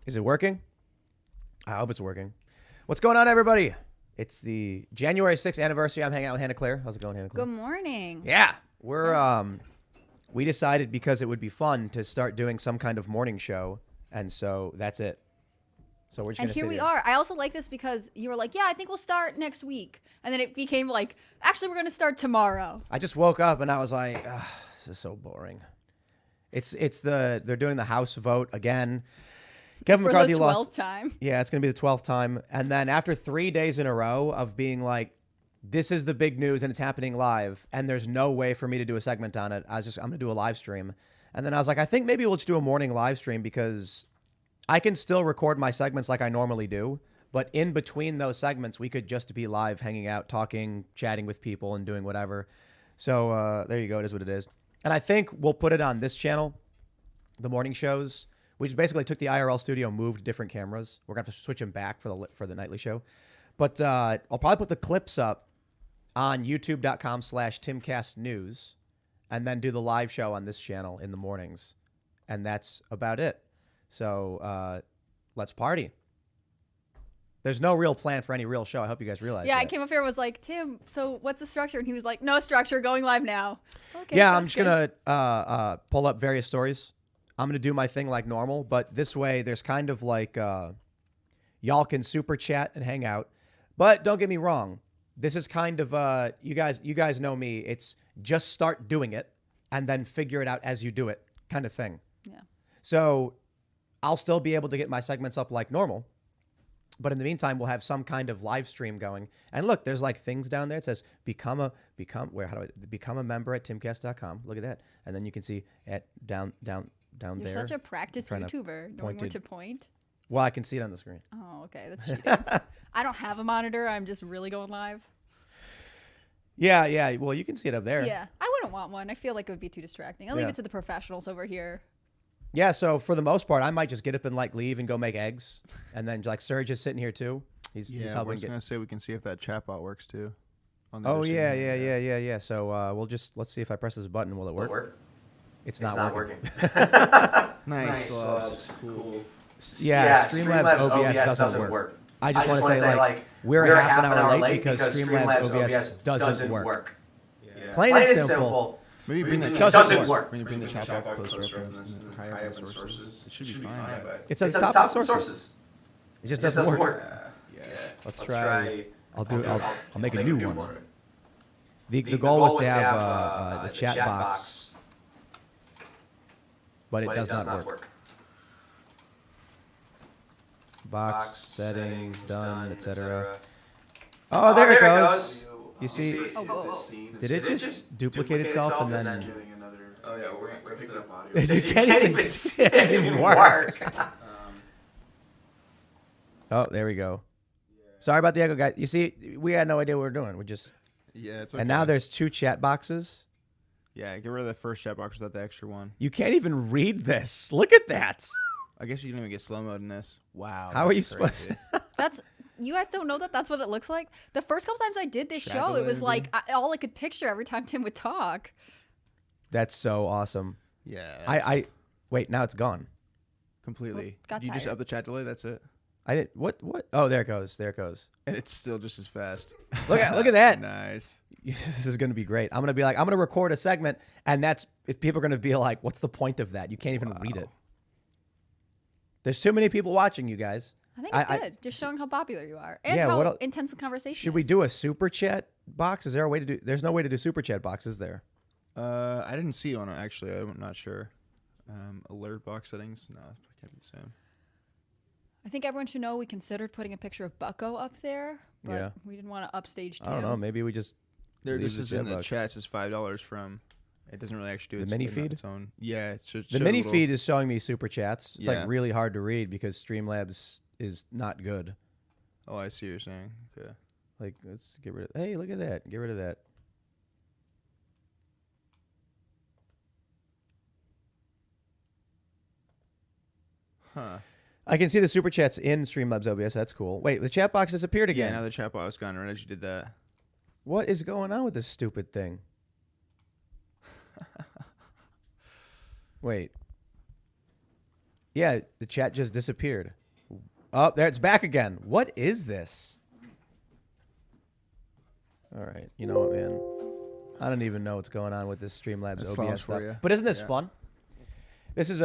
Is it working? I hope it's working. What's going on, everybody? It's the January 6th anniversary. I'm hanging out with Hannah Claire. How's it going, Hannah Claire? Good morning. Yeah. We decided because it would be fun to start doing some kind of morning show, and so that's it. So we're just and here we are. I also like this because you were like, yeah, I think we'll start next week. And then it became like, actually, we're going to start tomorrow. I just woke up and I was like, this is so boring. They're doing the House vote again. Kevin McCarthy lost. For the 12th time. Yeah, it's going to be the 12th time. And then after 3 days in a row of being like, this is the big news and it's happening live, and there's no way for me to do a segment on it, I'm going to do a live stream. And then I was like, I think maybe we'll just do a morning live stream because I can still record my segments like I normally do. But in between those segments, we could just be live, hanging out, talking, chatting with people, and doing whatever. So there you go. It is what it is. And I think we'll put it on this channel, the morning shows. We just basically took the IRL studio, moved different cameras. We're going to have to switch them back for the nightly show. But I'll probably put the clips up on youtube.com/TimcastNews and then do the live show on this channel in the mornings. And that's about it. So let's party. There's no real plan for any real show. I hope you guys realize that. I came up here and was like, Tim, so what's the structure? And he was like, no structure, going live now. Okay, yeah, I'm just going to pull up various stories. I'm going to do my thing like normal, but this way there's kind of like y'all can super chat and hang out. But don't get me wrong. This is kind of you guys know me. It's just start doing it and then figure it out as you do it kind of thing. Yeah. So I'll still be able to get my segments up like normal. But in the meantime, we'll have some kind of live stream going. And look, there's like things down there. It says become a member at timcast.com. Look at that. And then you can see at down You're there. such a practiced YouTuber, knowing where to point. Well, I can see it on the screen. Oh, okay. That's cheating. I don't have a monitor. I'm just really going live. Yeah. Well, you can see it up there. Yeah. I wouldn't want one. I feel like it would be too distracting. I'll leave it to the professionals over here. Yeah, so for the most part, I might just get up and like leave and go make eggs. And then like Serge is sitting here too. He's helping. I was going to say we can see if that chatbot works too. Oh, yeah. So let's see if I press this button. Will it work? It's not working. Nice. Cool. Yeah, Streamlabs OBS doesn't work. I just want to say, like, we're half an hour late because Streamlabs OBS doesn't work. Yeah. Plain and simple. Maybe bring the doesn't work. When you bring the chat back closer up and higher up in sources, it should be fine. It's at the top of the sources. It just doesn't work. Yeah. Let's try. I'll make a new one. The goal was to have the chat box, but it does not work. Box settings done, etc. Oh, there it goes. You see? Did it just duplicate itself and then? Oh yeah, we're gonna pick it up audio. It can't even work. Oh, there we go. Sorry about the echo, guys. You see, we had no idea what we were doing. We just it's okay. And now there's 2 chat boxes. Yeah, get rid of the first chat box without the extra one. You can't even read this. Look at that. I guess you can even get slow mode in this. Wow. How are you supposed to? You guys don't know that that's what it looks like? The first couple times I did this show, it was like all I could picture every time Tim would talk. That's so awesome. Yeah. I wait, now it's gone. Completely. Got you just tired. up the chat delay, that's it. I did what? Oh, there it goes. And it's still just as fast. Look at that. Nice. This is going to be great. I'm going to record a segment, and people are going to be like, what's the point of that? You can't even read it. There's too many people watching, you guys. I think it's good. Just showing how popular you are and Yeah, how intense the conversation Should we do a super chat box? Is there a way to do? There's no way to do super chat box, is there? I didn't see one actually. I'm not sure. Alert box settings. No, it can't be the same. I think everyone should know we considered putting a picture of Bucko up there, but we didn't want to upstage Tim. I don't know. Maybe we just this is in the chat. It says $5 from. It doesn't really actually do the mini feed. Its own. Yeah, it's just the mini feed is showing me super chats. It's Yeah. like really hard to read because Streamlabs is not good. Oh, I see what you're saying. Okay. Like, let's get rid of. Hey, look at that. Get rid of that. Huh. I can see the super chats in Streamlabs OBS. That's cool. Wait, the chat box disappeared again. Yeah, now the chat box was gone right as you did that. What is going on with this stupid thing? Wait. Yeah, the chat just disappeared. Oh, there it's back again. What is this? All right, you know what, man? I don't even know what's going on with this Streamlabs That OBS solves stuff. for you. But isn't this Yeah. fun? This is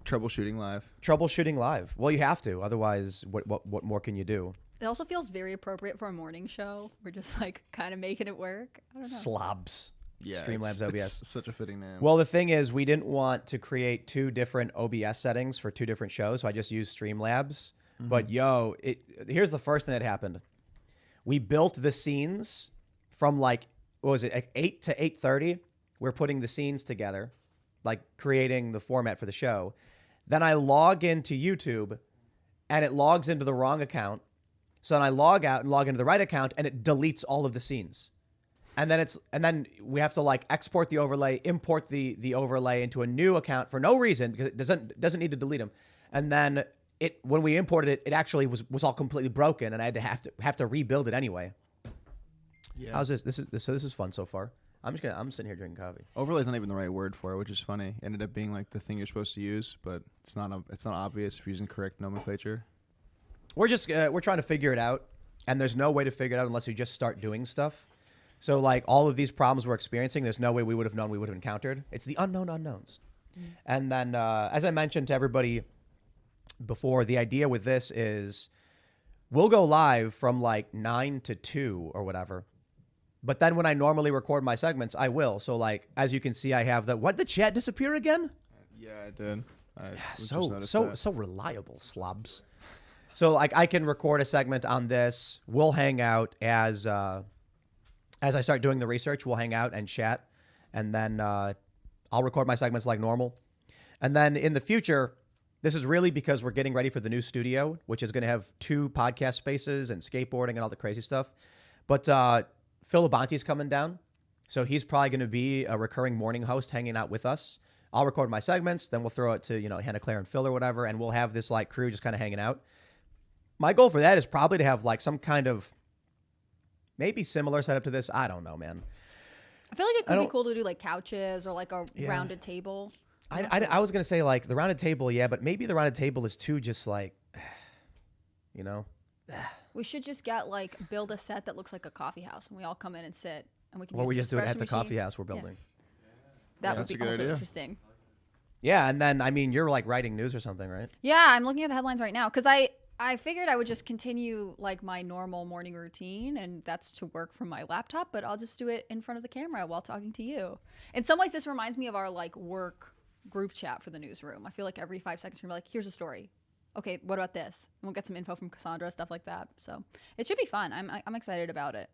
Troubleshooting live. troubleshooting live. Well, you have to, otherwise, what more can you do? It also feels very appropriate for a morning show. We're just like kind of making it work. I don't know. Slobs. Yeah, Streamlabs OBS. It's such a fitting name. Well, the thing is, we didn't want to create 2 different OBS settings for 2 different shows, so I just used Streamlabs. But here's the first thing that happened. We built the scenes from like, what was it, like 8 to 8:30. We're putting the scenes together, like creating the format for the show. Then I log into YouTube, and it logs into the wrong account. So then I log out and log into the right account, and it deletes all of the scenes. And then we have to like export the overlay, import the overlay into a new account for no reason because it doesn't need to delete them. And then when we imported it, it actually was all completely broken, and I had to have to rebuild it anyway. Yeah. How's this? This is fun so far. I'm sitting here drinking coffee. Overlay's not even the right word for it, which is funny. It ended up being like the thing you're supposed to use, but it's not obvious if you're using correct nomenclature. We're trying to figure it out, and there's no way to figure it out unless you just start doing stuff. So like all of these problems we're experiencing, there's no way we would have known we would have encountered. It's the unknown unknowns. And then as I mentioned to everybody before, the idea with this is we'll go live from like 9 to 2 or whatever. But then when I normally record my segments, I will. So like as you can see, I have what did the chat disappear again? Yeah, I did. So reliable, slobs. So like I can record a segment on this. We'll hang out as I start doing the research. We'll hang out and chat, and then I'll record my segments like normal. And then in the future, this is really because we're getting ready for the new studio, which is going to have 2 podcast spaces and skateboarding and all the crazy stuff. But Phil Labonte's coming down, so he's probably going to be a recurring morning host hanging out with us. I'll record my segments, then we'll throw it to Hannah Claire and Phil or whatever, and we'll have this like crew just kind of hanging out. My goal for that is probably to have like some kind of maybe similar setup to this. I don't know, man. I feel like it could be cool to do like couches or like a rounded table. I was going to say like the rounded table, yeah, but maybe the rounded table is too just like, We should just build a set that looks like a coffee house, and we all come in and sit, and we can. Or we use just the do it at the espresso coffee machine. house we're building. That would that's be a good also idea. interesting. Yeah, and then, I mean, you're like writing news or something, right? Yeah, I'm looking at the headlines right now because I figured I would just continue like my normal morning routine, and that's to work from my laptop, but I'll just do it in front of the camera while talking to you. In some ways, this reminds me of our like work group chat for the newsroom. I feel like every 5 seconds, we're like, here's a story. Okay, what about this? And we'll get some info from Cassandra, stuff like that. So it should be fun. I'm excited about it.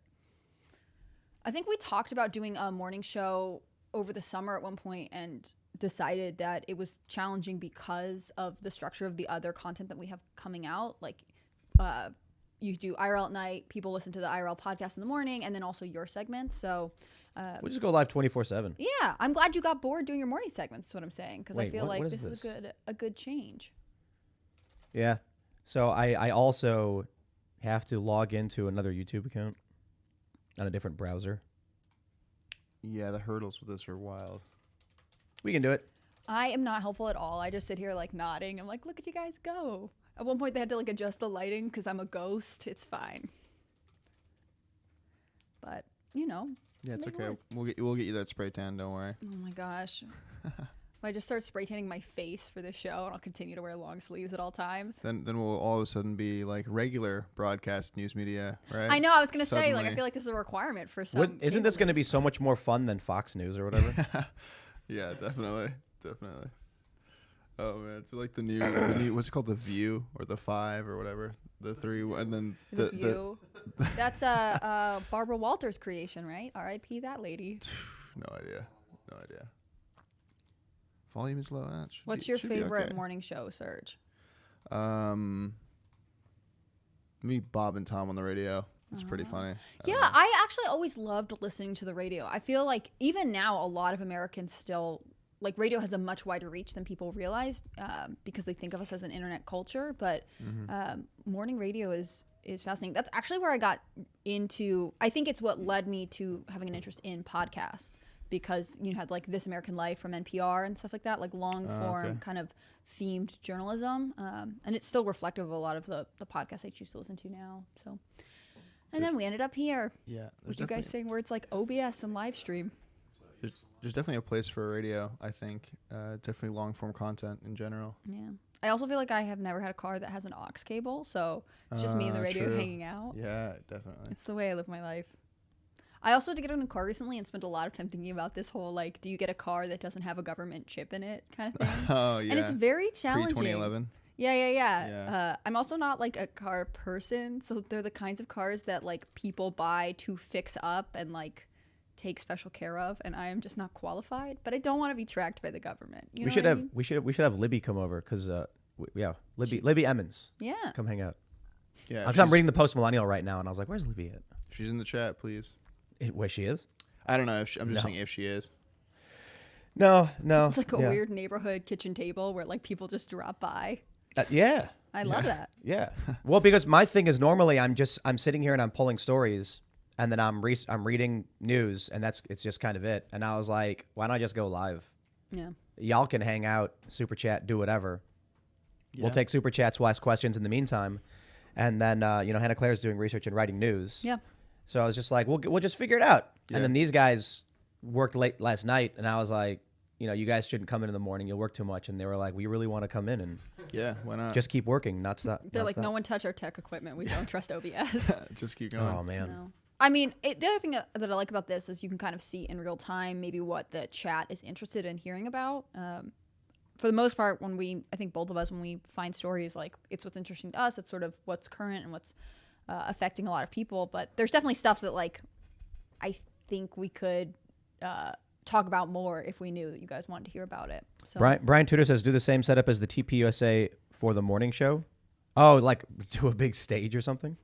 I think we talked about doing a morning show over the summer at one point and decided that it was challenging because of the structure of the other content that we have coming out. Like you do IRL at night, people listen to the IRL podcast in the morning, and then also your segments. So We'll just go live 24/7. yeah, I'm glad you got bored doing your morning segments. Is what I'm saying, because I Wait, feel what like is this is this? a good change. Yeah. So I also have to log into another YouTube account on a different browser. Yeah, the hurdles with this are wild. We can do it. I am not helpful at all. I just sit here like nodding. I'm like, look at you guys go. At one point, they had to like adjust the lighting because I'm a ghost. It's fine. But Yeah, it's make it okay. work. We'll get you that spray tan. Don't worry. Oh my gosh. If I just start spray tanning my face for this show, and I'll continue to wear long sleeves at all times. Then we'll all of a sudden be like regular broadcast news media, right? I know. I was gonna say, like, I Suddenly. feel like this is a requirement for some. Isn't this cable going to be news. so much more fun than Fox News or whatever? Yeah, definitely. Oh man, it's like the new what's it called, the View or the 5 or whatever, the 3, and then The View? That's Barbara Walters' creation, right? R.I.P. that lady. No idea. Volume is low. What's your favorite morning show, Serge? Me, Bob and Tom on the radio. It's pretty funny. Yeah, I actually always loved listening to the radio. I feel like even now, a lot of Americans still like radio has a much wider reach than people realize because they think of us as an internet culture. But morning radio is fascinating. That's actually where I got into. I think it's what led me to having an interest in podcasts because you had like This American Life from NPR and stuff like that, like long form okay. kind of themed journalism. And it's still reflective of a lot of the podcasts I choose to listen to now. So, and then we ended up here Yeah. with you guys saying words like OBS and live stream. There's definitely a place for radio, I think. Definitely long form content in general. Yeah. I also feel like I have never had a car that has an aux cable, so it's just me and the radio True. hanging out. Yeah, definitely. It's the way I live my life. I also had to get a new car recently and spent a lot of time thinking about this whole, like, do you get a car that doesn't have a government chip in it kind of thing? Oh, yeah. And it's very challenging. Pre-2011. Yeah. Yeah. I'm also not, like, a car person, so they're the kinds of cars that, like, people buy to fix up and, like, take special care of, and I am just not qualified. But I don't want to be tracked by the government. You know we should what I have mean? we should have Libby come over because Libby Emmons Yeah. come hang out. Yeah. I'm reading the Post Millennial right now, and I was like, "Where's Libby at?" She's in the chat, please. Where she is? I don't know. I'm just No. saying if she is. No. It's like a Yeah. weird neighborhood kitchen table where, like, people just drop by. Yeah. I love that. Yeah. Well, because my thing is normally I'm sitting here and I'm pulling stories, and then I'm reading news, and it's just kind of it. And I was like, why don't I just go live? Yeah. Y'all can hang out, super chat, do whatever. Yeah. We'll take super chats, we'll ask questions in the meantime, and then Hannah Claire's doing research and writing news. Yeah. So I was just like, we'll just figure it out. Yeah. And then these guys worked late last night, and I was like, you guys shouldn't come in the morning. You'll work too much. And they were like, we really want to come in and Yeah, why not? just keep working, not stop. They're not like, stop. no one touch our tech equipment. We don't trust OBS. Just keep going. Oh man. No. I mean, the other thing that I like about this is you can kind of see in real time maybe what the chat is interested in hearing about. For the most part, I think both of us, when we find stories, like, it's what's interesting to us. It's sort of what's current and what's affecting a lot of people. But there's definitely stuff that, like, I think we could talk about more if we knew that you guys wanted to hear about it. So Brian Tudor says, do the same setup as the TPUSA for the morning show. Oh, like do a big stage or something?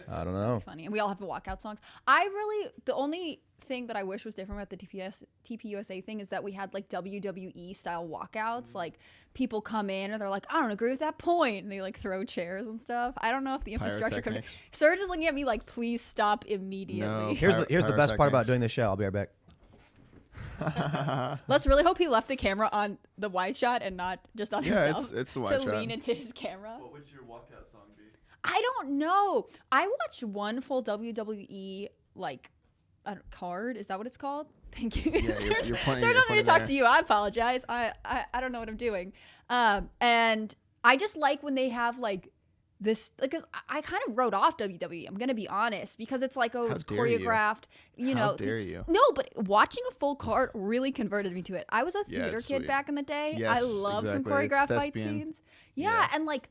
I don't know. funny. And we all have the walkout songs. The only thing that I wish was different about the TPUSA thing is that we had, like, WWE style walkouts. Like, people come in and they're like, I don't agree with that point, and they, like, throw chairs and stuff. I don't know if the infrastructure could. Pyrotechnics. Serge is looking at me like, please stop immediately. No. Here's the best part about Pyrotechnics. doing this show. I'll be right back. Let's really hope he left the camera on the wide shot and not just on Yeah, himself. it's the to wide shot. lean into his camera. What would your walkout song be? I don't know. I watched one full WWE, like, card. Is that what it's called? Thank you. Yeah, you're Serge pointing- Serge you're wants me to pointing talk there. to you. I apologize. I don't know what I'm doing. And I just like when they have, like, this, because I kind of wrote off WWE. I'm gonna be honest, because it's like, oh, How it's dare you. choreographed. You How know. dare you. No, but watching a full card really converted me to it. I was a Yeah, theater it's kid sweet. back in the day. Yes, I love some exactly. It's choreographed fight thespian. scenes. Yeah, Yeah. and, like,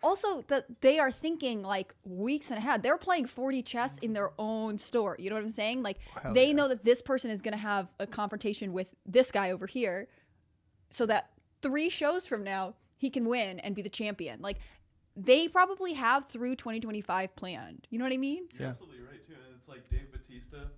also that they are thinking, like, weeks and ahead. They're playing 40 chess in their own store. You know what I'm saying? Like, Hell they yeah. know that this person is going to have a confrontation with this guy over here, so that 3 shows from now he can win and be the champion. Like, they probably have through 2025 planned. You know what I mean? You're absolutely right too. And it's like Dave Bautista.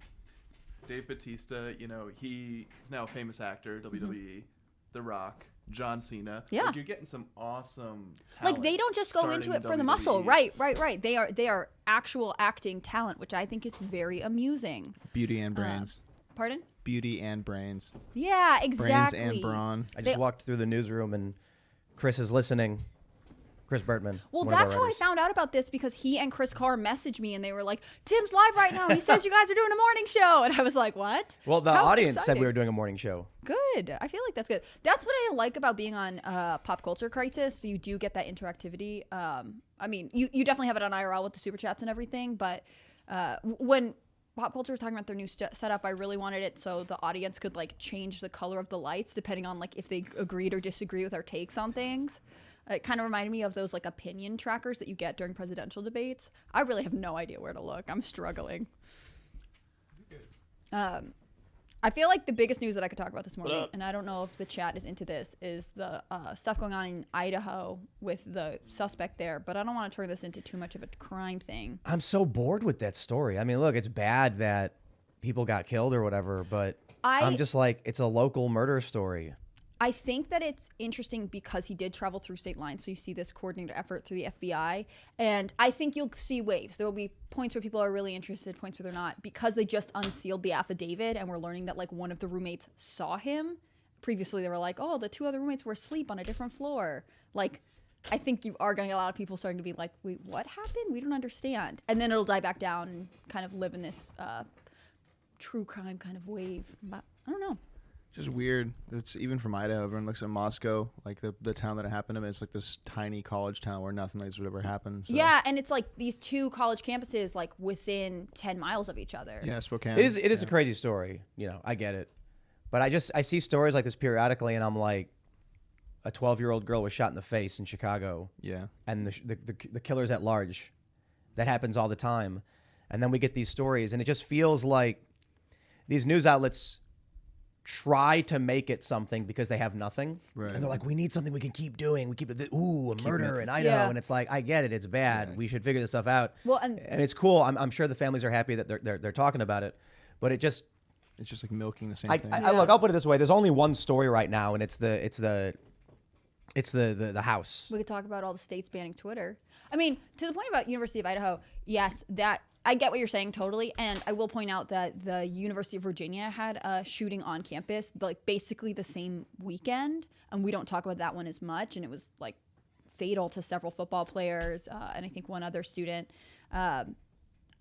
Dave Bautista, he's now a famous actor, WWE, The Rock, John Cena. Yeah. Like, you're getting some awesome Like, talent they don't just go into starting it in for the muscle. WWE. Right. They are actual acting talent, which I think is very amusing. Beauty and brains. Pardon? Beauty and brains. Yeah, Brains exactly. and brawn. I just They- walked through the newsroom and Chris is listening. Chris Bertman. Well, one of our that's how I writers. found out about this, because he and Chris Carr messaged me and they were like, Tim's live right now. He says you guys are doing a morning show. And I was like, what? Well, the How audience said exciting. we were doing a morning show. Good. I feel like that's good. That's what I like about being on Pop Culture Crisis. You do get that interactivity. I mean, you definitely have it on IRL with the super chats and everything. But when Pop Culture was talking about their new setup, I really wanted it so the audience could, like, change the color of the lights depending on, like, if they agreed or disagree with our takes on things. It kind of reminded me of those, like, opinion trackers that you get during presidential debates. I really have no idea where to look. I'm struggling. I feel like the biggest news that I could talk about this morning, and I don't know if the chat is into this, is the stuff going on in Idaho with the suspect there. But I don't want to turn this into too much of a crime thing. I'm so bored with that story. I mean, look, it's bad that people got killed or whatever, but I'm just like, it's a local murder story. I think that it's interesting because he did travel through state lines. So you see this coordinated effort through the FBI. And I think you'll see waves. There will be points where people are really interested, points where they're not, because they just unsealed the affidavit and we're learning that like one of the roommates saw him. Previously, they were like, oh, the 2 other roommates were asleep on a different floor. Like, I think you are going to get a lot of people starting to be like, wait, what happened? We don't understand. And then it'll die back down and kind of live in this true crime kind of wave. But I don't know. Just weird. It's even from Idaho. Everyone looks at Moscow, like the town that it happened in. It's like this tiny college town where nothing like this would ever happen. So. Yeah, and it's like these 2 college campuses like within 10 miles of each other. Yeah, Spokane. It is a crazy story. You know, I get it. But I see stories like this periodically, and I'm like, a 12-year-old girl was shot in the face in Chicago. Yeah. And the killer's at large. That happens all the time. And then we get these stories, and it just feels like these news outlets try to make it something because they have nothing. Right. And they're like, we need something we can keep doing. We keep it, a murder in Idaho. Yeah. And it's like, I get it. It's bad. Yeah. We should figure this stuff out. Well, and it's cool. I'm sure the families are happy that they're talking about it. But it just... It's just like milking the same thing. Look, I'll put it this way. There's only one story right now, and it's the house. we could talk about all the states banning Twitter. I mean, to the point about University of Idaho, yes, that I get what you're saying totally. And I will point out that the University of Virginia had a shooting on campus, like basically the same weekend. And we don't talk about that one as much. And it was like fatal to several football players and I think one other student. I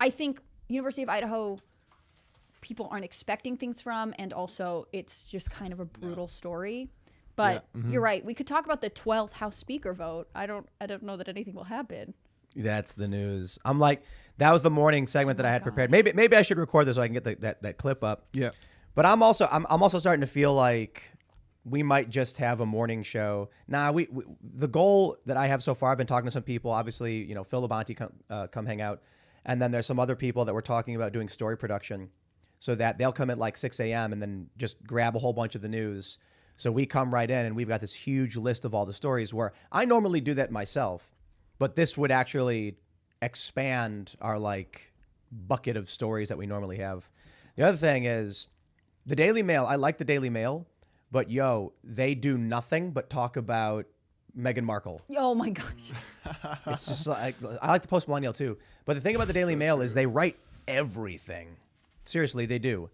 think University of Idaho, people aren't expecting things from, and also it's just kind of a brutal story. But you're right. We could talk about the 12th House Speaker vote. I don't know that anything will happen. That's the news. I'm like, that was the morning segment that I had prepared. Maybe I should record this so I can get that clip up. Yeah. But I'm also starting to feel like we might just have a morning show. Nah, we the goal that I have so far, I've been talking to some people. Obviously, you know, Phil Labonte come hang out, and then there's some other people that we're talking about doing story production, so that they'll come at like 6 a.m. and then just grab a whole bunch of the news. So we come right in and we've got this huge list of all the stories where I normally do that myself, but this would actually expand our like bucket of stories that we normally have. The other thing is the Daily Mail. I like the Daily Mail, but they do nothing but talk about Meghan Markle. Oh my gosh. It's just like, I like the Post Millennial too. But the thing about the Daily Mail is they write everything. Seriously, they do.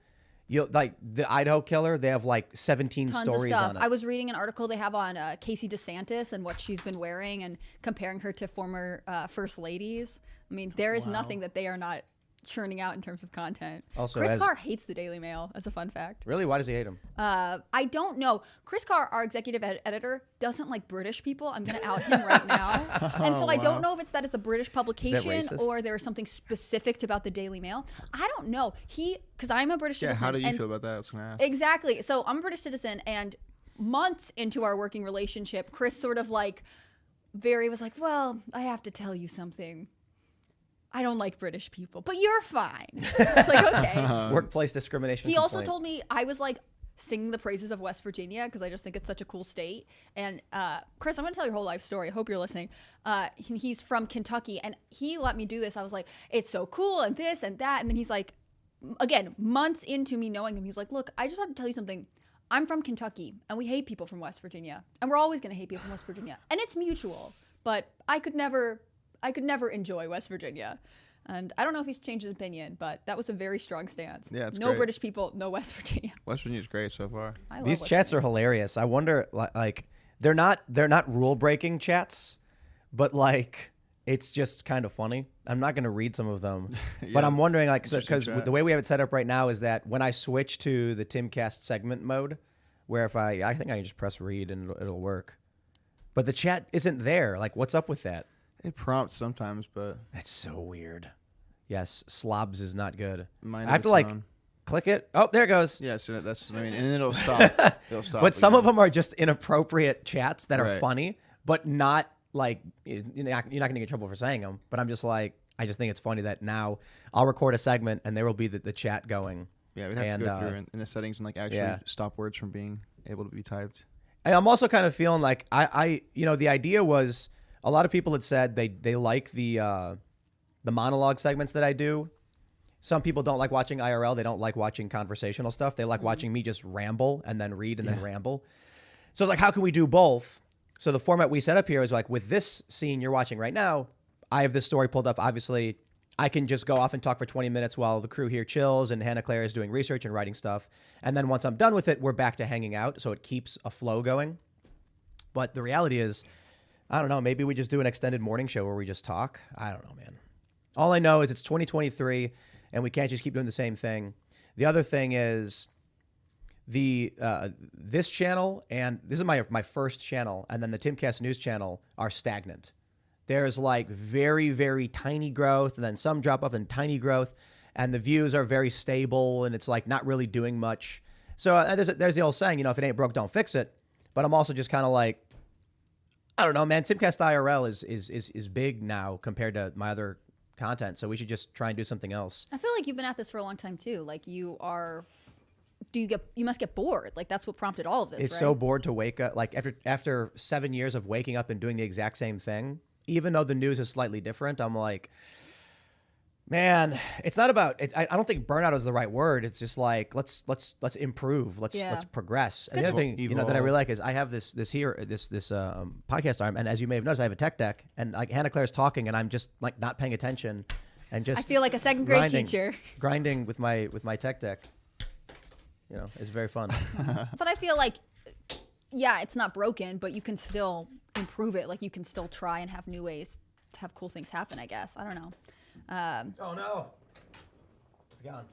Like the Idaho killer, they have like 17 Tons stories of stuff. on it. I was reading an article they have on Casey DeSantis and what she's been wearing and comparing her to former first ladies. I mean, there is nothing that they are not churning out in terms of content. Also, Chris Carr hates the Daily Mail, as a fun fact. Really? Why does he hate him? I don't know. Chris Carr, our executive editor, doesn't like British people. I'm going to out him right now. And so I don't know if it's that it's a British publication racist? or there's something specific about the Daily Mail. I don't know. Because I'm a British citizen. How do you and feel about that? I was going to ask. Exactly. So I'm a British citizen, and months into our working relationship, Chris sort of like was like, well, I have to tell you something. I don't like British people, but you're fine. It's like, okay. Workplace discrimination. He also complaint. told me I was like singing the praises of West Virginia because I just think it's such a cool state. And Chris, I'm going to tell your whole life story. I hope you're listening. He's from Kentucky, and he let me do this. I was like, it's so cool and this and that. And then he's like, again, months into me knowing him, he's like, look, I just have to tell you something. I'm from Kentucky, and we hate people from West Virginia. And we're always going to hate people from West Virginia. And it's mutual. But I could never enjoy West Virginia. And I don't know if he's changed his opinion, but that was a very strong stance. Yeah, it's no great. British people, no West Virginia. West Virginia's great so far. I love These West chats Virginia. are hilarious. I wonder, like, they're not rule breaking chats, but like it's just kind of funny. I'm not going to read some of them, but Yeah. I'm wondering, like, because Interesting chat. the way we have it set up right now is that when I switch to the Timcast segment mode, where if I think I can just press read and it'll work, but the chat isn't there. Like, what's up with that? It prompts sometimes, but It's so weird. Yes, slobs is not good. mine I have of to its like own. click it. Oh, there it goes. Yeah, so that's, I mean, and then it'll stop. It'll stop. But some of again. them are just inappropriate chats that are Right. funny, but not like you're not going to get in trouble for saying them. But I'm just like, I just think it's funny that now I'll record a segment and there will be the chat going. Yeah, we'd have and, to go through in the settings and like actually yeah. stop words from being able to be typed. And I'm also kind of feeling like I the idea was a lot of people had said they like the monologue segments that I do. Some people don't like watching IRL. They don't like watching conversational stuff. They like watching me just ramble and then read and then ramble. So it's like, how can we do both? So the format we set up here is like, with this scene you're watching right now, I have this story pulled up. Obviously, I can just go off and talk for 20 minutes while the crew here chills and Hannah Claire is doing research and writing stuff. And then once I'm done with it, we're back to hanging out. So it keeps a flow going. But the reality is, I don't know, maybe we just do an extended morning show where we just talk. I don't know, man. All I know is it's 2023 and we can't just keep doing the same thing. The other thing is this channel, and this is my first channel, and then the Timcast News channel are stagnant. There's like very, very tiny growth and then some drop off and tiny growth, and the views are very stable and it's like not really doing much. So there's the old saying, you know, if it ain't broke, don't fix it. But I'm also just kind of like, I don't know, man. Timcast IRL is big now compared to my other content, so we should just try and do something else. I feel like you've been at this for a long time too. Like you must get bored. Like that's what prompted all of this. It's right? so bored to wake up. Like after 7 years of waking up and doing the exact same thing, even though the news is slightly different, I'm like, man, it's not about it. I don't think burnout is the right word. It's just like let's improve. Let's progress. And the other thing that I really like is I have this podcast arm, and as you may have noticed, I have a tech deck, and like Hannah Claire's talking, and I'm just like not paying attention, and just I feel like a second grade teacher grinding with my tech deck. You know, it's very fun. But I feel like, yeah, it's not broken, but you can still improve it. Like you can still try and have new ways to have cool things happen. I guess I don't know. Oh no, it's gone.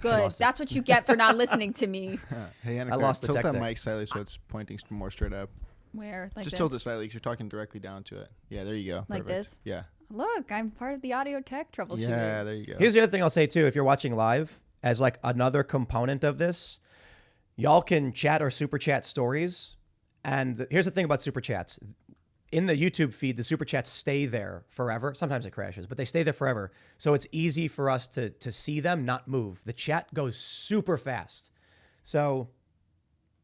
Good. That's what you get for not listening to me. Hey, Anna, I lost the tilt tech that deck. mic slightly so it's pointing more straight up. Where like Just this? tilt it slightly because you're talking directly down to it. Yeah, there you go. Like Perfect. this? Yeah. Look, I'm part of the audio tech troubleshooting. Yeah, there you go. Here's the other thing I'll say too: if you're watching live, as like another component of this, y'all can chat or super chat stories. And here's the thing about super chats. In the YouTube feed, the super chats stay there forever. Sometimes it crashes, but they stay there forever. So it's easy for us to see them, not move. The chat goes super fast. So,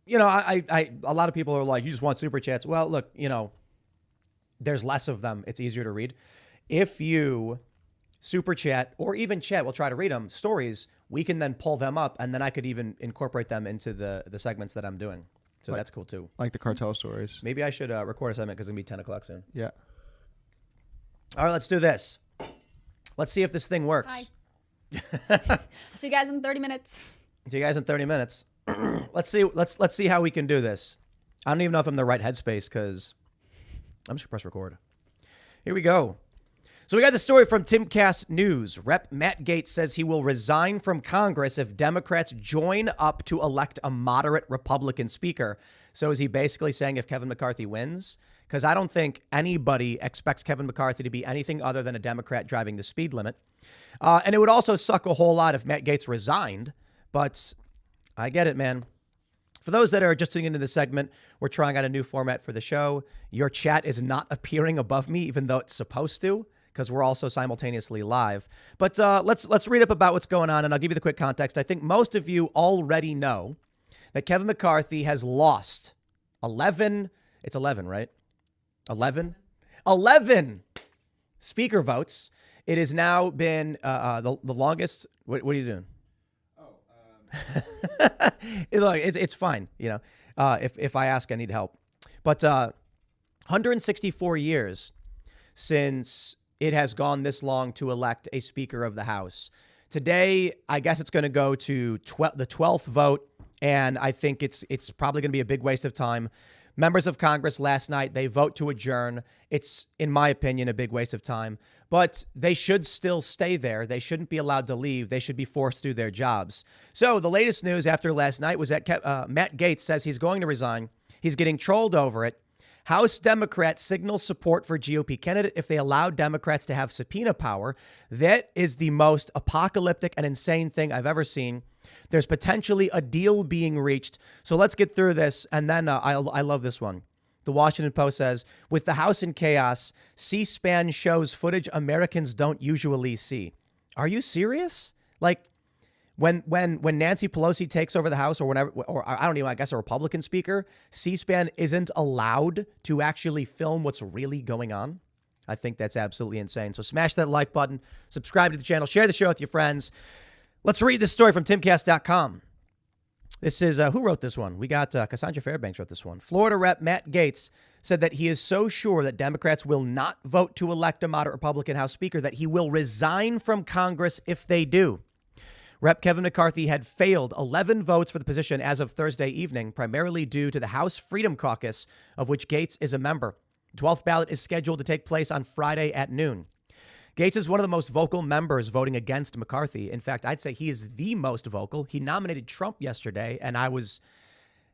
you know, a lot of people are like, you just want super chats. Well, look, you know, there's less of them. It's easier to read. If you super chat or even chat, we'll try to read them, stories, we can then pull them up, and then I could even incorporate them into the segments that I'm doing. So that's cool too. Like the cartel stories. Maybe I should record a segment because it's going to be 10 o'clock soon. Yeah. All right, let's do this. Let's see if this thing works. Hi. See you guys in 30 minutes. See you guys in 30 minutes. Let's see how we can do this. I don't even know if I'm in the right headspace because I'm just going to press record. Here we go. So we got the story from Timcast News. Rep. Matt Gaetz says he will resign from Congress if Democrats join up to elect a moderate Republican speaker. So is he basically saying if Kevin McCarthy wins? Because I don't think anybody expects Kevin McCarthy to be anything other than a Democrat driving the speed limit. And it would also suck a whole lot if Matt Gaetz resigned. But I get it, man. For those that are just tuning into this segment, we're trying out a new format for the show. Your chat is not appearing above me, even though it's supposed to, because we're also simultaneously live. But let's read up about what's going on, and I'll give you the quick context. I think most of you already know that Kevin McCarthy has lost 11, it's 11, right? 11 speaker votes. It has now been the longest. What are you doing? Look, it's fine, you know. If I ask, I need help. But 164 years since it has gone this long to elect a Speaker of the House. Today, I guess it's going to go to the 12th vote, and I think it's probably going to be a big waste of time. Members of Congress last night, they vote to adjourn. It's, in my opinion, a big waste of time. But they should still stay there. They shouldn't be allowed to leave. They should be forced to do their jobs. So the latest news after last night was that Matt Gaetz says he's going to resign. He's getting trolled over it. House Democrats signal support for GOP candidate if they allow Democrats to have subpoena power. That is the most apocalyptic and insane thing I've ever seen. There's potentially a deal being reached. So let's get through this. And then I love this one. The Washington Post says, with the House in chaos, C-SPAN shows footage Americans don't usually see. Are you serious? Like, when Nancy Pelosi takes over the House or whenever, or I don't even, I guess a Republican speaker, C-SPAN isn't allowed to actually film what's really going on. I think that's absolutely insane. So smash that like button, subscribe to the channel, share the show with your friends. Let's read this story from Timcast.com. This is, who wrote this one? We got Cassandra Fairbanks wrote this one. Florida Rep Matt Gaetz said that he is so sure that Democrats will not vote to elect a moderate Republican House Speaker that he will resign from Congress if they do. Rep Kevin McCarthy had failed 11 votes for the position as of Thursday evening, primarily due to the House Freedom Caucus, of which Gaetz is a member. The 12th ballot is scheduled to take place on Friday at noon. Gaetz is one of the most vocal members voting against McCarthy. In fact, I'd say he is the most vocal. He nominated Trump yesterday, and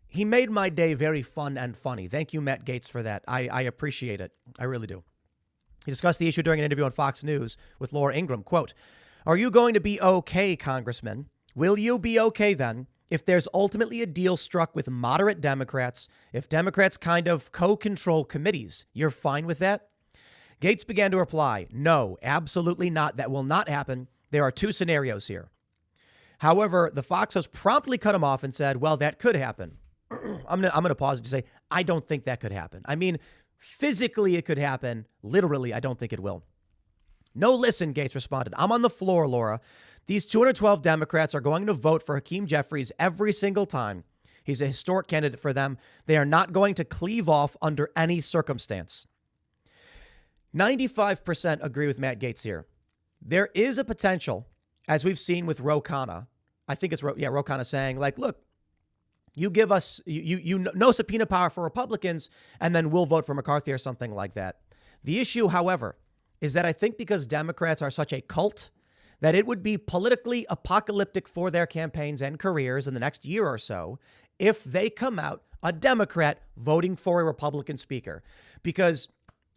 he made my day very fun and funny. Thank you, Matt Gaetz, for that. I appreciate it. I really do. He discussed the issue during an interview on Fox News with Laura Ingraham. Quote, "Are you going to be okay, Congressman? Will you be okay then if there's ultimately a deal struck with moderate Democrats, if Democrats kind of co-control committees? You're fine with that?" Gaetz began to reply, "No, absolutely not. That will not happen. There are two scenarios here." However, the Fox host promptly cut him off and said, "Well, that could happen." I'm gonna pause and just say, I don't think that could happen. I mean, physically it could happen. Literally, I don't think it will. "No, listen," Gaetz responded. "I'm on the floor, Laura. These 212 Democrats are going to vote for Hakeem Jeffries every single time. He's a historic candidate for them. They are not going to cleave off under any circumstance." 95% agree with Matt Gaetz here. There is a potential, as we've seen with Ro Khanna. I think it's Ro Khanna saying, like, look, you give us no subpoena power for Republicans, and then we'll vote for McCarthy or something like that. The issue, however, is that I think because Democrats are such a cult that it would be politically apocalyptic for their campaigns and careers in the next year or so if they come out a Democrat voting for a Republican speaker. Because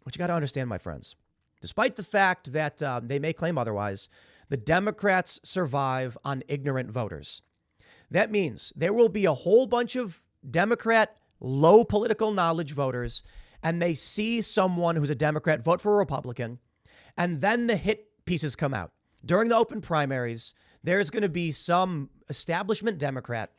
what you got to understand, my friends, despite the fact that they may claim otherwise, the Democrats survive on ignorant voters. That means there will be a whole bunch of Democrat low political knowledge voters, and they see someone who's a Democrat vote for a Republican, and then the hit pieces come out. During the open primaries, there's going to be some establishment Democrat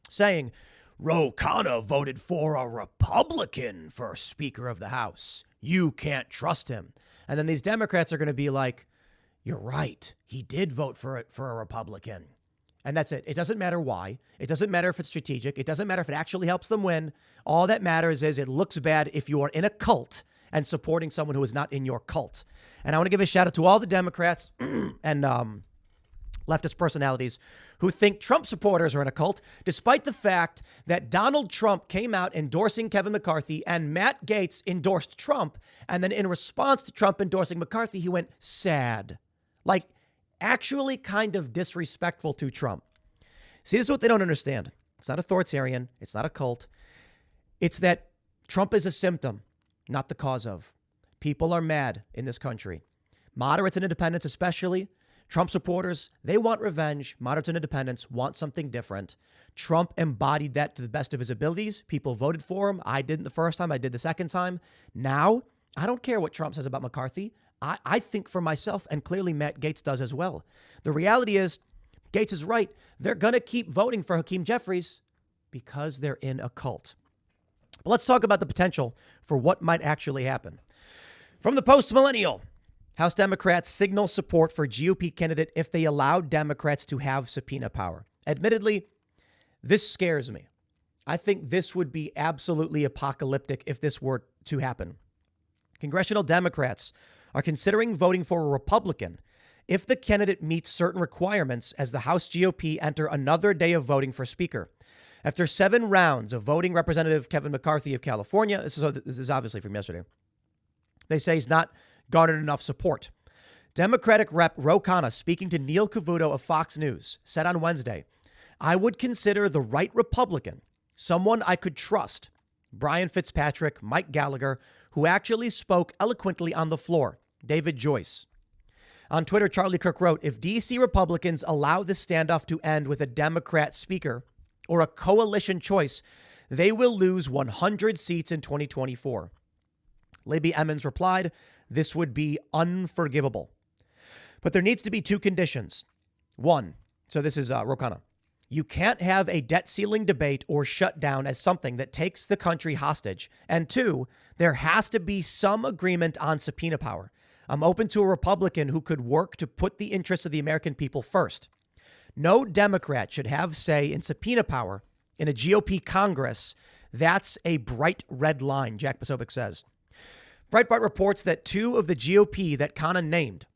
saying, "Ro Khanna voted for a Republican for Speaker of the House. You can't trust him." And then these Democrats are going to be like, "You're right. He did vote for a Republican." And that's it. It doesn't matter why. It doesn't matter if it's strategic. It doesn't matter if it actually helps them win. All that matters is it looks bad if you are in a cult and supporting someone who is not in your cult. And I want to give a shout out to all the Democrats and leftist personalities who think Trump supporters are in a cult, despite the fact that Donald Trump came out endorsing Kevin McCarthy and Matt Gaetz endorsed Trump. And then in response to Trump endorsing McCarthy, he went sad. Like, actually kind of disrespectful to Trump. See, this is what they don't understand. It's not authoritarian. It's not a cult. It's that Trump is a symptom, not the cause of. People are mad in this country. Moderates and independents especially. Trump supporters, they want revenge. Moderates and independents want something different. Trump embodied that to the best of his abilities. People voted for him. I didn't the first time. I did the second time. Now, I don't care what Trump says about McCarthy. I think for myself, and clearly Matt Gaetz does as well. The reality is, Gaetz is right. They're going to keep voting for Hakeem Jeffries because they're in a cult. But let's talk about the potential for what might actually happen. From the post-millennial, House Democrats signal support for GOP candidate if they allow Democrats to have subpoena power. Admittedly, this scares me. I think this would be absolutely apocalyptic if this were to happen. Congressional Democrats are considering voting for a Republican if the candidate meets certain requirements as the House GOP enter another day of voting for Speaker. After 7 rounds of voting, Representative Kevin McCarthy of California, this is obviously from yesterday, they say he's not garnered enough support. Democratic Rep Ro Khanna, speaking to Neil Cavuto of Fox News, said on Wednesday, "I would consider the right Republican, someone I could trust, Brian Fitzpatrick, Mike Gallagher, who actually spoke eloquently on the floor, David Joyce." On Twitter, Charlie Kirk wrote, "If D.C. Republicans allow this standoff to end with a Democrat speaker or a coalition choice, they will lose 100 seats in 2024. Libby Emmons replied, "This would be unforgivable. But there needs to be 2 conditions. 1, so this is Ro Khanna, you can't have a debt ceiling debate or shutdown as something that takes the country hostage. And 2, there has to be some agreement on subpoena power. I'm open to a Republican who could work to put the interests of the American people first. No Democrat should have say in subpoena power in a GOP Congress. That's a bright red line, Jack Posobiec says. Breitbart reports that 2 of the GOP that Khanna named,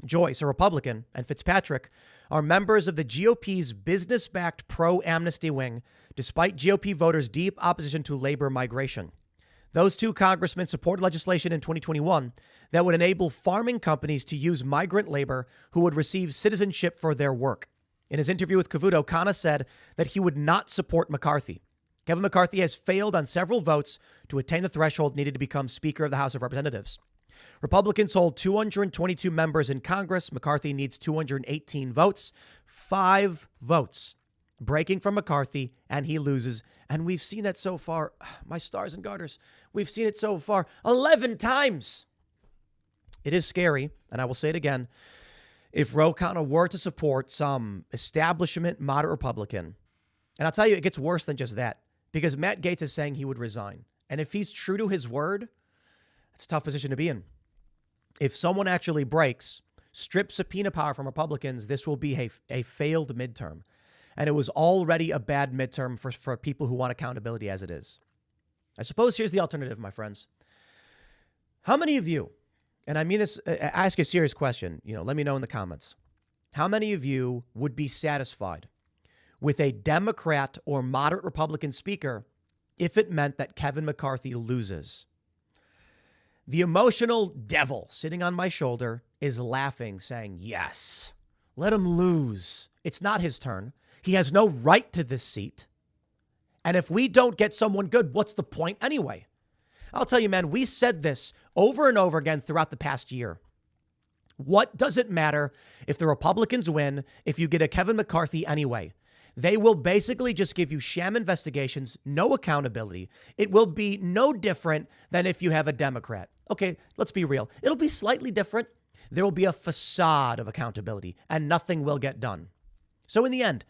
Joyce, a Republican, and Fitzpatrick, are members of the GOP's business-backed pro-amnesty wing, despite GOP voters' deep opposition to labor migration. Those 2 congressmen supported legislation in 2021 that would enable farming companies to use migrant labor who would receive citizenship for their work. In his interview with Cavuto, Khanna said that he would not support McCarthy. Kevin McCarthy has failed on several votes to attain the threshold needed to become Speaker of the House of Representatives. Republicans hold 222 members in Congress. McCarthy needs 218 votes. 5 votes breaking from McCarthy, and he loses. And we've seen that so far. My stars and garters. We've seen it so far 11 times. It is scary, and I will say it again. If Ro Khanna were to support some establishment moderate Republican, and I'll tell you, it gets worse than just that, because Matt Gaetz is saying he would resign. And if he's true to his word, it's a tough position to be in. If someone actually breaks, strips subpoena power from Republicans, this will be a failed midterm. And it was already a bad midterm for people who want accountability as it is. I suppose here's the alternative, my friends. How many of you, and I mean this, ask a serious question, let me know in the comments. How many of you would be satisfied with a Democrat or moderate Republican speaker if it meant that Kevin McCarthy loses? The emotional devil sitting on my shoulder is laughing, saying, yes, let him lose. It's not his turn. He has no right to this seat. And if we don't get someone good, what's the point anyway? I'll tell you, man, we said this over and over again throughout the past year. What does it matter if the Republicans win if you get a Kevin McCarthy anyway? They will basically just give you sham investigations, no accountability. It will be no different than if you have a Democrat. Okay, let's be real. It'll be slightly different. There will be a facade of accountability and nothing will get done. So in the end,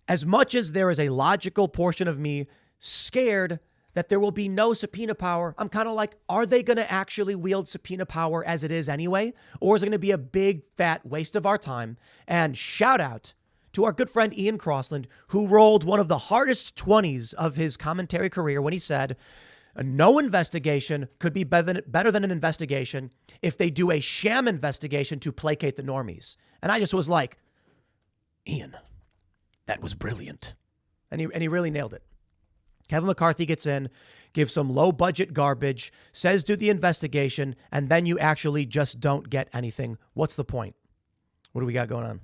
as much as there is a logical portion of me scared that there will be no subpoena power, I'm kind of like, are they going to actually wield subpoena power as it is anyway? Or is it going to be a big, fat waste of our time? And shout out to our good friend Ian Crossland, who rolled one of the hardest 20s of his commentary career when he said, no investigation could be better than an investigation if they do a sham investigation to placate the normies. And I just was like, Ian, that was brilliant. And he really nailed it. Kevin McCarthy gets in, gives some low budget garbage, says do the investigation, and then you actually just don't get anything. What's the point? What do we got going on?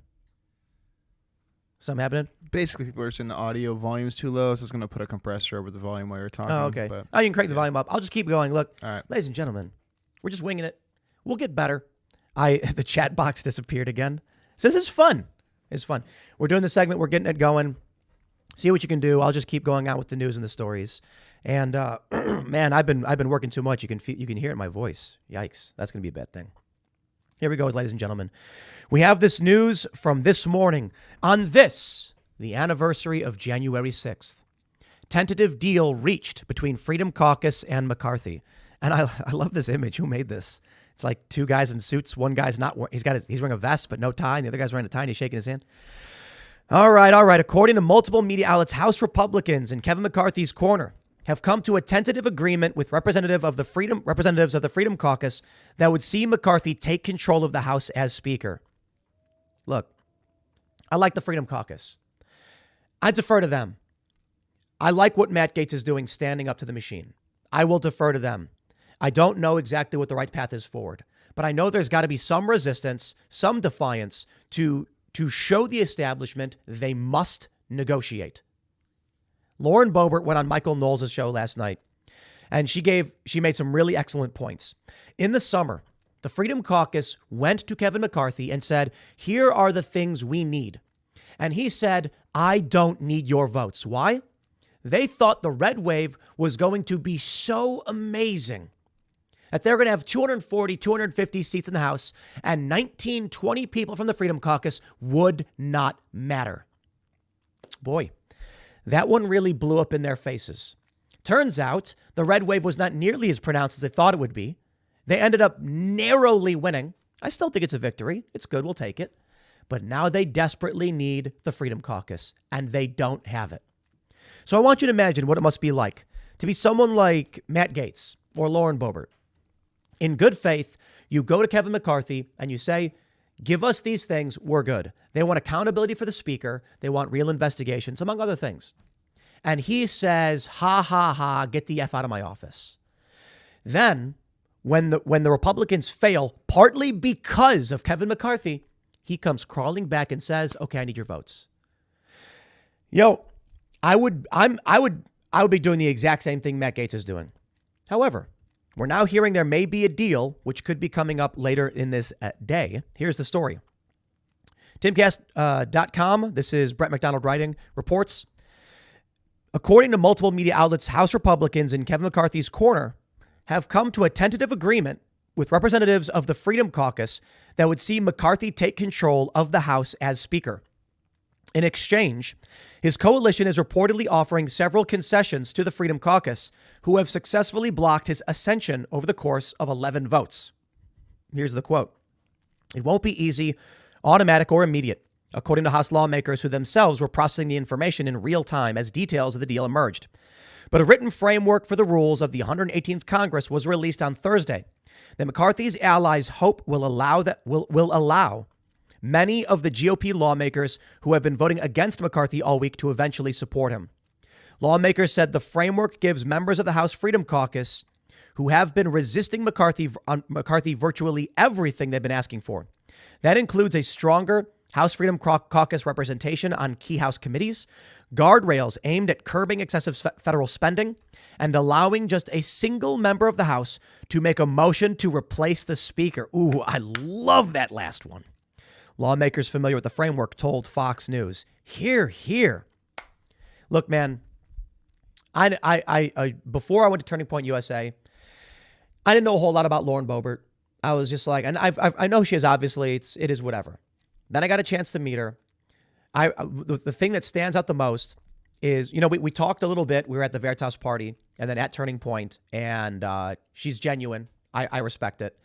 Something happening? Basically, people are saying the audio volume's too low, so it's going to put a compressor over the volume while you're talking. Oh, okay. But, You can crank the volume up. I'll just keep going. Look, all right. ladies and gentlemen, we're just winging it. We'll get better. The chat box disappeared again. So this is fun. It's fun. We're doing the segment. We're getting it going. See what you can do. I'll just keep going out with the news and the stories. And man, I've been working too much. You can hear it in my voice. Yikes. That's going to be a bad thing. Here we go, ladies and gentlemen. We have this news from this morning on this, the anniversary of January 6th. Tentative deal reached between Freedom Caucus and McCarthy. And I love this image. Who made this? It's like 2 guys in suits. One guy's not. He's wearing a vest but no tie, and the other guy's wearing a tie and he's shaking his hand. All right. According to multiple media outlets, House Republicans in Kevin McCarthy's corner have come to a tentative agreement with representatives of the Freedom Caucus that would see McCarthy take control of the House as Speaker. Look, I like the Freedom Caucus. I defer to them. I like what Matt Gaetz is doing, standing up to the machine. I will defer to them. I don't know exactly what the right path is forward, but I know there's got to be some resistance, some defiance to show the establishment they must negotiate. Lauren Boebert went on Michael Knowles' show last night, and she made some really excellent points. In the summer, the Freedom Caucus went to Kevin McCarthy and said, here are the things we need. And he said, I don't need your votes. Why? They thought the red wave was going to be so amazing that they're going to have 240, 250 seats in the House, and 19, 20 people from the Freedom Caucus would not matter. Boy, that one really blew up in their faces. Turns out the red wave was not nearly as pronounced as they thought it would be. They ended up narrowly winning. I still think it's a victory. It's good. We'll take it. but now they desperately need the Freedom Caucus, and they don't have it. So I want you to imagine what it must be like to be someone like Matt Gaetz or Lauren Boebert. In good faith, you go to Kevin McCarthy and you say, give us these things, we're good. They want accountability for the speaker. They want real investigations, among other things. And he says, ha, ha, ha, get the F out of my office. Then, when the Republicans fail, partly because of Kevin McCarthy, he comes crawling back and says, okay, I need your votes. I would be doing the exact same thing Matt Gaetz is doing. However, we're now hearing there may be a deal, which could be coming up later in this day. Here's the story. Timcast.com, this is Brett McDonald writing, reports, according to multiple media outlets, House Republicans in Kevin McCarthy's corner have come to a tentative agreement with representatives of the Freedom Caucus that would see McCarthy take control of the House as Speaker. In exchange, his coalition is reportedly offering several concessions to the Freedom Caucus, who have successfully blocked his ascension over the course of 11 votes. Here's the quote. It won't be easy, automatic, or immediate, according to House lawmakers who themselves were processing the information in real time as details of the deal emerged. But a written framework for the rules of the 118th Congress was released on Thursday that McCarthy's allies hope will allow many of the GOP lawmakers who have been voting against McCarthy all week to eventually support him. Lawmakers said the framework gives members of the House Freedom Caucus who have been resisting McCarthy virtually everything they've been asking for. That includes a stronger House Freedom Caucus representation on key House committees, guardrails aimed at curbing excessive federal spending, and allowing just a single member of the House to make a motion to replace the Speaker. Ooh, I love that last one. Lawmakers familiar with the framework told Fox News, "Hear, hear." Look, man, I before I went to Turning Point USA, I didn't know a whole lot about Lauren Boebert. I was just like, and I know she is obviously it is whatever. Then I got a chance to meet her. The thing that stands out the most is, we talked a little bit. We were at the Veritas party and then at Turning Point, and she's genuine. I respect it.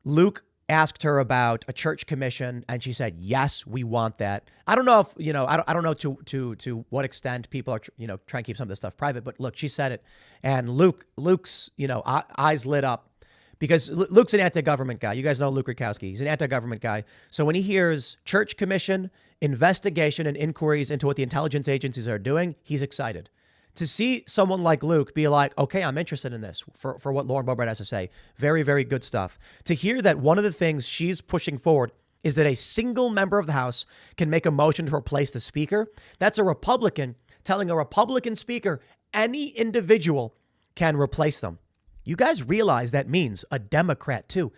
Luke asked her about a church commission, and she said, yes, we want that. I don't know if, I don't know to what extent people are, trying to keep some of this stuff private, but look, she said it. And Luke's, eyes lit up because Luke's an anti-government guy. You guys know Luke Rukowski. He's an anti-government guy. So when he hears church commission, investigation, and inquiries into what the intelligence agencies are doing, he's excited. To see someone like Luke be like, okay, I'm interested in this for what Lauren Boebert has to say. Very, very good stuff. To hear that one of the things she's pushing forward is that a single member of the House can make a motion to replace the Speaker. That's a Republican telling a Republican Speaker any individual can replace them. You guys realize that means a Democrat too.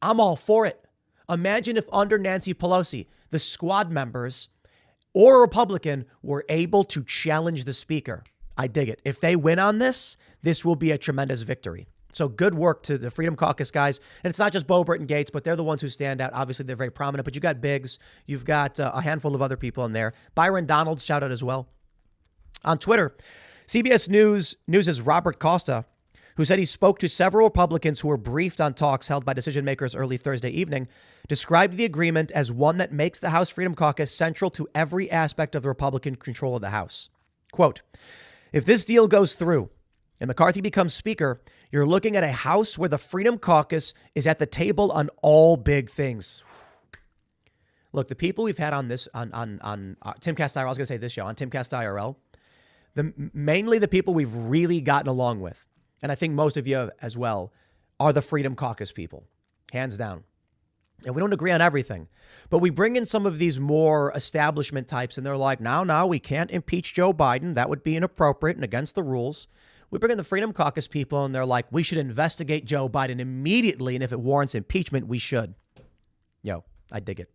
I'm all for it. Imagine if under Nancy Pelosi, the squad members or a Republican were able to challenge the Speaker. I dig it. If they win on this, this will be a tremendous victory. So good work to the Freedom Caucus guys. And it's not just Boebert and Gaetz, but they're the ones who stand out. Obviously, they're very prominent, but you got Biggs. You've got a handful of other people in there. Byron Donalds, shout out as well. On Twitter, CBS News' Robert Costa, who said he spoke to several Republicans who were briefed on talks held by decision makers early Thursday evening, described the agreement as one that makes the House Freedom Caucus central to every aspect of the Republican control of the House. Quote, if this deal goes through and McCarthy becomes Speaker, you're looking at a House where the Freedom Caucus is at the table on all big things. Look, the people we've had on this, on Timcast IRL, I was going to say this show, on Timcast IRL, mainly the people we've really gotten along with, and I think most of you as well, are the Freedom Caucus people, hands down. And we don't agree on everything, but we bring in some of these more establishment types and they're like, no, we can't impeach Joe Biden. That would be inappropriate and against the rules. We bring in the Freedom Caucus people and they're like, we should investigate Joe Biden immediately. And if it warrants impeachment, we should. Yo, I dig it.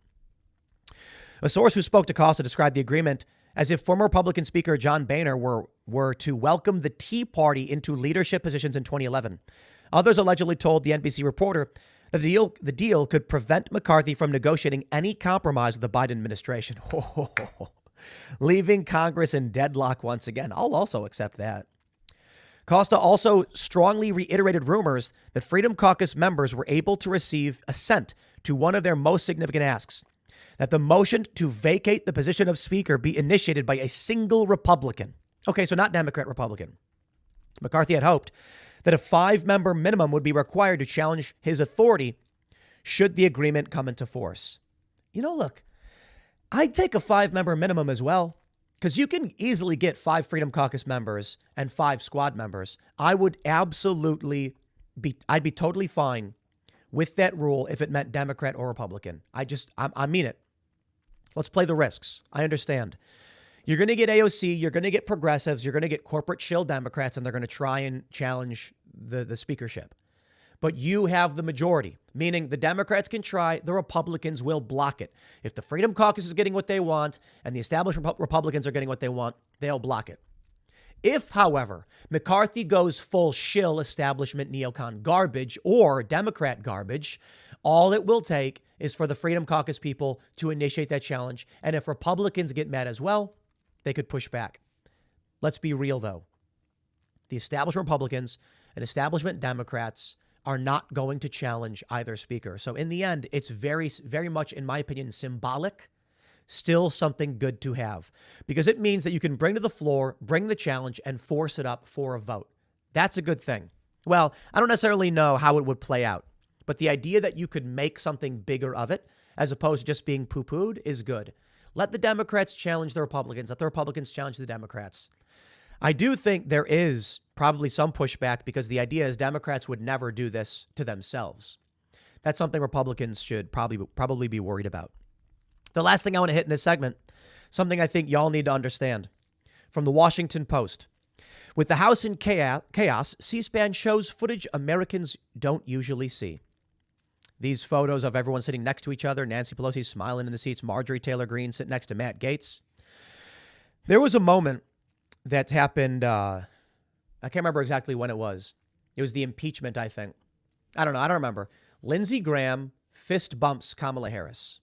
A source who spoke to Costa described the agreement as if former Republican Speaker John Boehner were to welcome the Tea Party into leadership positions in 2011. Others allegedly told the NBC reporter that the deal could prevent McCarthy from negotiating any compromise with the Biden administration. Leaving Congress in deadlock once again. I'll also accept that. Costa also strongly reiterated rumors that Freedom Caucus members were able to receive assent to one of their most significant asks. that the motion to vacate the position of Speaker be initiated by a single Republican. Okay, so not Democrat, Republican. McCarthy had hoped that a 5-member minimum would be required to challenge his authority should the agreement come into force. Look, I'd take a 5-member minimum as well, because you can easily get 5 Freedom Caucus members and 5 squad members. I'd be totally fine with that rule if it meant Democrat or Republican. I mean it. Let's play the risks. I understand. You're going to get AOC, you're going to get progressives, you're going to get corporate shill Democrats, and they're going to try and challenge the speakership. But you have the majority, meaning the Democrats can try, the Republicans will block it. If the Freedom Caucus is getting what they want and the established Republicans are getting what they want, they'll block it. If, however, McCarthy goes full shill establishment neocon garbage or Democrat garbage, all it will take is for the Freedom Caucus people to initiate that challenge. And if Republicans get mad as well, they could push back. Let's be real, though. The established Republicans and establishment Democrats are not going to challenge either speaker. So in the end, it's very, very much, in my opinion, symbolic, still something good to have, because it means that you can bring to the floor, bring the challenge, and force it up for a vote. That's a good thing. Well, I don't necessarily know how it would play out, but the idea that you could make something bigger of it, as opposed to just being poo-pooed, is good. Let the Democrats challenge the Republicans. Let the Republicans challenge the Democrats. I do think there is probably some pushback because the idea is Democrats would never do this to themselves. That's something Republicans should probably be worried about. The last thing I want to hit in this segment, something I think y'all need to understand, from the Washington Post. With the House in chaos, C-SPAN shows footage Americans don't usually see. These photos of everyone sitting next to each other, Nancy Pelosi smiling in the seats, Marjorie Taylor Greene sitting next to Matt Gaetz. There was a moment that happened, I can't remember exactly when it was. It was the impeachment, I think. I don't remember. Lindsey Graham fist bumps Kamala Harris.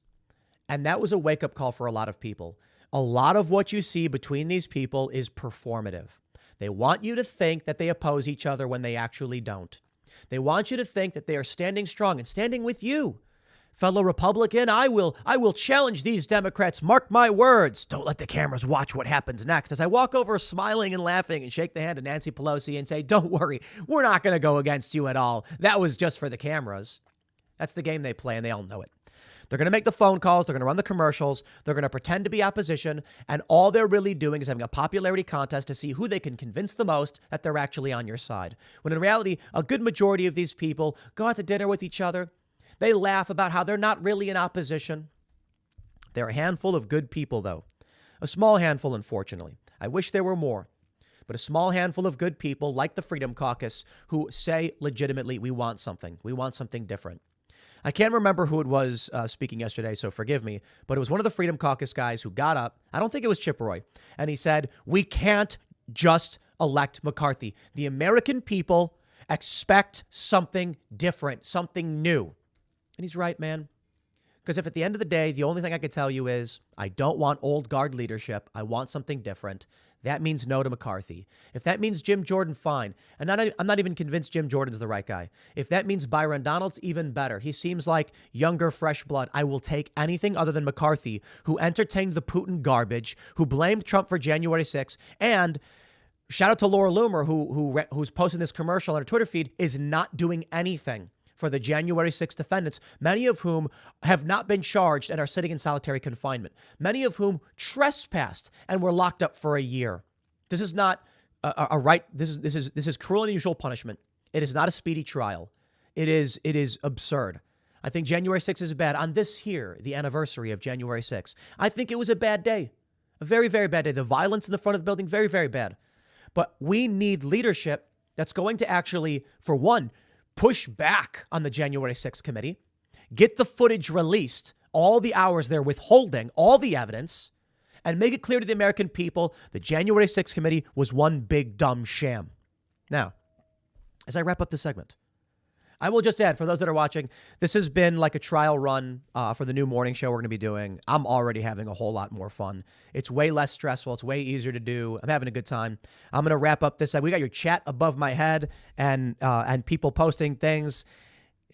And that was a wake-up call for a lot of people. A lot of what you see between these people is performative. They want you to think that they oppose each other when they actually don't. They want you to think that they are standing strong and standing with you. Fellow Republican, I will challenge these Democrats. Mark my words. Don't let the cameras watch what happens next. As I walk over smiling and laughing and shake the hand of Nancy Pelosi and say, don't worry, we're not going to go against you at all. That was just for the cameras. That's the game they play, and they all know it. They're going to make the phone calls. They're going to run the commercials. They're going to pretend to be opposition. And all they're really doing is having a popularity contest to see who they can convince the most that they're actually on your side. When in reality, a good majority of these people go out to dinner with each other. They laugh about how they're not really in opposition. They're a handful of good people, though. A small handful, unfortunately. I wish there were more. But a small handful of good people like the Freedom Caucus who say legitimately, we want something. We want something different. I can't remember who it was speaking yesterday, so forgive me, but it was one of the Freedom Caucus guys who got up. I don't think it was Chip Roy. And he said, we can't just elect McCarthy. The American people expect something different, something new. And he's right, man. Because if at the end of the day, the only thing I could tell you is I don't want old guard leadership. I want something different. That means no to McCarthy. If that means Jim Jordan, fine. And I'm not even convinced Jim Jordan's the right guy. If that means Byron Donalds, even better. He seems like younger, fresh blood. I will take anything other than McCarthy, who entertained the Putin garbage, who blamed Trump for January 6th, and shout out to Laura Loomer, who's posting this commercial on her Twitter feed, is not doing anything for the January 6th defendants, many of whom have not been charged and are sitting in solitary confinement, many of whom trespassed and were locked up for a year. This is not a right. This is cruel and unusual punishment. It is not a speedy trial. It is absurd. I think January 6th is bad. On this here, the anniversary of January 6th, I think it was a bad day, a very, very bad day. The violence in the front of the building, very, very bad. But we need leadership that's going to actually, for one, push back on the January 6th committee, get the footage released, all the hours they're withholding, all the evidence, and make it clear to the American people the January 6th committee was one big dumb sham. Now, as I wrap up this segment, I will just add, for those that are watching, this has been like a trial run for the new morning show we're going to be doing. I'm already having a whole lot more fun. It's way less stressful. It's way easier to do. I'm having a good time. I'm going to wrap up this. We got your chat above my head and people posting things.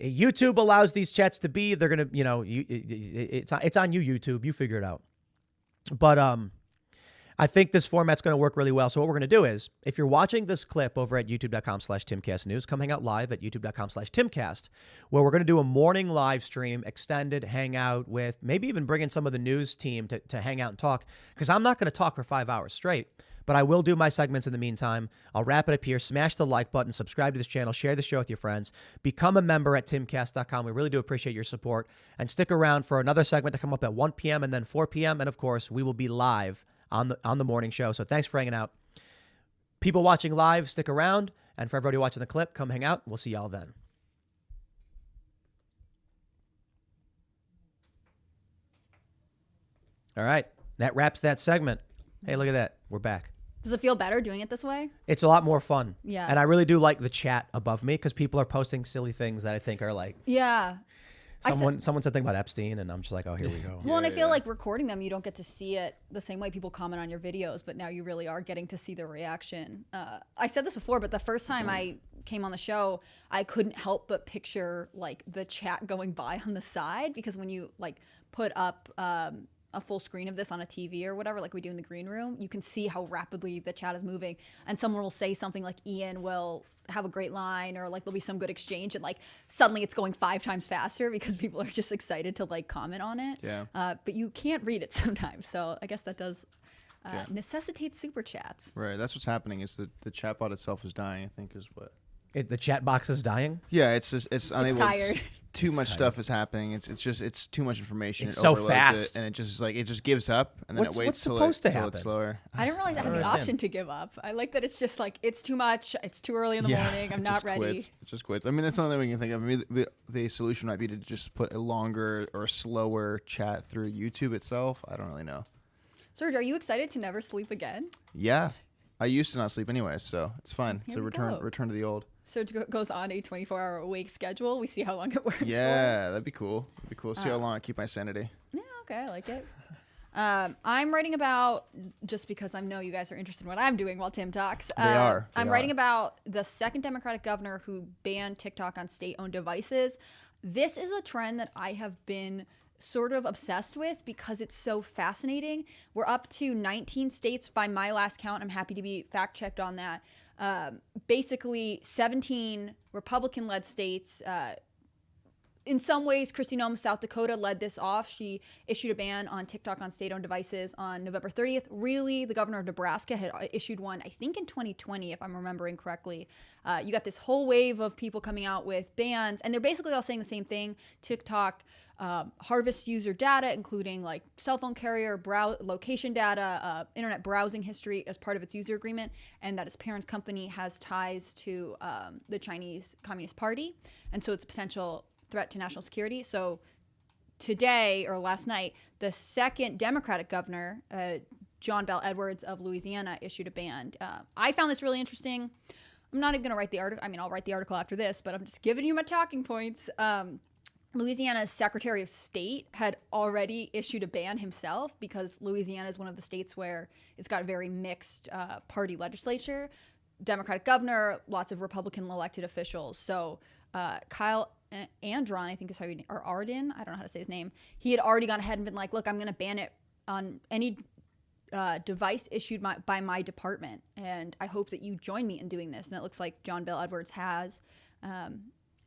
YouTube allows these chats to be. They're gonna, it's on you, YouTube. You figure it out. But I think this format's going to work really well. So what we're going to do is, if you're watching this clip over at youtube.com/TimcastNews, come hang out live at youtube.com/Timcast, where we're going to do a morning live stream, extended hangout with maybe even bring in some of the news team to hang out and talk, because I'm not going to talk for 5 hours straight. But I will do my segments in the meantime. I'll wrap it up here. Smash the like button, subscribe to this channel, share the show with your friends, become a member at timcast.com. We really do appreciate your support. And stick around for another segment to come up at 1 p.m. and then 4 p.m. And of course, we will be live on the morning show. So thanks for hanging out. People watching live, stick around. And for everybody watching the clip, come hang out. We'll see y'all then. All right. That wraps that segment. Hey, look at that. We're back. Does it feel better doing it this way? It's a lot more fun. Yeah. And I really do like the chat above me, because people are posting silly things that I think are like, Yeah. someone said something about Epstein, and I'm just like, oh, here we go. Well, and I feel like recording them, you don't get to see it the same way people comment on your videos, but now you really are getting to see the reaction. I said this before, but the first time I came on the show, I couldn't help but picture like the chat going by on the side, because when you like put up a full screen of this on a TV or whatever, like we do in the green room, you can see how rapidly the chat is moving, and someone will say something like Ian will have a great line, or like there'll be some good exchange, and like suddenly it's going 5 times faster because people are just excited to like comment on it. Yeah. But you can't read it sometimes, so I guess that does necessitate super chats. Right. That's what's happening. Is the chatbot itself is dying, I think, is what. The chat box is dying. Yeah, it's unable. Tired. Too much stuff is happening. It's too much information. It's it so overloads fast. it, and it just gives up, and then what's it waits till supposed to till happen? it's slower. I didn't realize I had the understand. option to give up. I like that it's just like, it's too much, it's too early in the morning, I'm it not just ready. Quits. It just quits. I mean, that's the only thing we can think of. Maybe the solution might be to just put a longer or slower chat through YouTube itself. I don't really know. Serge, are you excited to never sleep again? Yeah, I used to not sleep anyway, so it's fine. It's Here a we go. return to the old. Serge goes on a 24-hour awake schedule. We see how long it works Yeah, that'd be cool. That'd be cool. See how long I keep my sanity. for. Yeah, okay, I like it. I'm writing about, just because I know you guys are interested in what I'm doing while Tim talks. I'm writing about the second Democratic governor who banned TikTok on state-owned devices. This is a trend that I have been sort of obsessed with because it's so fascinating. We're up to 19 states by my last count. I'm happy to be fact-checked on that. Basically 17 Republican-led states. In some ways, Kristi Noem, South Dakota, led this off. She issued a ban on TikTok on state-owned devices on November 30th. Really, the governor of Nebraska had issued one, I think in 2020, if I'm remembering correctly. You got this whole wave of people coming out with bans, and they're basically all saying the same thing. TikTok harvests user data, including like cell phone carrier, location data, internet browsing history as part of its user agreement, and that its parent company has ties to the Chinese Communist Party, and so it's a potential threat to national security. So today, or last night, the second Democratic governor, John Bel Edwards of Louisiana, issued a ban. I found this really interesting. I'm not even going to write the article. I mean, I'll write the article after this, but I'm just giving you my talking points. Louisiana's Secretary of State had already issued a ban himself, because Louisiana is one of the states where it's got a very mixed party legislature. Democratic governor, lots of Republican elected officials. So Kyle Andron, I think is how you, or Arden, I don't know how to say his name. He had already gone ahead and been like, look, I'm going to ban it on any device issued by my department, and I hope that you join me in doing this. And it looks like John Bel Edwards has.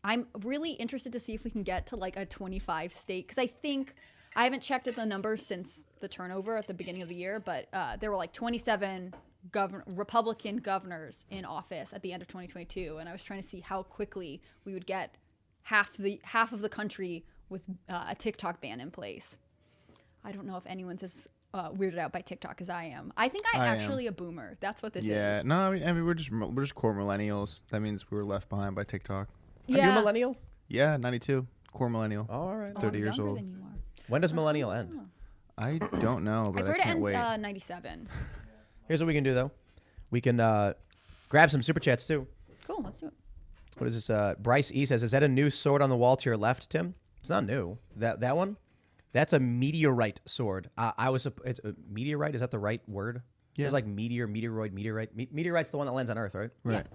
I'm really interested to see if we can get to like a 25 state, because I think, I haven't checked at the numbers since the turnover at the beginning of the year, but there were like 27 Republican governors in office at the end of 2022, and I was trying to see how quickly we would get half of the country with a TikTok ban in place. I don't know if anyone's as weirded out by TikTok as I am. I think I'm actually a boomer. That's what this is. Yeah, no, I mean we're just core millennials. That means we were left behind by TikTok. Are you a millennial? Yeah, 92, core millennial. Oh, all right. 30 years old. Than you are. When does millennial end? I don't know, but I've I heard it can't ends wait. 97. Here's what we can do, though. We can grab some super chats, too. Cool, let's do it. What is this? Bryce E says, is that a new sword on the wall to your left, Tim? It's not new. That one? That's a meteorite sword. It's a meteorite? Is that the right word? Yeah. It's like meteorite. Meteorite's the one that lands on Earth, right? Right.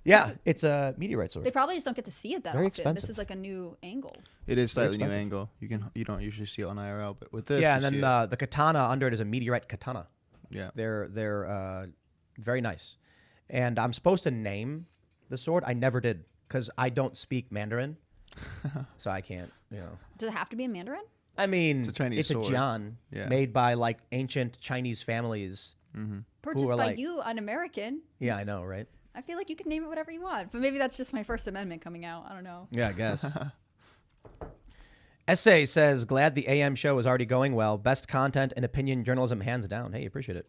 Yeah, it's a meteorite sword. They probably just don't get to see it that Very often. expensive. This is like a new angle. It is Very slightly new expensive. angle. You don't usually see it on IRL, but with this, Yeah, you and see then it. the katana under it is a meteorite katana. Yeah. They're very nice. And I'm supposed to name the sword. I never did because I don't speak Mandarin, so I can't. Does it have to be in Mandarin? I mean, It's a Chinese sword. jian Yeah. made by like ancient Chinese families. Purchased are by like- you, an American. Yeah, I know, right? I feel like you can name it whatever you want, but maybe that's just my First Amendment coming out. I don't know. Yeah, I guess. Essay says, glad the AM show is already going well. Best content and opinion journalism, hands down. Hey, appreciate it.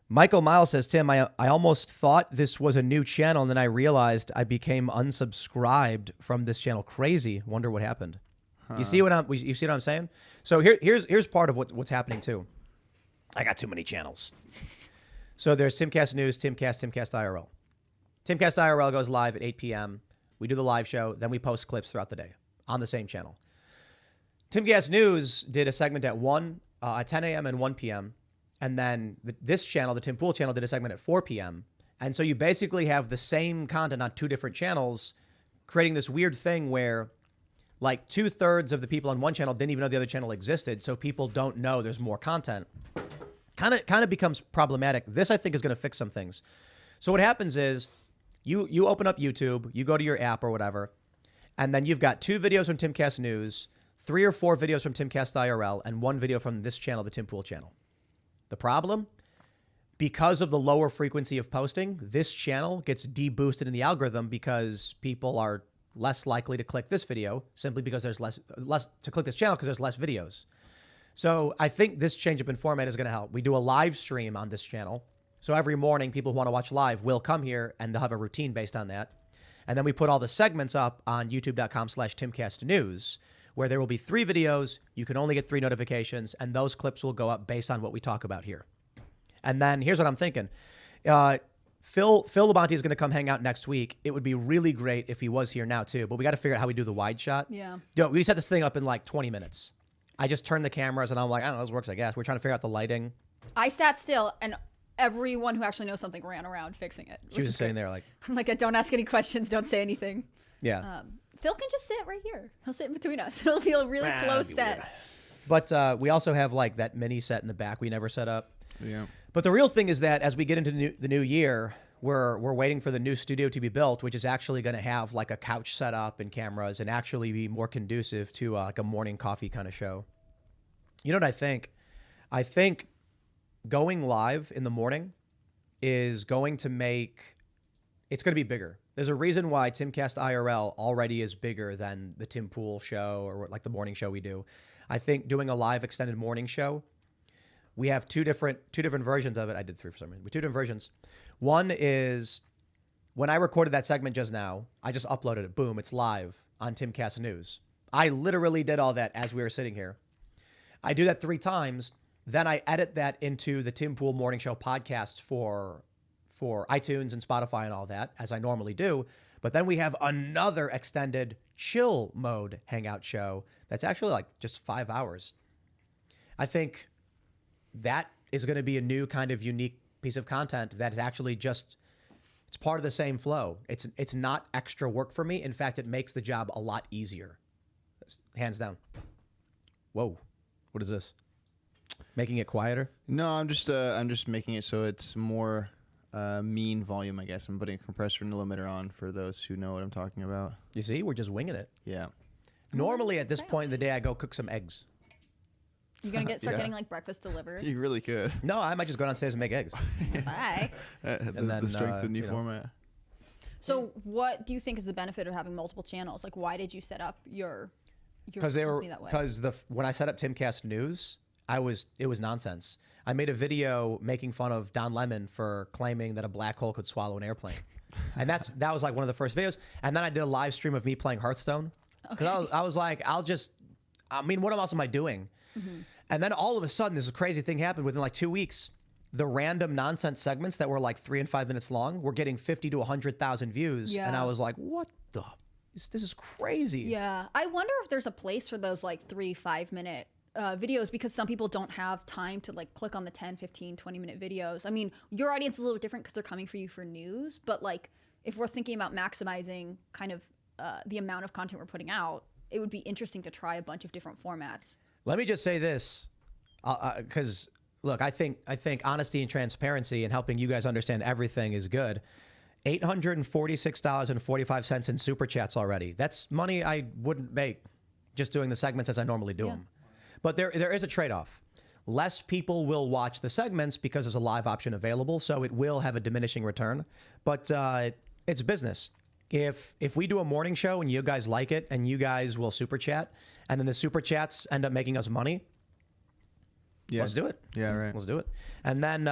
Michael Miles says, Tim, I almost thought this was a new channel, and then I realized I became unsubscribed from this channel. Crazy. Wonder what happened. You see what I'm saying? So here's part of what's happening too. I got too many channels. So there's Timcast News, Timcast IRL. Timcast IRL goes live at 8 p.m. We do the live show, then we post clips throughout the day on the same channel. Timcast News did a segment at 10 a.m. and 1 p.m. And then this channel, the Tim Pool channel, did a segment at 4 p.m. And so you basically have the same content on two different channels, creating this weird thing where like 2/3 of the people on one channel didn't even know the other channel existed. So people don't know there's more content. Kind of becomes problematic. This, I think, is going to fix some things. So what happens is you open up YouTube, you go to your app or whatever, and then you've got 2 videos from Timcast News, 3 or 4 videos from Timcast IRL, and 1 video from this channel, the Tim Pool channel. The problem? Because of the lower frequency of posting, this channel gets deboosted in the algorithm because people are less likely to click this video simply because there's less to click this channel because there's less videos. So I think this change up in format is going to help. We do a live stream on this channel. So every morning, people who want to watch live will come here and they'll have a routine based on that. And then we put all the segments up on youtube.com/TimcastNews, where there will be 3 videos. You can only get 3 notifications, and those clips will go up based on what we talk about here. And then here's what I'm thinking. Phil Labonte is going to come hang out next week. It would be really great if he was here now too, but we got to figure out how we do the wide shot. Yeah. Yo, we set this thing up in like 20 minutes. I just turned the cameras and I'm like, I don't know, this works, I guess. We're trying to figure out the lighting. I sat still, and everyone who actually knows something ran around fixing it. She was just sitting there like, I'm like, don't ask any questions, don't say anything. yeah. Phil can just sit right here. He'll sit in between us. It'll be a really close set. But we also have like that mini set in the back we never set up. Yeah. But the real thing is that as we get into the new year, we're waiting for the new studio to be built, which is actually going to have like a couch set up and cameras and actually be more conducive to like a morning coffee kind of show. You know what I think? I think going live in the morning is going to it's going to be bigger. There's a reason why Timcast IRL already is bigger than the Tim Pool show or like the morning show we do. I think doing a live extended morning show, we have two different versions of it. I did 3 for some reason. We 2 different versions. One is when I recorded that segment just now, I just uploaded it. Boom, it's live on Timcast News. I literally did all that as we were sitting here. I do that 3 times. Then I edit that into the Tim Pool Morning Show podcast for iTunes and Spotify and all that, as I normally do. But then we have another extended chill mode hangout show that's actually like just 5 hours. I think that is going to be a new kind of unique piece of content that is actually just, it's part of the same flow. It's not extra work for me. In fact, it makes the job a lot easier. Hands down. Whoa. What is this? Making it quieter? No, I'm just making it so it's more mean volume, I guess. I'm putting a compressor and a limiter on for those who know what I'm talking about. You see, we're just winging it. Yeah. Normally at this point in the day, I go cook some eggs. You're going to start Yeah. getting like breakfast delivered. You really could. No, I might just go downstairs and make eggs. Bye. The strength of the new format. So what do you think is the benefit of having multiple channels? Like, why did you set up your Because company that way? when I set up Timcast News, it was nonsense. I made a video making fun of Don Lemon for claiming that a black hole could swallow an airplane, and that was like one of the first videos. And then I did a live stream of me playing Hearthstone. Because I was like, what else am I doing? Mm-hmm. And then all of a sudden, this crazy thing happened within like 2 weeks. The random nonsense segments that were like 3 and 5 minutes long were getting 50 to 100,000 views. Yeah. And I was like, what this is crazy. Yeah. I wonder if there's a place for those like 3-5 minute videos because some people don't have time to like click on the 10, 15, 20-minute videos. I mean, your audience is a little different because they're coming for you for news, but like if we're thinking about maximizing kind of the amount of content we're putting out, it would be interesting to try a bunch of different formats. Let me just say this, because look, I think honesty and transparency and helping you guys understand everything is good. $846.45 in super chats already. That's money I wouldn't make just doing the segments as I normally do them. But there is a trade-off. Less people will watch the segments because there's a live option available, so it will have a diminishing return. But it's business. If we do a morning show and you guys like it and you guys will super chat, and then the super chats end up making us money, let's do it. Yeah, right. Let's do it. And then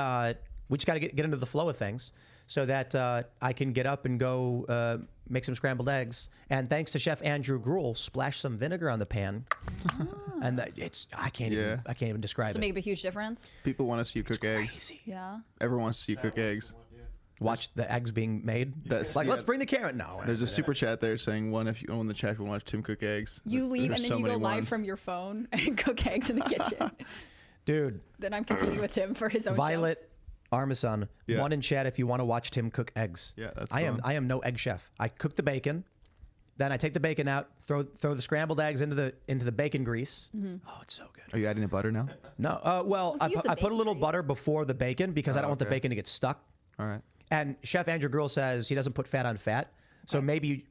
we just got to get into the flow of things so that I can get up and go make some scrambled eggs. And thanks to Chef Andrew Gruel, splash some vinegar on the pan. And I can't even describe Does it make a huge difference? People want to see you cook eggs. Crazy. Yeah. Everyone wants to see you cook eggs. Watch the eggs being made. Let's bring the camera. No. There's a super chat there saying if you own the chat, if you want to watch Tim cook eggs. You leave and then you go live from your phone and cook eggs in the kitchen. Dude. Then I'm competing with Tim for his own Violet Armisen, one in chat if you want to watch Tim cook eggs. Yeah, that's I am no egg chef. I cook the bacon, then I take the bacon out, throw the scrambled eggs into the bacon grease. Mm-hmm. Oh, it's so good. Are you adding the butter now? No. I put a little butter before the bacon because I don't want the bacon to get stuck. All right. And Chef Andrew Gruel says he doesn't put fat on fat. So maybe,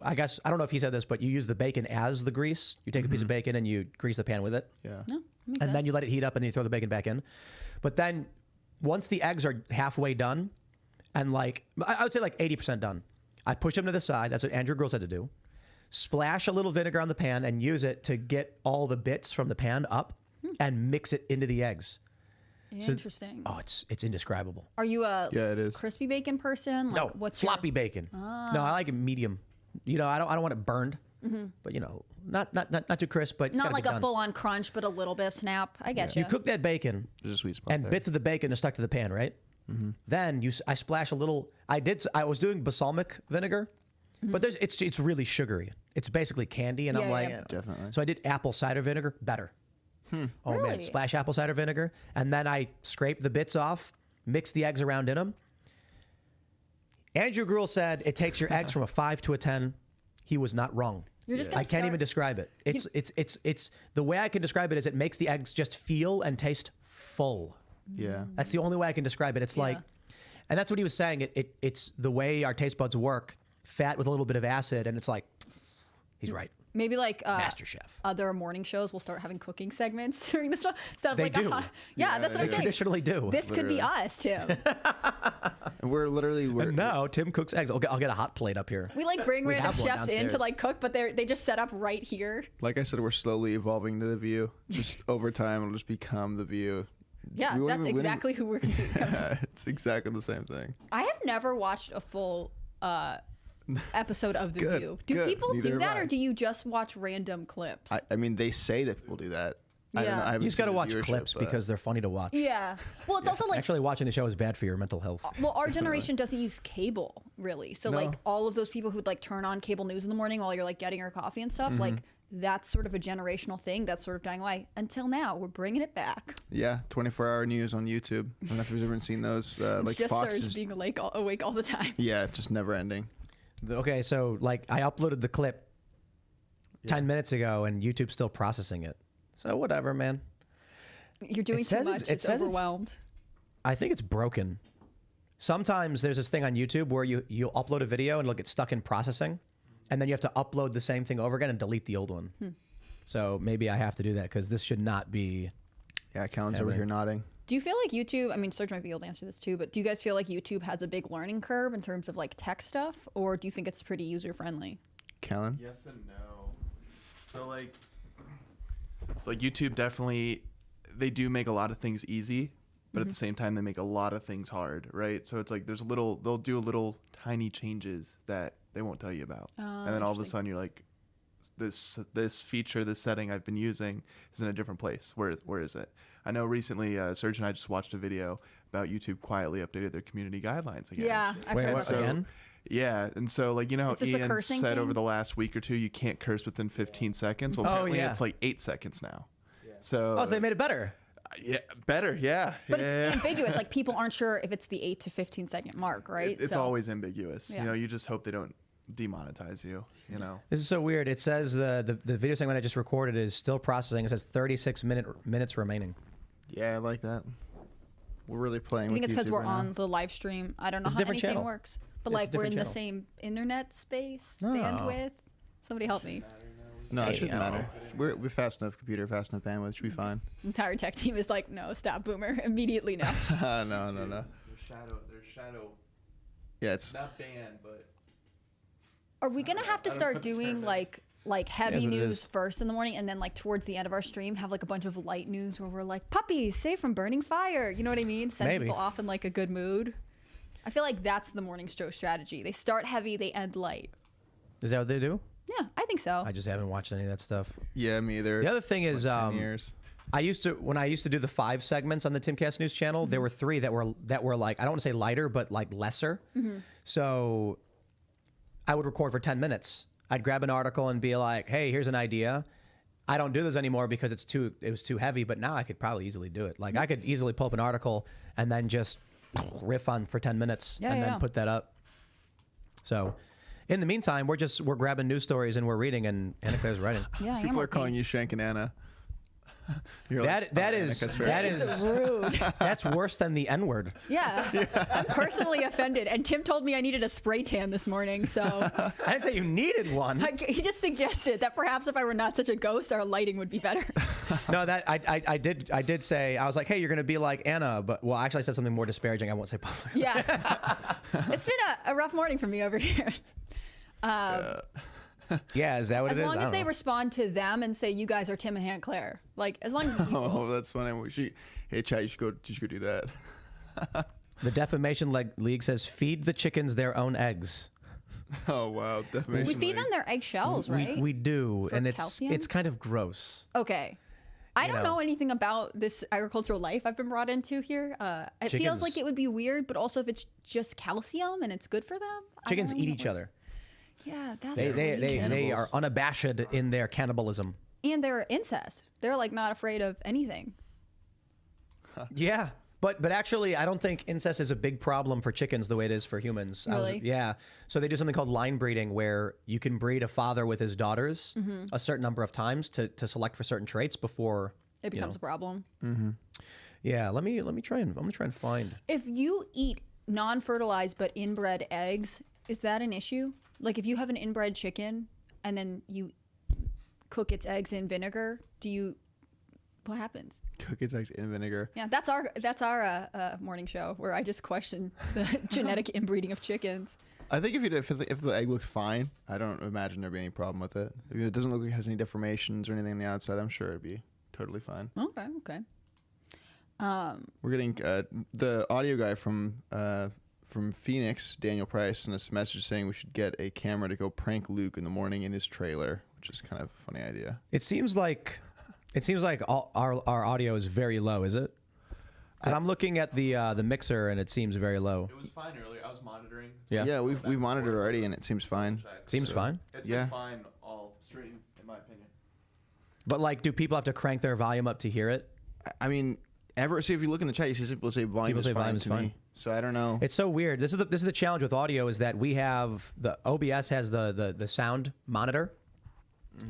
I guess, I don't know if he said this, but you use the bacon as the grease. You take a piece of bacon and you grease the pan with it. Yeah. No, and then you let it heat up and then you throw the bacon back in. But then once the eggs are halfway done, and I would say 80% done, I push them to the side. That's what Andrew Gruel said to do. Splash a little vinegar on the pan and use it to get all the bits from the pan up and mix it into the eggs. Interesting. It's indescribable. Are you a it is. crispy bacon person? No, what's floppy bacon. No, I like it medium. I don't want it burned, but not too crisp, but not like a full-on crunch, but a little bit of snap. I get you. You cook that bacon, there's a sweet spot and there. bits of the bacon are stuck to the pan, right? Mm-hmm. Then I splash a little. I was doing balsamic vinegar, but it's really sugary. It's basically candy, and I'm like, definitely. So I did apple cider vinegar, better. Oh really? man, splash apple cider vinegar, and then I scrape the bits off, mix the eggs around in them. Andrew Gruel said it takes your eggs from a 5 to a 10. He was not wrong. You're just I can't even describe it. It's the way I can describe it is it makes the eggs just feel and taste full. Yeah. That's the only way I can describe it. It's like, and that's what he was saying. It's the way our taste buds work. Fat with a little bit of acid, and it's like, he's right. Maybe Master Chef. Other morning shows will start having cooking segments during this stuff. They do. That's what I'm saying. They traditionally do. This could be us, Tim. And we're and now Tim cooks eggs. I'll get a hot plate up here. We bring random have one chefs in to downstairs. cook, but they just set up right here. Like I said, we're slowly evolving to The View. Just over time, it'll just become The View. Yeah, that's exactly who we're competing with. It's exactly the same thing. I have never watched a full episode of The View. Do people Neither do that, have I. or do you just watch random clips? I mean, they say that people do that. I don't know. I You just got to watch viewership, clips but- because they're funny to watch. Yeah. Well, it's also like Actually, watching the show is bad for your mental health. well, our generation doesn't use cable really. So like all of those people who'd turn on cable news in the morning while you're getting your coffee and stuff, that's sort of a generational thing that's sort of dying away. Until now, we're bringing it back. Yeah, 24-hour news on YouTube. I don't know if you've ever seen those. It's just Fox Serge is, being awake all the time. yeah, just never ending. Okay, so I uploaded the clip 10 minutes ago, and YouTube's still processing it. So whatever, man. You're doing too much. It's overwhelmed. I think it's broken. Sometimes there's this thing on YouTube where you'll upload a video and it'll get stuck in processing, and then you have to upload the same thing over again and delete the old one. So maybe I have to do that because this should not be. Yeah, Callan's over here nodding. Do you feel like YouTube, I mean, Serge might be able to answer this too, but do you guys feel like YouTube has a big learning curve in terms of tech stuff, or do you think it's pretty user-friendly? Callan? Yes and no. So YouTube definitely, they do make a lot of things easy, but at the same time they make a lot of things hard, right? So it's they'll do a little tiny changes that they won't tell you about. And then all of a sudden you're like, this feature, this setting I've been using is in a different place. Where is it? I know recently Serge and I just watched a video about YouTube quietly updated their community guidelines again. Yeah, I've Wait, heard what, about this. again? Yeah, and so Is this the Ian cursing said thing? over the last week or two, you can't curse within 15 seconds. Well, apparently yeah. it's 8 seconds now. So, Oh, so they made it better. yeah, better. Yeah. But yeah. it's ambiguous. Like people aren't sure if it's the 8 to 15 second mark, right? It's always ambiguous. Yeah. You know, you just hope they don't demonetize you, you know. This is so weird. It says the video segment I just recorded is still processing. It says 36 minutes remaining. Yeah, I like that. We're really playing. I think with it's because YouTube we're right now. on the live stream. I don't know It's a how different anything channel. works, but It's a like we're in different the channel. same internet space No. bandwidth. Somebody help me. No, Hey, it shouldn't I don't matter. We're fast enough computer, fast enough bandwidth. Should be fine. Entire tech team is like, no, stop, boomer, immediately no. No. There's shadow, Yeah, it's not banned, but Are we gonna have to I don't know start what the doing term is. like heavy Yes, it news is. first in the morning, and then like towards the end of our stream have like a bunch of light news where we're like puppies saved from burning fire? You know what I mean? Send Maybe. people off in like a good mood. I feel like that's the morning show strategy. They start heavy, they end light. Is that what they do? Yeah, I think so. I just haven't watched any of that stuff. yeah, me either. The other thing is, Like 10 years. when I used to do the 5 segments on the Timcast News channel, there were 3 that were like, I don't want to say lighter, but like lesser. So I would record for 10 minutes. I'd grab an article and be like, hey, here's an idea. I don't do this anymore because it was too heavy, but now I could probably easily do it. Like I could easily pull up an article and then just riff on for 10 minutes Yeah, and yeah. then put that up. So in the meantime, we're grabbing news stories and we're reading, and Anna Claire's writing. Yeah, I am People are working. calling you Shank and Anna. You're like, That "Oh, is Annika's fair." that It's is rude. that's worse than the N word. Yeah. I'm personally offended. And Tim told me I needed a spray tan this morning, so I didn't say you needed one. he just suggested that perhaps if I were not such a ghost, our lighting would be better. No, that I did say, I was like, hey, you're gonna be like Anna, but well, actually I said something more disparaging. I won't say publicly. Yeah. It's been a rough morning for me over here. Yeah, is that what As it is? long I as don't they know. respond to them and say, you guys are Tim and Aunt Claire. Like, as long as Oh, that's funny. Hey, chat, you should go do that. The Defamation League says feed the chickens their own eggs. Oh wow, defamation. we feed them their egg shells, right? We do, For and calcium? it's kind of gross. Okay. I You don't know. know anything about this agricultural life I've been brought into here. It feels Chickens- like it would be weird, but also if it's just calcium and it's good for them. I Chickens don't know eat how each that works. other. Yeah, that's They crazy. are unabashed in their cannibalism. And they're incest. They're like not afraid of anything. Yeah. But actually, I don't think incest is a big problem for chickens the way it is for humans. Really? Yeah. So they do something called line breeding, where you can breed a father with his daughters a certain number of times to select for certain traits before It becomes a problem. Yeah. I'm gonna try and find. If you eat non-fertilized but inbred eggs, is that an issue? Like if you have an inbred chicken and then you cook its eggs in vinegar, what happens? Cook its eggs in vinegar. Yeah, that's our morning show where I just question the genetic inbreeding of chickens. I think if the egg looks fine, I don't imagine there'd be any problem with it. If it doesn't look like it has any deformations or anything on the outside, I'm sure it'd be totally fine. Okay. We're getting the audio guy from Phoenix, Daniel Price, sent us a message saying we should get a camera to go prank Luke in the morning in his trailer, which is kind of a funny idea. It seems like all our audio is very low. Is it? Because I'm looking at the mixer and it seems very low. it was fine earlier. I was monitoring. Yeah. Yeah, we monitored already and it seems fine. Seems fine. It's Yeah. been fine all stream, in my opinion. But like, do people have to crank their volume up to hear it? I mean, see if you look in the chat, you see people say volume People is say fine volume is to fine. me. So I don't know. It's so weird. This is the challenge with audio, is that we have the OBS has the sound monitor,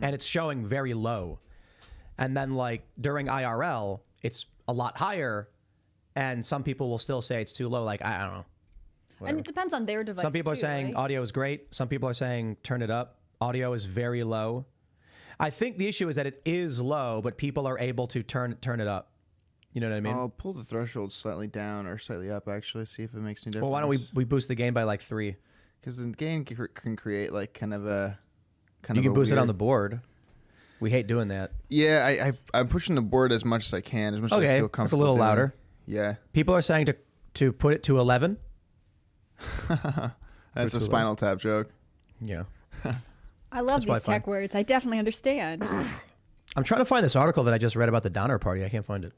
and it's showing very low, and then like during IRL, it's a lot higher, and some people will still say it's too low. Like I don't know. And it depends on their device. Some people are too, saying right? audio is great. Some people are saying turn it up. Audio is very low. I think the issue is that it is low, but people are able to turn it up. You know what I mean? I'll pull the threshold slightly down or slightly up, actually, see if it makes any difference. Well, why don't we boost the gain by like 3? Because the gain can create like kind of a You can boost it on the weird- board. We hate doing that. Yeah, I'm pushing the board as much as I can, as much as I Okay, feel that's a comfortable. little doing. louder. Yeah, People are saying to put it to 11. that's too a low. Spinal Tap joke. Yeah. I love That's these probably tech words. I definitely understand. I'm trying to find this article that I just read about the Donner Party. I can't find it.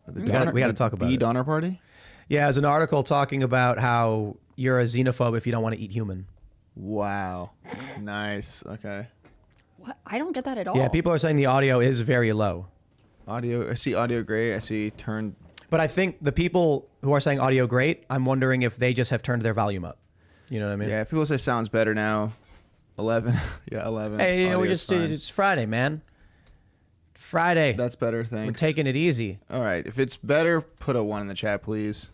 We gotta talk about the it. Donner Party. Yeah, it's an article talking about how you're a xenophobe if you don't want to eat human. Wow, nice. Okay, What? I don't get that at all. Yeah, people are saying the audio is very low. Audio. I see audio great. I see turned. But I think the people who are saying audio great, I'm wondering if they just have turned their volume up. You know what I mean? Yeah, if people say sounds better now. 11. Yeah, 11. Hey, we Audio's just fine. it's Friday, man. Friday. That's better. Thanks. We're taking it easy. All right. If it's better, put a 1 in the chat, please.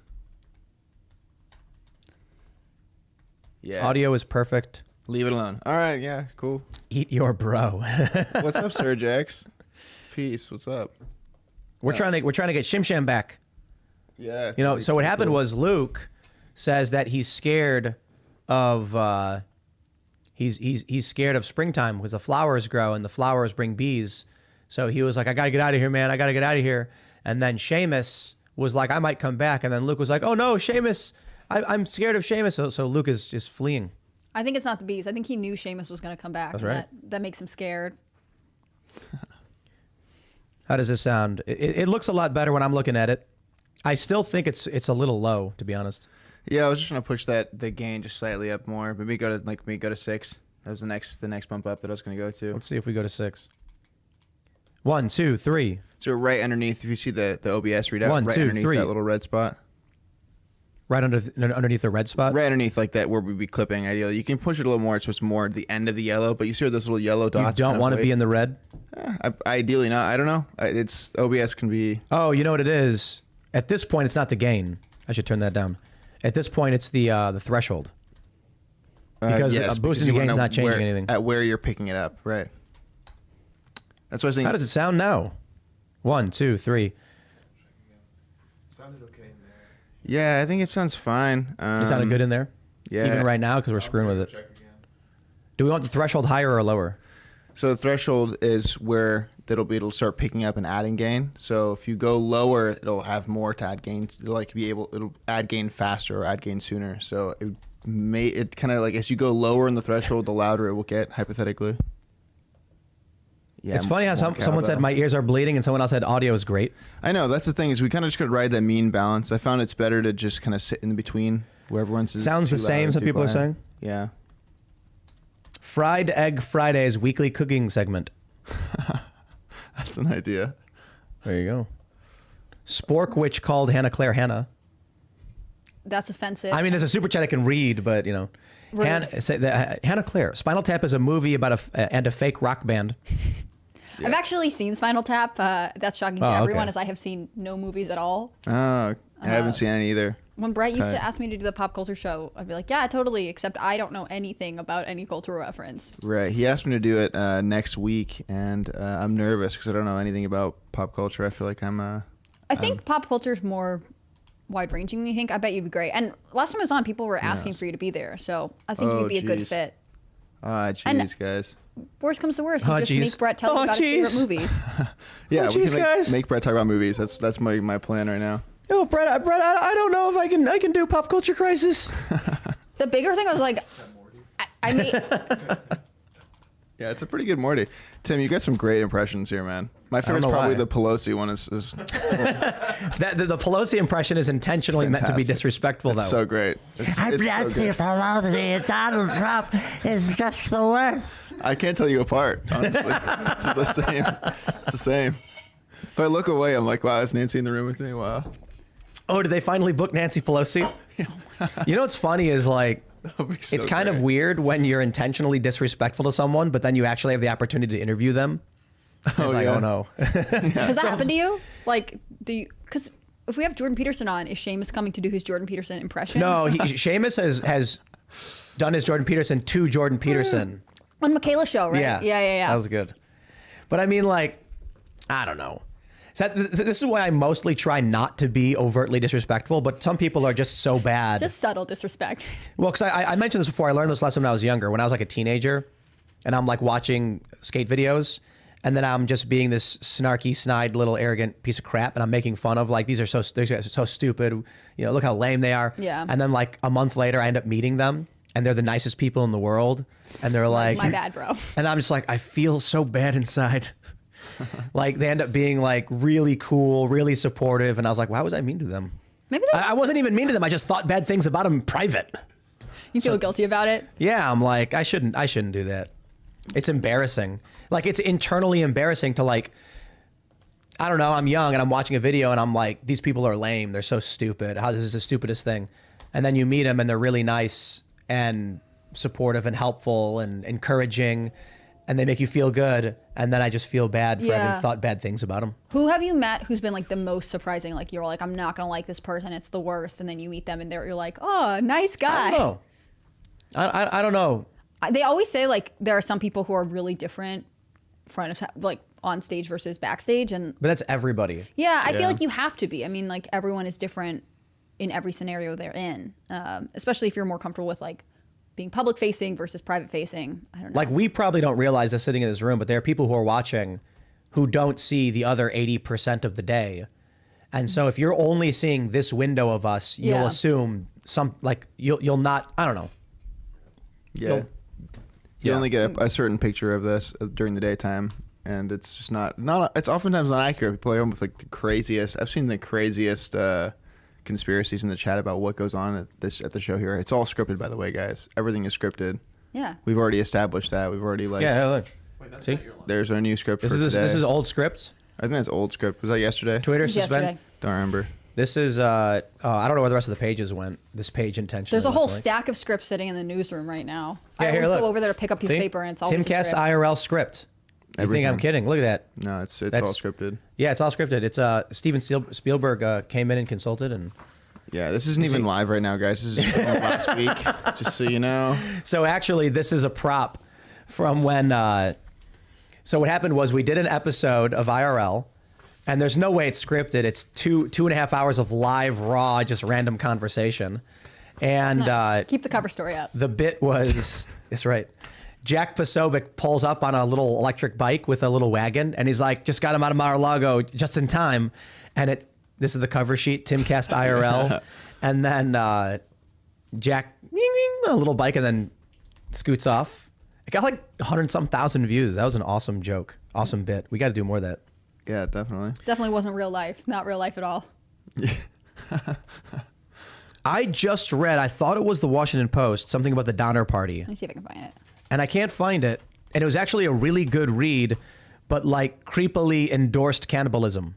Yeah. Audio is perfect. Leave it alone. All right. Yeah. Cool. Eat your bro. What's up, Sir Jax? Peace. What's up? We're trying to get Shim Sham back. Yeah. You know, so what happened was Luke says that he's scared of he's scared of springtime because the flowers grow and the flowers bring bees. So he was like, I gotta get out of here, man. I gotta get out of here. And then Seamus was like, I might come back. And then Luke was like, oh no, Seamus, I'm scared of Seamus. So Luke is fleeing. I think it's not the bees. I think he knew Seamus was going to come back. That's and right. That makes him scared. How does this sound? It looks a lot better when I'm looking at it. I still think it's a little low, to be honest. Yeah, I was just trying to push the gain just slightly up more. Maybe go to 6. That was the next bump up that I was going to go to. Let's see if we go to 6. 1, 2, 3. So right underneath, if you see the OBS readout, 1, right 2, underneath 3. that little red spot. Right underneath the red spot. Right underneath, like that, where we'd be clipping. Ideally, you can push it a little more, so it's more the end of the yellow. But you see where those little yellow You dots. don't want to be in the red. Ideally, not. I don't know. It's OBS can be. Oh, you know what it is? At this point, it's not the gain. I should turn that down. At this point, it's the threshold. Because boosting the gain is not changing anything. At where you're picking it up, right? That's what I was thinking. How does it sound now? 1, 2, 3. It sounded okay in there. Yeah, I think it sounds fine. It sounded good in there? Yeah. Even right now, because we're screwing with it. Check again. Do we want the threshold higher or lower? So the threshold is where it'll start picking up and adding gain. So if you go lower, it'll have more to add gain. It'll add gain faster or add gain sooner. So it kind of like as you go lower in the threshold, the louder it will get hypothetically. Yeah, it's funny how more someone said cowbell. my ears are bleeding and someone else said audio is great. I know that's the thing is we kind of just got to ride that mean balance. I found it's better to just kind of sit in between where everyone's Sounds the same. Some people are saying. Yeah. Fried Egg Fridays weekly cooking segment. That's an idea. There you go. Spork Witch called Hannah Claire Hannah. That's offensive. I mean, there's a super chat I can read, but you know, Rude. Hannah Claire. Spinal Tap is a movie about a fake rock band. I've actually seen Spinal Tap. That's shocking to Oh, okay. everyone, as I have seen no movies at all. Oh, I haven't seen any either. When Brett used Okay. to ask me to do the pop culture show, I'd be like, yeah, totally, except I don't know anything about any cultural reference. Right. He asked me to do it next week, and I'm nervous because I don't know anything about pop culture. I feel like I'm. I think pop culture is more wide-ranging than you think. I bet you'd be great. And last time I was on, people were asking for you to be there, so I think Oh, you'd be a good geez. fit. Ah, jeez, guys. Worst comes to worst, you Oh, just geez. make Brett tell you Oh, about geez. his favorite movies. Yeah, we jeez, can guys. make Brett talk about movies. That's my plan right now. Yo, Brett, I don't know if I can do Pop Culture Crisis. The bigger thing, I was like, I mean, Yeah, it's a pretty good Morty. Tim, you got some great impressions here, man. My favorite's know probably why. the Pelosi one. Is The Pelosi impression is intentionally meant to be fantastic. disrespectful, though. it's so great. It's so good. Pelosi, Donald Trump is just the worst. I can't tell you apart, honestly. It's the same. It's the same. If I look away, I'm like, wow, is Nancy in the room with me? Wow. Oh, did they finally book Nancy Pelosi? You know what's funny is like, That would be so it's kind of great. weird when you're intentionally disrespectful to someone, but then you actually have the opportunity to interview them. It's like, yeah. oh no. has that happened to you? Like, do you, because if we have Jordan Peterson on, is Seamus coming to do his Jordan Peterson impression? No, Seamus has done his Jordan Peterson to Jordan Peterson. On Michaela's show, right? Yeah. That was good. But I mean, like, I don't know. So this is why I mostly try not to be overtly disrespectful, but some people are just so bad. Just subtle disrespect. Well, because I mentioned this before. I learned this lesson when I was younger, when I was like a teenager, and I'm like watching skate videos, and then I'm just being this snarky, snide, little arrogant piece of crap, and I'm making fun of like these are so stupid. You know, look how lame they are. Yeah. And then like a month later, I end up meeting them, and they're the nicest people in the world, and they're like, My bad, bro. and I'm just like, I feel so bad inside. Like they end up being like really cool, really supportive, and I was like, why was I mean to them? Maybe I wasn't even mean to them. I just thought bad things about them in private. you feel guilty about it. Yeah, I'm like, I shouldn't do that. It's embarrassing. Like it's internally embarrassing to like, I don't know, I'm young and I'm watching a video and I'm like, these people are lame. They're so stupid. How this is the stupidest thing. And then you meet them and they're really nice and supportive and helpful and encouraging, and they make you feel good. And then I just feel bad for having thought bad things about them. Who have you met who's been like the most surprising? Like you're like, I'm not gonna like this person. It's the worst. And then you meet them and you're like, oh, nice guy. I don't know. I don't know. They always say like there are some people who are really different front of like on stage versus backstage, and But that's everybody. yeah, I feel like you have to be. I mean, like everyone is different in every scenario they're in, especially if you're more comfortable with like being public facing versus private facing. I don't know. Like we probably don't realize this sitting in this room, but there are people who are watching who don't see the other 80% of the day. And so if you're only seeing this window of us, you'll assume you'll not, I don't know. Yeah. You only get a certain picture of this during the daytime, and it's just not. It's oftentimes not accurate. People play with like the craziest. I've seen the craziest conspiracies in the chat about what goes on at the show here. It's all scripted, by the way, guys. Everything is scripted. Yeah. We've already established that. We've already like. Yeah, look. See? There's our new script This for is today. this is old script. I think that's old script. Was that yesterday? Twitter Yesterday. suspend. Don't remember. This is I don't know where the rest of the pages went. This page intentionally. There's a went whole blank. stack of scripts sitting in the newsroom right now. Yeah, I here, always look. go over there to pick up a piece See? of paper, and it's always a Timcast script. IRL script. You think I'm Everything. kidding? Look at that. No, it's all That's- scripted. Yeah, it's all scripted. It's Steven Spielberg came in and consulted, and Yeah, this isn't even live right now, guys. This is from last week, just so you know. so actually this is a prop from when. So what happened was we did an episode of IRL, and there's no way it's scripted. It's 2.5 hours of live, raw, just random conversation, and Nice. Keep the cover story up. the bit was it's right. Jack Posobiec pulls up on a little electric bike with a little wagon, and he's like, just got him out of Mar-a-Lago just in time. And this is the cover sheet, Timcast IRL. And then Jack, a little bike, and then scoots off. It got like 100-some thousand views. That was an awesome joke. Awesome bit. We got to do more of that. Yeah, definitely. Definitely wasn't real life. Not real life at all. I just read, I thought it was the Washington Post, something about the Donner Party. Let me see if I can find it. And I can't find it. And it was actually a really good read, but like creepily endorsed cannibalism.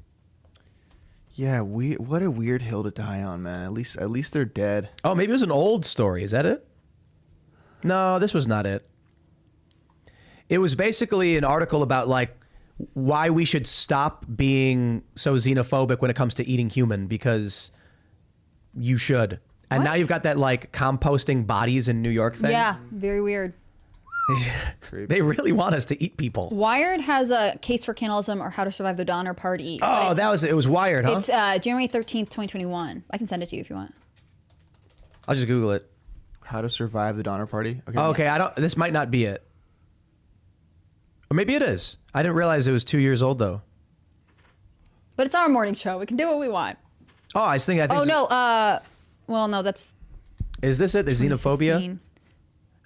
Yeah, what a weird hill to die on, man. At least they're dead. Oh, maybe it was an old story. Is that it? No, this was not it. It was basically an article about like why we should stop being so xenophobic when it comes to eating human, because you should. And What? now you've got that like composting bodies in New York thing. Yeah, very weird. They really want us to eat people. Wired has a case for cannibalism or how to survive the Donner Party. but Oh, it's, it was Wired, huh? It's January 13th, 2021. I can send it to you if you want. I'll just Google it. How to survive the Donner Party? Okay. Oh, okay, this might not be it. Or maybe it is. I didn't realize it was 2 years old though. But it's our morning show. We can do what we want. Oh, I think Oh, no. Well, no, that's Is this it? The xenophobia? 2016.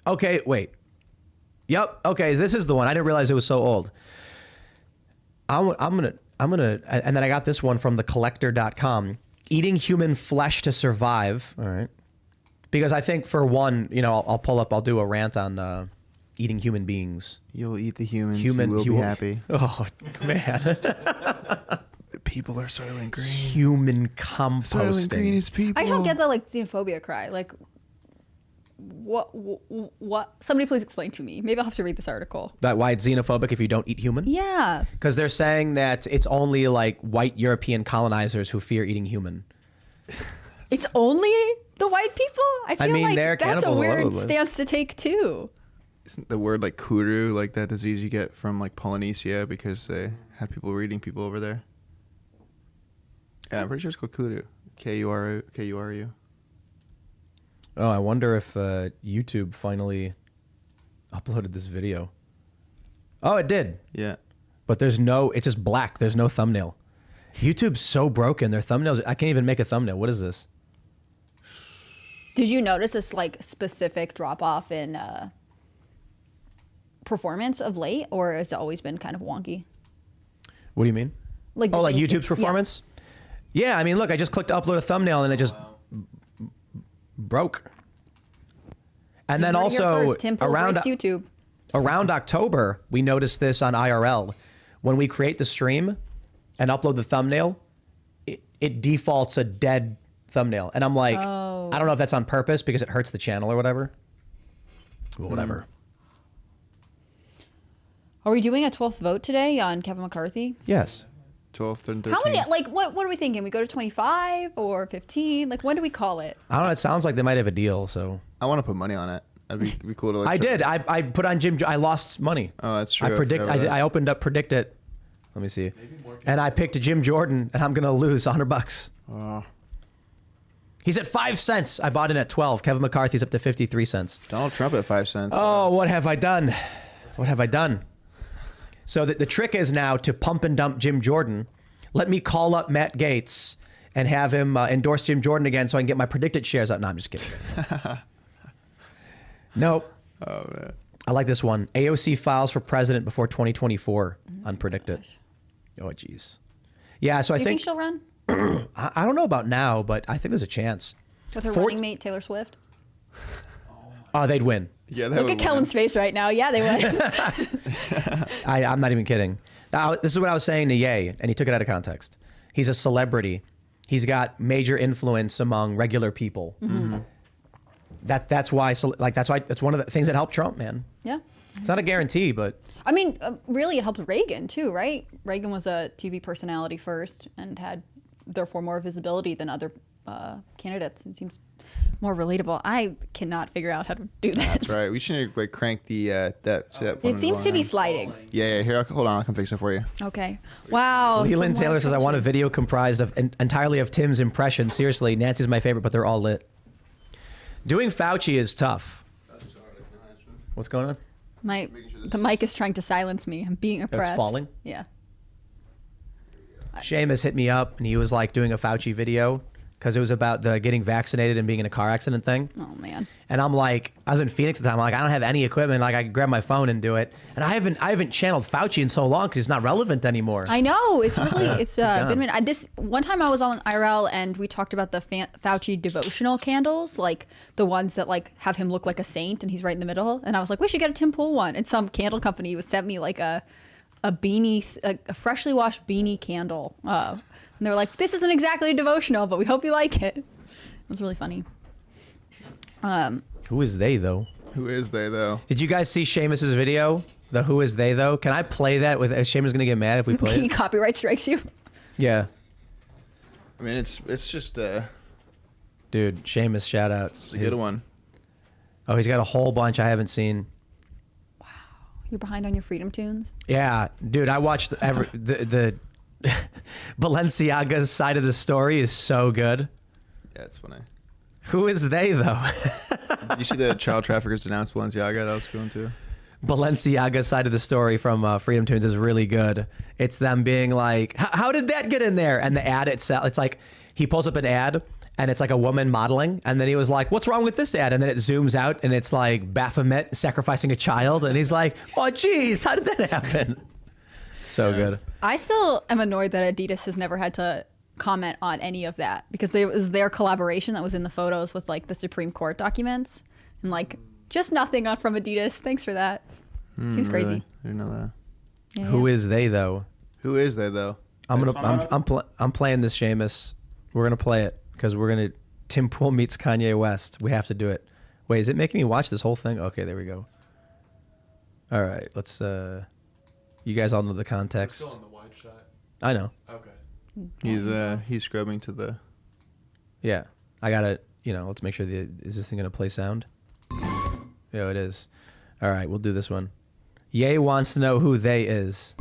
Okay, wait. Yep. Okay, this is the one. I didn't realize it was so old. I'm gonna, and then I got this one from thecollector.com. Eating human flesh to survive. All right. Because I think for one, I'll do a rant on eating human beings. You'll eat the humans. You will be happy. Oh man. People are Soylent Green. Human composting. Soylent Green is people. I don't get the like xenophobia cry. Like, what? Somebody please explain to me. Maybe I'll have to read this article. That why it's xenophobic if you don't eat human? Yeah. Because they're saying that it's only like white European colonizers who fear eating human. It's only the white people? I feel mean, like they're that's cannibals a all over weird the place. stance to take too. Isn't the word like kuru like that disease you get from like Polynesia because they had people eating people over there? Yeah, I'm pretty sure it's called kuru. K-U-R-U. Oh, I wonder if YouTube finally uploaded this video. Oh, it did. Yeah. But it's just black. There's no thumbnail. YouTube's so broken. Their thumbnails, I can't even make a thumbnail. What is this? Did you notice this like specific drop off in performance of late, or has it always been kind of wonky? What do you mean? Like Oh, this like thing- YouTube's performance? Yeah, I mean, look, I just clicked upload a thumbnail and it just broke. And then You heard it here also first. Tim Pool breaks YouTube. around October, we noticed this on IRL. When we create the stream, and upload the thumbnail, it defaults a dead thumbnail. And I'm like, Oh. I don't know if that's on purpose because it hurts the channel or whatever. Well, whatever. Are we doing a 12th vote today on Kevin McCarthy? Yes. 12th and 13th. How many? Like, what are we thinking? We go to 25 or 15? Like, when do we call it? I don't know. It sounds like they might have a deal. So I want to put money on it. That'd be cool to like. I did. I put on Jim. I lost money. Oh, that's true. I predict. forgot about I opened up predict it. Let me see. And I picked Jim Jordan, and I'm gonna lose $100. that. Oh. He's at 5 cents. I bought in at 12. Kevin McCarthy's up to 53 cents. Donald Trump at 5 cents. Oh, what have I done? What have I done? So the trick is now to pump and dump Jim Jordan. Let me call up Matt Gaetz and have him endorse Jim Jordan again so I can get my predicted shares up. No, I'm just kidding. No. Oh man. I like this one. AOC files for president before 2024. Unpredicted. Oh, jeez. Yeah, so I Do you think think she'll run I don't know about now, but I think there's a chance. with her Fort- running mate Taylor Swift? Oh, they'd win. Yeah, that Look would at Kellen's face right now. Yeah, they would. I'm not even kidding. Now, this is what I was saying to Ye, and he took it out of context. He's a celebrity. He's got major influence among regular people. Mm-hmm. That's why. That's one of the things that helped Trump, man. Yeah. It's not a guarantee, but I mean, really, it helped Reagan too, right? Reagan was a TV personality first and had, therefore, more visibility than other candidates. It seems more relatable. I cannot figure out how to do that. That's right. We should like crank the that. See that It seems to be sliding. Yeah. Here, hold on. I'll come fix it for you. Okay. Wow. Leland someone Taylor says, I want a coach me. video comprised of entirely of Tim's impressions. Seriously, Nancy's my favorite, but they're all lit. Doing Fauci is tough. What's going on? The mic is trying to silence me. I'm being oppressed. falling? Yeah. Seamus hit me up, and he was like doing a Fauci video because it was about the getting vaccinated and being in a car accident thing. Oh man. And I'm like, I was in Phoenix at the time. I'm like, I don't have any equipment. Like, I can grab my phone and do it. And I haven't channeled Fauci in so long because it's not relevant anymore. I know it's really been this one time I was on IRL and we talked about the Fauci devotional candles, like the ones that like have him look like a saint and he's right in the middle. And I was like, we should get a Tim Pool one. And some candle company sent me like a beanie, a freshly washed beanie candle. And they were like, this isn't exactly a devotional, but we hope you like it. It was really funny. Who is they though? Who is they though? Did you guys see Seamus's video? The who is they though? Can I play that with? Is Seamus gonna get mad if we play He it? copyright strikes you. Yeah, I mean, it's just dude. Seamus, shout out. it's a good one. Oh, he's got a whole bunch I haven't seen. You're behind on your Freedom Tunes. Yeah, dude. I watched the Balenciaga's side of the story is so good. Yeah, it's funny. Who is they though? Did you see the child traffickers denounced Balenciaga? That was going too. Balenciaga's side of the story from Freedom Tunes is really good. It's them being like, how did that get in there? And the ad itself, it's like he pulls up an ad and it's like a woman modeling. And then he was like, what's wrong with this ad? And then it zooms out and it's like Baphomet sacrificing a child. And he's like, oh, geez, how did that happen? So good. I still am annoyed that Adidas has never had to comment on any of that because it was their collaboration that was in the photos with like the Supreme Court documents and like just nothing on from Adidas. Thanks for that. Seems crazy. Really? I didn't know that. Yeah, Who yeah. is they though? Who is they though? I'm playing this, Seamus. We're gonna play it because we're gonna Tim Pool meets Kanye West. We have to do it. Wait, is it making me watch this whole thing? Okay, there we go. All right, let's. You guys all know the context. Still on the wide shot. I know. Okay. He's scrubbing to the. Yeah, I gotta. Let's make sure is this thing gonna play sound? Yeah, it is. All right, we'll do this one. Ye wants to know who they is.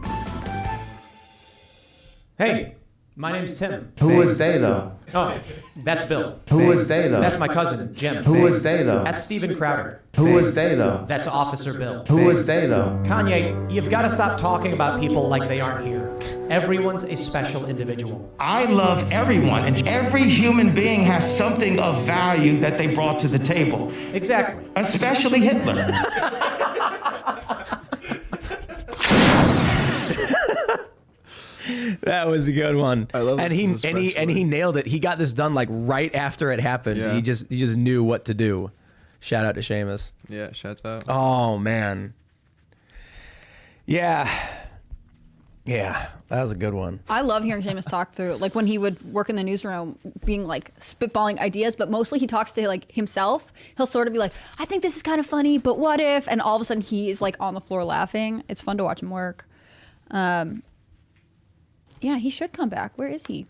Hey, my name's Tim. Who is they though? Oh, that's Bill. Who is they though? That's my cousin, Jim. Who is they though? That's Steven Crowder. Who is they though? That's Officer Bill. Who is they though? Kanye, you've got to stop talking about people like they aren't here. Everyone's a special individual. I love everyone, and every human being has something of value that they brought to the table, Exactly. especially Hitler. That was a good one. I love and this he is and he and he nailed it. He got this done like right after it happened. Yeah. He just knew what to do. Shout out to Seamus. Yeah, shouts out. Oh man. Yeah. Yeah, that was a good one. I love hearing Seamus talk through, like when he would work in the newsroom, being like spitballing ideas, but mostly he talks to like himself. He'll sort of be like, I think this is kind of funny, but what if? And all of a sudden he is like on the floor laughing. It's fun to watch him work. Yeah, he should come back. Where is he?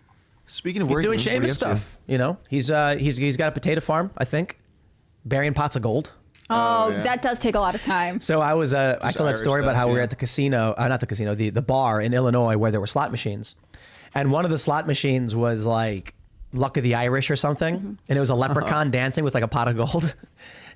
Speaking of He's work, doing what are you Seamus up to? stuff. You know, he's got a potato farm, I think, burying pots of gold. Oh, yeah. that does take a lot of time. So I was I told that Irish story about stuff, how we were yeah. at the casino, not the casino, the bar in Illinois where there were slot machines, and one of the slot machines was like Luck of the Irish or something, and it was a leprechaun dancing with like a pot of gold,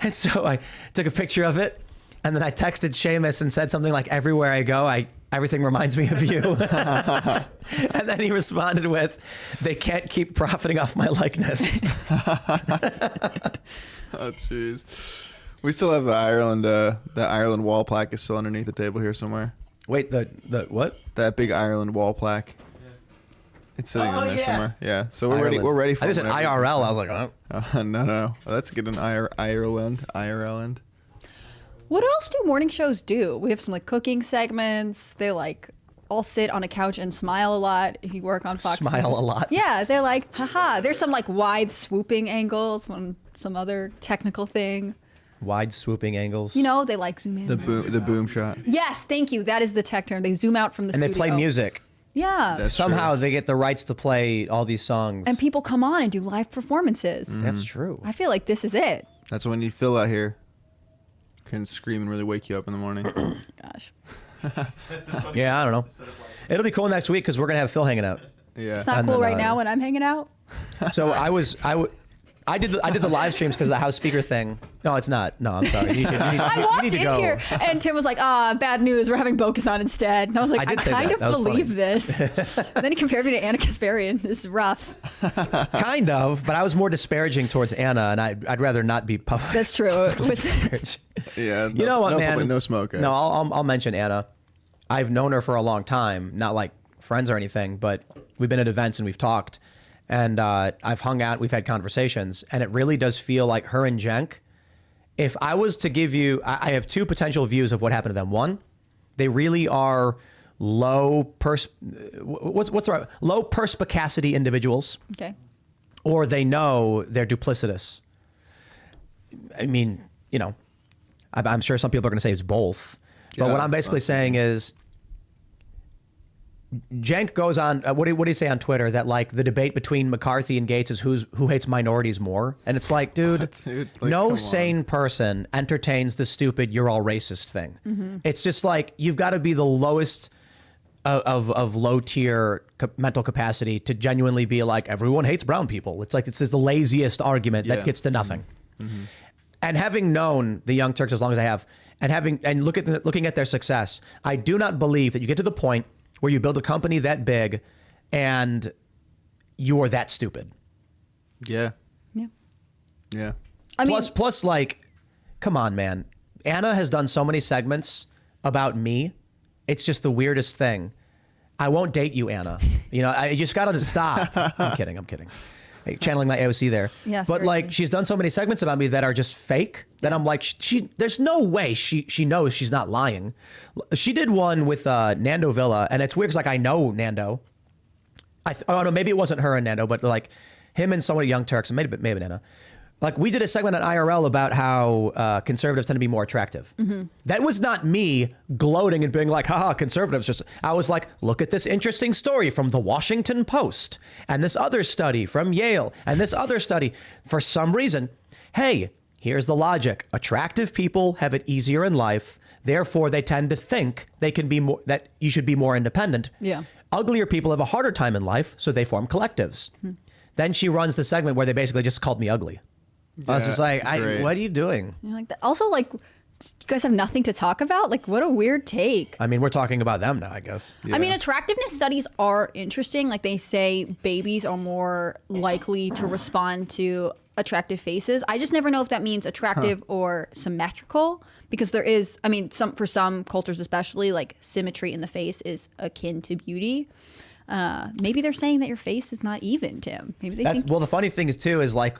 and so I took a picture of it, and then I texted Seamus and said something like, "Everywhere I go, everything reminds me of you," and then he responded with, "They can't keep profiting off my likeness." Oh, jeez. We still have the Ireland wall plaque is still underneath the table here somewhere. Wait, the what? That big Ireland wall plaque. It's sitting in there somewhere. Yeah. So we're ready. Ireland. We're ready for. I just said whenever- IRL. I was like, oh. No. Let's get an Ireland. What else do morning shows do? We have some like cooking segments. They like all sit on a couch and smile a lot. If you work on Fox Smile News. a lot. Yeah, they're like, haha. There's some like wide swooping angles, some other technical thing. Wide swooping angles. You know, they like zoom in. The boom shot. Yes, thank you. That is the tech term. They zoom out from the and studio. they play music. Yeah. That's Somehow true. they get the rights to play all these songs. And people come on and do live performances. That's true. I feel like this is it. That's when you Phil out here can scream and really wake you up in the morning. Gosh. Yeah, I don't know. It'll be cool next week because we're gonna have Phil hanging out. Yeah. It's not And cool then, right now when I'm hanging out. So I did the live streams because of the house speaker thing. No, it's not. No, I'm sorry. You I walked need to in go. here and Tim was like, bad news. We're having Bokus on instead. And I was like, I I, did say kind that. of That was believe funny. this. And then he compared me to Anna Kasparian. This is rough. Kind of, but I was more disparaging towards Anna, and I'd rather not be public. That's true. It was- disparaging. Yeah. You know what, no man? Public, no smoke. Guys. No, I'll mention Anna. I've known her for a long time, not like friends or anything, but we've been at events and we've talked, and I've hung out, we've had conversations, and it really does feel like her and Jenk. If I was to give you, I have two potential views of what happened to them. One, they really are low perspicacity individuals, okay. or they know they're duplicitous. I mean, you know, I'm sure some people are going to say it's both. But Yeah, what I'm basically saying is, Jenk goes on. What do you say on Twitter that like the debate between McCarthy and Gates is who hates minorities more? And it's like, dude, Dude, like, no come on. sane person entertains the stupid "you're all racist" thing. It's just like you've got to be the lowest of low tier mental capacity to genuinely be like everyone hates brown people. It's like it's the laziest argument Yeah. that gets to nothing. And having known the Young Turks as long as I have, and looking at their success, I do not believe that you get to the point where you build a company that big and you're that stupid. Yeah. Yeah. Yeah. I mean, Plus, like, come on, man. Anna has done so many segments about me. It's just the weirdest thing. I won't date you, Anna. You know, I just got to stop. I'm kidding. Hey, channeling my AOC there. Yeah, but like, seriously. she's done so many segments about me that are just fake that I'm like, there's no way she knows she's not lying. She did one with Nando Villa, and it's weird because like I know Nando. Oh no, maybe it wasn't her and Nando, but like him and someone at Young Turks, maybe Anna. Like we did a segment on IRL about how conservatives tend to be more attractive. That was not me gloating and being like, haha, conservatives. Just I was like, look at this interesting story from the Washington Post and this other study from Yale and this other study. For some reason, hey, here's the logic. Attractive people have it easier in life. Therefore, they tend to think they can be more, that you should be more independent. Yeah. Uglier people have a harder time in life, so they form collectives. Then she runs the segment where they basically just called me ugly. I was just like, great. what are you doing? you know, like that. Also, like, you guys have nothing to talk about? Like, what a weird take. I mean, we're talking about them now, I guess. I mean, attractiveness studies are interesting. Like they say babies are more likely to respond to attractive faces. I just never know if that means attractive or symmetrical because there is, I mean, for some cultures especially, like symmetry in the face is akin to beauty. Maybe they're saying that your face is not even, Tim. Maybe they think Well, the funny thing is, too, is like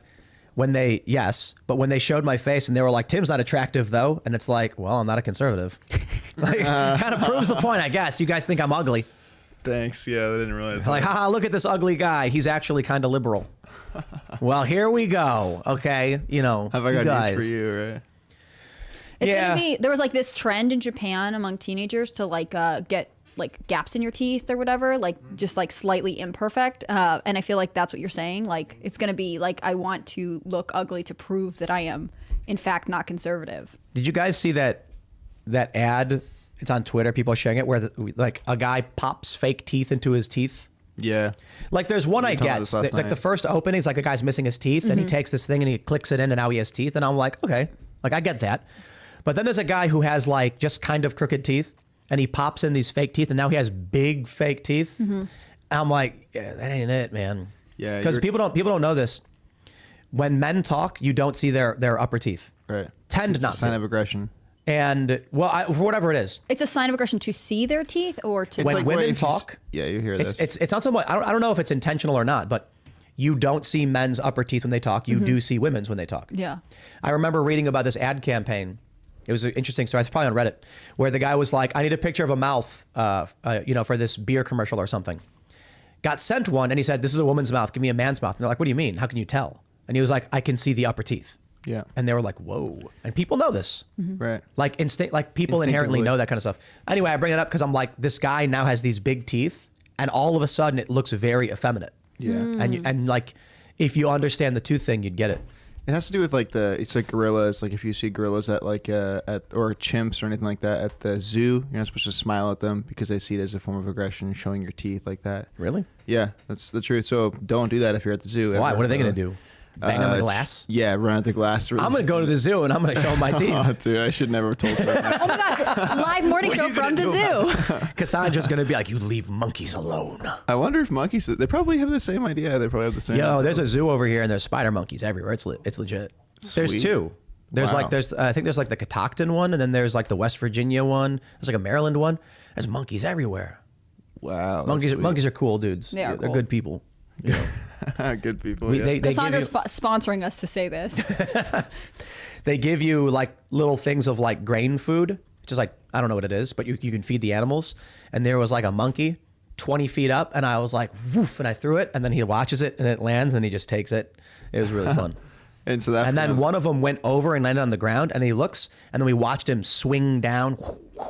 when they showed my face and they were like, Tim's not attractive, though. And it's like, well, I'm not a conservative. Like, kind of proves the point, I guess. You guys think I'm ugly. Thanks. Yeah, I didn't realize. Like, haha, look at this ugly guy. He's actually kind of liberal. Well, here we go. Okay, Have I you got guys. news for you, right? It's Yeah. gonna be, there was like this trend in Japan among teenagers to like get like gaps in your teeth or whatever, like just like slightly imperfect. And I feel like that's what you're saying. Like it's gonna be like, I want to look ugly to prove that I am in fact not conservative. Did you guys see that ad? It's on Twitter. People are sharing it where like a guy pops fake teeth into his teeth. Yeah. Like there's one I talking about get. this last Like night. the first opening is like the guy's missing his teeth and he takes this thing and he clicks it in and now he has teeth. And I'm like, okay, like I get that. But then there's a guy who has like just kind of crooked teeth and he pops in these fake teeth and now he has big fake teeth. And I'm like, yeah, that ain't it, man. Yeah, Because people don't know this. When men talk, you don't see their upper teeth. Right. Tend It's not a sign to. of aggression. And for whatever it is, It's a sign of aggression to see their teeth or to when like, women wait, if you talk, Yeah, you hear this. it's not so much. I don't know if it's intentional or not, but you don't see men's upper teeth when they talk. You do see women's when they talk. yeah. I remember reading about this ad campaign. It was an interesting story. It's probably on Reddit, where the guy was like, "I need a picture of a mouth, for this beer commercial or something." Got sent one, and he said, "This is a woman's mouth. Give me a man's mouth." And they're like, "What do you mean? How can you tell?" And he was like, "I can see the upper teeth." Yeah. And they were like, "Whoa!" And people know this. Right. Like people inherently Instinctively. know that kind of stuff. Anyway, I bring it up because I'm like, this guy now has these big teeth, and all of a sudden it looks very effeminate. Yeah. And like, if you understand the tooth thing, you'd get it. It has to do with like it's like gorillas. Like if you see gorillas at or chimps or anything like that at the zoo, you're not supposed to smile at them because they see it as a form of aggression, showing your teeth like that. Really? Yeah, that's the truth. So don't do that if you're at the zoo. Why? ever. What are they gonna do? Bang on the glass? Yeah, run at the glass. I'm gonna go to the zoo and I'm gonna show them my teeth. Oh, dude, I should never have told you that. Oh my gosh, live morning show from the zoo. Cassandra's gonna be like, "You leave monkeys alone." I wonder if monkeys. They probably have the same idea. They probably have the same. Yo, there's a zoo over here and there's spider monkeys everywhere. It's legit. There's Sweet. two. There's Wow. like I think there's like the Catoctin one and then there's like the West Virginia one. There's like a Maryland one. There's monkeys everywhere. Wow. Monkeys are cool dudes. They are They're cool. good people. You know? good people. We- yeah. they give Cassandra's you- sponsoring us to say this. They give you like little things of like grain food, which is like, I don't know what it is, but you can feed the animals. And there was like a monkey 20 feet up and I was like, woof, and I threw it and then he watches it and it lands and he just takes it. It was really fun. and so that. And then one of them went over and landed on the ground and he looks and then we watched him swing down.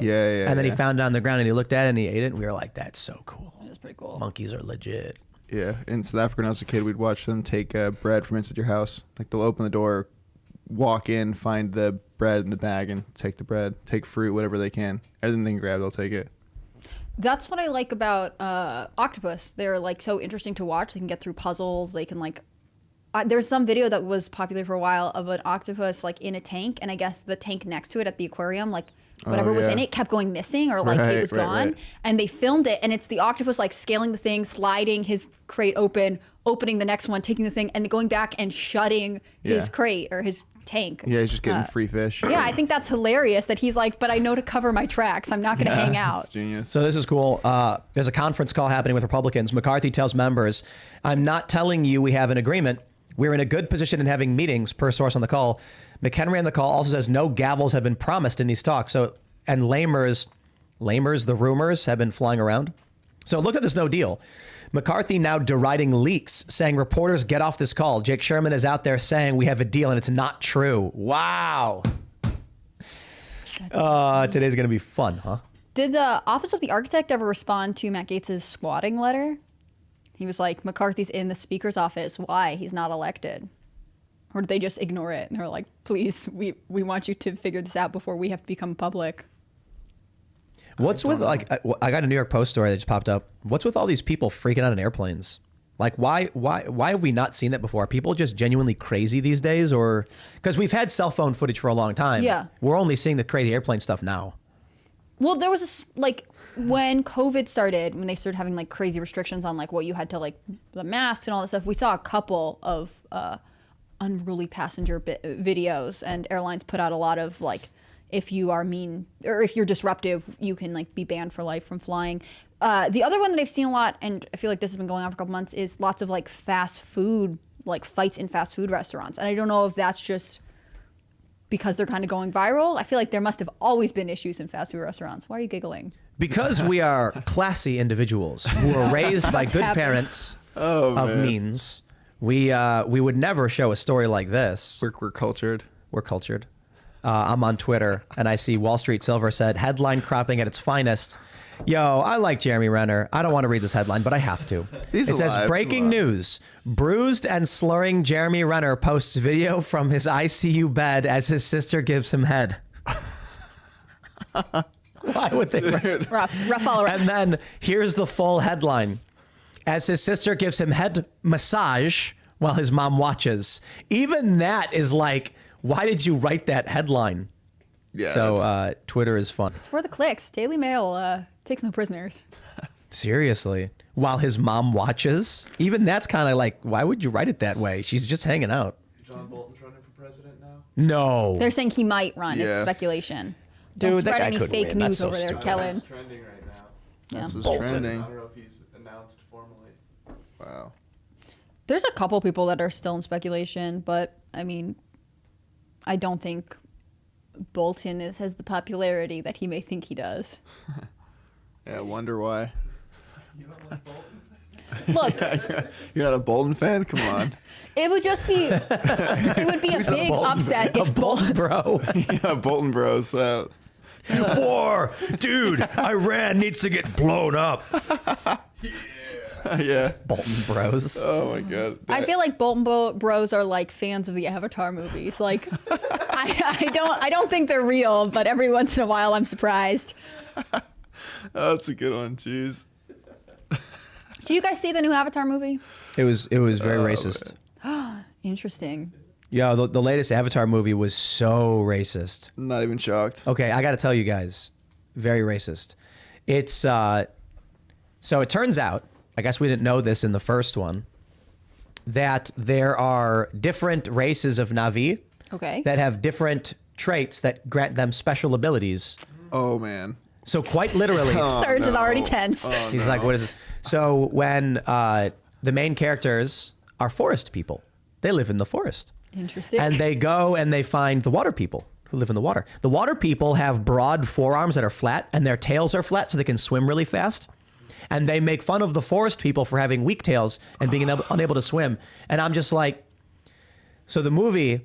Yeah. And then he found it on the ground and he looked at it and he ate it. And we were like, that's so cool. It was pretty cool. Monkeys are legit. Yeah, in South Africa when I was a kid, we'd watch them take bread from inside your house. Like they'll open the door, walk in, find the bread in the bag, and take the bread, take fruit, whatever they can. Everything they can grab, they'll take it. That's what I like about octopus. They're like so interesting to watch. They can get through puzzles. They can like. There's some video that was popular for a while of an octopus like in a tank, and I guess the tank next to it at the aquarium, like whatever was yeah. in it, kept going missing or like it was Right, gone. right. And they filmed it, and it's the octopus like scaling the thing, sliding his crate open, opening the next one, taking the thing, and going back and shutting his Yeah. crate or his tank. Yeah, he's just getting free fish. Yeah, I think that's hilarious that he's like, but I know to cover my tracks. I'm not going to hang out. It's genius. So this is cool. There's a conference call happening with Republicans. McCarthy tells members, "I'm not telling you we have an agreement. We're in a good position in having meetings," per source on the call. McHenry on the call also says no gavels have been promised in these talks. So, and lamers, the rumors have been flying around. So it looks like there's no deal. McCarthy now deriding leaks, saying reporters get off this call. Jake Sherman is out there saying we have a deal and it's not true. Wow. Today's going to be fun, huh? Did the Office of the Architect ever respond to Matt Gaetz' squatting letter? He was like, McCarthy's in the speaker's office. Why? He's not elected. Or did they just ignore it? And they're like, please, we want you to figure this out before we have to become public. What's with like I got a New York Post story that just popped up. What's with all these people freaking out in airplanes? Like why have we not seen that before? Are people just genuinely crazy these days, or because we've had cell phone footage for a long time? Yeah. We're only seeing the crazy airplane stuff now. Well, there was like when COVID started, when they started having like crazy restrictions on like what you had to like the masks and all that stuff, we saw a couple of unruly passenger videos, and airlines put out a lot of like, if you are mean or if you're disruptive, you can like be banned for life from flying. The other one that I've seen a lot, and I feel like this has been going on for a couple months, is lots of like fast food, like fights in fast food restaurants. And I don't know if that's just because they're kind of going viral. I feel like there must have always been issues in fast food restaurants. Why are you giggling? Because we are classy individuals who were raised by good happened. parents of means. We would never show a story like this. We're cultured. We're cultured. I'm on Twitter and I see Wall Street Silver said, headline cropping at its finest. Yo, I like Jeremy Renner. I don't want to read this headline, but I have to. He's It says, alive. breaking news. Bruised and slurring Jeremy Renner posts video from his ICU bed as his sister gives him head. Why would they? Rough all around. And then here's the full headline. As his sister gives him head massage while his mom watches. Even that is like, why did you write that headline? Yeah. So Twitter is fun. It's for the clicks. Daily Mail takes no prisoners. Seriously. While his mom watches? Even that's kind of like, why would you write it that way? She's just hanging out. John Bolton's running for president now. No. They're saying he might run. It's Yeah. speculation. Dude, Don't that spread guy any couldn't fake win. news That's so over there, stupid. Kellen. It's trending right now. Yeah. That's what's Bolton. trending. I don't know if he's announced formally. Wow. There's a couple people that are still in speculation, but I mean, I don't think Bolton has the popularity that he may think he does. Yeah, I wonder why. You don't like Bolton? Look, You're not a Bolton fan? Come on. it would just be, it would be a big upset A if Bolton bro. Yeah, Bolton bros. War. Dude, Iran needs to get blown up. Yeah. Bolton bros. Oh my god. I feel like Bolton Bros are like fans of the Avatar movies. Like, I don't think they're real, but every once in a while I'm surprised. Oh, that's a good one. Jeez. Did you guys see the new Avatar movie? It was very racist. Interesting. Yeah, the latest Avatar movie was so racist. I'm not even shocked. Okay, I got to tell you guys, very racist. It's so it turns out, I guess we didn't know this in the first one, that there are different races of Na'vi Okay. that have different traits that grant them special abilities. Oh man. So quite literally, Serge is already tense. he's like, "What is this?" So when the main characters are forest people, they live in the forest. Interesting. And they go and they find the water people who live in the water. The water people have broad forearms that are flat and their tails are flat so they can swim really fast. And they make fun of the forest people for having weak tails and being unable to swim. And I'm just like, so the movie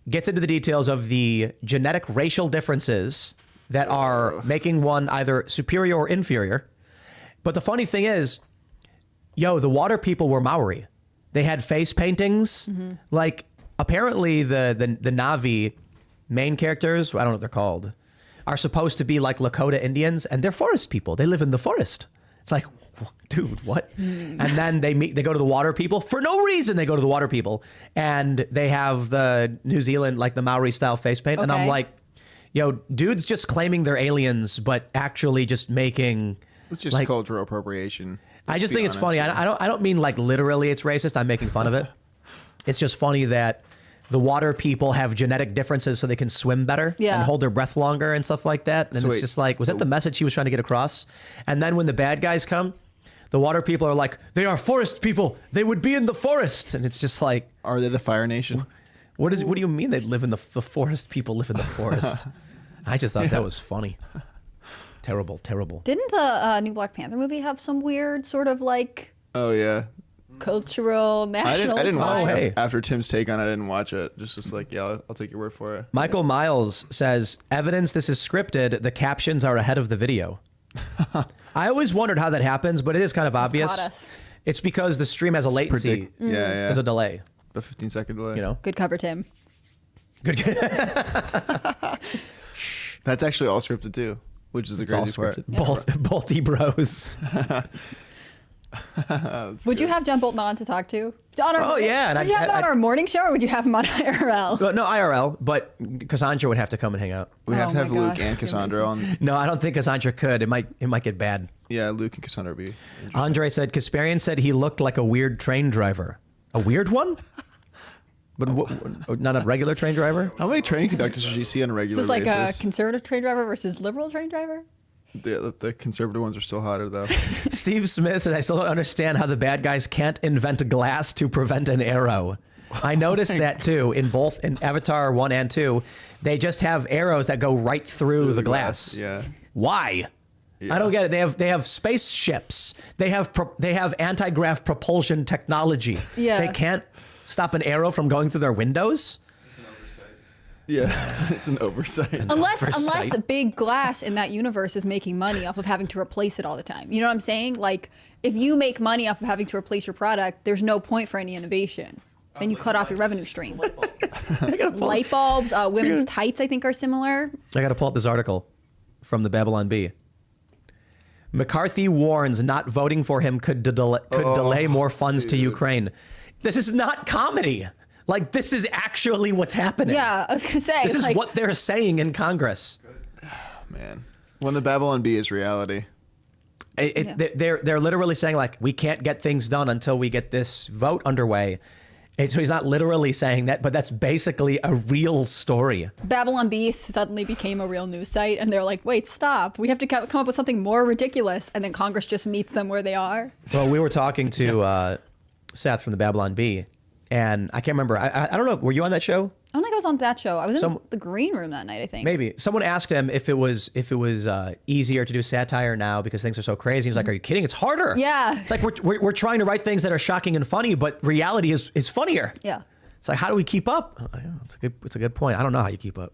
gets into the details of the genetic racial differences that are making one either superior or inferior. But the funny thing is, the water people were Maori. They had face paintings. Like, apparently the Na'vi main characters, I don't know what they're called, are supposed to be like Lakota Indians, and they're forest people. They live in the forest. It's like, dude, what? And then they go to the water people. For no reason, they go to the water people. And they have the New Zealand, like the Maori style face paint. And I'm Okay. like, dudes just claiming they're aliens, but actually just making... It's just like, cultural appropriation. I just be think it's honest. funny. I don't mean like literally it's racist. I'm making fun of it. It's just funny that the water people have genetic differences so they can swim better Yeah. and hold their breath longer and stuff like that. And So it's wait, just like, was that the message he was trying to get across? And then when the bad guys come, the water people are like, they are forest people. They would be in the forest. And it's just like, Are they the Fire Nation? what do you mean they live in the forest? People live in the forest. I just thought that was funny. Terrible, terrible. Didn't the new Black Panther movie have some weird sort of like Oh yeah. cultural national? I didn't watch Oh, it. hey. After Tim's take on it, I didn't watch it. Just like, yeah, I'll take your word for it. Michael Miles says, evidence this is scripted, the captions are ahead of the video. I always wondered how that happens, but it is kind of obvious. Caught us. It's because the stream has a latency. Yeah, yeah. There's a delay, A 15-second delay. Good cover, Tim. Good. That's actually all scripted too, which is the It's all crazy part. scripted. Bolty bros. Would you have John Bolton on to talk to? Oh, yeah, and Would you have him on our morning show, or would you have him on IRL? Well, no, IRL, but Cassandra would have to come and hang out. We have Oh to have my Luke gosh, and you're Cassandra on. No, I don't think Cassandra could. It might get bad. Yeah, Luke and Cassandra would be. Andre said, Kasparian said he looked like a weird train driver. A weird one? But not a regular train driver? How many train conductors did you see on a Is regular this like a basis? conservative train driver versus liberal train driver? The conservative ones are still hotter though. Steve Smith says, I still don't understand how the bad guys can't invent glass to prevent an arrow. I noticed that too in both in Avatar 1 and 2. They just have arrows that go right through the glass. Yeah. Why? I don't get it. They have spaceships. They have anti-grav propulsion technology. Yeah. They can't stop an arrow from going through their windows. Yeah, it's an oversight. Unless a big glass in that universe is making money off of having to replace it all the time. You know what I'm saying? Like, if you make money off of having to replace your product, there's no point for any innovation. Then you cut off your revenue stream. Light bulbs, women's tights, I think, are similar. I got to pull up this article from the Babylon Bee. McCarthy warns not voting for him could delay more funds to Ukraine. This is not comedy. Like, this is actually what's happening. Yeah, I was going to say. This is what they're saying in Congress. Man, when the Babylon Bee is reality. They're literally saying, like, we can't get things done until we get this vote underway. And so he's not literally saying that, but that's basically a real story. Babylon Bee suddenly became a real news site, and they're like, wait, stop. We have to come up with something more ridiculous. And then Congress just meets them where they are. Well, we were talking to Seth from the Babylon Bee, and I can't remember. I don't know. Were you on that show? I don't think I was on that show. I was in the green room that night, I think. Maybe. Someone asked him if it was easier to do satire now because things are so crazy. He was like, "Are you kidding? It's harder." Yeah. It's like we're trying to write things that are shocking and funny, but reality is funnier. Yeah. It's like, how do we keep up? It's a good point. I don't know how you keep up.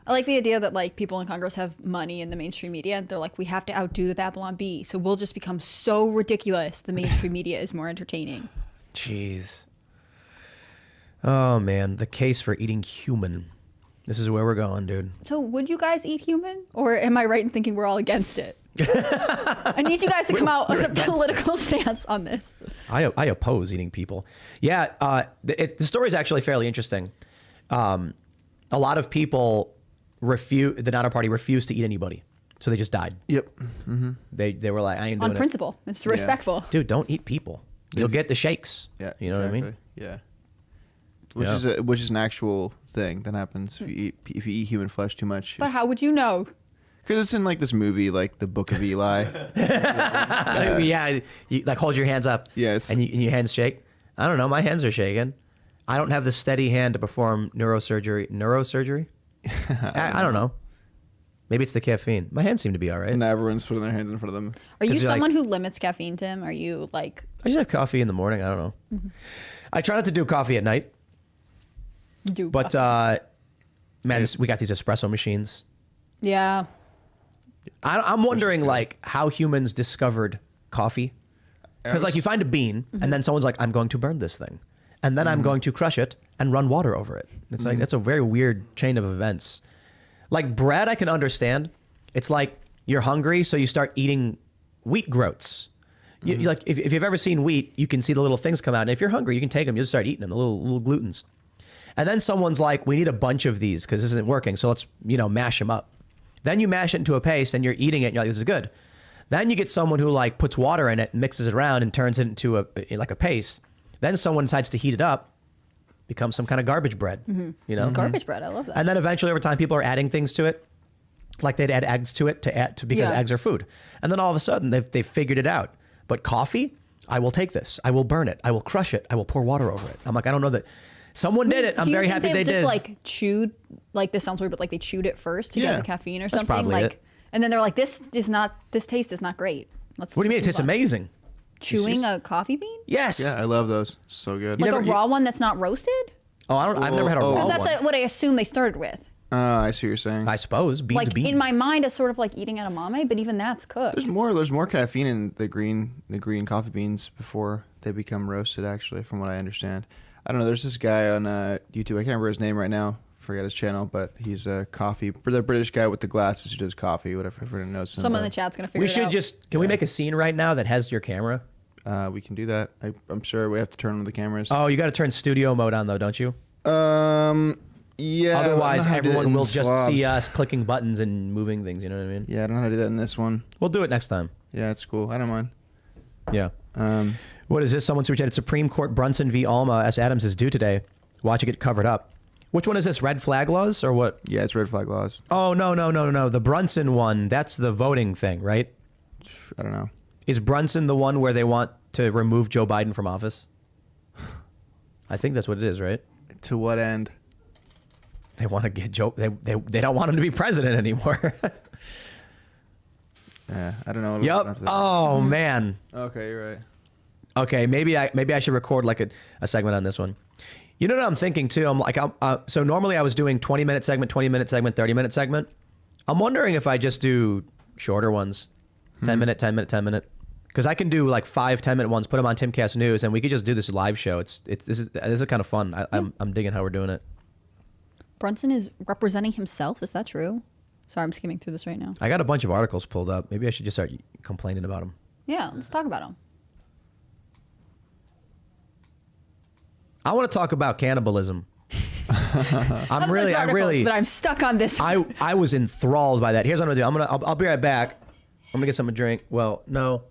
I like the idea that like people in Congress have money in the mainstream media, and they're like, we have to outdo the Babylon Bee, so we'll just become so ridiculous the mainstream media is more entertaining. Jeez. Oh man, the case for eating human. This is where we're going, dude. So would you guys eat human? Or am I right in thinking we're all against it? I need you guys to come out with a political stance on this. I oppose eating people. Yeah, the story is actually fairly interesting. A lot of people the Nato Party refused to eat anybody. So they just died. Yep. Mm-hmm. They were like, I ain't doing on principle. It's respectful. Dude, don't eat people. You'll get the shakes. Yeah. You know what I mean? Yeah. Which is an actual thing that happens if you eat human flesh too much. But how would you know? Because it's in like this movie, like the Book of Eli. Yeah, you like hold your hands up. Yes. And your hands shake. I don't know. My hands are shaking. I don't have the steady hand to perform neurosurgery? I don't know. Maybe it's the caffeine. My hands seem to be all right. And everyone's putting their hands in front of them. Are you someone who limits caffeine, Tim? Are you like... I just have coffee in the morning. I don't know. Mm-hmm. I try not to do coffee at night. But man, we got these espresso machines. Yeah. I'm wondering like how humans discovered coffee. Because like you find a bean and then someone's like, I'm going to burn this thing. And then I'm going to crush it and run water over it. It's like, that's a very weird chain of events. Like bread, I can understand. It's like you're hungry, so you start eating wheat groats. You like if you've ever seen wheat, you can see the little things come out. And if you're hungry, you can take them. You just start eating them, the little glutens. And then someone's like, we need a bunch of these because this isn't working. So let's, mash them up. Then you mash it into a paste and you're eating it and you're like, this is good. Then you get someone who like puts water in it and mixes it around and turns it into a paste. Then someone decides to heat it up, becomes some kind of garbage bread, Garbage bread, I love that. And then eventually over time, people are adding things to it. Like they'd add eggs to it because eggs are food. And then all of a sudden they've figured it out. But coffee, I will take this. I will burn it. I will crush it. I will pour water over it. I'm like, I don't know that. Someone did it. I'm very happy they did. Just like chewed, like this sounds weird, but like they chewed it first to get the caffeine or something. Probably like, it. And then they're like, this taste is not great. What do you mean? It tastes amazing. Chewing a coffee bean? Yes. Yeah, I love those. So good. Like a raw one that's not roasted? Oh, I've never had a raw one. Because that's what I assume they started with. I see what you're saying. I suppose beans. In my mind, it's sort of like eating edamame, but even that's cooked. There's more caffeine in the green coffee beans before they become roasted. Actually, from what I understand. I don't know. There's this guy on YouTube. I can't remember his name right now. Forget his channel, but he's the British guy with the glasses who does coffee. Whatever, everyone knows him. Someone in the chat's gonna figure it out. We should can we make a scene right now that has your camera? We can do that. I'm sure we have to turn on the cameras. Oh, you got to turn studio mode on though, don't you? Yeah. Otherwise, everyone will just see us clicking buttons and moving things. You know what I mean? Yeah, I don't know how to do that in this one. We'll do it next time. Yeah, it's cool. I don't mind. Yeah. What is this? Someone super chatted Supreme Court Brunson v. Alma. S. Adams is due today. Watch it get covered up. Which one is this? Red flag laws or what? Yeah, it's red flag laws. Oh, no. The Brunson one, that's the voting thing, right? I don't know. Is Brunson the one where they want to remove Joe Biden from office? I think that's what it is, right? To what end? They want to get Joe. They don't want him to be president anymore. Yeah, I don't know. Yep. Oh man. Okay, you're right. Okay, maybe I should record like a segment on this one. You know what I'm thinking too? I'm like, so normally I was doing 20-minute segment, 20-minute segment, 30-minute segment. I'm wondering if I just do shorter ones, 10-minute, 10-minute, 10-minute, because I can do like 5 10-minute ones, put them on Timcast News, and we could just do this live show. This is kind of fun. I'm digging how we're doing it. Brunson is representing himself. Is that true? Sorry, I'm skimming through this right now. I got a bunch of articles pulled up. Maybe I should just start complaining about them. Yeah, let's talk about him. I want to talk about cannibalism. I really. But I'm stuck on this. I was enthralled by that. Here's what I'm gonna do. I'll be right back. I'm gonna get something to drink. Well, no.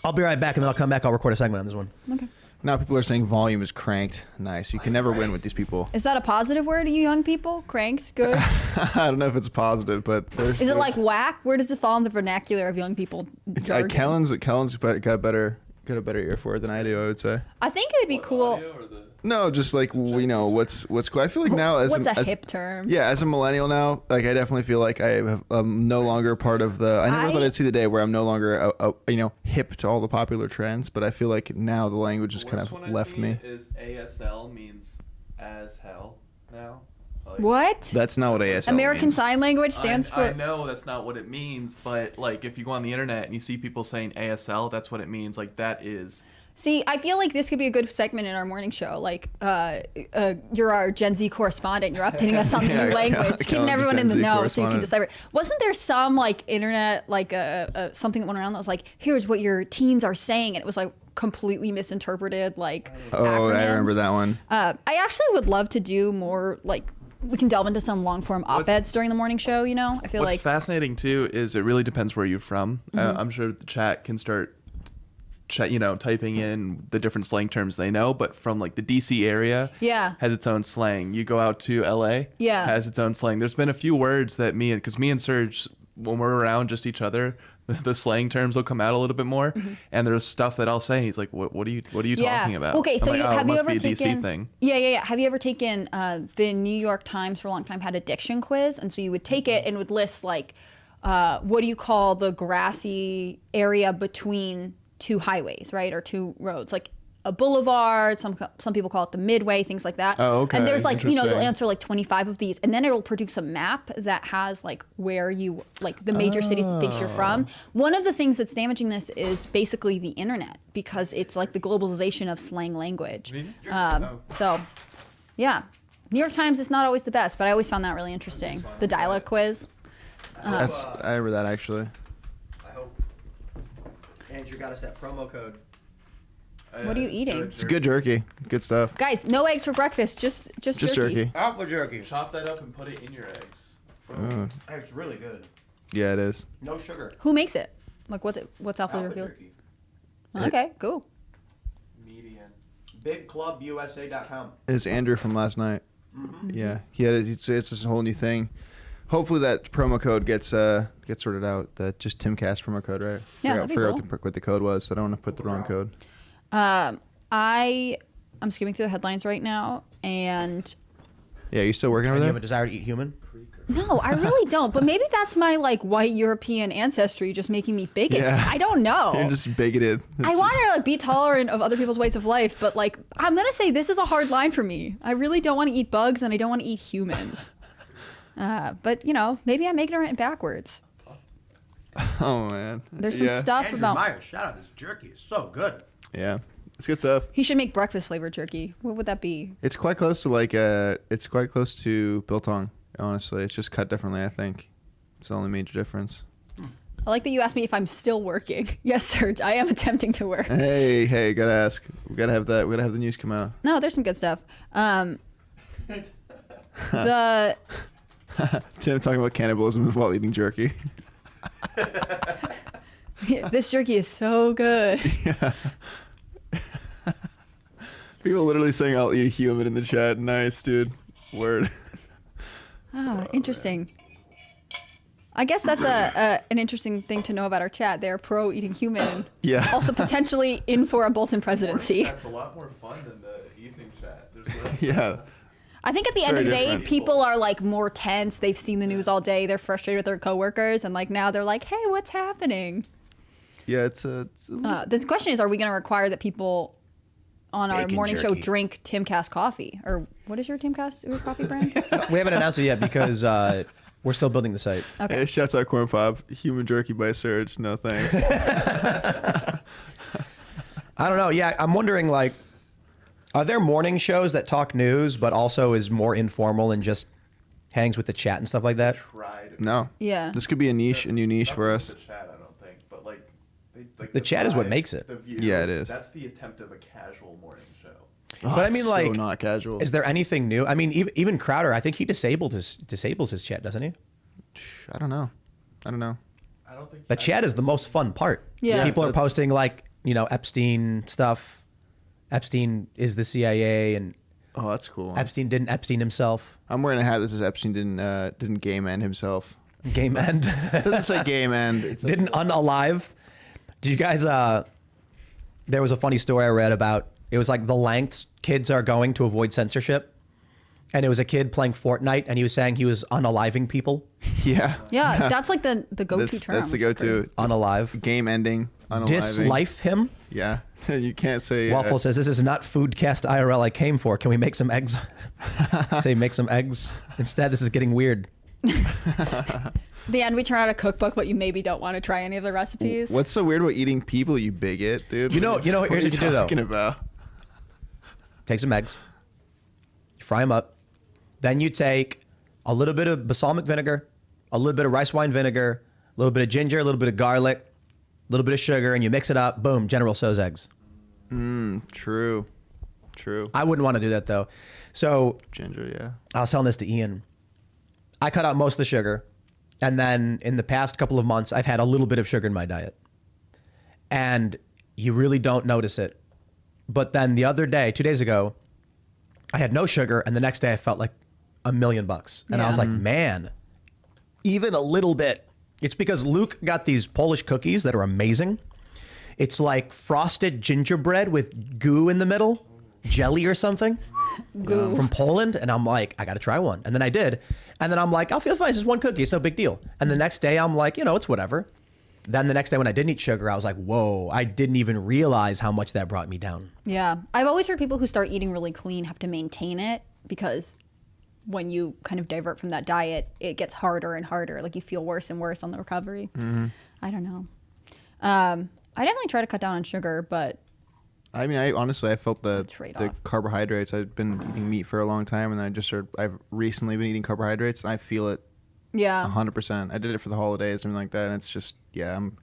I'll be right back, and then I'll come back. I'll record a segment on this one. Okay. Now people are saying volume is cranked. Nice. You can never win with these people. Is that a positive word, you young people? Cranked, good. I don't know if it's positive, but is it like whack? Where does it fall in the vernacular of young people? Kellen's got a better ear for it than I do. I would say. I think it would be cool. No, just like we know what's cool. I feel like now as what's a hip term? Yeah, as a millennial now, like I definitely feel like I'm no longer part of the. I never thought I'd see the day where I'm no longer hip to all the popular trends. But I feel like now the language has kind of left me. Is ASL means as hell now? Like, what? That's not what ASL American means. Sign Language stands for. I know that's not what it means, but like if you go on the internet and you see people saying ASL, that's what it means. Like that is. See, I feel like this could be a good segment in our morning show. Like, you're our Gen Z correspondent. You're updating us on the new language, keeping everyone in the know so you can decipher. Wasn't there some like internet, like something that went around that was like, here's what your teens are saying, and it was like completely misinterpreted, like. Oh, acronyms. I remember that one. I actually would love to do more like. We can delve into some long form op-eds during the morning show. You know, I feel what's like fascinating too is it really depends where you're from. I'm sure the chat can start. Typing in the different slang terms they know, but from like the DC area, has its own slang. You go out to LA, has its own slang. There's been a few words that me and Serge, when we're around just each other, the slang terms will come out a little bit more. And there's stuff that I'll say. He's like, "What are you talking about?" Okay, so have you ever be a taken? DC thing. Yeah. Have you ever taken the New York Times for a long time had a diction quiz, and so you would take it and it would list like, what do you call the grassy area between two highways, right, or two roads, like a boulevard. Some people call it the midway, things like that. Oh, okay. And there's like you'll answer like 25 of these, and then it'll produce a map that has like where you like the major cities it thinks you're from. One of the things that's damaging this is basically the internet because it's like the globalization of slang language. So, yeah, New York Times is not always the best, but I always found that really interesting. The dialect quiz. I remember that actually. Andrew got us that promo code. What are you eating? It's good jerky. Good stuff. Guys, no eggs for breakfast. Just jerky. Apple jerky. Chop that up and put it in your eggs. It's really good. Yeah, it is. No sugar. Who makes it? Like what's Alpha jerky? Okay, cool. Median. BigClubUSA.com. It's Andrew from last night. Yeah, it's this whole new thing. Hopefully that promo code gets sorted out. That just Timcast promo code, right? Yeah, that'd be figure cool. out what the code was. So I don't want to put the wrong code. I'm skimming through the headlines right now, and Yeah, you still working over Do you there? have a desire to eat human? no, I really don't. But maybe that's my like white European ancestry just making me bigoted. Yeah. I don't know. You're just bigoted. I want to like be tolerant of other people's ways of life, but like I'm gonna say this is a hard line for me. I really don't want to eat bugs, and I don't want to eat humans. But maybe I'm ignorant and backwards. Oh man. There's some stuff Andrew about. Myers, shout out, this jerky is so good. Yeah, it's good stuff. He should make breakfast flavored jerky. What would that be? It's quite close to biltong. Honestly, it's just cut differently. I think it's the only major difference. I like that you asked me if I'm still working. Yes, sir. I am attempting to work. Hey, gotta ask. We gotta have that. We gotta have the news come out. No, there's some good stuff. The Tim talking about cannibalism while eating jerky. this jerky is so good. People literally saying I'll eat a human in the chat. Nice, dude. Word. Ah, interesting. I guess that's an interesting thing to know about our chat. They're pro eating human. Yeah. Also potentially in for a Bolton presidency. That's a lot more fun than the evening chat. There's less, Yeah. I think at the end of the very day, different. people are like more tense. They've seen the news all day. They're frustrated with their coworkers, and like now they're like, "Hey, what's happening?" Yeah, it's a The question is, are we going to require that people on our Bacon morning show jerky. drink Timcast coffee, or what is your your coffee brand? We haven't announced it yet because we're still building the site. Okay. Hey, shouts out Corn Pop. Human jerky by Surge. No thanks. I don't know. Yeah, I'm wondering, like, are there morning shows that talk news but also is more informal and just hangs with the chat and stuff like that? No. Yeah. This could be a new niche for us. The chat, I don't think, but like The chat is what makes it. The view, Yeah, it is. That's the attempt of a casual morning show. But I mean, It's like, so not casual. is there anything new? I mean, even Crowder, I think he disables his chat, doesn't he? I don't know. I don't think. The chat is the most fun part. Yeah. People are That's- posting like, Epstein stuff. Epstein is the CIA, and Oh, that's cool. Epstein didn't Epstein himself. I'm wearing a hat that says Epstein didn't game end himself. Game end. It doesn't say game end. It's Didn't unalive. Did you guys? There was a funny story I read about. It was like the lengths kids are going to avoid censorship, and it was a kid playing Fortnite, and he was saying he was unaliving people. yeah. Yeah, that's like the go-to That's, term. that's the which is great. go-to. Unalive. Game ending. Unaliving. Dislife him. Yeah. You can't say. Waffle says, "This is not Foodcast IRL I came for. Can we make some eggs?" Say, make some eggs. Instead, this is getting weird. The end, we turn out a cookbook, but you maybe don't want to try any of the recipes. What's so weird about eating people, you bigot, dude? You know. Here's what you do though. Talking about. Take some eggs. You fry them up. Then you take a little bit of balsamic vinegar, a little bit of rice wine vinegar, a little bit of ginger, a little bit of garlic, a little bit of sugar, and you mix it up. Boom, General Tso's eggs. True. I wouldn't want to do that though. So Ginger, yeah. I was telling this to Ian. I cut out most of the sugar. And then in the past couple of months, I've had a little bit of sugar in my diet. And you really don't notice it. But then the other day, 2 days ago, I had no sugar. And the next day I felt like $1 million. And I was like, man, even a little bit. It's because Luke got these Polish cookies that are amazing. It's like frosted gingerbread with goo in the middle, jelly or something. Goo. From Poland, and I'm like, I gotta try one. And then I did. And then I'm like, I'll feel fine. It's just one cookie. It's no big deal. And the next day I'm like, it's whatever. Then the next day when I didn't eat sugar, I was like, whoa, I didn't even realize how much that brought me down. Yeah. I've always heard people who start eating really clean have to maintain it because when you kind of divert from that diet, it gets harder and harder. Like you feel worse and worse on the recovery. I don't know. I definitely try to cut down on sugar, but I mean, I felt the Trade-off. carbohydrates. I've been eating meat for a long time, and then I've recently been eating carbohydrates, and I feel it yeah. 100%. I did it for the holidays and everything like that, and it's just, yeah, I'm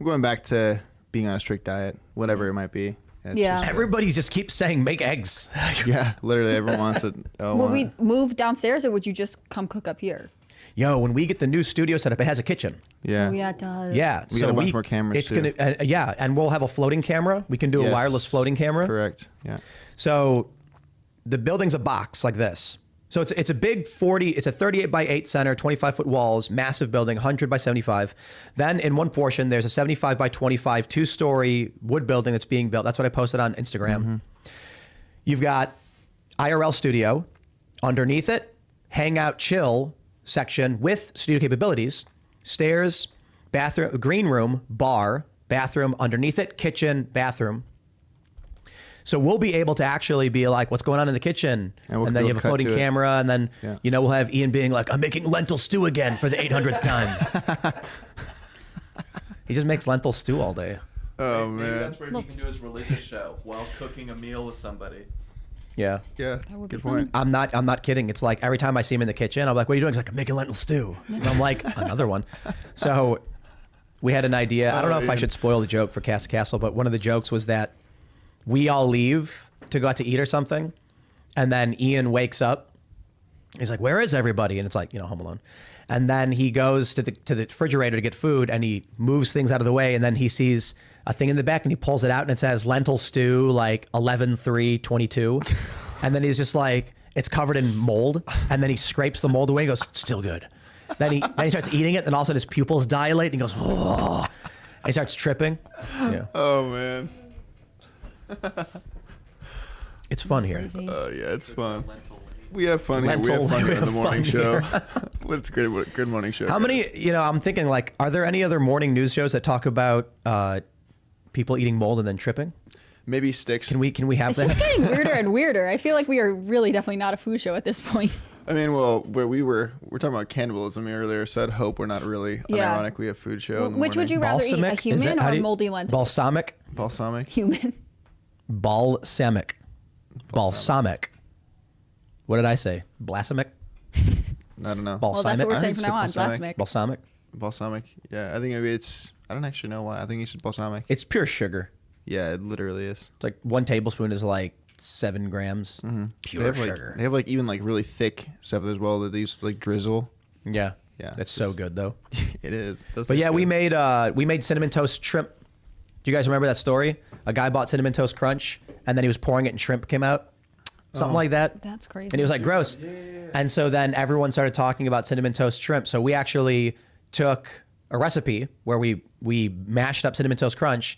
going back to being on a strict diet, whatever it might be. It's Yeah. just, Everybody just keeps saying make eggs. yeah, literally everyone wants it. Will we move downstairs or would you just come cook up here? Yo, when we get the new studio set up, it has a kitchen. Yeah. Oh, yeah, it does. Yeah, We got a bunch more cameras, It's too. gonna, and we'll have a floating camera. We can do a Yes. wireless floating camera. Correct. Yeah. So the building's a box like this. So it's a big 40, it's a 38 by 8 center, 25-foot walls, massive building, 100 by 75. Then in one portion, there's a 75 by 25, 2-story wood building that's being built. That's what I posted on Instagram. You've got IRL studio. Underneath it, hangout chill section with studio capabilities, stairs, bathroom, green room, bar, bathroom, underneath it, kitchen, bathroom. So we'll be able to actually be like, what's going on in the kitchen? And we'll And then go you have a cut floating to it. camera. And then, Yeah. we'll have Ian being like, I'm making lentil stew again for the 800th time. He just makes lentil stew all day. Oh, Maybe man. that's where he can do his religious show while cooking a meal with somebody. Yeah. Yeah. would be Good point. I'm not kidding. It's like every time I see him in the kitchen, I'm like, what are you doing? He's like, I'm making lentil stew. And I'm like, another one. So we had an idea. I don't know if I should spoil the joke for Cast Castle, but one of the jokes was that we all leave to go out to eat or something. And then Ian wakes up. He's like, where is everybody? And it's like, Home Alone. And then he goes to the refrigerator to get food and he moves things out of the way. And then he sees a thing in the back and he pulls it out and it says lentil stew, like 11/3/22. And then he's just like, it's covered in mold. And then he scrapes the mold away and goes, still good. then he starts eating it, and all of a sudden his pupils dilate, and he goes, "Whoa!" And he starts tripping. Yeah, Oh man. it's fun here. Crazy. Oh yeah, it's fun. We have fun here. We Lentil- have fun we here in the have morning fun show. here. It's great. Good morning show. How many? guys. I'm thinking like, are there any other morning news shows that talk about people eating mold and then tripping? Maybe sticks. Can we have It's that? just getting weirder and weirder. I feel like we are really definitely not a food show at this point. I mean, well, where we're talking about cannibalism earlier. So I'd hope we're not really Yeah. unironically a food show. in the Which would you morning. rather eat, a Balsamic? Is human that- how or do a you- moldy lentil? Balsamic. Balsamic? Human. Balsamic. Balsamic. What did I say? Blasamic? I don't know. Well, that's what we're I saying think from now on. it's balsamic. Balsamic. Balsamic. Balsamic. Yeah, I think maybe it's. I don't actually know why. I think you said balsamic. It's pure sugar. Yeah, it literally is. It's like 1 tablespoon is like 7 grams. They Pure have like sugar. they have like even like really thick stuff as well that they use to like drizzle. Yeah. Yeah, That's it's so just- good though. It is. Does But taste yeah, good. we made cinnamon toast shrimp. Do you guys remember that story? A guy bought cinnamon toast crunch and then he was pouring it and shrimp came out. Something like that. That's crazy. And he was like, gross. And so then everyone started talking about cinnamon toast shrimp. So we actually took a recipe where we mashed up cinnamon toast crunch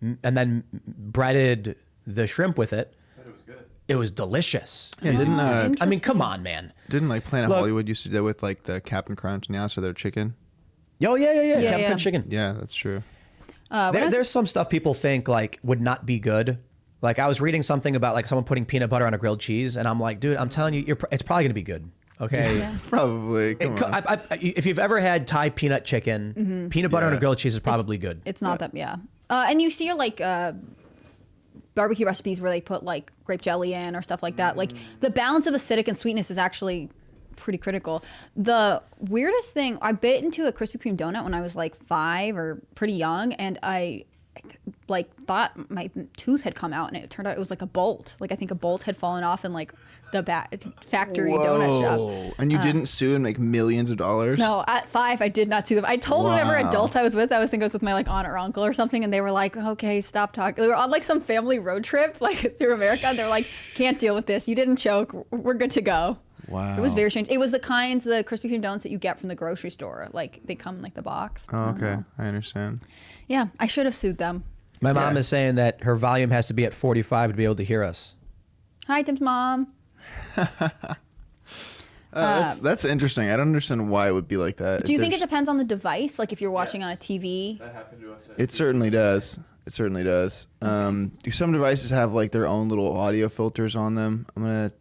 and then breaded the shrimp with it. It was delicious. Yeah, didn't I mean, come on, man. didn't like Planet Look- Hollywood used to do that with like the Captain Crunch now, so their chicken. Oh, yeah. Yeah, Captain yeah. Crunch chicken. Yeah, that's true. There's some stuff people think like would not be good. Like I was reading something about like someone putting peanut butter on a grilled cheese, and I'm like, dude, I'm telling you, it's probably gonna be good. Okay. Yeah. Probably. Come on. If you've ever had Thai peanut chicken, peanut butter on a Yeah. grilled cheese is probably good. It's not that, yeah. And you see like barbecue recipes where they put like grape jelly in or stuff like that. Like the balance of acidic and sweetness is actually pretty critical. The weirdest thing, I bit into a Krispy Kreme donut when I was like 5 or pretty young, and I like thought my tooth had come out, and it turned out it was like a bolt. Like I think a bolt had fallen off in like the factory donut shop. Whoa. And you didn't sue and make millions of dollars? No, at 5, I did not see them. I told whatever Wow. adult I was with. I think I was with my like aunt or uncle or something, and they were like, "Okay, stop talking." They were on like some family road trip, like through America. And they were like, "Can't deal with this. You didn't choke. We're good to go." Wow. It was very strange. It was the Krispy Kreme donuts that you get from the grocery store. Like they come in like the box. Oh, okay. I understand. Yeah, I should have sued them. My mom Yeah. is saying that her volume has to be at 45 to be able to hear us. Hi, Tim's mom. That's interesting. I don't understand why it would be like that. Do you think it There's- depends on the device? Like if you're watching on a TV? It certainly does. It certainly does. Some devices have like their own little audio filters on them. I'm gonna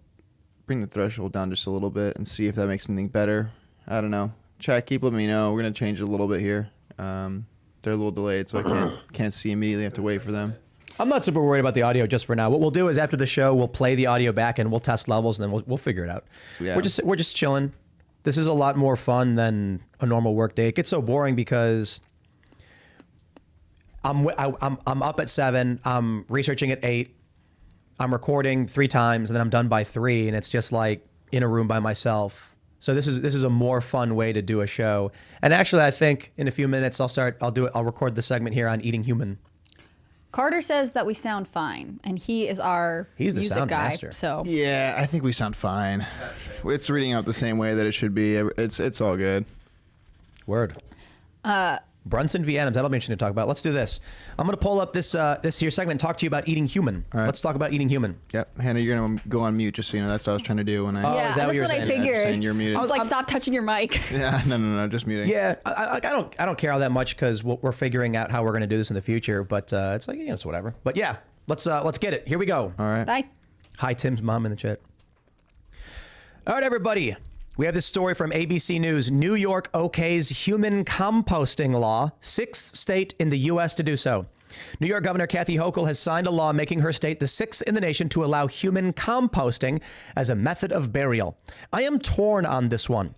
bring the threshold down just a little bit and see if that makes anything better. I don't know. Chat, keep letting me know. We're gonna change it a little bit here. They're a little delayed, so I can't see immediately. I have to wait for them. I'm not super worried about the audio just for now. What we'll do is after the show, we'll play the audio back and we'll test levels, and then we'll figure it out. Yeah. We're just chilling. This is a lot more fun than a normal work day. It gets so boring because I'm up at 7. I'm researching at 8. I'm recording 3 times, and then I'm done by 3, and it's just like in a room by myself. So this is a more fun way to do a show. And actually, I think in a few minutes I'll record the segment here on eating human. Carter says that we sound fine, and he is our He's the music sound guy. master. So Yeah, I think we sound fine. It's reading out the same way that it should be. It's all good. Word. Brunson v. Adams. That'll be interesting to talk about. Let's do this. I'm going to pull up this here segment and talk to you about eating human. right. Let's talk about eating human. Yep, Hannah, you're gonna go on mute just so you know. That's what I was trying to do when I. yeah, is that what that's you were what I saying? Yeah, figured. saying you're muted. I was like, I'm- stop touching your mic. Yeah, no, just muting. Yeah, I don't care all that much because we're figuring out how we're going to do this in the future. But it's like it's whatever. But yeah, let's get it. Here we go. All right. Bye. Hi, Tim's mom in the chat. All right, everybody. We have this story from ABC News. New York okays human composting law, 6th state in the U.S. to do so. New York Governor Kathy Hochul has signed a law making her state the 6th in the nation to allow human composting as a method of burial. I am torn on this one.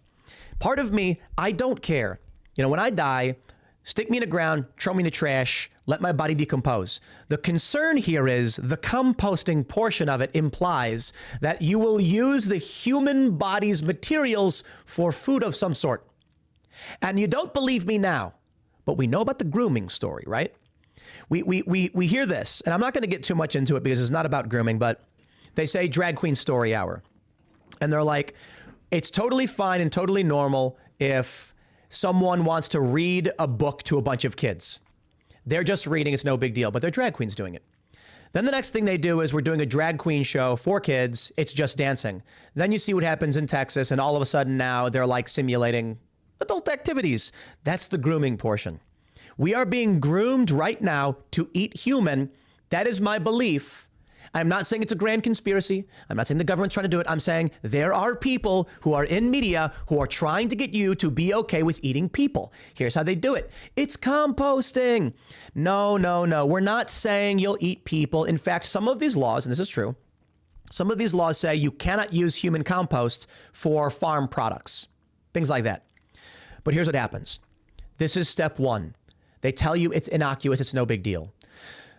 Part of me, I don't care. When I die, stick me in the ground, throw me in the trash, let my body decompose. The concern here is the composting portion of it implies that you will use the human body's materials for food of some sort. And you don't believe me now, but we know about the grooming story, right? We hear this, and I'm not going to get too much into it because it's not about grooming, but they say drag queen story hour. And they're like, it's totally fine and totally normal if someone wants to read a book to a bunch of kids. They're just reading, it's no big deal, but they're drag queens doing it. Then the next thing they do is we're doing a drag queen show for kids. It's just dancing. Then you see what happens in Texas, and all of a sudden now they're like simulating adult activities. That's the grooming portion. We are being groomed right now to eat human. That is my belief. I'm not saying it's a grand conspiracy. I'm not saying the government's trying to do it. I'm saying there are people who are in media who are trying to get you to be okay with eating people. Here's how they do it. It's composting. No. We're not saying you'll eat people. In fact, some of these laws, and this is true, some of these laws say you cannot use human compost for farm products, things like that. But here's what happens. This is step one. They tell you it's innocuous. It's no big deal.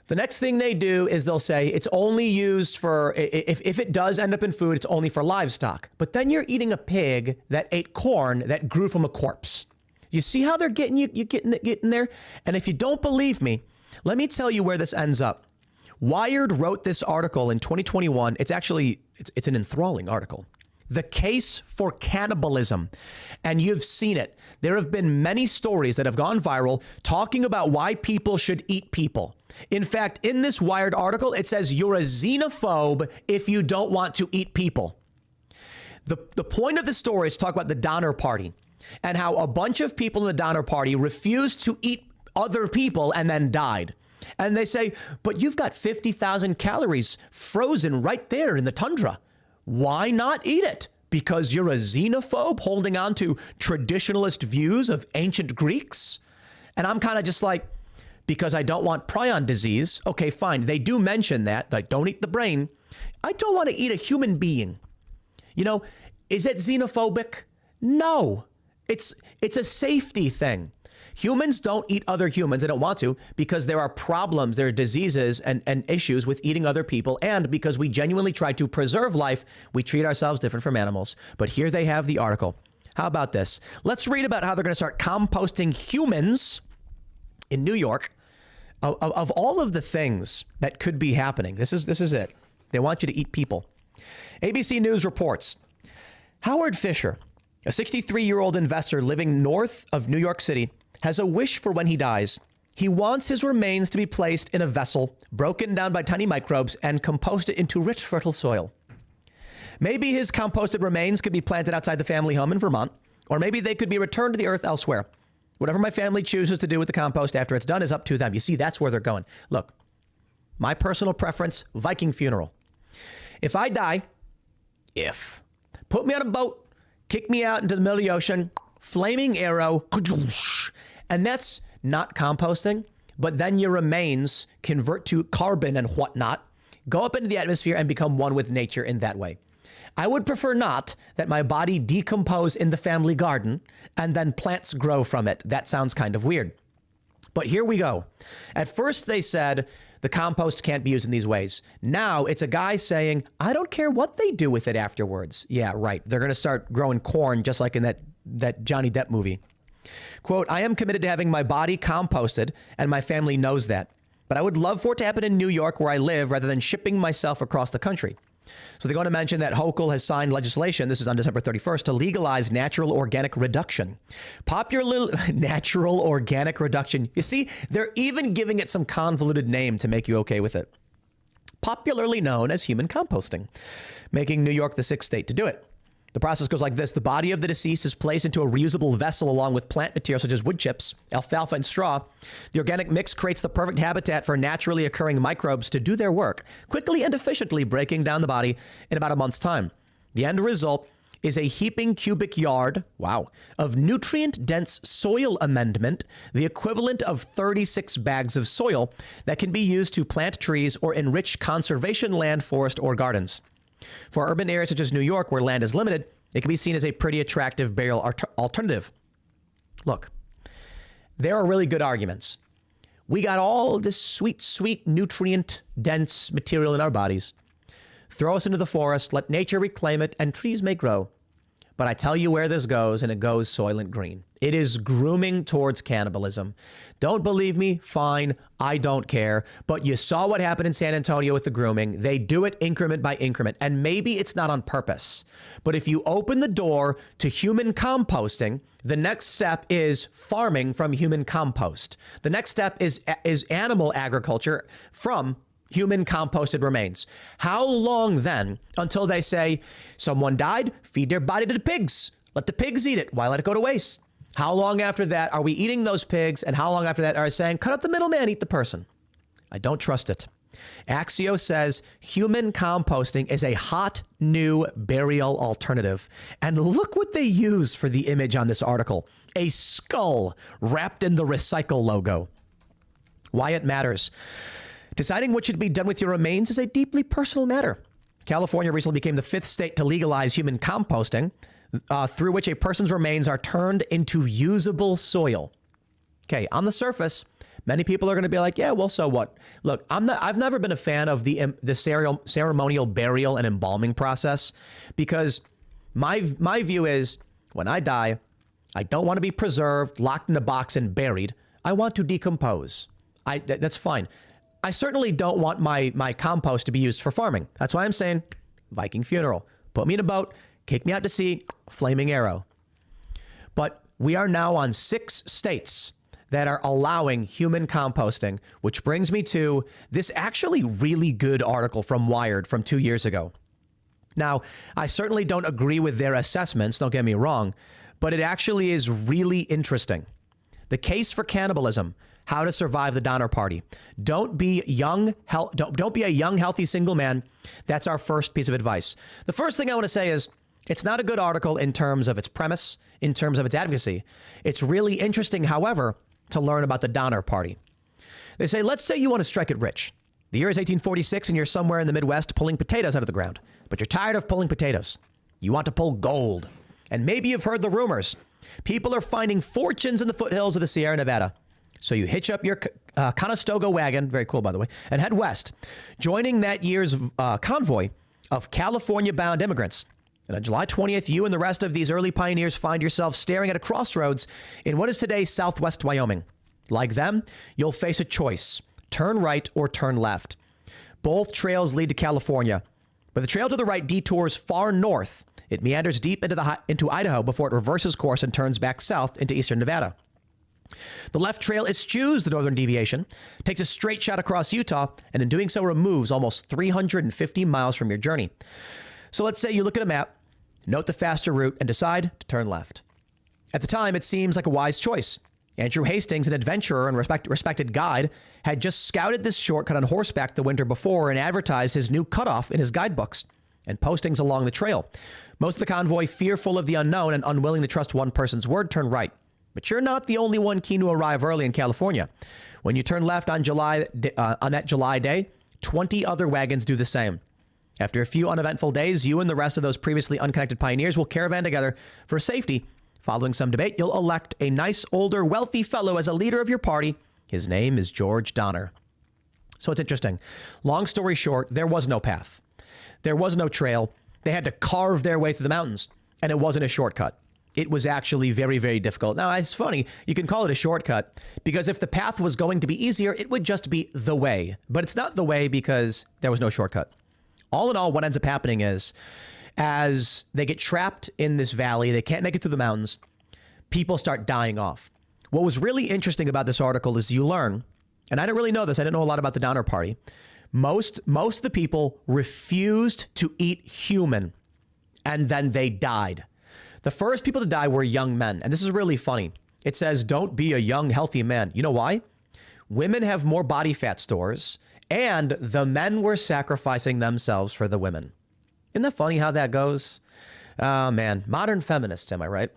The next thing they do is they'll say it's only used for, if it does end up in food, it's only for livestock. But then you're eating a pig that ate corn that grew from a corpse. You see how they're getting you getting there? And if you don't believe me, let me tell you where this ends up. Wired wrote this article in 2021. It's an enthralling article. The case for cannibalism. And you've seen it. There have been many stories that have gone viral talking about why people should eat people. In fact, in this Wired article, it says you're a xenophobe if you don't want to eat people. The point of the story is to talk about the Donner Party and how a bunch of people in the Donner Party refused to eat other people and then died. And they say, but you've got 50,000 calories frozen right there in the tundra. Why not eat it? Because you're a xenophobe holding on to traditionalist views of ancient Greeks? And I'm kind of just like, because I don't want prion disease. Okay, fine. They do mention that, like, don't eat the brain. I don't want to eat a human being. You know, is it xenophobic? No. It's a safety thing. Humans don't eat other humans. They don't want to because there are problems, there are diseases and issues with eating other people. And because we genuinely try to preserve life, we treat ourselves different from animals. But here they have the article. How about this? Let's read about how they're going to start composting humans in New York. Of all of the things that could be happening, this is it. They want you to eat people. ABC News reports, Howard Fisher, a 63-year-old investor living north of New York City, has a wish for when he dies. He wants his remains to be placed in a vessel, broken down by tiny microbes, and composted into rich, fertile soil. Maybe his composted remains could be planted outside the family home in Vermont, or maybe they could be returned to the earth elsewhere. Whatever my family chooses to do with the compost after it's done is up to them. You see, that's where they're going. Look, my personal preference, Viking funeral. If I die, put me on a boat, kick me out into the middle of the ocean, flaming arrow, and that's not composting, but then your remains convert to carbon and whatnot, go up into the atmosphere and become one with nature in that way. I would prefer not that my body decompose in the family garden and then plants grow from it. That sounds kind of weird. But here we go. At first they said the compost can't be used in these ways. Now it's a guy saying, I don't care what they do with it afterwards. Yeah, right. They're going to start growing corn just like in that Johnny Depp movie. Quote, I am committed to having my body composted and my family knows that. But I would love for it to happen in New York where I live rather than shipping myself across the country. So they're going to mention that Hochul has signed legislation, this is on December 31st, to legalize natural organic reduction. Natural organic reduction. You see, they're even giving it some convoluted name to make you okay with it. Popularly known as human composting, making New York the sixth state to do it. The process goes like this. The body of the deceased is placed into a reusable vessel along with plant material such as wood chips, alfalfa, and straw. The organic mix creates the perfect habitat for naturally occurring microbes to do their work, quickly and efficiently breaking down the body in about a month's time. The end result is a heaping cubic yard, of nutrient-dense soil amendment, the equivalent of 36 bags of soil that can be used to plant trees or enrich conservation land, forest, or gardens. For urban areas such as New York, where land is limited, it can be seen as a pretty attractive burial alternative. Look, there are really good arguments. We got all this sweet, nutrient-dense material in our bodies. Throw us into the forest, let nature reclaim it, and trees may grow. But I tell you where this goes, and it goes Soylent Green. It is grooming towards cannibalism. Don't believe me? Fine. I don't care. But you saw what happened in San Antonio with the grooming. They do it increment by increment. And maybe it's not on purpose. But if you open the door to human composting, the next step is farming from human compost. The next step is animal agriculture from human composted remains. How long then until they say, someone died, feed their body to the pigs. Let the pigs eat it. Why let it go to waste? How long after that are we eating those pigs? And how long after that are we saying, cut out the middleman, eat the person? I don't trust it. Axios says human composting is a hot new burial alternative. And look what they use for the image on this article. A skull wrapped in the recycle logo. Why it matters. Deciding what should be done with your remains is a deeply personal matter. California recently became the 5th state to legalize human composting, through which a person's remains are turned into usable soil. Okay, on the surface, many people are going to be like, yeah, well, so what? Look, I've never been a fan of the ceremonial burial and embalming process, because my view is when I die, I don't want to be preserved, locked in a box and buried. I want to decompose. That's fine. I certainly don't want my compost to be used for farming. That's why I'm saying Viking funeral. Put me in a boat, kick me out to sea, flaming arrow. But we are now on 6 states that are allowing human composting, which brings me to this actually really good article from Wired from 2 years ago. Now, I certainly don't agree with their assessments, don't get me wrong, but it actually is really interesting. The case for cannibalism. How to survive the Donner Party. Don't be don't be a young, healthy single man. That's our first piece of advice. The first thing I want to say is it's not a good article in terms of its premise, in terms of its advocacy. It's really interesting, however, to learn about the Donner Party. They say, let's say you want to strike it rich. The year is 1846 and you're somewhere in the Midwest pulling potatoes out of the ground, but you're tired of pulling potatoes. You want to pull gold. And maybe you've heard the rumors. People are finding fortunes in the foothills of the Sierra Nevada. So you hitch up your Conestoga wagon, very cool, by the way, and head west, joining that year's convoy of California-bound immigrants. And on July 20th, you and the rest of these early pioneers find yourself staring at a crossroads in what is today southwest Wyoming. Like them, you'll face a choice, turn right or turn left. Both trails lead to California, but the trail to the right detours far north. It meanders deep into Idaho before it reverses course and turns back south into eastern Nevada. The left trail eschews the northern deviation, takes a straight shot across Utah, and in doing so removes almost 350 miles from your journey. So let's say you look at a map, note the faster route, and decide to turn left. At the time, it seems like a wise choice. Andrew Hastings, an adventurer and respected guide, had just scouted this shortcut on horseback the winter before and advertised his new cutoff in his guidebooks and postings along the trail. Most of the convoy, fearful of the unknown and unwilling to trust one person's word, turned right. But you're not the only one keen to arrive early in California. When you turn left on that July day, 20 other wagons do the same. After a few uneventful days, you and the rest of those previously unconnected pioneers will caravan together for safety. Following some debate, you'll elect a nice, older, wealthy fellow as a leader of your party. His name is George Donner. So it's interesting. Long story short, there was no path. There was no trail. They had to carve their way through the mountains, and it wasn't a shortcut. It was actually very, very difficult. Now, it's funny. You can call it a shortcut because if the path was going to be easier, it would just be the way. But it's not the way because there was no shortcut. All in all, what ends up happening is as they get trapped in this valley, they can't make it through the mountains, people start dying off. What was really interesting about this article is you learn, and I didn't really know this. I didn't know a lot about the Donner Party. Most of the people refused to eat human, and then they died. The first people to die were young men. And this is really funny. It says, don't be a young, healthy man. You know why? Women have more body fat stores, and the men were sacrificing themselves for the women. Isn't that funny how that goes? Oh, man. Modern feminists, am I right?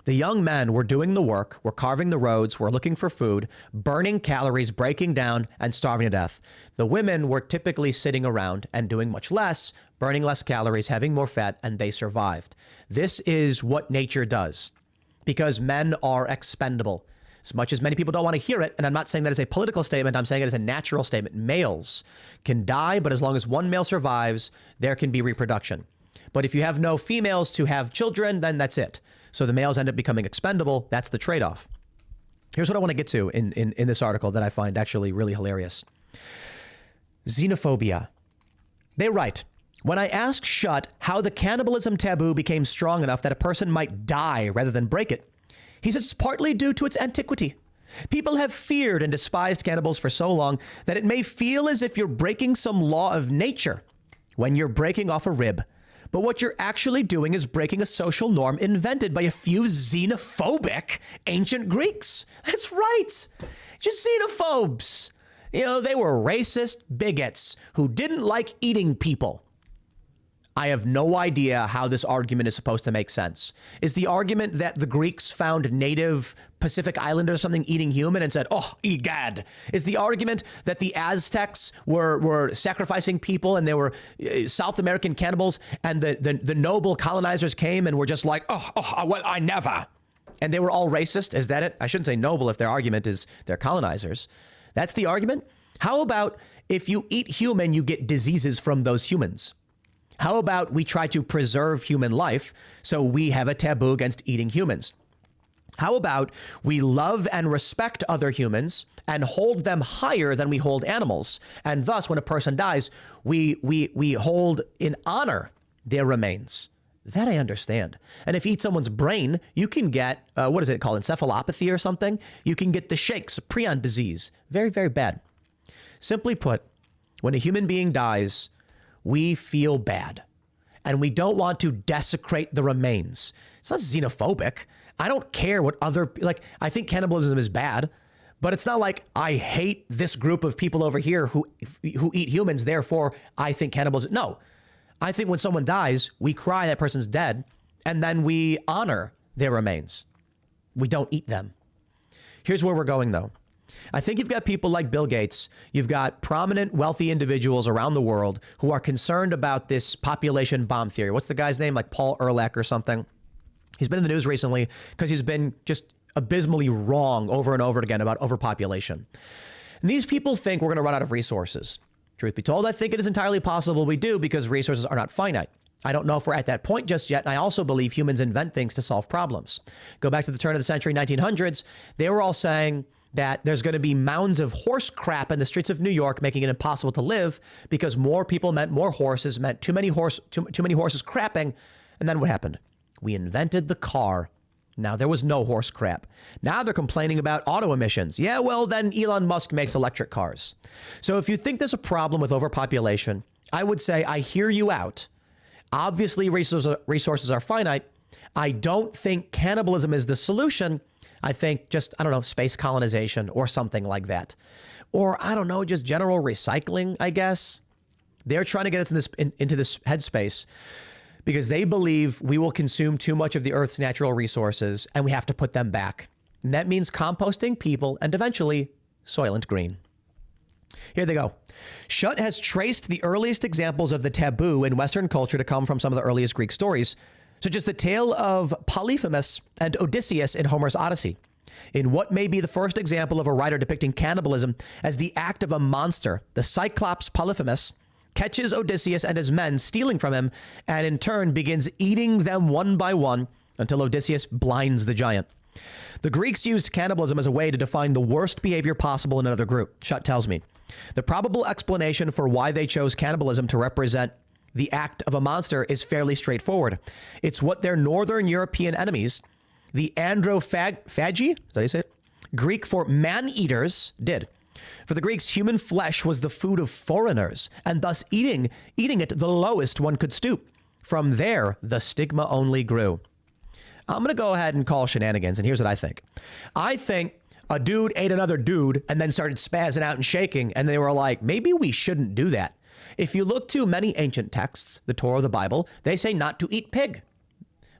The young men were doing the work, were carving the roads, were looking for food, burning calories, breaking down, and starving to death. The women were typically sitting around and doing much less, burning less calories, having more fat, and they survived. This is what nature does because men are expendable. As much as many people don't want to hear it, and I'm not saying that as a political statement, I'm saying it as a natural statement. Males can die, but as long as one male survives, there can be reproduction. But if you have no females to have children, then that's it. So the males end up becoming expendable. That's the trade-off. Here's what I want to get to in this article that I find actually really hilarious. Xenophobia. They write, when I asked Shutt how the cannibalism taboo became strong enough that a person might die rather than break it, he says it's partly due to its antiquity. People have feared and despised cannibals for so long that it may feel as if you're breaking some law of nature when you're breaking off a rib. But what you're actually doing is breaking a social norm invented by a few xenophobic ancient Greeks. That's right. Just xenophobes. You know, they were racist bigots who didn't like eating people. I have no idea how this argument is supposed to make sense. Is the argument that the Greeks found native Pacific Islanders or something eating human and said, oh, egad? Is the argument that the Aztecs were sacrificing people and they were South American cannibals and the noble colonizers came and were just like, well, I never. And they were all racist? Is that it? I shouldn't say noble if their argument is they're colonizers. That's the argument? How about if you eat human, you get diseases from those humans? How about we try to preserve human life, so we have a taboo against eating humans? How about we love and respect other humans and hold them higher than we hold animals? And thus, when a person dies, we hold in honor their remains. That I understand. And if you eat someone's brain, you can get, what is it called, encephalopathy or something? You can get the shakes, prion disease. Very, very bad. Simply put, when a human being dies, we feel bad, and we don't want to desecrate the remains. It's not xenophobic. I don't care what I think cannibalism is bad, but it's not like I hate this group of people over here who eat humans, therefore I think cannibalism. No, I think when someone dies, we cry that person's dead, and then we honor their remains. We don't eat them. Here's where we're going, though. I think you've got people like Bill Gates. You've got prominent, wealthy individuals around the world who are concerned about this population bomb theory. What's the guy's name? Like Paul Ehrlich or something. He's been in the news recently because he's been just abysmally wrong over and over again about overpopulation. And these people think we're going to run out of resources. Truth be told, I think it is entirely possible we do because resources are not finite. I don't know if we're at that point just yet, and I also believe humans invent things to solve problems. Go back to the turn of the century, 1900s. They were all saying that there's going to be mounds of horse crap in the streets of New York, making it impossible to live because more people meant more horses, meant too many horses crapping. And then what happened? We invented the car. Now there was no horse crap. Now they're complaining about auto emissions. Yeah, well, then Elon Musk makes electric cars. So if you think there's a problem with overpopulation, I would say I hear you out. Obviously, resources are finite. I don't think cannibalism is the solution. I think just, space colonization or something like that. Or, just general recycling, I guess. They're trying to get us into this headspace because they believe we will consume too much of the Earth's natural resources and we have to put them back. And that means composting people and eventually Soylent Green. Here they go. Shutt has traced the earliest examples of the taboo in Western culture to come from some of the earliest Greek stories, such as the tale of Polyphemus and Odysseus in Homer's Odyssey. In what may be the first example of a writer depicting cannibalism as the act of a monster, the Cyclops Polyphemus catches Odysseus and his men stealing from him and in turn begins eating them one by one until Odysseus blinds the giant. The Greeks used cannibalism as a way to define the worst behavior possible in another group, Shutt tells me. The probable explanation for why they chose cannibalism to represent the act of a monster is fairly straightforward. It's what their northern European enemies, the androphagi, is that how you say it? Greek for man-eaters, did. For the Greeks, human flesh was the food of foreigners, and thus eating it the lowest one could stoop. From there, the stigma only grew. I'm going to go ahead and call shenanigans, and here's what I think. I think a dude ate another dude and then started spazzing out and shaking, and they were like, maybe we shouldn't do that. If you look to many ancient texts, the Torah, the Bible, they say not to eat pig.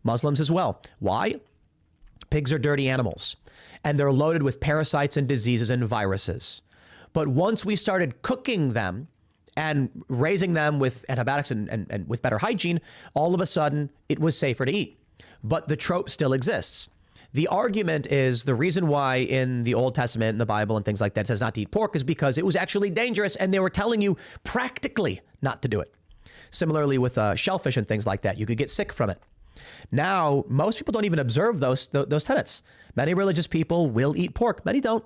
Muslims as well. Why? Pigs are dirty animals, and they're loaded with parasites and diseases and viruses. But once we started cooking them and raising them with antibiotics and with better hygiene, all of a sudden it was safer to eat. But the trope still exists. The argument is the reason why in the Old Testament and the Bible and things like that it says not to eat pork is because it was actually dangerous and they were telling you practically not to do it. Similarly with shellfish and things like that, you could get sick from it. Now, most people don't even observe those tenets. Many religious people will eat pork. Many don't.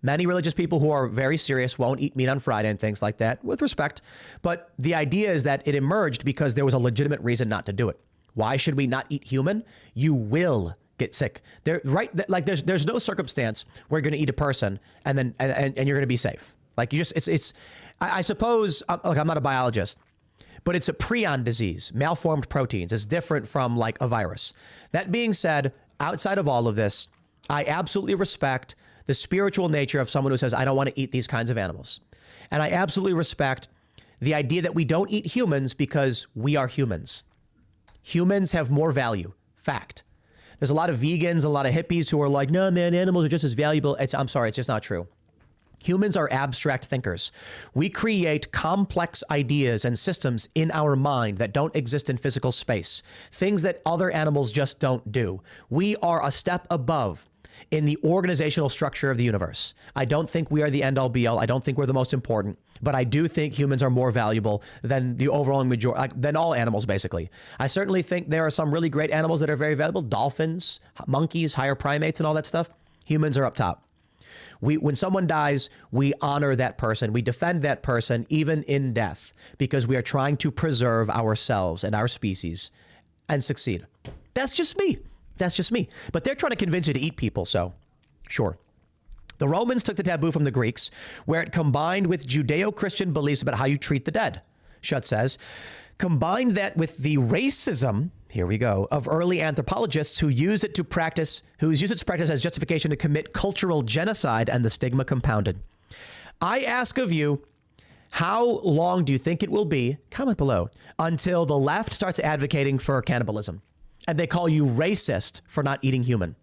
Many religious people who are very serious won't eat meat on Friday and things like that, with respect. But the idea is that it emerged because there was a legitimate reason not to do it. Why should we not eat human? You will get sick. There's no circumstance where you're going to eat a person and then and you're going to be safe. Like, you just, I suppose, look, I'm not a biologist, but it's a prion disease, malformed proteins. It's different from like a virus. That being said, outside of all of this, I absolutely respect the spiritual nature of someone who says, I don't want to eat these kinds of animals. And I absolutely respect the idea that we don't eat humans because we are humans. Humans have more value. Fact. There's a lot of vegans, a lot of hippies who are like, no, man, animals are just as valuable. I'm sorry, it's just not true. Humans are abstract thinkers. We create complex ideas and systems in our mind that don't exist in physical space, things that other animals just don't do. We are a step above in the organizational structure of the universe. I don't think we are the end all be all. I don't think we're the most important, but I do think humans are more valuable than the overall majority, than all animals, basically. I certainly think there are some really great animals that are very valuable. Dolphins, monkeys, higher primates, and all that stuff. Humans are up top. When someone dies, we honor that person. We defend that person, even in death, because we are trying to preserve ourselves and our species and succeed. That's just me. That's just me. But they're trying to convince you to eat people, so sure. The Romans took the taboo from the Greeks, where it combined with Judeo-Christian beliefs about how you treat the dead. Schutt says, combined that with the racism, here we go, of early anthropologists who used it to practice as justification to commit cultural genocide, and the stigma compounded. I ask of you, how long do you think it will be, comment below, until the left starts advocating for cannibalism and they call you racist for not eating human?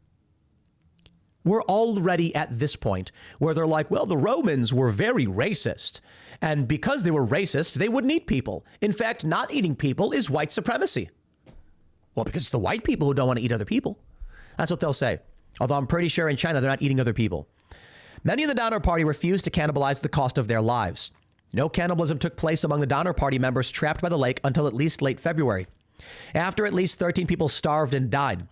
We're already at this point where they're like, well, the Romans were very racist. And because they were racist, they wouldn't eat people. In fact, not eating people is white supremacy. Well, because it's the white people who don't want to eat other people. That's what they'll say. Although I'm pretty sure in China, they're not eating other people. Many in the Donner Party refused to cannibalize at the cost of their lives. No cannibalism took place among the Donner Party members trapped by the lake until at least late February. After at least 13 people starved and died.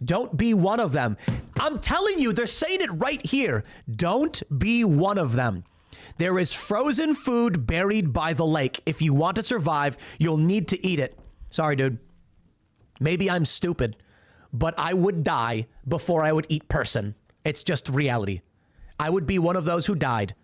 Don't be one of them. I'm telling you, they're saying it right here. Don't be one of them. There is frozen food buried by the lake. If you want to survive, you'll need to eat it. Sorry, dude. Maybe I'm stupid, but I would die before I would eat person. It's just reality. I would be one of those who died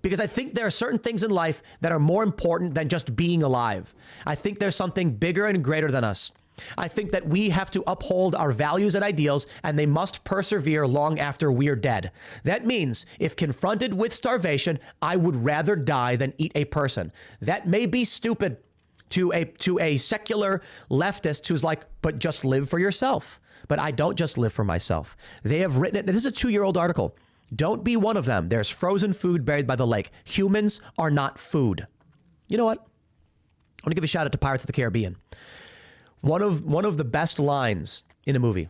because I think there are certain things in life that are more important than just being alive. I think there's something bigger and greater than us. I think that we have to uphold our values and ideals, and they must persevere long after we're dead. That means if confronted with starvation, I would rather die than eat a person. That may be stupid to a secular leftist who's like, but just live for yourself. But I don't just live for myself. They have written it. This is a 2-year-old article. Don't be one of them. There's frozen food buried by the lake. Humans are not food. You know what? I want to give a shout out to Pirates of the Caribbean. One of the best lines in a movie.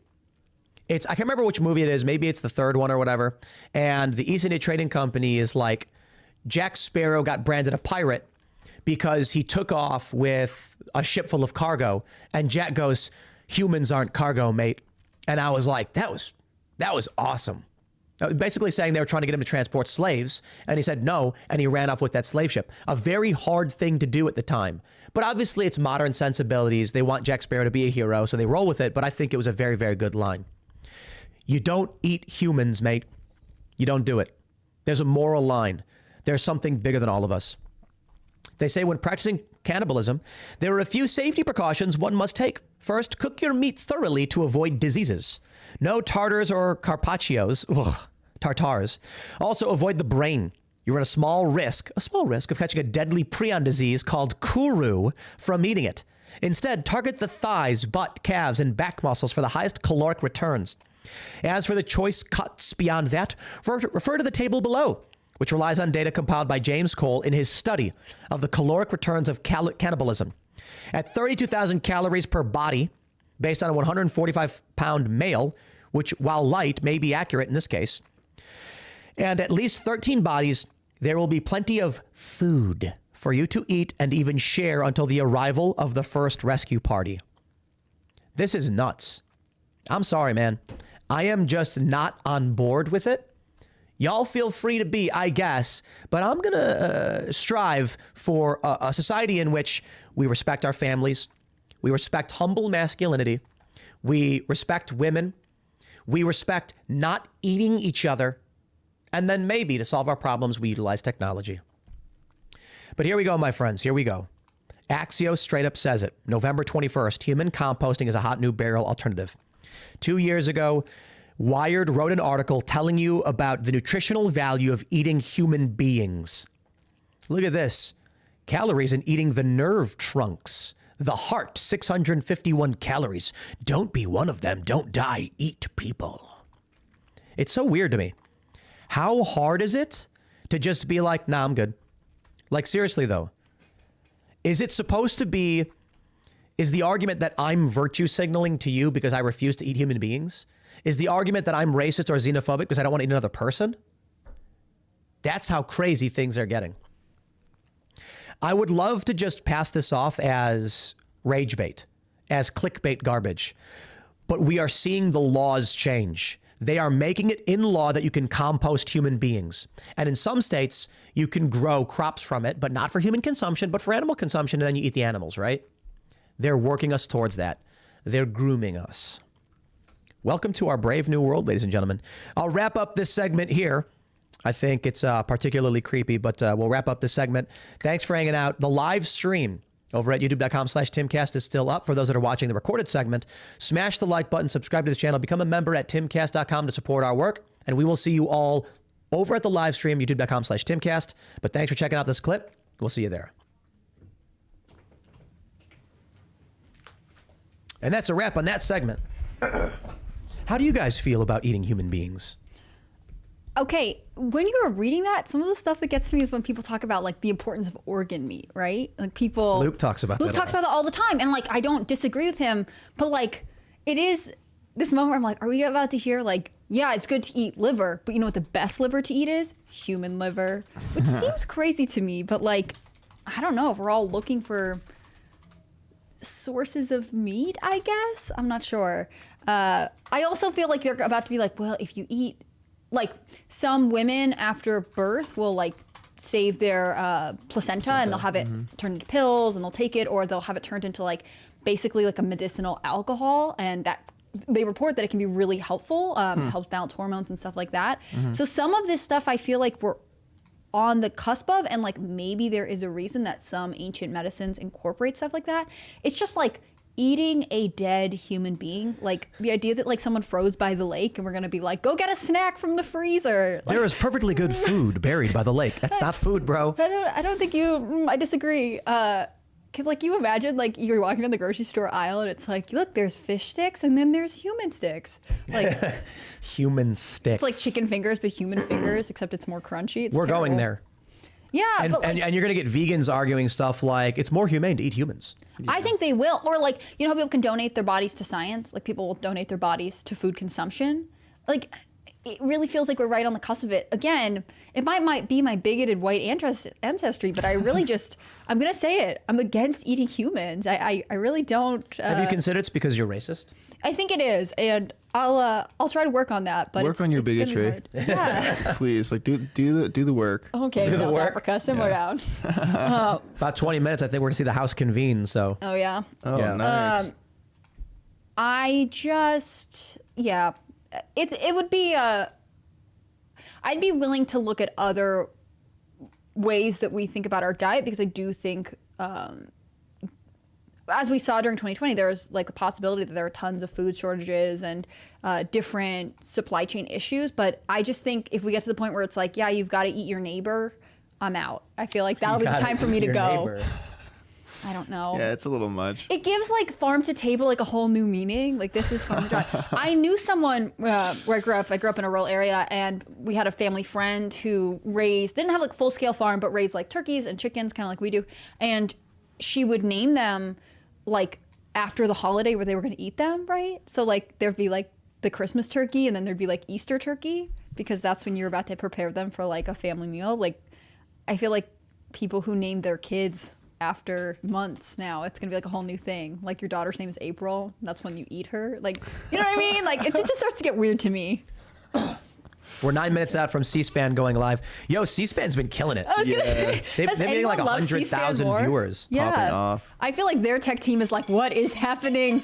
I can't remember which movie it is. Maybe it's the third one or whatever. And the East India Trading Company is like, Jack Sparrow got branded a pirate because he took off with a ship full of cargo. And Jack goes, humans aren't cargo, mate. And I was like, that was awesome. Basically saying they were trying to get him to transport slaves. And he said no. And he ran off with that slave ship. A very hard thing to do at the time. But obviously it's modern sensibilities. They want Jack Sparrow to be a hero, so they roll with it. But I think it was a very, very good line. You don't eat humans, mate. You don't do it. There's a moral line. There's something bigger than all of us. They say when practicing cannibalism, there are a few safety precautions one must take. First, cook your meat thoroughly to avoid diseases. No tartars or carpaccios. Ugh, tartars. Also, avoid the brain. You run a small risk of catching a deadly prion disease called kuru from eating it. Instead, target the thighs, butt, calves, and back muscles for the highest caloric returns. As for the choice cuts beyond that, refer to the table below, which relies on data compiled by James Cole in his study of the caloric returns of cannibalism. At 32,000 calories per body, based on a 145-pound male, which, while light, may be accurate in this case, and at least 13 bodies, there will be plenty of food for you to eat and even share until the arrival of the first rescue party. This is nuts. I'm sorry, man. I am just not on board with it. Y'all feel free to be, I guess, but I'm going to strive for a society in which we respect our families, we respect humble masculinity, we respect women, we respect not eating each other, and then maybe to solve our problems, we utilize technology. But here we go, my friends, here we go. Axios straight up says it. November 21st, human composting is a hot new burial alternative. 2 years ago, Wired wrote an article telling you about the nutritional value of eating human beings. Look at this. Calories in eating the nerve trunks. The heart, 651 calories. Don't be one of them. Don't die. Eat people. It's so weird to me. How hard is it to just be like, nah, I'm good? Like, seriously, though. Is it supposed to be, is the argument that I'm virtue signaling to you because I refuse to eat human beings? Is the argument that I'm racist or xenophobic because I don't want to eat another person? That's how crazy things are getting. I would love to just pass this off as rage bait, as clickbait garbage. But we are seeing the laws change. They are making it in law that you can compost human beings. And in some states, you can grow crops from it, but not for human consumption, but for animal consumption, and then you eat the animals, right? They're working us towards that. They're grooming us. Welcome to our brave new world, ladies and gentlemen. I'll wrap up this segment here. I think it's particularly creepy, but we'll wrap up this segment. Thanks for hanging out. The live stream over at youtube.com/Timcast is still up. For those that are watching the recorded segment, smash the like button, subscribe to this channel, become a member at timcast.com to support our work. And we will see you all over at the live stream, youtube.com/Timcast. But thanks for checking out this clip. We'll see you there. And that's a wrap on that segment. How do you guys feel about eating human beings? Okay, when you were reading that, some of the stuff that gets to me is when people talk about like the importance of organ meat, right? Like people. Luke talks about Luke talks about that all the time, and like I don't disagree with him, but like it is this moment where I'm like, are we about to hear like, yeah, it's good to eat liver, but you know what the best liver to eat is? Human liver, which seems crazy to me, but like I don't know if we're all looking for sources of meat, I guess. I'm not sure. I also feel like they're about to be like, well, if you eat, like some women after birth will like save their placenta and they'll have it turned into pills and they'll take it, or they'll have it turned into like basically like a medicinal alcohol, and that they report that it can be really helpful, helps balance hormones and stuff like that. So some of this stuff I feel like we're on the cusp of, and like maybe there is a reason that some ancient medicines incorporate stuff like that. It's just like eating a dead human being, like the idea that like someone froze by the lake and we're gonna be like, go get a snack from the freezer. Like, there is perfectly good food buried by the lake. That's not food, bro. I don't think you. I disagree. Can like you imagine like you're walking down the grocery store aisle and it's like, look, there's fish sticks and then there's human sticks. Like human sticks. It's like chicken fingers, but human fingers, except it's more crunchy. It's We're terrible. going there. Yeah, and, but like, and you're going to get vegans arguing stuff like it's more humane to eat humans. I think they will. Or like, you know how people can donate their bodies to science? Like people will donate their bodies to food consumption. Like it really feels like we're right on the cusp of it. Again, it might be my bigoted white ancestry, but I really just, I'm going to say it. I'm against eating humans. I really don't. Have you considered it's because you're racist? I think it is. And I'll try to work on that. But work on your bigotry. Yeah. Please, like do the work. Okay, South Africa, simmer down. About 20 minutes, I think we're going to see the House convene. So. Oh, yeah. Oh, Yeah. nice. It would be I'd be willing to look at other ways that we think about our diet, because I do think as we saw during 2020, there's like a possibility that there are tons of food shortages and different supply chain issues. But I just think if we get to the point where it's like, yeah, you've got to eat your neighbor, I'm out. I feel like that'll be the time for me to go. Neighbor. I don't know. Yeah, it's a little much. It gives like farm to table like a whole new meaning. Like this is farm to table. I knew someone where I grew up. I grew up in a rural area, and we had a family friend who didn't have like full scale farm, but raised like turkeys and chickens, kind of like we do. And she would name them like after the holiday where they were going to eat them, right? So like there'd be like the Christmas turkey, and then there'd be like Easter turkey, because that's when you're about to prepare them for like a family meal. Like I feel like people who name their kids after months now. It's gonna be like a whole new thing. Like your daughter's name is April. That's when you eat her. Like, you know what I mean? Like it just starts to get weird to me. We're 9 minutes out from C-SPAN going live. Yo, C-SPAN's been killing it. They've They're getting like 100,000 viewers. Yeah. Popping off. I feel like their tech team is like, what is happening?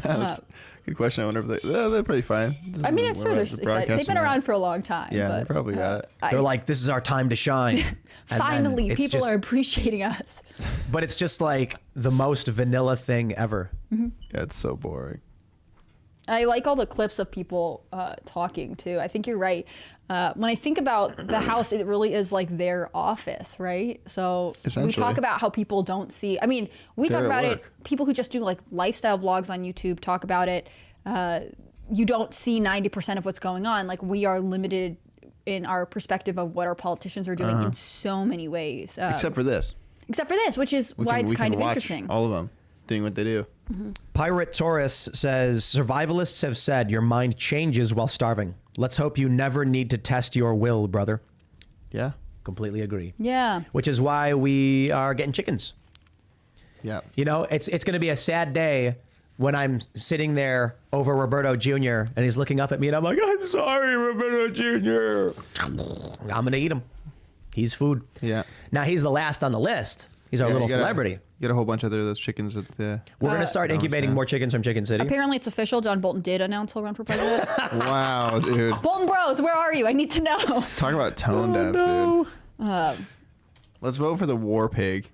That's a good question. I wonder if they're pretty fine. I mean, it's true. They've been around for a long time. Yeah, but, they probably got it. They're like, this is our time to shine. And then finally, it's people just- are appreciating us. But it's just like the most vanilla thing ever. Yeah, it's so boring. I like all the clips of people talking too. I think you're right. When I think about the house, it really is like their office, right? So we Essentially. talk about how people don't see. I mean, we They're talk at about it. work. People who just do like lifestyle vlogs on YouTube talk about it. You don't see 90% of what's going on. Like we are limited in our perspective of what our politicians are doing in so many ways. Except for this. Which is why it's we kind can of watch interesting. all of them doing what they do. Pirate Taurus says, survivalists have said your mind changes while starving. Let's hope you never need to test your will, brother. Yeah. Completely agree. Yeah. Which is why we are getting chickens. Yeah. You know, it's going to be a sad day when I'm sitting there over Roberto Jr. and he's looking up at me and I'm like, I'm sorry, Roberto Jr. I'm going to eat him. He's food. Yeah. Now he's the last on the list. He's our Yeah, little you gotta celebrity. Get a whole bunch of those chickens at the. We're going to start incubating more chickens from Chicken City. Apparently, it's official. John Bolton did announce he'll run for president. Wow, dude. Bolton Bros, where are you? I need to know. Talk about tone deaf, dude. Let's vote for the war pig.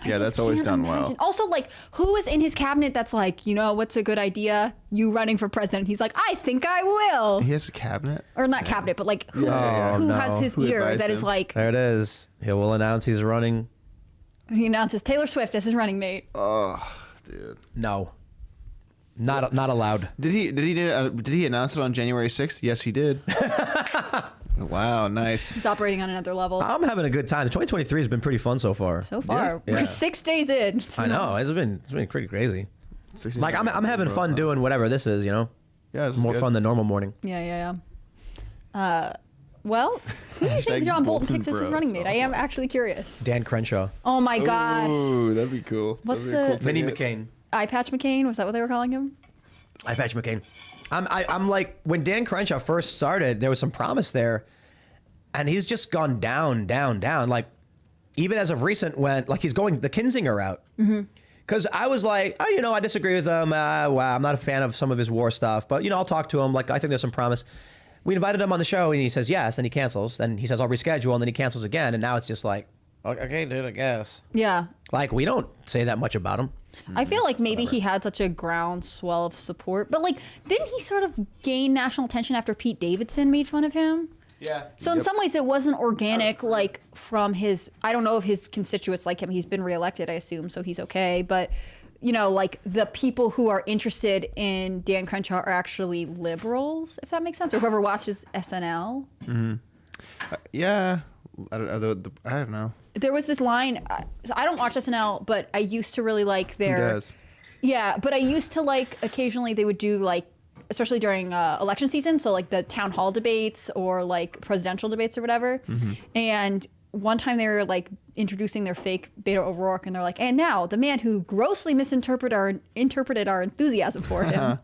I Yeah, just that's always can't done imagine. well. Also, like, who is in his cabinet that's like, you know, what's a good idea? You running for president. He's like, I think I will. He has a cabinet. Or not cabinet, but like, who, Yeah. who Oh, has no. his Who ear advised that is him? like, There it is. He will announce he's running. he announces Taylor Swift as his running mate. Dude. No. Not allowed. Did he announce it on January 6th? Yes, he did. Wow, nice. He's operating on another level. I'm having a good time. The 2023 has been pretty fun so far. So far, Yeah. we're 6 days in. I know. It's been pretty crazy. 60 Like I'm having fun doing whatever this is, you know? Yeah, this is More good. fun than normal morning. Yeah. Well, who do you think Hashtag John Bolton Bolton picks as his Bros. running mate? I am actually curious. Dan Crenshaw. Oh my gosh. Ooh, that'd be cool. What's That'd be a the- Minnie ticket. McCain. Eye Patch McCain? Was that what they were calling him? I Patch McCain. I'm like, when Dan Crenshaw first started, there was some promise there. And he's just gone down. Like, even as of recent, like he's going the Kinzinger route. Because I was like, oh, you know, I disagree with him. Wow, I'm not a fan of some of his war stuff. But, you know, I'll talk to him. Like, I think there's some promise. We invited him on the show, and he says yes, and he cancels. Then he says, I'll reschedule, and then he cancels again. And now it's just like, okay, dude, I guess. Yeah. Like, we don't say that much about him. I feel like maybe he had such a groundswell of support. But, like, didn't he sort of gain national attention after Pete Davidson made fun of him? Yeah. So in some ways, it wasn't organic, like from his. I don't know if his constituents like him. He's been reelected, I assume, so he's okay. But you know, like the people who are interested in Dan Crenshaw are actually liberals, if that makes sense, or whoever watches SNL. Yeah. I don't know. There was this line. So I don't watch SNL, but I used to really like their. Who does? Yeah, but I used to like occasionally they would do like, especially during election season, so like the town hall debates or like presidential debates or whatever. And one time they were like introducing their fake Beto O'Rourke, and they're like, and now the man who grossly misinterpreted our enthusiasm for him.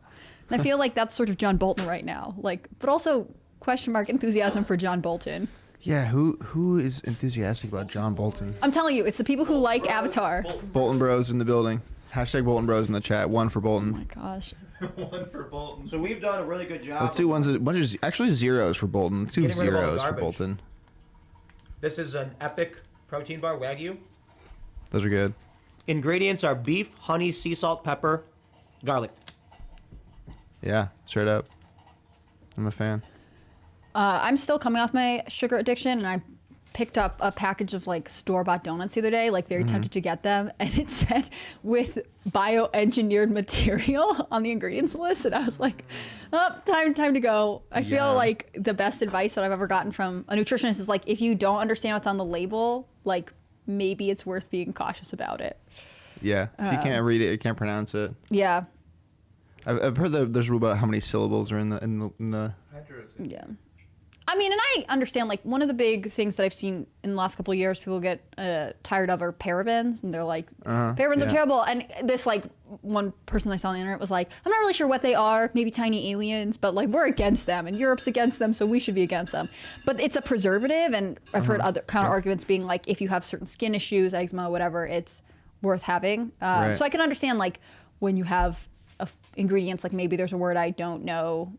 And I feel like that's sort of John Bolton right now, like, but also question mark enthusiasm for John Bolton. Yeah, who is enthusiastic about John Bolton? I'm telling you, it's the people who like Avatar. Bolton Bros in the building. Hashtag Bolton Bros in the chat. One for Oh Bolton. my gosh. One for Bolton. So we've done a really good job. Let's do a bunch of actually zeros for Bolton. Let's do Getting rid of all the zeros for garbage. Bolton. This is an epic protein bar, Wagyu. Those are good. Ingredients are beef, honey, sea salt, pepper, garlic. Yeah, straight up. I'm a fan. I'm still coming off my sugar addiction, and I picked up a package of like store-bought donuts the other day, like very tempted to get them, and it said with bioengineered material on the ingredients list, and I was like, oh, time to go. I feel like the best advice that I've ever gotten from a nutritionist is like, if you don't understand what's on the label, like maybe it's worth being cautious about it. Yeah, if you can't read it, you can't pronounce it. Yeah. I've heard that there's a rule about how many syllables are in the. Yeah. I mean, and I understand, like, one of the big things that I've seen in the last couple of years people get tired of are parabens, and they're like, parabens are terrible. And this, like, one person I saw on the internet was like, I'm not really sure what they are, maybe tiny aliens, but, like, we're against them, and Europe's against them, so we should be against them. But it's a preservative, and I've heard other counter arguments being like, if you have certain skin issues, eczema, whatever, it's worth having. Right. So I can understand, like, when you have ingredients, like maybe there's a word I don't know,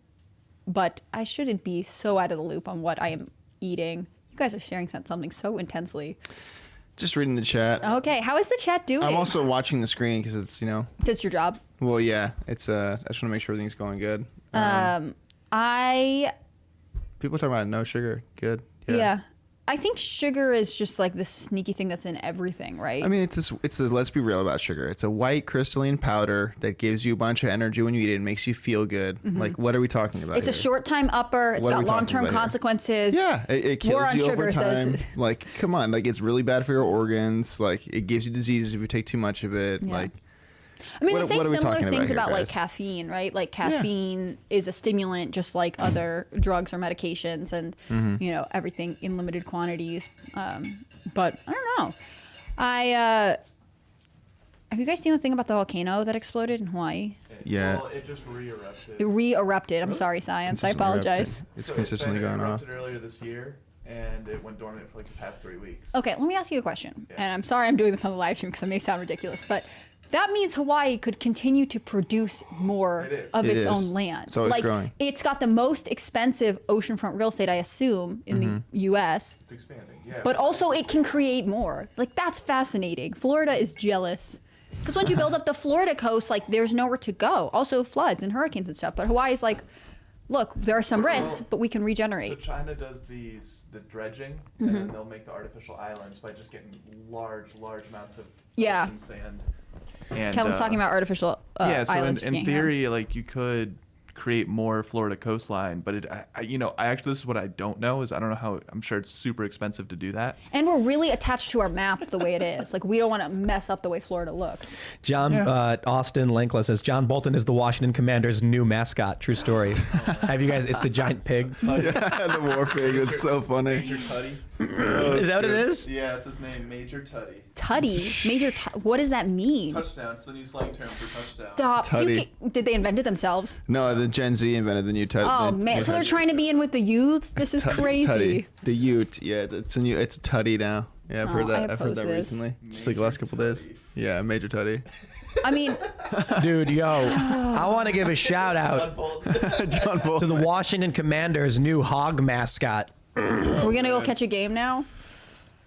but I shouldn't be so out of the loop on what I am eating. You guys are sharing something so intensely. Just reading the chat. Okay, how is the chat doing? I'm also watching the screen because it's, you know. That's your job. Well, yeah. It's I just want to make sure everything's going good. People are talking about no sugar. Good. Yeah. I think sugar is just like the sneaky thing that's in everything, right? I mean, let's be real about sugar. It's a white crystalline powder that gives you a bunch of energy when you eat it and makes you feel good. Like, what are we talking about It's here? a short time upper. It's What are we got long talking term about here? consequences. Yeah, it kills War on you sugar over time. says- Like, come on, like it's really bad for your organs. Like, it gives you diseases if you take too much of it. Yeah. Like, I mean, What- they say what are we similar talking things about about here, like guys? caffeine, right? Like caffeine is a stimulant, just like other drugs or medications, and you know everything in limited quantities. But I don't know. Have you guys seen the thing about the volcano that exploded in Hawaii? yeah, Well, it just re-erupted. It re-erupted. I'm sorry, science. I consistently apologize. erupting. It's So consistently been going off. erupted earlier this year, and it went dormant for like the past 3 weeks. Okay, let me ask you a question. And I'm sorry I'm doing this on the live stream because it may sound ridiculous, but that means Hawaii could continue to produce more It is. of It its is. own land. It's always like growing. it's got the most expensive oceanfront real estate, I assume, in the US. It's expanding. Yeah. But also it can create more. Like that's fascinating. Florida is jealous. Because once you build up the Florida coast, like there's nowhere to go. Also floods and hurricanes and stuff. But Hawaii's like, look, there are some risks, but we can So regenerate. China does the dredging, and then they'll make the artificial islands by just getting large amounts of Yeah. ocean sand. And, Kevin's talking about artificial yeah, so islands. in being here. theory, like you could create more Florida coastline, but I actually this is what I don't know is I don't know how. I'm sure it's super expensive to do that. And we're really attached to our map the way it is. Like we don't want to mess up the way Florida looks. John Austin Lankla says John Bolton is the Washington Commanders' new mascot. True story. Have you guys? It's the giant pig. Yeah, the war pig. It's so funny. Major Tutty. Is that what it is? Yeah, it's his name, Major Tutty. Tutty? What does that mean? Touchdown. It's the new slang term for touchdown. Stop. Tutty. Did they invent it themselves? No, the Gen Z invented the new tut. Oh the man, new so they're tut- trying to be in with the youths? This is tut- crazy. Tutty. The Ute. Yeah, it's a tutty now. Yeah, I've heard I that. I've heard oppose that this. recently. Just like the last couple days. Yeah, Major Tutty. I mean, Dude, yo, I want to give a shout out John Bull. to the Washington Commanders' new hog mascot. we're gonna go catch a game now.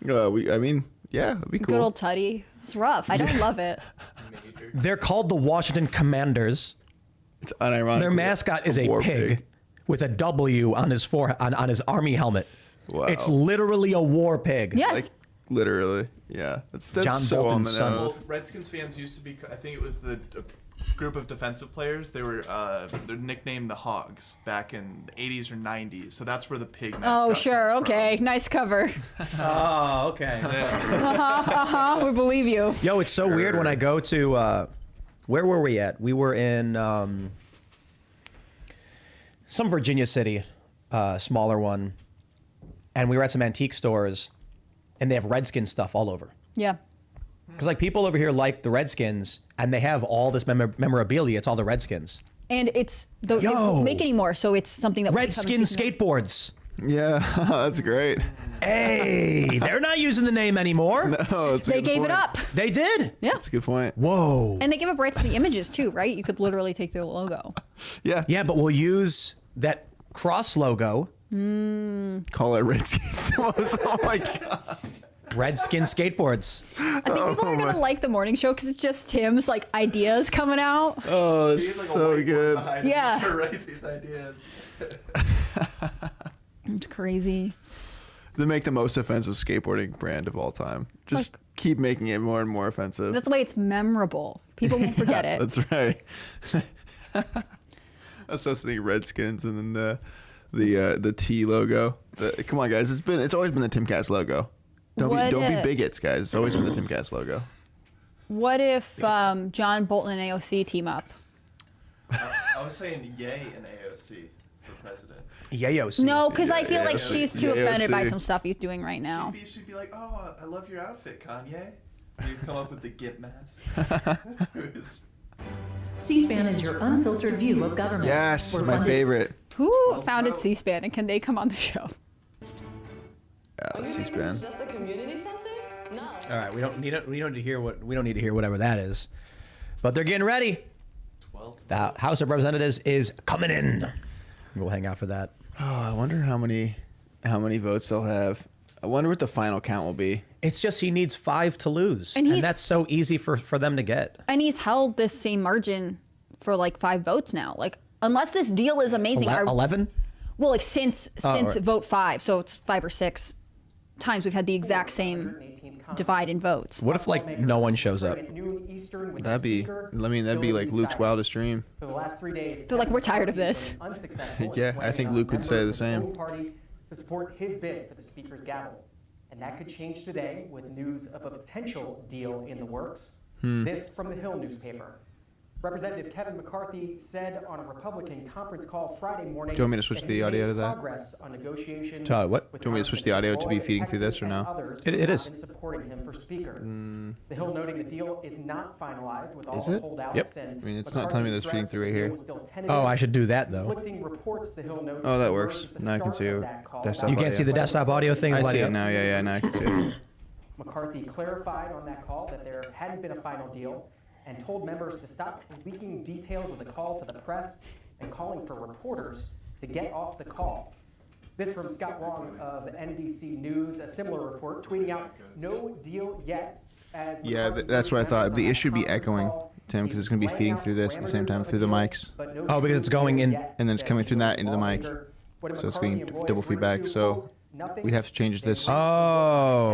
I mean, yeah, it'd be cool. Good old Tutty. It's rough. I don't love it. They're called the Washington Commanders. It's unironic. Their mascot is a war pig with a W on his on his army helmet. Wow. It's literally a war pig. Yes. Like literally. Yeah, that's John so Bolton's on the son. nose. Well, Redskins fans used to be. I think it was the group of defensive players. They were they're nicknamed the Hogs back in the 80s or 90s. So that's where the pig. Oh mascot sure, comes okay, nice cover. Oh, okay. We believe you. Yo, it's so weird when I go to where were we at? We were in some Virginia city, smaller one, and we were at some antique stores, and they have Redskins stuff all over. Yeah. Because like people over here like the Redskins, and they have all this memorabilia. It's all the Redskins. And it's Yo. they don't make anymore, so it's something that Redskin skateboards. Yeah, that's great. Hey, they're not using the name anymore. Oh, it's a They good gave point. it up. They did. Yeah. That's a good point. Whoa. And they give up rights to the images too, right? You could literally take their logo. Yeah. Yeah, but we'll use that cross logo, Call it Redskins. Oh my god. Redskin skateboards. I think people are gonna like the morning show because it's just Tim's like ideas coming out. Oh, He it's has, like, a so whiteboard good. behind him Yeah. to write these ideas. It's crazy. They make the most offensive skateboarding brand of all time. Just Like- keep making it more and more offensive. That's why it's memorable. People won't forget it. That's right. I was just thinking Redskins and then the T logo. Come on, guys. It's always been the Timcast logo. Don't be bigots, guys. It's always been the Timcast logo. What if John Bolton and AOC team up? I was saying yay in AOC. for president. Yayo. No, because I feel like AOC. she's too offended by AOC. some stuff he's doing right now. She'd be like, oh, I love your outfit, Kanye. And you come up with the Git mask. That's who it is. C-SPAN is your unfiltered view of government. Yes, We're my funded- favorite. Who founded C-SPAN, and can they come on the show? Yeah, C-SPAN. Just a community center? No. All right, we don't need to hear whatever that is, but they're getting ready. 12. The House of Representatives is coming in. We'll hang out for that. Oh, I wonder how many votes they'll have. I wonder what the final count will be. It's just he needs 5 to lose, And and he's- that's so easy for them to get. And he's held this same margin for like 5 votes now. Like, unless this deal is amazing. 11? Well, like since right. vote 5, so it's 5 or 6 times we've had the exact same divide in votes. What if like no one shows up? That'd be like Luke's wildest dream. For the last 3 days, They're like, we're tired of this. Yeah, I think Luke would say the same. Party to support his bid for the Speaker's gavel. And that could change today with news of a potential deal in the works. This from the Hill newspaper. Representative Kevin McCarthy said on a Republican conference call Friday morning. Do you want me to switch that the he's audio made to that? progress on negotiations What? with Do you want me to switch the audio to be Congressman feeding through this or Texas no? and others It who have is. been supporting him for Speaker. The Hill noting the deal is not finalized with all Is the it? holdouts. Yep. And I mean, it's not telling me that it's feeding through right here. Oh, I should do that though. Conflicting reports, the Hill notes, Oh, that were works. at the Now I can start see of it. that call. Desktop You can't audio. see the desktop audio thing. I is see lighting it up. now. Yeah, now I can see it. McCarthy clarified on that call that there hadn't been a final deal and told members to stop leaking details of the call to the press and calling for reporters to get off the call. This from Scott Wong of NBC News, a similar report, tweeting out, "No deal yet." As Yeah, McCarthy that's what I members thought. on The that issue be conference echoing, call, Tim, because he's it's going to be laying feeding out through this at the same parameters time of through the deal, mics. but no Oh, because it's going in- yet, And then it's said coming through that into the mic. lawmaker. What did So it's McCarthy getting and Roy double agree feedback. to? So Nothing. we have to change this. Oh,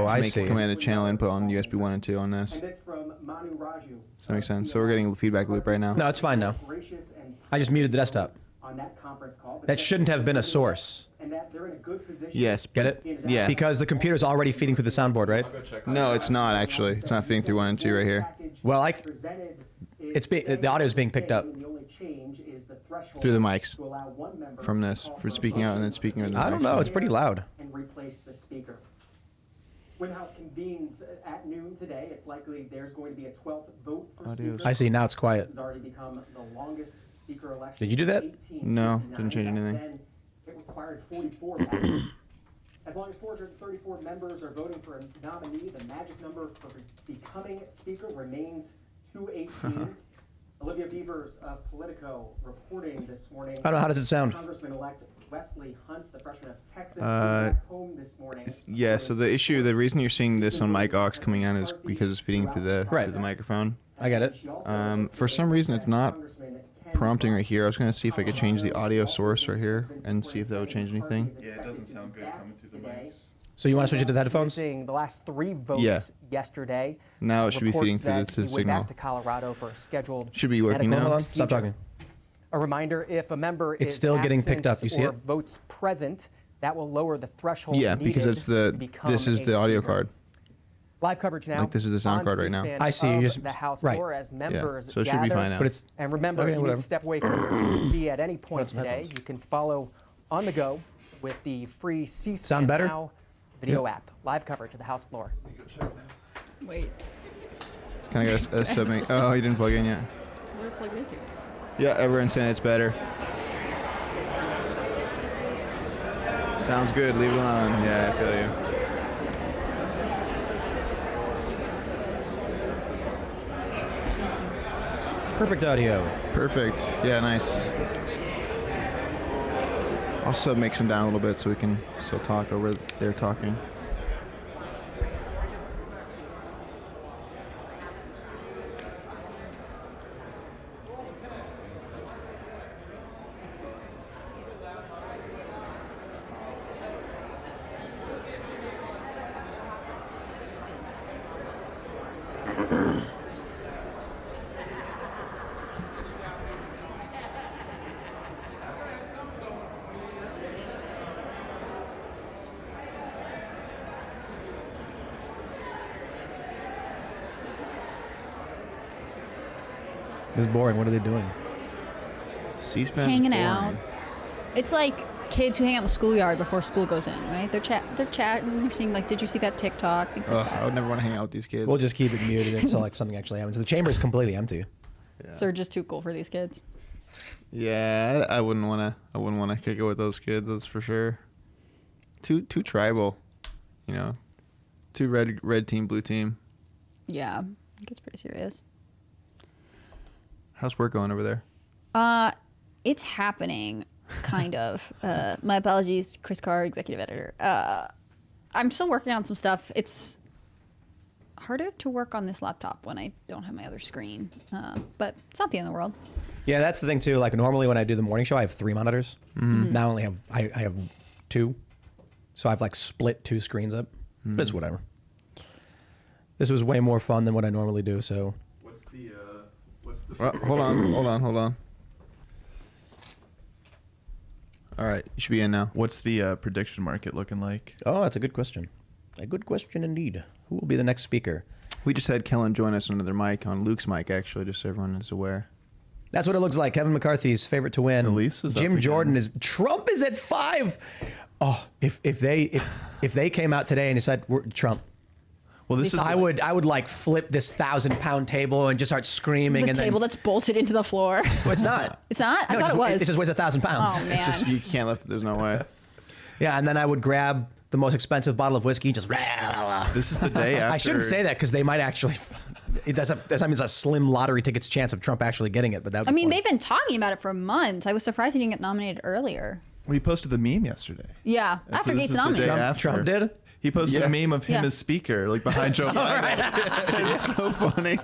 I Make see. a command and channel input on USB 1 and 2 on this. And this from Manu Raju. Does that make sense? So we're getting a feedback loop right now. No, it's fine now. Gracious and I just muted the desktop. on that conference call, but That shouldn't have been a source. and that they're in a good position. Yes. Get it? Yeah. Because the computer's already feeding through the soundboard, right? No, it's not actually. It's not feeding through 1 and 2 right here. Well, It's the audio is being picked up. Through the mics. From this, for speaking out and then speaking in the I don't know. It's pretty loud. And replace the speaker. When the House convenes at noon today, it's likely there's going to be a 12th vote for Audio's- speaker. I see. Now it's This quiet. has already become the longest speaker election. Did you do that? since No, 1859. didn't change Back anything. then, it required 44 votes. As long as 434 members are voting for a nominee, the magic number for becoming speaker remains 218. Olivia Beavers of Politico reporting this morning. I don't know. How does it sound? Congressman-elect Wesley Hunt, the freshman of Texas, was Uh, back home this morning. Yeah, so the reason you're seeing this on mic aux coming on is because it's feeding through the microphone. I get it. For some reason, it's not prompting right here. I was going to see if I could change the audio source right here and see if that would change anything. Yeah, it doesn't sound good coming through the mics. So you want to switch it to the headphones? Missing the last 3 votes Yeah. yesterday. Now it should be Reports feeding through that to the he went signal. back to Colorado for a scheduled Should be working medical now. Hold on. Stop procedure. talking. A reminder: if a member It's is still getting picked absent up. You see or it? votes present, that will lower the threshold. Yeah, because needed it's to become this is a the audio speaker. card. Live coverage now. Like, this is the sound on card right now. C-SPAN I see, you of just- the House right. floor as members So it should be gather. fine now. But it's And remember, Okay, if you need whatever. to step away from the TV at any point Put on some today, headphones. you can follow on the go with the free C-SPAN Sound better? Now video app. Live coverage of the House floor. Wait, It's kind of got a sub. Oh, you didn't plug in yet. where to plug it into? Yeah, everyone's saying it's better. Sounds good. Leave it alone. Yeah, I feel you. perfect audio. Perfect. Yeah, nice. Also makes them down a little bit so we can still talk over their talking. This is boring. What are they doing? C-SPAN's Hanging boring. out. It's like kids who hang out in the schoolyard before school goes in, right? They're chatting. You're seeing like, did you see that TikTok? Things like I that. would never want to hang out with these kids. We'll just keep it muted until like something actually happens. The chamber is completely empty. Yeah. So they're just too cool for these kids. Yeah, I wouldn't want to. I wouldn't want to kick it with those kids. That's for sure. Too tribal, you know. Too red team, blue team. Yeah, it gets pretty serious. How's work going over there? It's happening, kind of. My apologies, Chris Carr, executive editor. I'm still working on some stuff. It's harder to work on this laptop when I don't have my other screen, but it's not the end of the world. Yeah, that's the thing too. Like normally when I do the morning show, I have 3 monitors. Now I only have I have 2, so I've like split 2 screens up. But it's whatever. This was way more fun than what I normally do. So What's the Hold on. All right, you should be in now. What's the prediction market looking like? oh, that's a good question. A good question indeed. Who will be the next speaker? We just had Kellen join us on another mic, on Luke's mic, actually, just so everyone is aware. That's what it looks like. Kevin McCarthy's favorite to win. Elise is Jim up Jordan again. is. Trump is at 5. Oh, if they came out today and said we're Trump, Well, this is I would like flip this 1,000-pound table and just start screaming. The and table that's bolted into the floor. well, it's not. It's not? I No, thought it was. It just weighs 1,000 pounds. Oh, man. It's just, you can't lift it. There's no way. Yeah, and then I would grab the most expensive bottle of whiskey and just. This is the day after. I shouldn't say that because they might actually. That's a slim lottery ticket's chance of Trump actually getting it. But that. I mean, they've been talking about it for months. I was surprised he didn't get nominated earlier. We posted the meme yesterday. Yeah, So after this Gates is the day nominated. after. Trump did. He posted a meme of him Yeah. as speaker, like behind Joe Biden. It's so funny.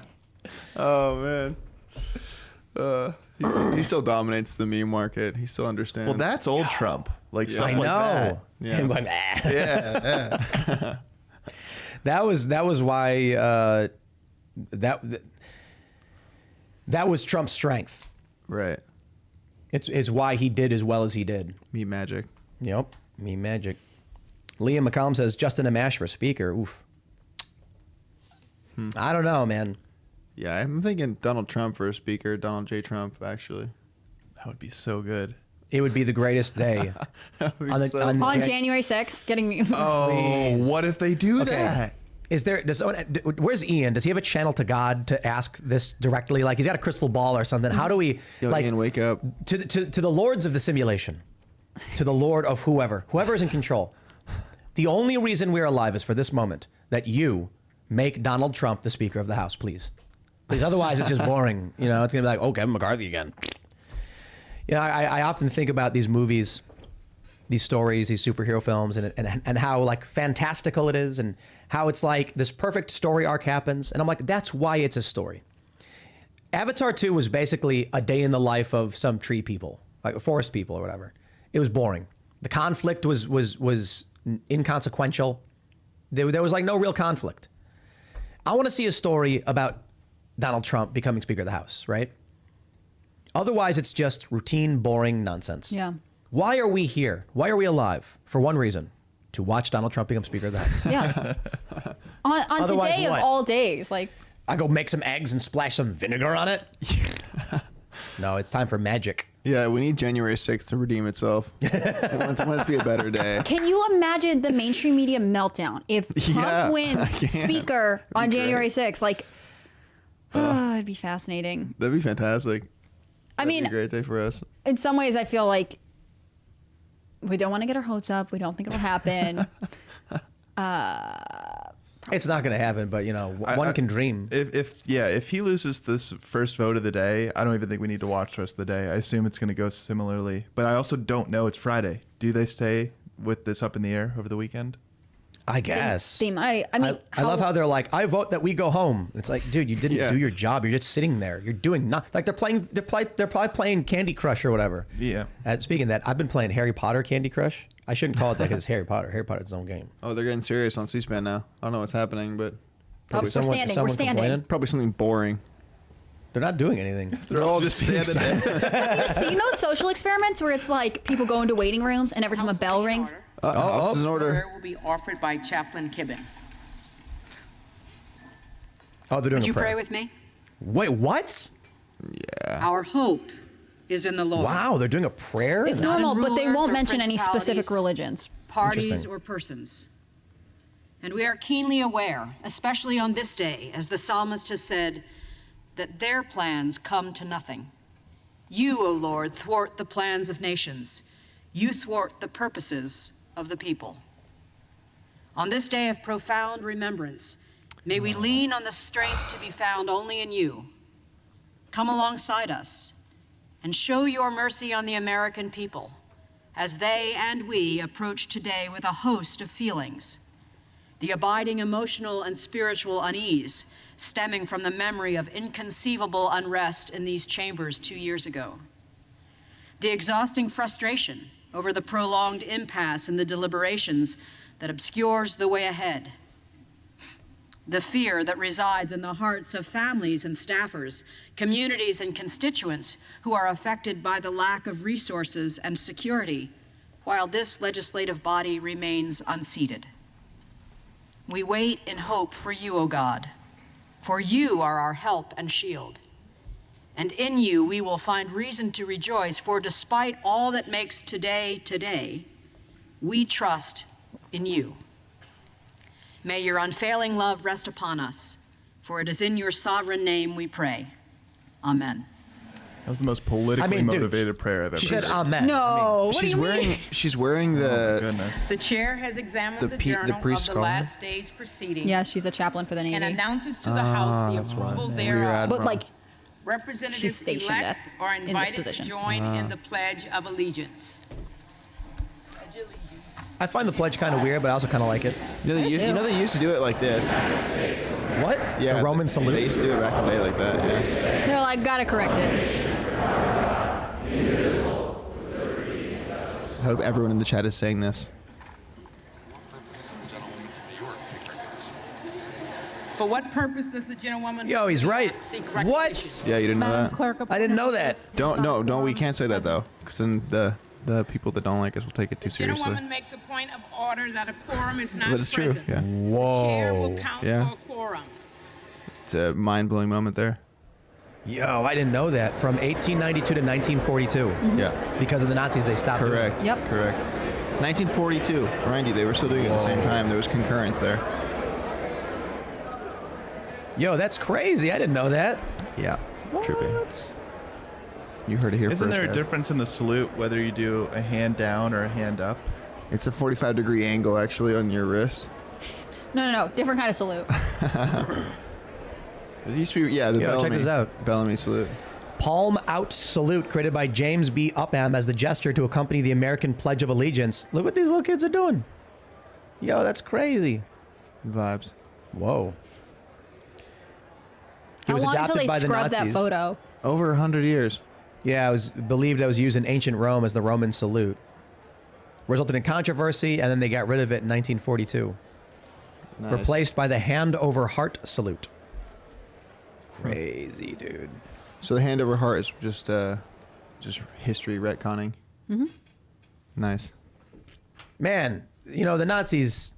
Oh, man. He still dominates the meme market. He still understands. Well, that's old Trump. Like stuff I like that. know. Yeah. Him going, Yeah. That was why that was Trump's strength. Right. It's why he did as well as he did. Meme magic. Yep, me magic. Liam McCallum says Justin Amash for speaker. Oof. I don't know, man. Yeah, I'm thinking Donald Trump for a speaker. Donald J. Trump, actually. That would be so good. It would be the greatest day. On January 6th, getting. Oh, what if they do Okay. that? Where's Ian? Does he have a channel to God to ask this directly? Like he's got a crystal ball or something. How do we Yo, like Ian, wake up. to the lords of the simulation, to the Lord of whoever is in control? The only reason we're alive is for this moment that you make Donald Trump the Speaker of the House, please. Otherwise, it's just boring. You know, it's gonna be like, oh, Kevin McCarthy again. You know, I often think about these movies, these stories, these superhero films, and how like fantastical it is, and how it's like this perfect story arc happens, and I'm like, that's why it's a story. Avatar 2 was basically a day in the life of some tree people, like forest people or whatever. It was boring. The conflict was inconsequential. There was like no real conflict. I want to see a story about Donald Trump becoming Speaker of the House, right? Otherwise, it's just routine, boring nonsense. Yeah. Why are we here? Why are we alive? For one reason, to watch Donald Trump become Speaker of the House. Yeah. on Otherwise, today what? of all days, like. I go make some eggs and splash some vinegar on it. No, it's time for magic. Yeah, we need January 6th to redeem itself. I want it to be a better day. Can you imagine the mainstream media meltdown if Trump Yeah, wins I can. Speaker on great. January 6th? Like, it'd be fascinating. That'd be fantastic. I That'd mean, be a great day for us. in some ways, I feel like we don't want to get our hopes up. We don't think it'll happen. It's not going to happen, but you know, one can dream. If he loses this first vote of the day, I don't even think we need to watch the rest of the day. I assume it's going to go similarly, but I also don't know. It's Friday. Do they stay with this up in the air over the weekend? I guess. They might. I mean, I love how they're like, I vote that we go home. It's like, dude, you didn't do your job. You're just sitting there. You're doing nothing. Like they're probably playing Candy Crush or whatever. Yeah. Speaking of that, I've been playing Harry Potter Candy Crush. I shouldn't call it that because it's Harry Potter. Harry Potter's its own game. Oh, they're getting serious on C-SPAN now. I don't know what's happening, but we're standing. We're standing. complaining? probably something boring. They're not doing anything. They're all just standing there. Have you seen those social experiments where it's like people go into waiting rooms and every time a bell rings? House is in order. Prayer will be offered by Chaplain Kibben. Oh, they're doing Would a you prayer. pray with me? Wait, what? Yeah. Our hope is in the Lord. Wow, they're doing a prayer? It's Not in normal, but they rulers won't or mention any specific principalities, religions. parties, Interesting. or persons. And we are keenly aware, especially on this day, as the psalmist has said, that their plans come to nothing. You, O Lord, thwart the plans of nations. You thwart the purposes of the people. On this day of profound remembrance, may we lean on the strength to be found only in you. Come alongside us and show your mercy on the American people as they and we approach today with a host of feelings. The abiding emotional and spiritual unease stemming from the memory of inconceivable unrest in these chambers 2 years ago. The exhausting frustration over the prolonged impasse in the deliberations that obscures the way ahead. The fear that resides in the hearts of families and staffers, communities and constituents who are affected by the lack of resources and security while this legislative body remains unseated. We wait in hope for you, O God, for you are our help and shield. And in you we will find reason to rejoice, for despite all that makes today today, we trust in you. May your unfailing love rest upon us, for it is in your sovereign name we pray. Amen. That was the most politically dude, motivated prayer I've ever She said heard. amen. No, what do She's you wearing. mean? She's wearing Oh my the. goodness. The chair has examined The the journal of priest the scholar? last day's proceedings Yeah, she's a chaplain for the Navy. and announces to the House the that's why. approval Yeah, thereof. But like, Representatives she's stationed elect at- are in this invited to position. join in the Pledge of Allegiance. I find the pledge kind of weird, but I also kind of like it. You know they used to do it like this. What? Yeah, The Roman They salute? used to do it back in the day like that. Yeah. they're like, gotta correct it. I hope everyone in the chat is saying this. For what purpose does the gentlewoman Yo, he's right. seek What? recognition? Yeah, you didn't know Madam that. Clerk, I didn't know that. Don't. We can't say that though, because then the people that don't like us will take it too The seriously. gentlewoman makes a point of order that a quorum is not But it's true. present. Yeah. The chair will Whoa. count Yeah. for a quorum. It's a mind-blowing moment there. Yo, I didn't know that. From 1892 to 1942. Yeah. Because of the Nazis, they stopped doing it. Correct. Yep. Correct. 1942. Remind you, they were still doing it at the same time. There was concurrence there. Yo, that's crazy. I didn't know that. Yeah. Trippy. What? You heard it here Isn't first, there a guys. difference in the salute whether you do a hand down or a hand up? It's a 45-degree angle actually on your wrist. No. Different kind of salute. It used to be, yeah, the Yo, Bellamy. check this out. Bellamy salute. Palm out salute created by James B. Upham as the gesture to accompany the American Pledge of Allegiance. Look what these little kids are doing. Yo, that's crazy. Vibes. Whoa. He How was long until adopted they by the scrub that Nazis. photo? Over 100 years. Yeah, it was believed it was used in ancient Rome as the Roman salute. Resulted in controversy, and then they got rid of it in 1942. Nice. Replaced by the hand over heart salute. Crazy, dude. So the hand over heart is just history retconning. Mm-hmm. Nice. Man, you know, the Nazis,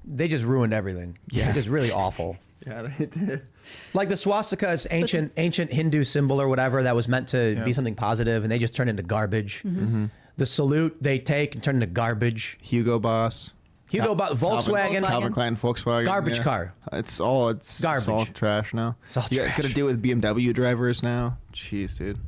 they just ruined everything. Yeah. They're just really awful. Yeah, they did. Like the swastika is ancient Hindu symbol or whatever that was meant to Yeah. be something positive, and they just turned into garbage. Mm-hmm. The salute they take and turn into garbage. Hugo Boss. Volkswagen. Calvin Klein, Volkswagen. Garbage car. It's all Garbage. trash now. It's all You trash. got to deal with BMW drivers now. Jeez, dude.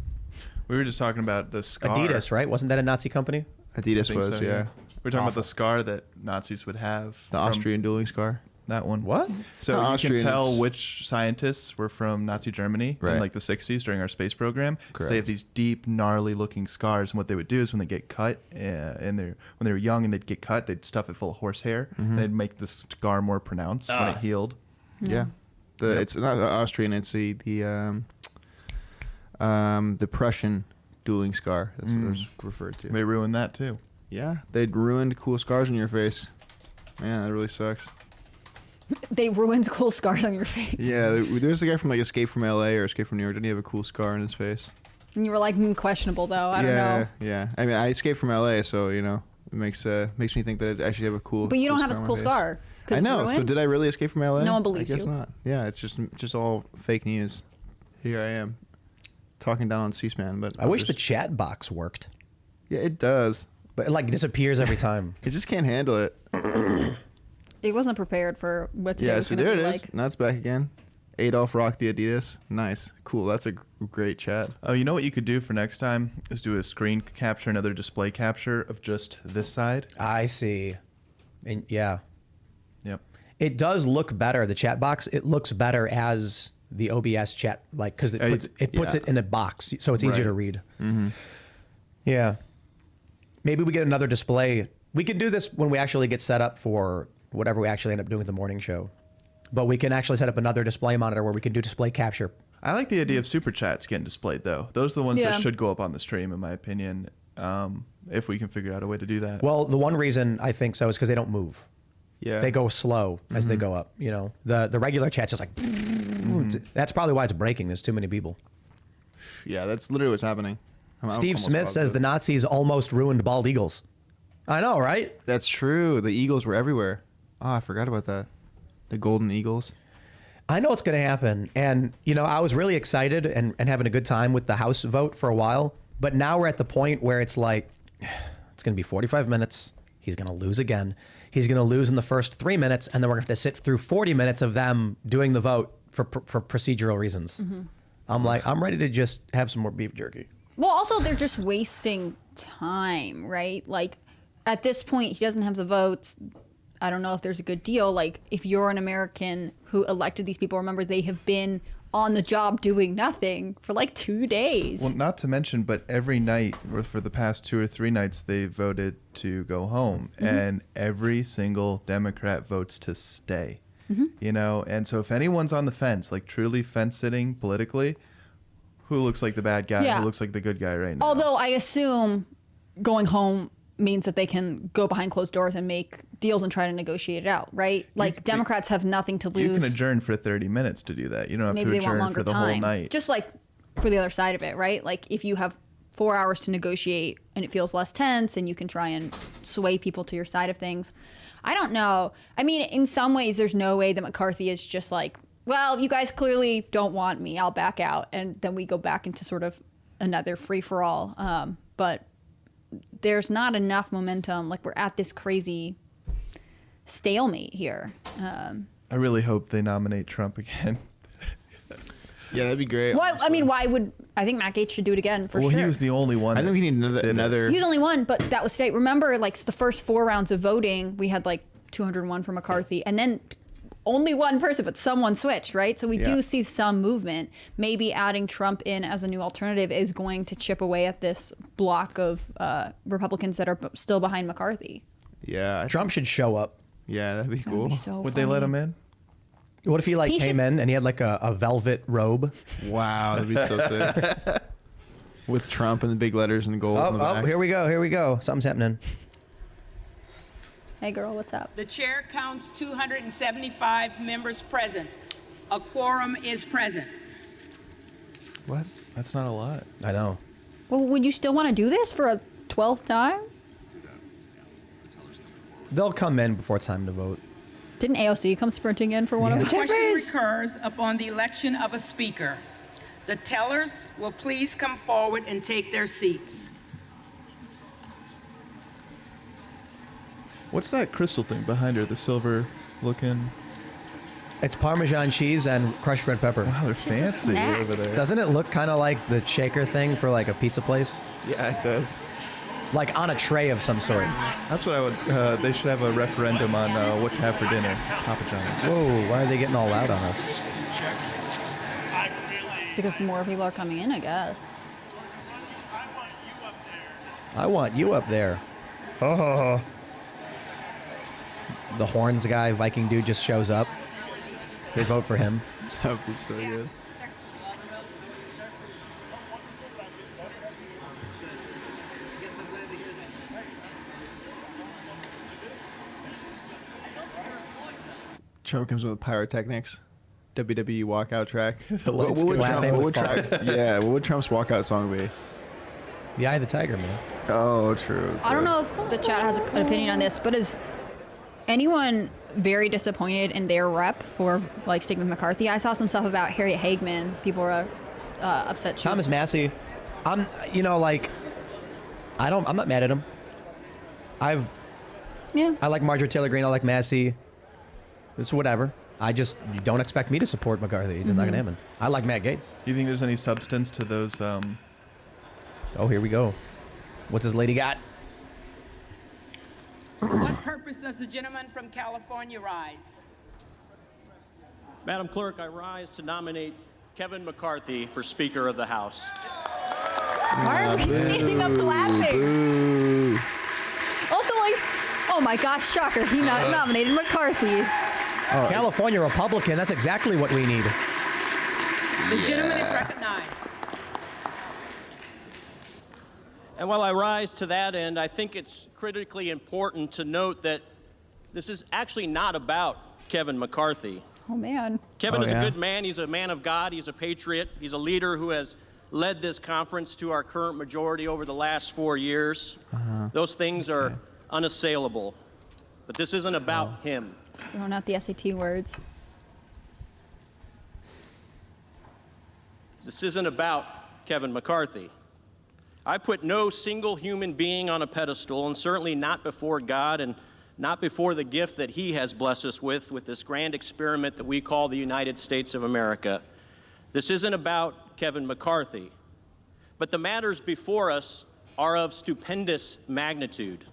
We were just talking about the scar. Adidas, right? Wasn't that a Nazi company? Adidas I think was, so, yeah. We were talking about Awful. the scar that Nazis would have. The from Austrian dueling scar. That one. What? So The you Austrians- can tell which scientists were from Nazi Germany Right. in like the 60s during our space program. 'Cause they have Correct. these deep, gnarly looking scars. And what they would do is when they get cut, when they were young and they'd get cut, they'd stuff it full of horsehair and they'd make the scar more pronounced when it healed. Yeah. It's not Austrian, it's the Prussian dueling scar. That's what it was referred to. They ruined that too. Yeah, they'd ruined cool scars on your face. Man, that really sucks. They ruined cool scars on your face. Yeah, there's a guy from like Escape from LA or Escape from New York. Didn't he have a cool scar on his face? And you were like, questionable though. I don't know. Yeah. I mean, I escaped from LA, so you know, it makes me think that I actually have a cool. But you don't have a on my cool face. scar. 'Cause I it's know. So ruined? did I really escape from LA? No one believes I guess you. not. Yeah, it's just all fake news. Here I am. talking down on C-SPAN, but I wish the chat box worked. Yeah, it does. But it like disappears every time. It just can't handle it. It wasn't prepared for what today was so going to there be it is. like. Now it's back again. Adolf rocked the Adidas. Nice. Cool. That's a great chat. Oh, you know what you could do for next time is do a screen capture, another display capture of just this side. I see. And yeah. Yep. It does look better. The chat box, it looks better as the OBS chat, like, because it puts it in a box, so it's easier to read. Mm-hmm. Yeah. Maybe we get another display. We can do this when we actually get set up for whatever we actually end up doing with the morning show. But we can actually set up another display monitor where we can do display capture. I like the idea of super chats getting displayed, though. Those are the ones Yeah. that should go up on the stream, in my opinion, if we can figure out a way to do that. Well, the one reason I think so is because they don't move. Yeah. They go slow as they go up. You know, the regular chat's just like. That's probably why it's breaking. There's too many people. Yeah, that's literally what's happening. Steve Smith says the Nazis almost ruined bald eagles. I know, right? That's true. The eagles were everywhere. Oh, I forgot about that. The golden eagles. I know what's going to happen. And, you know, I was really excited and having a good time with the House vote for a while. But now we're at the point where it's like, it's going to be 45 minutes. He's going to lose again. He's going to lose in the first 3 minutes. And then we're going to have to sit through 40 minutes of them doing the vote for procedural reasons. I'm like, I'm ready to just have some more beef jerky. Well, also, they're just wasting time, right? Like, at this point, he doesn't have the votes. I don't know if there's a good deal. Like, if you're an American who elected these people, remember, they have been on the job doing nothing for like 2 days. Well, not to mention, but every night or for the past 2 or 3 nights, they voted to go home. And every single Democrat votes to stay. You know, and so if anyone's on the fence, like truly fence sitting politically, who looks like the bad guy, who looks like the good guy right now? Although I assume going home means that they can go behind closed doors and make deals and try to negotiate it out, right? Like, Democrats have nothing to lose. You can adjourn for 30 minutes to do that. You don't have Maybe to they want adjourn longer for the time. whole night. Just like for the other side of it, right? Like, if you have 4 hours to negotiate and it feels less tense and you can try and sway people to your side of things. I don't know. I mean, in some ways, there's no way that McCarthy is just like, well, you guys clearly don't want me. I'll back out. And then we go back into sort of another free-for-all. But there's not enough momentum. Like, we're at this crazy stalemate here. I really hope they nominate Trump again. Yeah, that'd be great. Well, I mean, why would... I think Matt Gaetz should do it again for sure. Well, he was the only one. I think we need another. He was only one, but that was today. Remember, like, the first 4 rounds of voting, we had like 201 for McCarthy, and then only one person, but someone switched, right? So we do see some movement. Maybe adding Trump in as a new alternative is going to chip away at this block of Republicans that are still behind McCarthy. Yeah. Trump should show up. Yeah, that'd be cool. Would they let him in? What if he He came in and he had like a velvet robe? Wow, that'd be so sick. With Trump and the big letters and gold on the back. Here we go. Something's happening. Hey, girl, what's up? The chair counts 275 members present. A quorum is present. What? That's not a lot. I know. Well, would you still want to do this for a 12th time? They'll come in before it's time to vote. Didn't AOC come sprinting in for one of the The question recurs upon the election of a speaker. The tellers will please come forward and take their seats. What's that crystal thing behind her? The silver looking. It's Parmesan cheese and crushed red pepper. Wow, they're fancy over there. Doesn't it look kind of like the shaker thing for like a pizza place? Yeah, it does. Like on a tray of some sort. That's what I would. They should have a referendum on what to have for dinner. Papa John's. Whoa, why are they getting all loud on us? Because more people are coming in, I guess. I want you up there. Oh. The horns guy, Viking dude, just shows up. They vote for him. That would be so good. Trump comes with pyrotechnics. WWE walkout track. What would Trump's walkout song be? The Eye of the Tiger, man. Oh, true. I don't know if the chat has an opinion on this, but is anyone very disappointed in their rep for like sticking with McCarthy? I saw some stuff about Harriet Hagman. People were upset. Thomas Massey, I'm not mad at him. I like Marjorie Taylor Greene. I like Massey. It's whatever. You don't expect me to support McCarthy. It's not gonna happen. I like Matt Gaetz. Do you think there's any substance to those? Oh, here we go. What's this lady got? For what purpose does the gentleman from California rise? Madam Clerk, I rise to nominate Kevin McCarthy for Speaker of the House. Why are we standing up laughing? Also, like, oh my gosh, shocker, he nominated McCarthy. California Republican, that's exactly what we need. The gentleman is recognized. And while I rise to that end, I think it's critically important to note that this is actually not about Kevin McCarthy. Oh, man. Kevin is a good man. He's a man of God. He's a patriot. He's a leader who has led this conference to our current majority over the last 4 years. Those things are unassailable. But this isn't about him. Just throwing out the SAT words. This isn't about Kevin McCarthy. I put no single human being on a pedestal, and certainly not before God and not before the gift that he has blessed us with this grand experiment that we call the United States of America. This isn't about Kevin McCarthy, but the matters before us are of stupendous magnitude.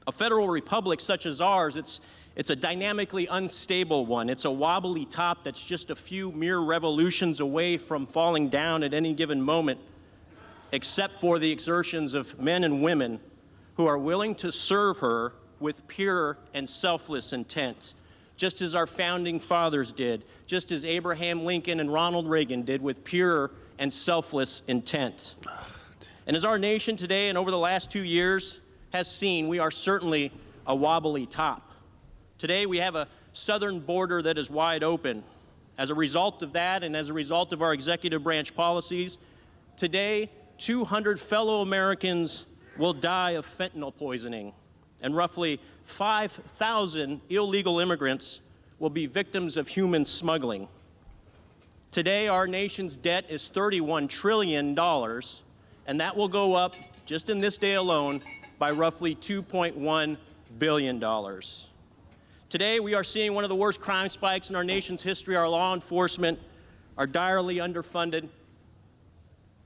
A federal republic such as ours, it's a dynamically unstable one. It's a wobbly top that's just a few mere revolutions away from falling down at any given moment, except for the exertions of men and women who are willing to serve her with pure and selfless intent, just as our founding fathers did, just as Abraham Lincoln and Ronald Reagan did with pure and selfless intent. And as our nation today and over the last 2 years has seen, we are certainly a wobbly top. Today we have a southern border that is wide open. As a result of that and as a result of our executive branch policies, today 200 fellow Americans will die of fentanyl poisoning, and roughly 5,000 illegal immigrants will be victims of human smuggling. Today, our nation's debt is $31 trillion, and that will go up, just in this day alone, by roughly $2.1 billion. Today, we are seeing one of the worst crime spikes in our nation's history. Our law enforcement are direly underfunded,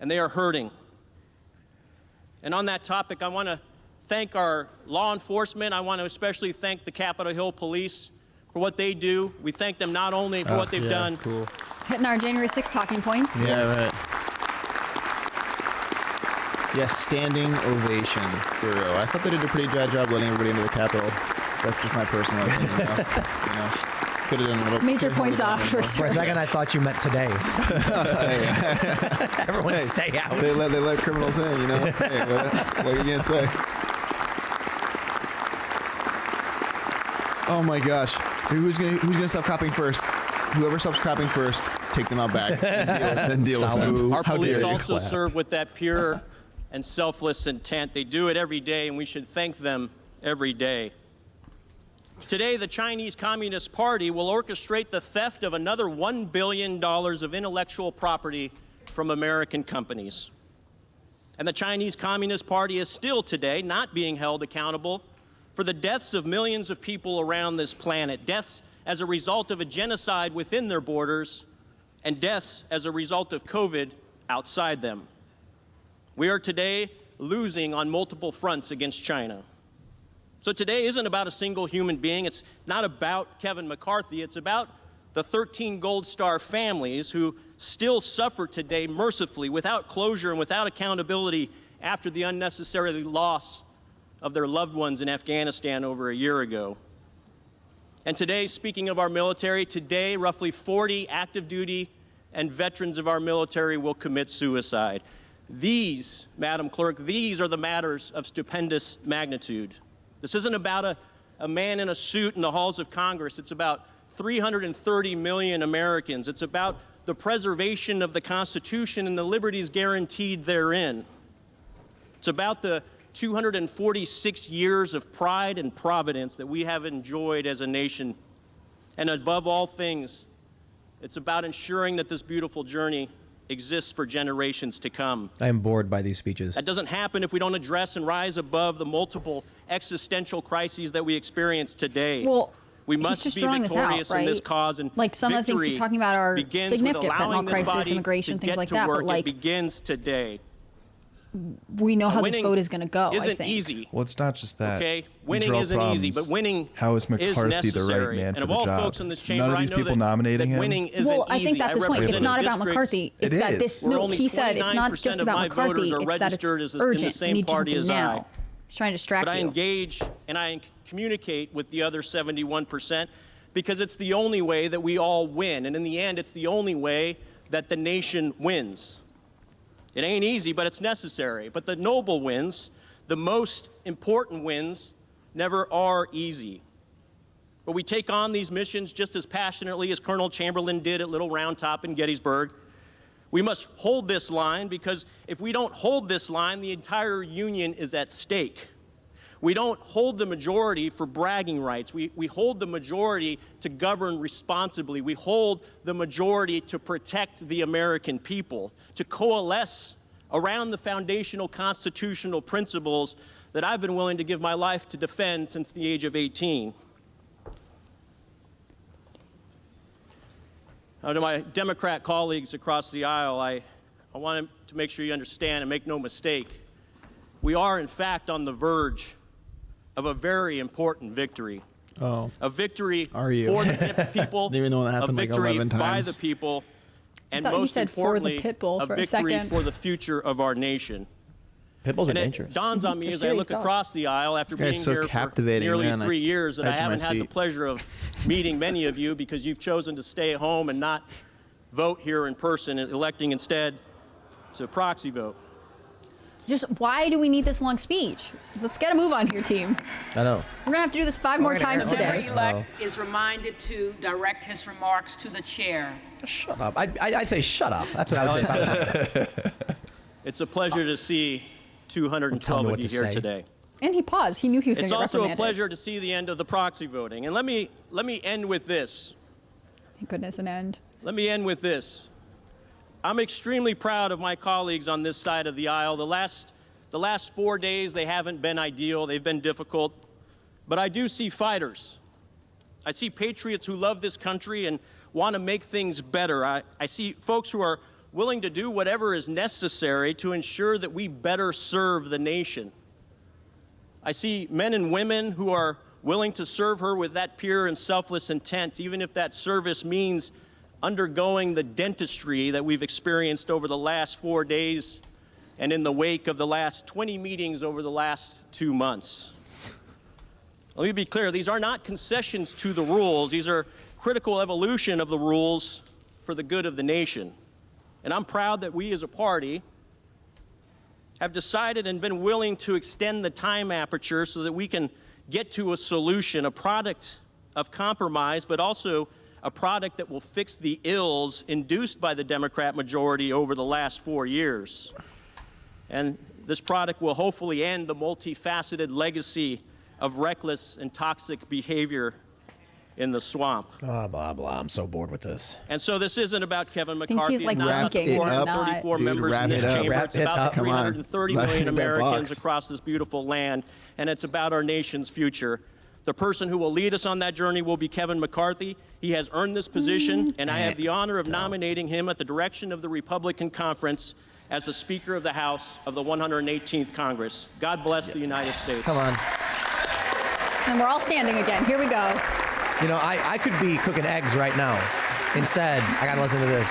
and they are hurting. And on that topic, I want to thank our law enforcement. I want to especially thank the Capitol Hill Police for what they do. We thank them not only for what they've done. Cool. Hitting our January 6th talking points. Yeah, right. Yes, standing ovation for real. I thought they did a pretty bad job letting everybody into the Capitol. That's just my personal opinion. Could have done a little. Major points off for a second. I thought you meant today. Everyone stay out. They let criminals in, you know. Hey, what are you gonna say? Oh my gosh, who's gonna stop copying first? Whoever stops copying first, take them out back and deal with them. Our police also serve with that pure and selfless intent. They do it every day, and we should thank them every day. Today, the Chinese Communist Party will orchestrate the theft of another $1 billion of intellectual property from American companies. And the Chinese Communist Party is still today not being held accountable for the deaths of millions of people around this planet, deaths as a result of a genocide within their borders, and deaths as a result of COVID outside them. We are today losing on multiple fronts against China. So today isn't about a single human being. It's not about Kevin McCarthy. It's about the 13 Gold Star families who still suffer today mercifully without closure and without accountability after the unnecessary loss of their loved ones in Afghanistan over a year ago. And today, speaking of our military, today roughly 40 active duty and veterans of our military will commit suicide. These, Madam Clerk, these are the matters of stupendous magnitude. This isn't about a man in a suit in the halls of Congress. It's about 330 million Americans. It's about the preservation of the Constitution and the liberties guaranteed therein. It's about the 246 years of pride and providence that we have enjoyed as a nation. And above all things, it's about ensuring that this beautiful journey exists for generations to come. I am bored by these speeches. That doesn't happen if we don't address and rise above the multiple existential crises that we experience today. Well, we he's must just be drawing this out, victorious in this right? cause, and Like some of the things he's talking about are significant: fentanyl crisis, immigration, things like that. But like, it begins today. We know how this Winning vote is going to go. I isn't think. easy. Well, it's not just that. Okay, These winning are all isn't easy, but problems. winning How is McCarthy is the right necessary. man And for of the all job? folks in this chamber, None of I these know people that, nominating that him. winning isn't Well, I easy. think that's his point. It's represent not a about district McCarthy. It It's that is. this. where No, only he said it's not 29% just of about my McCarthy. voters are It's that it's registered as in the urgent. same We need to do party something as I. now. He's trying to distract But I you. engage and I communicate with the other 71% because it's the only way that we all win. And in the end, it's the only way that the nation wins. It ain't easy, but it's necessary. But the noble wins, the most important wins, never are easy. But we take on these missions just as passionately as Colonel Chamberlain did at Little Round Top in Gettysburg. We must hold this line because if we don't hold this line, the entire Union is at stake. We don't hold the majority for bragging rights. We hold the majority to govern responsibly. We hold the majority to protect the American people, to coalesce around the foundational constitutional principles that I've been willing to give my life to defend since the age of 18. Now, to my Democrat colleagues across the aisle, I want to make sure you understand and make no mistake. We are, in fact, on the verge of a very important victory. Oh. A victory Are you? for the people, Didn't even know that happened a like victory 11 by times. the people, and thought you most said for the importantly, pit bull a for a victory second. for the future of our nation. Pit bulls are And it dangerous. dawns on me They're as I serious look dogs. across the aisle after This guy's being so here for captivating, nearly man. 3 years that I edge my haven't had the seat. pleasure of meeting many of you because you've chosen to stay at home and not vote here in person, and electing instead to proxy vote. Just why do we need this long speech? Let's get a move on here, team. I know. We're gonna have to do this 5 more times Member today. elect is reminded to direct his remarks to the chair. Shut up. I'd say shut up. That's what I would say. It's a pleasure to see 212 what of you to here say. today. And he paused. He knew he was gonna It's get also a reprimanded. pleasure to see the end of the proxy voting. And let me end with this. Thank goodness, an end. Let me end with this. I'm extremely proud of my colleagues on this side of the aisle. The last 4 days, they haven't been ideal. They've been difficult. But I do see fighters. I see patriots who love this country and want to make things better. I see folks who are willing to do whatever is necessary to ensure that we better serve the nation. I see men and women who are willing to serve her with that pure and selfless intent, even if that service means undergoing the dentistry that we've experienced over the last 4 days and in the wake of the last 20 meetings over the last 2 months. Let me be clear, these are not concessions to the rules. These are critical evolution of the rules for the good of the nation. And I'm proud that we as a party have decided and been willing to extend the time aperture so that we can get to a solution, a product of compromise, but also a product that will fix the ills induced by the Democrat majority over the last 4 years. And this product will hopefully end the multifaceted legacy of reckless and toxic behavior in the swamp. Blah, blah, blah. I'm so bored with this. And so this isn't about Kevin Thinks McCarthy. he's, like, it's not about the drinking, 434 Dude, members in wrap this it up. chamber. Wrap It's it about up. the Come on. 330 Let million it in that Americans box. across this beautiful land. And it's about our nation's future. The person who will lead us on that journey will be Kevin McCarthy. He has earned this position, and I have the honor of nominating him at the direction of the Republican Conference as the Speaker of the House of the 118th Congress. God bless the United States. Come on. And we're all standing again. Here we go. You know, I could be cooking eggs right now. Instead, I gotta listen to this.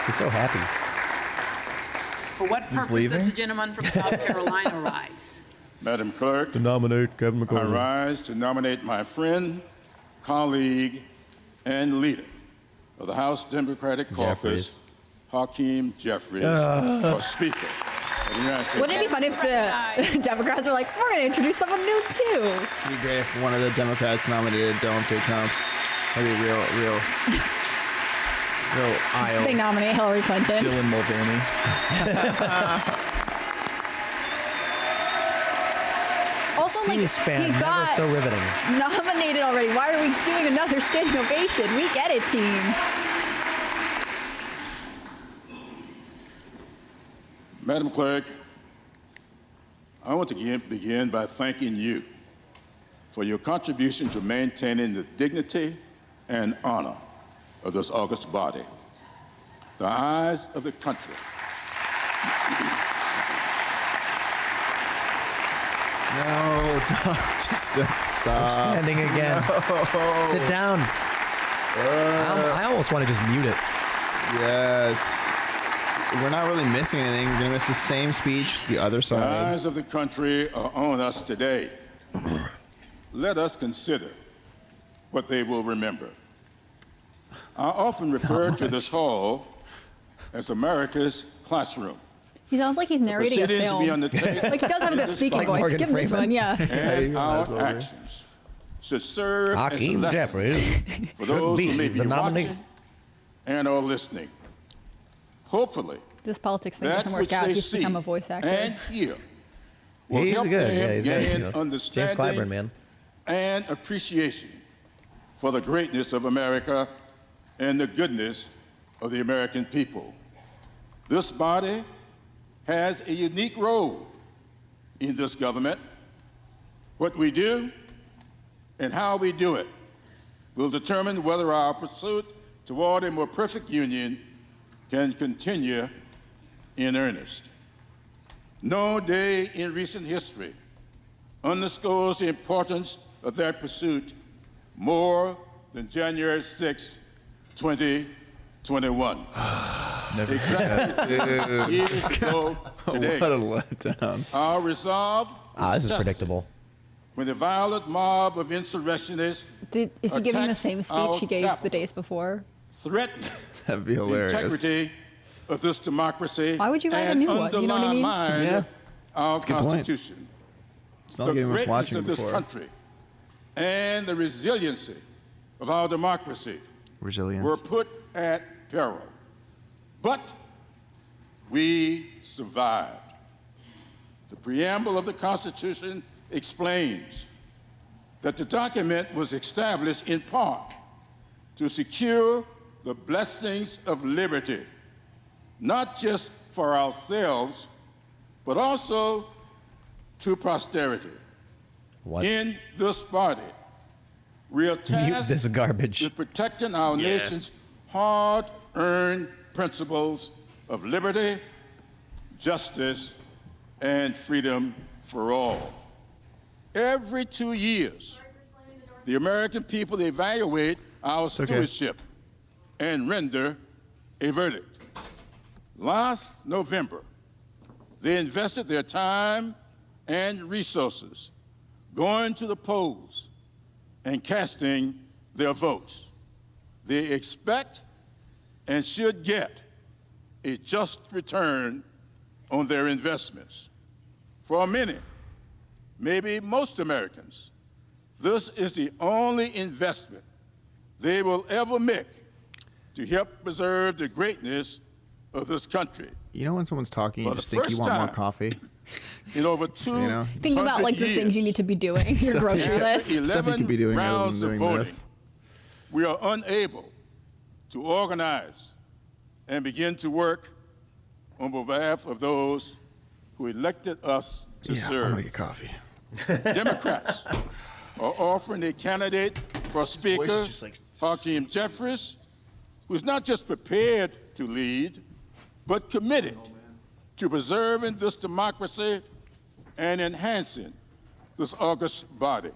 He's so happy. For what purpose leaving? does the gentleman from South Carolina rise? Madam Clerk, To nominate Kevin I McCarthy. rise to nominate my friend, colleague, and leader of the House Democratic Caucus, Jeffries. Hakeem Jeffries, for Speaker of the United States. Wouldn't it be funny if the Democrats were like, we're going to introduce someone new too? It'd be great if one of the Democrats nominated Donald J. Trump. That'd be real aisle. They nominate Hillary Clinton. Dylan Mulvaney. Also, like, C-SPAN, he never got so riveting. nominated already. Why are we doing another standing ovation? We get it, team. Madam Clerk, I want to begin by thanking you for your contribution to maintaining the dignity and honor of this august body, the eyes of the country. No, just don't stop. Standing again. No. Sit down. I almost want to just mute it. Yes. We're not really missing anything. We're going to miss the same speech, the other The side. eyes of the country are on us today. Let us consider what they will remember. I often refer to this hall as America's classroom. He sounds like he's narrating a Proceedings we film. undertake Like, he does have a good speaking Like voice. Morgan Give him this Freeman. one, yeah. and our actions should serve as a Hakeem lesson Jeffries for should those be who may be the nominee. watching and or listening. Hopefully, This politics thing that doesn't which work out. they He's become see a voice actor. and hear will He's help good. them Yeah, he's gain good. James understanding Clyburn, man. and appreciation for the greatness of America and the goodness of the American people. This body has a unique role in this government. What we do and how we do it will determine whether our pursuit toward a more perfect union can continue in earnest. No day in recent history underscores the importance of that pursuit more than January 6, 2021. Exactly years ago today. What a letdown. Our resolve This is tested predictable. when the violent mob of insurrectionists Is he giving the attacked same speech our he gave the capital, days before? threatened That'd be the hilarious. integrity of this democracy Why would you write a and new one? You know what I mean? undermine Yeah. our That's a good point. Constitution. It's not The like anyone was greatness watching of this before. country and the resiliency of our democracy Resilience. were put at peril. But we survived. The preamble of the Constitution explains that the document was established in part to secure the blessings of liberty, not just for ourselves, but also to posterity. What? In this body, we are Mute tasked this garbage. with protecting our nation's hard-earned principles of liberty, justice, and freedom for all. Every 2 years, the American people evaluate our stewardship and render a verdict. Last November, they invested their time and resources going to the polls and casting their votes. They expect and should get a just return on their investments. For many, maybe most Americans, this is the only investment they will ever make to help preserve the greatness of this country. You know when someone's talking, you For just the think you first want more time coffee? In over 200 know? Think about like the things you need to be doing, your grocery list. Stuff you could be doing other rounds than of doing voting, this. we are unable to organize and begin to work on behalf of those who elected us to Yeah, I'm serve. gonna get coffee. Democrats are offering a candidate for Speaker, is just like- Hakeem Jeffries, who's not just prepared to lead, but committed to preserving this democracy and enhancing this august body.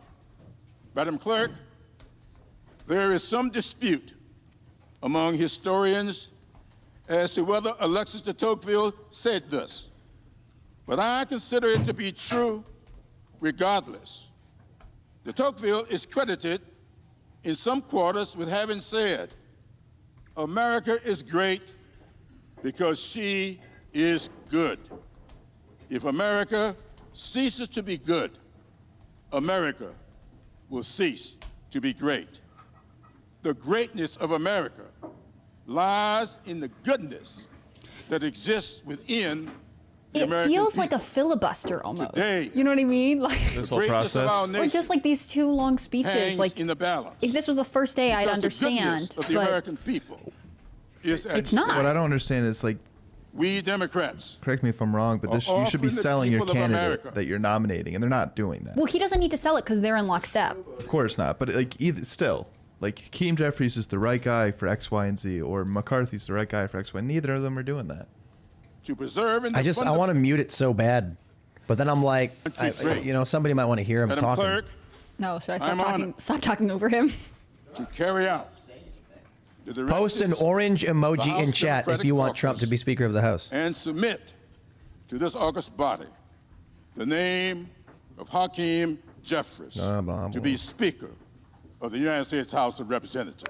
Madam Clerk, there is some dispute among historians as to whether Alexis de Tocqueville said this, but I consider it to be true regardless. De Tocqueville is credited in some quarters with having said, "America is great because she is good. If America ceases to be good, America will cease to be great." The greatness of America lies in the goodness that exists within it feels like a filibuster almost. You know what I mean? Like this whole process, or just like these 2 long speeches. Like in the balance. If this was the first day, I'd understand. Of the but American people is it's not. What I don't understand is like, we Democrats. correct me if I'm wrong, but this, you should be selling your candidate that you're nominating, and they're not doing that. Well, he doesn't need to sell it because they're in lockstep. Of course not, but like still, like Hakeem Jeffries is the right guy for X, Y, and Z, or McCarthy's the right guy for X, Y. Neither of them are doing that. To preserve and I want to mute it so bad, but then I'm like, somebody might want to hear him Madam talking. Clerk, No, should I stop talking over him? to carry out. Post an orange emoji in chat if you want Trump to be Speaker of the House. And submit to this august body the name of Hakeem Jeffries to be Speaker of the United States House of Representatives.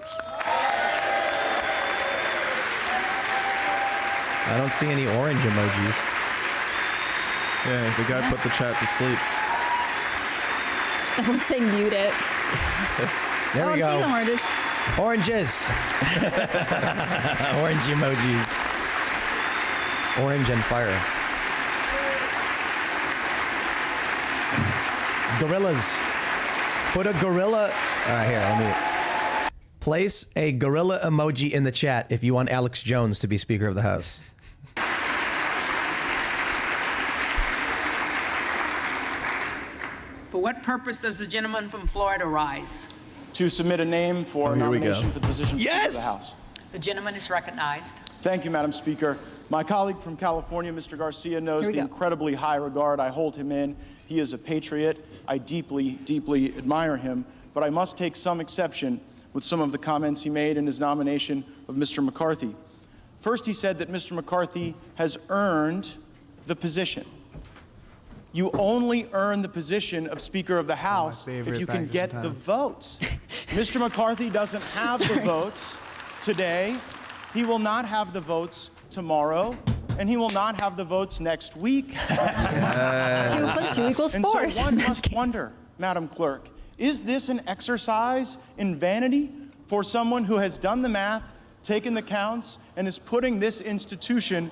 I don't see any orange emojis. Yeah, the guy put the chat to sleep. Everyone's saying mute it. There we go. See the oranges. Oranges. Orange emojis. Orange and fire. Gorillas. Put a gorilla. All right, here, let me place a gorilla emoji in the chat if you want Alex Jones to be Speaker of the House. For what purpose does the gentleman from Florida rise? To submit a name for nomination for the position of Speaker of the House. The gentleman is recognized. Thank you, Madam Speaker. My colleague from California, Mr. Garcia, knows the incredibly high regard I hold him in. He is a patriot. I deeply, deeply admire him. But I must take some exception with some of the comments he made in his nomination of Mr. McCarthy. First, he said that Mr. McCarthy has earned the position. You only earn the position of Speaker of the House if you can get the votes. Mr. McCarthy doesn't have the votes today. He will not have the votes tomorrow. And he will not have the votes next week. 2 + 2 = 4. And so one must wonder, Madam Clerk, is this an exercise in vanity for someone who has done the math, taken the counts, and is putting this institution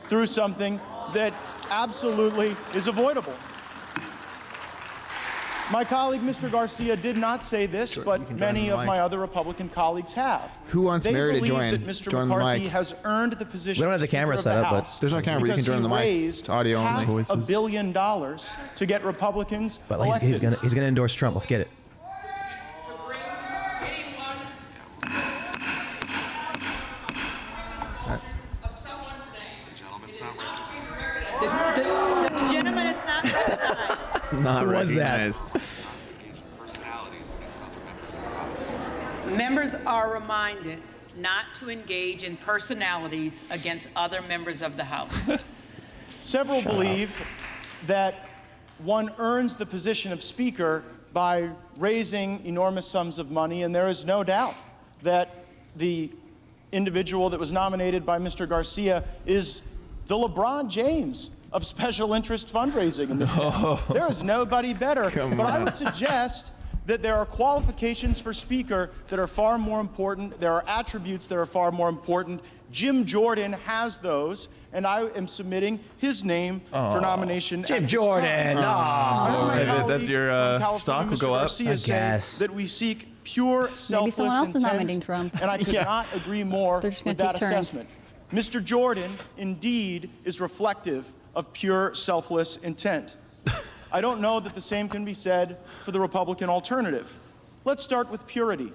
through something that absolutely is avoidable? My colleague, Mr. Garcia, did not say this, but many of my other Republican colleagues have. Who wants Mary to join? That Mr. McCarthy has earned the position. We don't have the camera set up, but there's no camera. You can join on the mic. It's audio only. $500 million to get Republicans But he's gonna endorse Trump. Let's get it. The gentleman is not recognized. Not Who was recognized. Members are reminded not to engage in personalities against other members of the House. Several believe that one earns the position of Speaker by raising enormous sums of money, and there is no doubt that the individual that was nominated by Mr. Garcia is the LeBron James of special interest fundraising in this town. There is nobody better. But I would suggest that there are qualifications for Speaker that are far more important. There are attributes that are far more important. Jim Jordan has those, and I am submitting his name for nomination. Jim Jordan. That your stock will go up. I guess that we seek pure selfless Maybe someone else is intent, nominating Trump. and I could not agree more They're just with gonna that take turns. assessment. Mr. Jordan indeed is reflective of pure selfless intent. I don't know that the same can be said for the Republican alternative. Let's start with purity.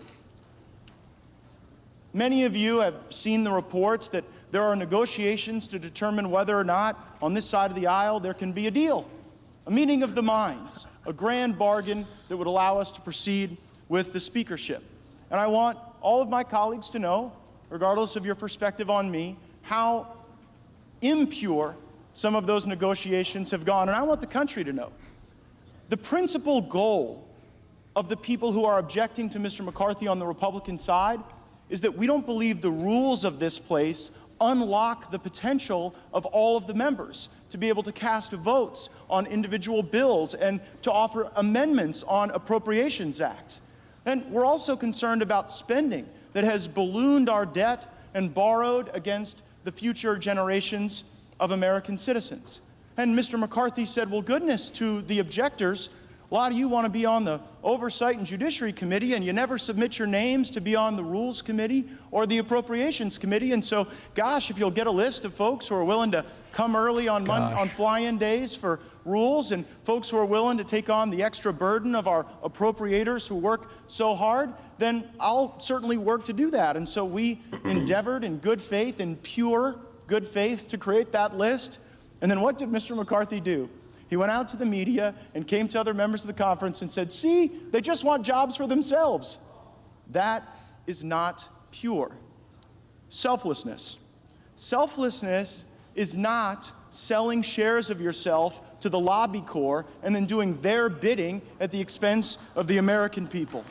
Many of you have seen the reports that there are negotiations to determine whether or not on this side of the aisle there can be a deal, a meeting of the minds, a grand bargain that would allow us to proceed with the speakership. And I want all of my colleagues to know, regardless of your perspective on me, how impure some of those negotiations have gone. And I want the country to know. The principal goal of the people who are objecting to Mr. McCarthy on the Republican side is that we don't believe the rules of this place unlock the potential of all of the members to be able to cast votes on individual bills and to offer amendments on appropriations acts. And we're also concerned about spending that has ballooned our debt and borrowed against the future generations of American citizens. And Mr. McCarthy said, well, goodness, to the objectors, a lot of you want to be on the Oversight and Judiciary Committee, and you never submit your names to be on the Rules Committee or the Appropriations Committee. And so, gosh, if you'll get a list of folks who are willing to come early on fly-in days for rules, and folks who are willing to take on the extra burden of our appropriators who work so hard, then I'll certainly work to do that. And so we endeavored in good faith, in pure good faith, to create that list. And then what did Mr. McCarthy do? He went out to the media and came to other members of the conference and said, see, they just want jobs for themselves. That is not pure. Selflessness. Selflessness is not selling shares of yourself to the lobby corps and then doing their bidding at the expense of the American people.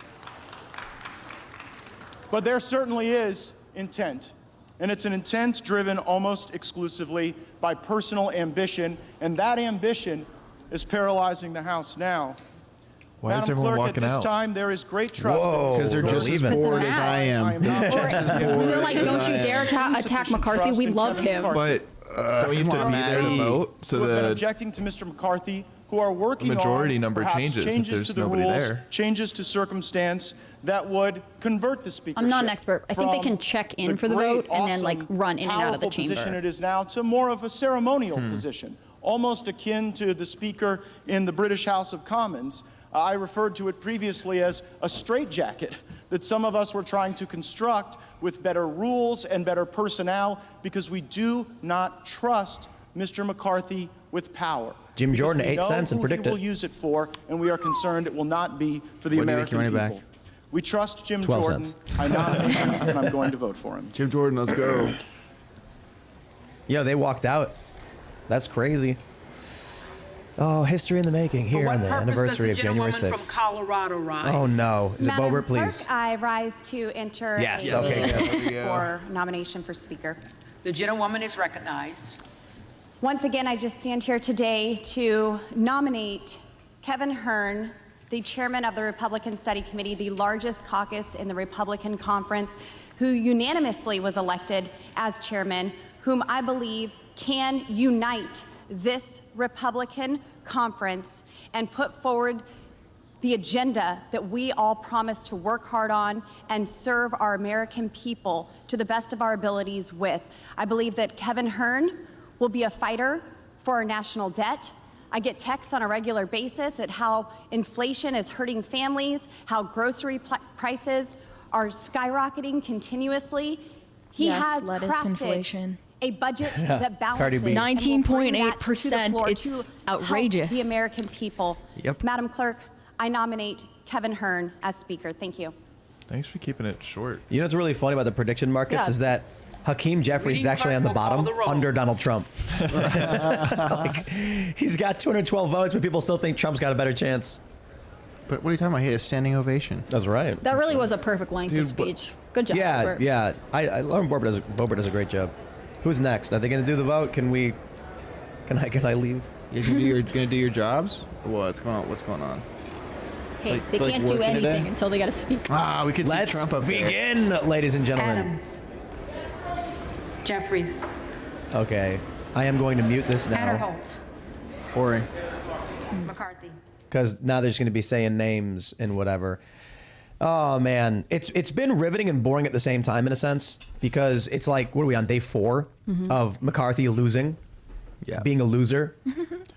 But there certainly is intent. And it's an intent driven almost exclusively by personal ambition, and that ambition is paralyzing the House now. Why is Madam everyone Clerk, walking at this out? time, there is great trust. Because they're just as bored as I am. They're like, don't you dare attack McCarthy. We love him. But don't you have to be there to vote? So who have been the objecting to Mr. McCarthy, who are working majority on number perhaps changes if changes there's to the nobody rules, there. changes to circumstance that would convert the speakership. I'm not an expert. I think they can check in for the vote and then like run in and out of the chamber. Position it is now to more of a ceremonial position, almost akin to the Speaker in the British House of Commons. I referred to it previously as a straitjacket that some of us were trying to construct with better rules and better personnel because we do not trust Mr. McCarthy with power. Jim Jordan, Because we 8 cents and know who predict he it. will use it for, and we are concerned it will not be for the What do you think American you're people. running back? We trust Jim 12 Jordan. cents. I nominate him, and I'm going to vote for him. Jim Jordan, let's go. Yeah, they walked out. That's crazy. Oh, history in the making here on the anniversary of January 6th. Colorado rise? Oh no, is it Madam Bobert, please? Clerk, I rise to enter Yes, a okay, motion for nomination for Speaker. The gentlewoman is recognized. Once again, I just stand here today to nominate Kevin Hearn, the chairman of the Republican Study Committee, the largest caucus in the Republican Conference, who unanimously was elected as chairman, whom I believe can unite this Republican conference and put forward the agenda that we all promise to work hard on and serve our American people to the best of our abilities with. I believe that Kevin Hearn will be a fighter for our national debt. I get texts on a regular basis at how inflation is hurting families, how grocery prices are skyrocketing continuously. He has lettuce crafted inflation. a budget Yeah, that Cardi balances B. 19.8%. It's to outrageous. help the American people. Yep. Madam Clerk, I nominate Kevin Hearn as Speaker. Thank you. Thanks for keeping it short. You know what's really funny about the prediction markets Yeah. is that Hakeem Jeffries is actually on the bottom under Donald Trump. Like, he's got 212 votes, but people still think Trump's got a better chance. But what are you talking about? He had a standing ovation. That's right. That really was a perfect length of Dude, speech. Good job. Yeah, Robert. yeah. I Lauren Boebert does a great job. Who's next? Are they going to do the vote? Can I leave? You gonna do your jobs? What's going on? Hey, Like- they like can't do working anything today? until they got to speak. Ah, we could Let's see Trump up there. begin, ladies and gentlemen. Adams. Jeffries. Okay, I am going to mute this now Hatterholt. Boring. McCarthy. because now they're just going to be saying names and whatever. Oh man, it's been riveting and boring at the same time in a sense, because it's like, what are we on day 4 of McCarthy losing, being a loser,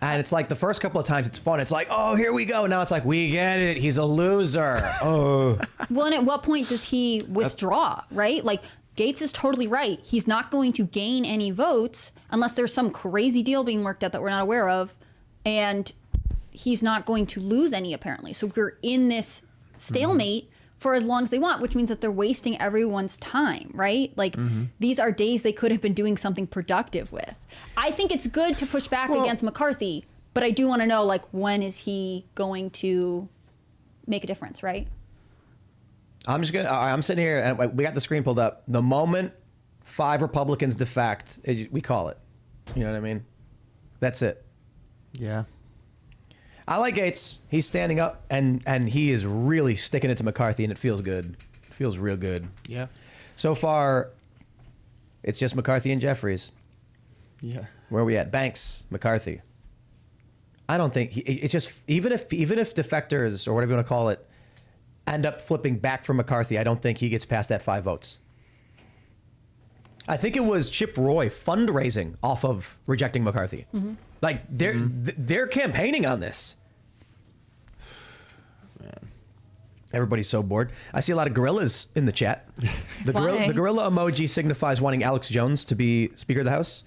and it's like the first couple of times it's fun. It's like, oh, here we go. Now it's like, we get it. He's a loser. Oh, Well, and at what point does he withdraw, right? Like, Gates is totally right. He's not going to gain any votes unless there's some crazy deal being worked out that we're not aware of, and he's not going to lose any, apparently. So we're in this stalemate for as long as they want, which means that they're wasting everyone's time, right? Like, these are days they could have been doing something productive with. I think it's good to push back against McCarthy, but I do want to know, like, when is he going to make a difference, right? I'm sitting here and we got the screen pulled up. The moment 5 Republicans defect, we call it. You know what I mean? That's it. Yeah. I like Gates. He's standing up and he is really sticking it to McCarthy, and it feels good. It feels real good. Yeah. So far, it's just McCarthy and Jeffries. Yeah. Where are we at? Banks, McCarthy. I don't think it's just even if defectors or whatever you want to call it end up flipping back from McCarthy, I don't think he gets past that 5 votes. I think it was Chip Roy fundraising off of rejecting McCarthy. Mm-hmm. Like they're campaigning on this. Man. Everybody's so bored. I see a lot of gorillas in the chat. The gorilla emoji signifies wanting Alex Jones to be Speaker of the House.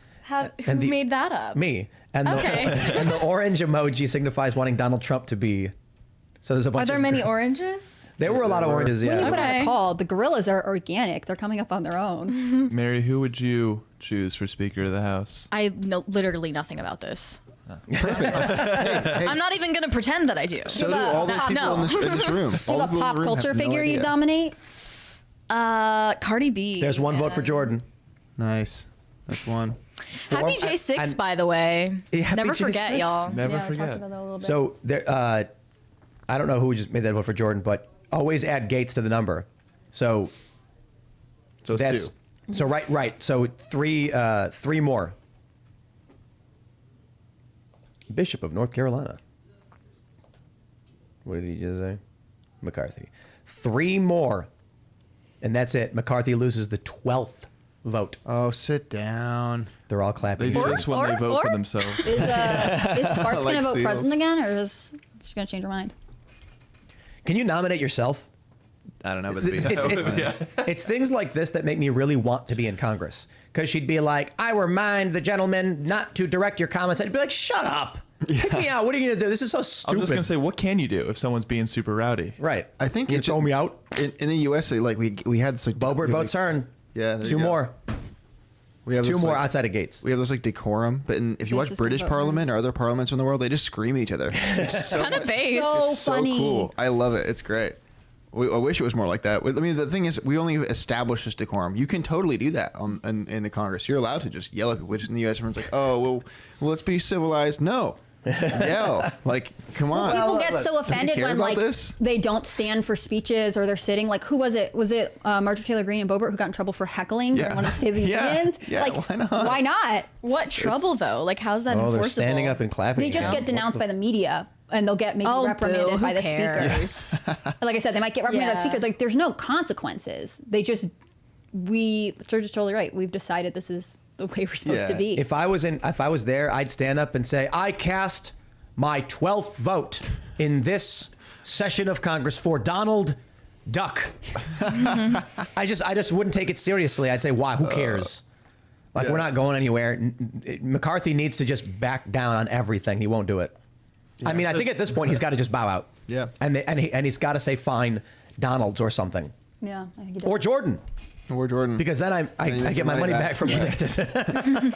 Who made that up? Me. And and the orange emoji signifies wanting Donald Trump to be. So there's a bunch. Are there many oranges? There were a lot of oranges. Yeah. When you put out a call, the gorillas are organic. They're coming up on their own. Mary, who would you choose for Speaker of the House? I know literally nothing about this. I'm not even going to pretend that I do. So do all those people in this room. Do you have a pop culture figure you'd nominate? Cardi B. There's one vote for Jordan. Nice. That's one. Happy J6, by the way. Never forget, y'all. Never Yeah, forget. we talked about that a little bit. So there, I don't know who just made that vote for Jordan, but always add Gates to the number. So that's 2. So right. So three more. Bishop of North Carolina. What did he just say? McCarthy. 3 more. And that's it. McCarthy loses the 12th vote. Oh, sit down. They're all clapping. They do this when they vote for themselves. Is Sparks going to vote seals. president again, or is she going to change her mind? Can you nominate yourself? I don't know, but It's things like this that make me really want to be in Congress. Because she'd be like, I remind the gentleman not to direct your comments. I'd be like, shut up. Kick me out. What are you going to do? This is so stupid. I was just going to say, what can you do if someone's being super rowdy? Right. I think you throw me out. In the U.S., like we had this like Bobert votes Hearn. Yeah, there 2 you go. more. We have 2 this, more like, outside of Gates. We have this like decorum, but if you Yeah, watch just British vote Parliament once. or other parliaments in the world, they just scream at each other. It's so Kind of base. So funny. cool. I love it. It's great. I wish it was more like that. I mean, the thing is, we only established this decorum. You can totally do that in the Congress. You're allowed to just yell at people, which in the U.S. everyone's like, oh, well, let's be civilized. No. Yell. Like, come on. People get so offended care when about like this? they don't stand for speeches or they're sitting. Like, who was it? Was it Marjorie Taylor Greene and Bobert who got in trouble for heckling during one of the State of the Unions? Yeah, like, why not? Why not? What trouble, though? Like, how's that enforceable? They're standing up and clapping. They just get denounced by the media. And they'll get maybe reprimanded boo, by who the speaker. Like I said, they might get reprimanded by the speaker. Like, there's no consequences. They're just totally right. We've decided this is the way we're supposed to be. If I was there, I'd stand up and say, I cast my 12th vote in this session of Congress for Donald Duck. I just wouldn't take it seriously. I'd say, why? Who cares? We're not going anywhere. McCarthy needs to just back down on everything. He won't do it. Yeah, I mean, I think at this point he's got to just bow out. Yeah. And he's got to say fine, Donald's or something. Yeah, I think he does. Or Jordan. Because then I get my money back from predicted.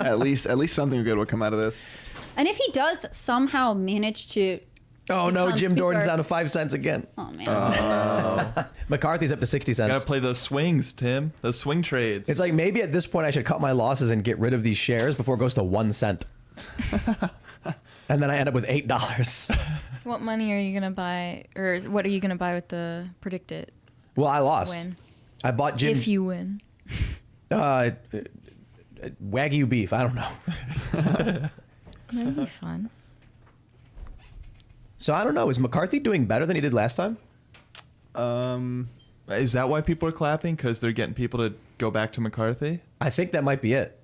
At least something good will come out of this. And if he does somehow manage to Oh no, become Jim speaker- Jordan's down to 5 cents again. Oh man. McCarthy's up to 60 cents. Got to play those swings, Tim. Those swing trades. It's like maybe at this point I should cut my losses and get rid of these shares before it goes to 1 cent. And then I end up with $8. What money are you going to buy, or what are you going to buy with the predicted Well, I lost. win? I bought Jim. If you win. Wagyu beef. I don't know. That'd be fun. So I don't know. Is McCarthy doing better than he did last time? Is that why people are clapping? Because they're getting people to go back to McCarthy? I think that might be it.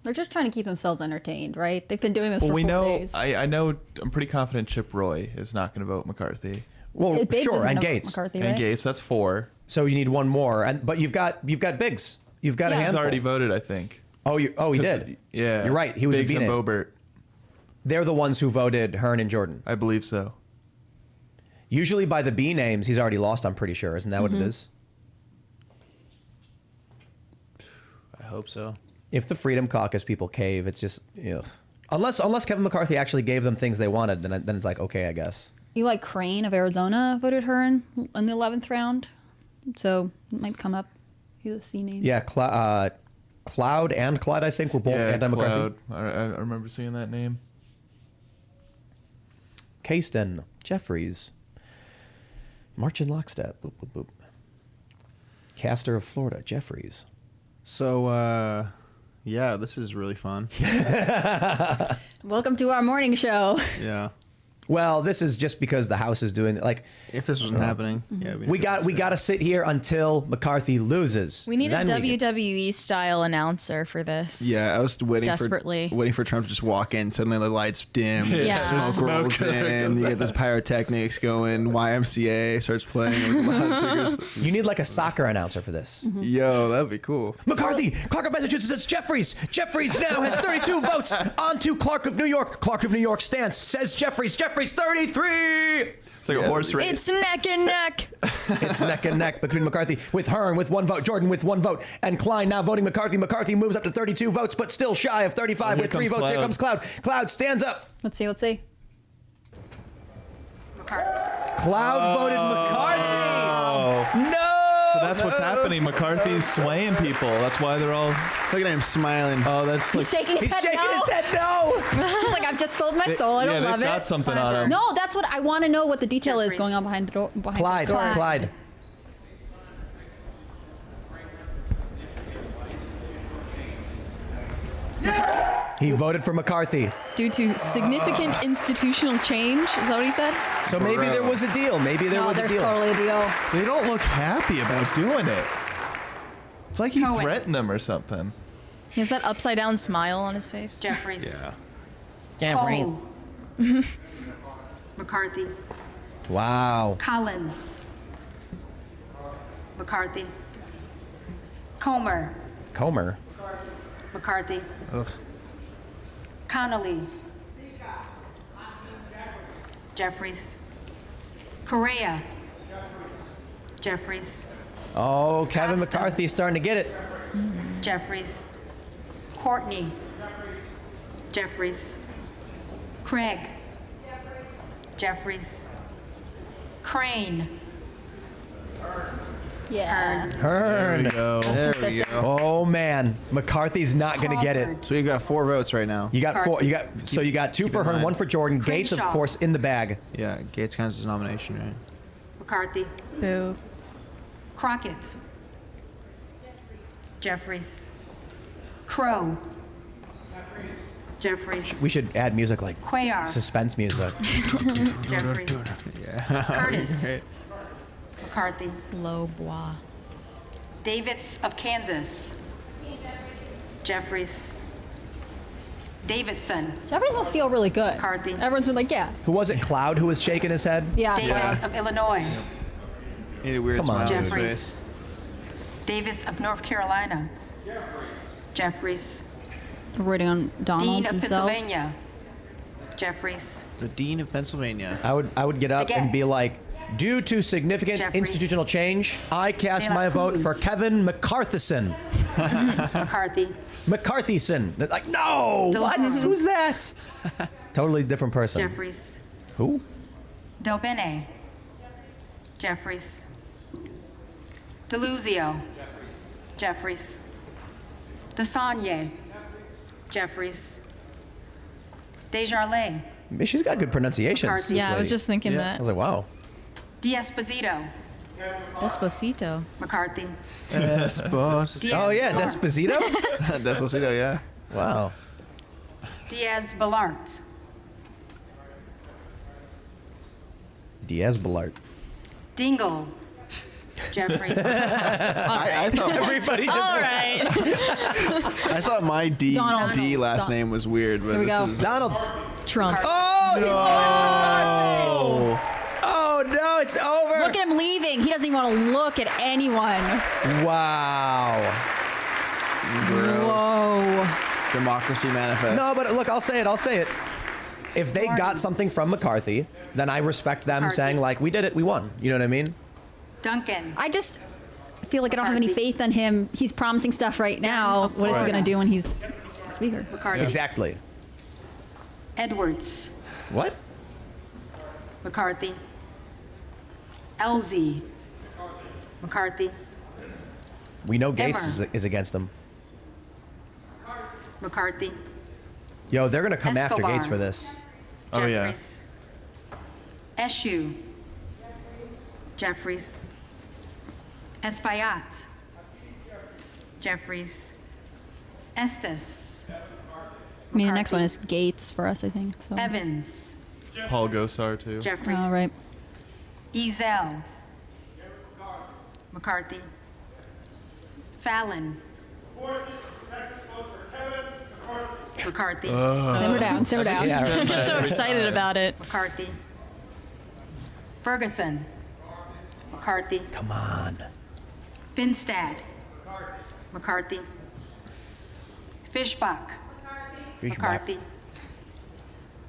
They're just trying to keep themselves entertained, right? They've been doing this Well, for we 4 know. days. I know. I'm pretty confident Chip Roy is not going to vote McCarthy. Well, Biggs sure, isn't and gonna vote Gates. McCarthy, And right? Gates, that's 4. So you need one more, but you've got Biggs. You've got a Yeah. He's handful. already voted, I think. He did. Yeah. You're right. He was Biggs a and B-name. Bobert. They're the ones who voted Hearn and Jordan. I believe so. Usually by the B names, he's already lost. I'm pretty sure. Isn't that what it is? I hope so. If the Freedom Caucus people cave, it's just unless Kevin McCarthy actually gave them things they wanted, then it's like okay, I guess. Eli Crane of Arizona voted her in the 11th round, so it might come up. He's a C name. Yeah, Cloud and Clyde, I think, were both anti-McCarthy. Cloud. I remember seeing that name. Casten, Jeffries, March in lockstep. Boop, boop, boop. Castor of Florida, Jeffries. So Yeah, this is really fun. Welcome to our morning show. Yeah. Well, this is just because the House is doing like. If this wasn't happening, yeah, we got to sit here until McCarthy loses. We need Then a we can- WWE style announcer for this. Yeah, I was waiting desperately for Trump to just walk in. Suddenly the lights dim, Yeah. smoke rolls in. You get this pyrotechnics going. YMCA starts playing. You need like a soccer announcer for this. Yo, that'd be cool. McCarthy, Clark of Massachusetts, it's Jeffries. Jeffries now has 32 votes. On to Clark of New York. Clark of New York stands, says Jeffries. Jeffries 33. It's like a horse race. It's neck and neck. It's neck and neck between McCarthy with Hearn with 1 vote, Jordan with 1 vote, and Klein now voting McCarthy. McCarthy moves up to 32 votes, but still shy of 35 with 3 votes. Here comes Cloud. Cloud stands up. Let's see. Cloud voted McCarthy. No. So that's what's happening. McCarthy's swaying people. That's why they're all. Look at him smiling. Oh, that's like. He's shaking his head no. He's like, I've just sold my soul. I don't love it. They've got something on him. No, that's what I want to know. What the detail is going on behind the door. Clyde. The door. Clyde. He voted for McCarthy. Due to significant institutional change, is that what he said? So maybe there was a deal. Maybe there was a deal. There's totally a deal. They don't look happy about doing it. It's like he threatened them or something. He has that upside down smile on his face. Jeffries. Yeah. Jeffries. Cole. McCarthy. Wow. Collins. McCarthy. Comer. Comer. McCarthy. Ugh. Connolly. Jeffries. Correa. Jeffries. Oh, Kevin McCarthy's starting to get it. Jeffries. Courtney. Jeffries. Craig. Jeffries. Crane. Yeah. Hearn. There we go. Oh man, McCarthy's not going to get it. So you got 4 votes right now. You got 4. You got 2 for Hearn, 1 for Jordan. Gates, of Crenshaw. course, in the bag. Yeah, Gates counts as a nomination, right? McCarthy. Boo. Crockett. Jeffries. Crow. Jeffries. We should add music like Cuellar. suspense music. Jeffries. Curtis. Right. McCarthy. Low bois. Davids of Kansas. Jeffries. Davidson. Jeffries must feel really good. McCarthy. Everyone's been like, yeah. Who was it? Cloud who was shaking his head? Yeah. Davis of Illinois. He had a weird Come smile on, on his Jeffries. face. Davis of North Carolina. Jeffries. Writing on Donald Dean of himself. Pennsylvania. Jeffries. The Dean of Pennsylvania. I would get up and be like, due to significant Jeffries. institutional change, I cast De La my vote Cruz. for Kevin McCarthyson. McCarthy. McCarthyson. They're like, no, De La what? Cruz. Who's that? Totally different person. Jeffries. Who? Del Bene. Jeffries. Deluzio. Jeffries. Desanye. Jeffries. Desjardins. She's got good pronunciations. McCarthy. this Yeah, I was lady. just thinking I that. was like, wow. D'Esposito. Despacito. McCarthy. Despacito. Oh yeah, Despacito. Despacito, yeah. Wow. Diaz Balart. Diaz Balart. Dingle. Jeffries. I thought everybody just. All right. I thought my D Donald. last name was weird, but Here we this go. is Donald's. Trump. Oh Oh. Oh no, it's over. Look at him leaving. He doesn't even want to look at anyone. Wow. gross. Whoa. Democracy manifest. No, but look, I'll say it. If they got something from McCarthy, then I respect them saying like, we did it, we won. You know what I mean? Duncan. I just feel like I don't have any faith in him. He's promising stuff right now. What is he going to do when he's speaker? McCarthy. Exactly. Edwards. What? McCarthy. Elsie. McCarthy. We know Gates Emmer. is against them. McCarthy. Yo, they're gonna come after Escobar. Gates for this. Oh yeah. Jeffries. Eshu. Jeffries. Espaillat. Jeffries. Estes. I mean, the next one is Gates for us, I think. So. Evans. Paul Gosar too. Jeffries. All right. Ezel. McCarthy. Fallon. McCarthy. Simmer down, simmer down. Yeah, right. I get so excited about it. McCarthy. Ferguson. McCarthy. Come on. Finstad. McCarthy. Fishbach. McCarthy.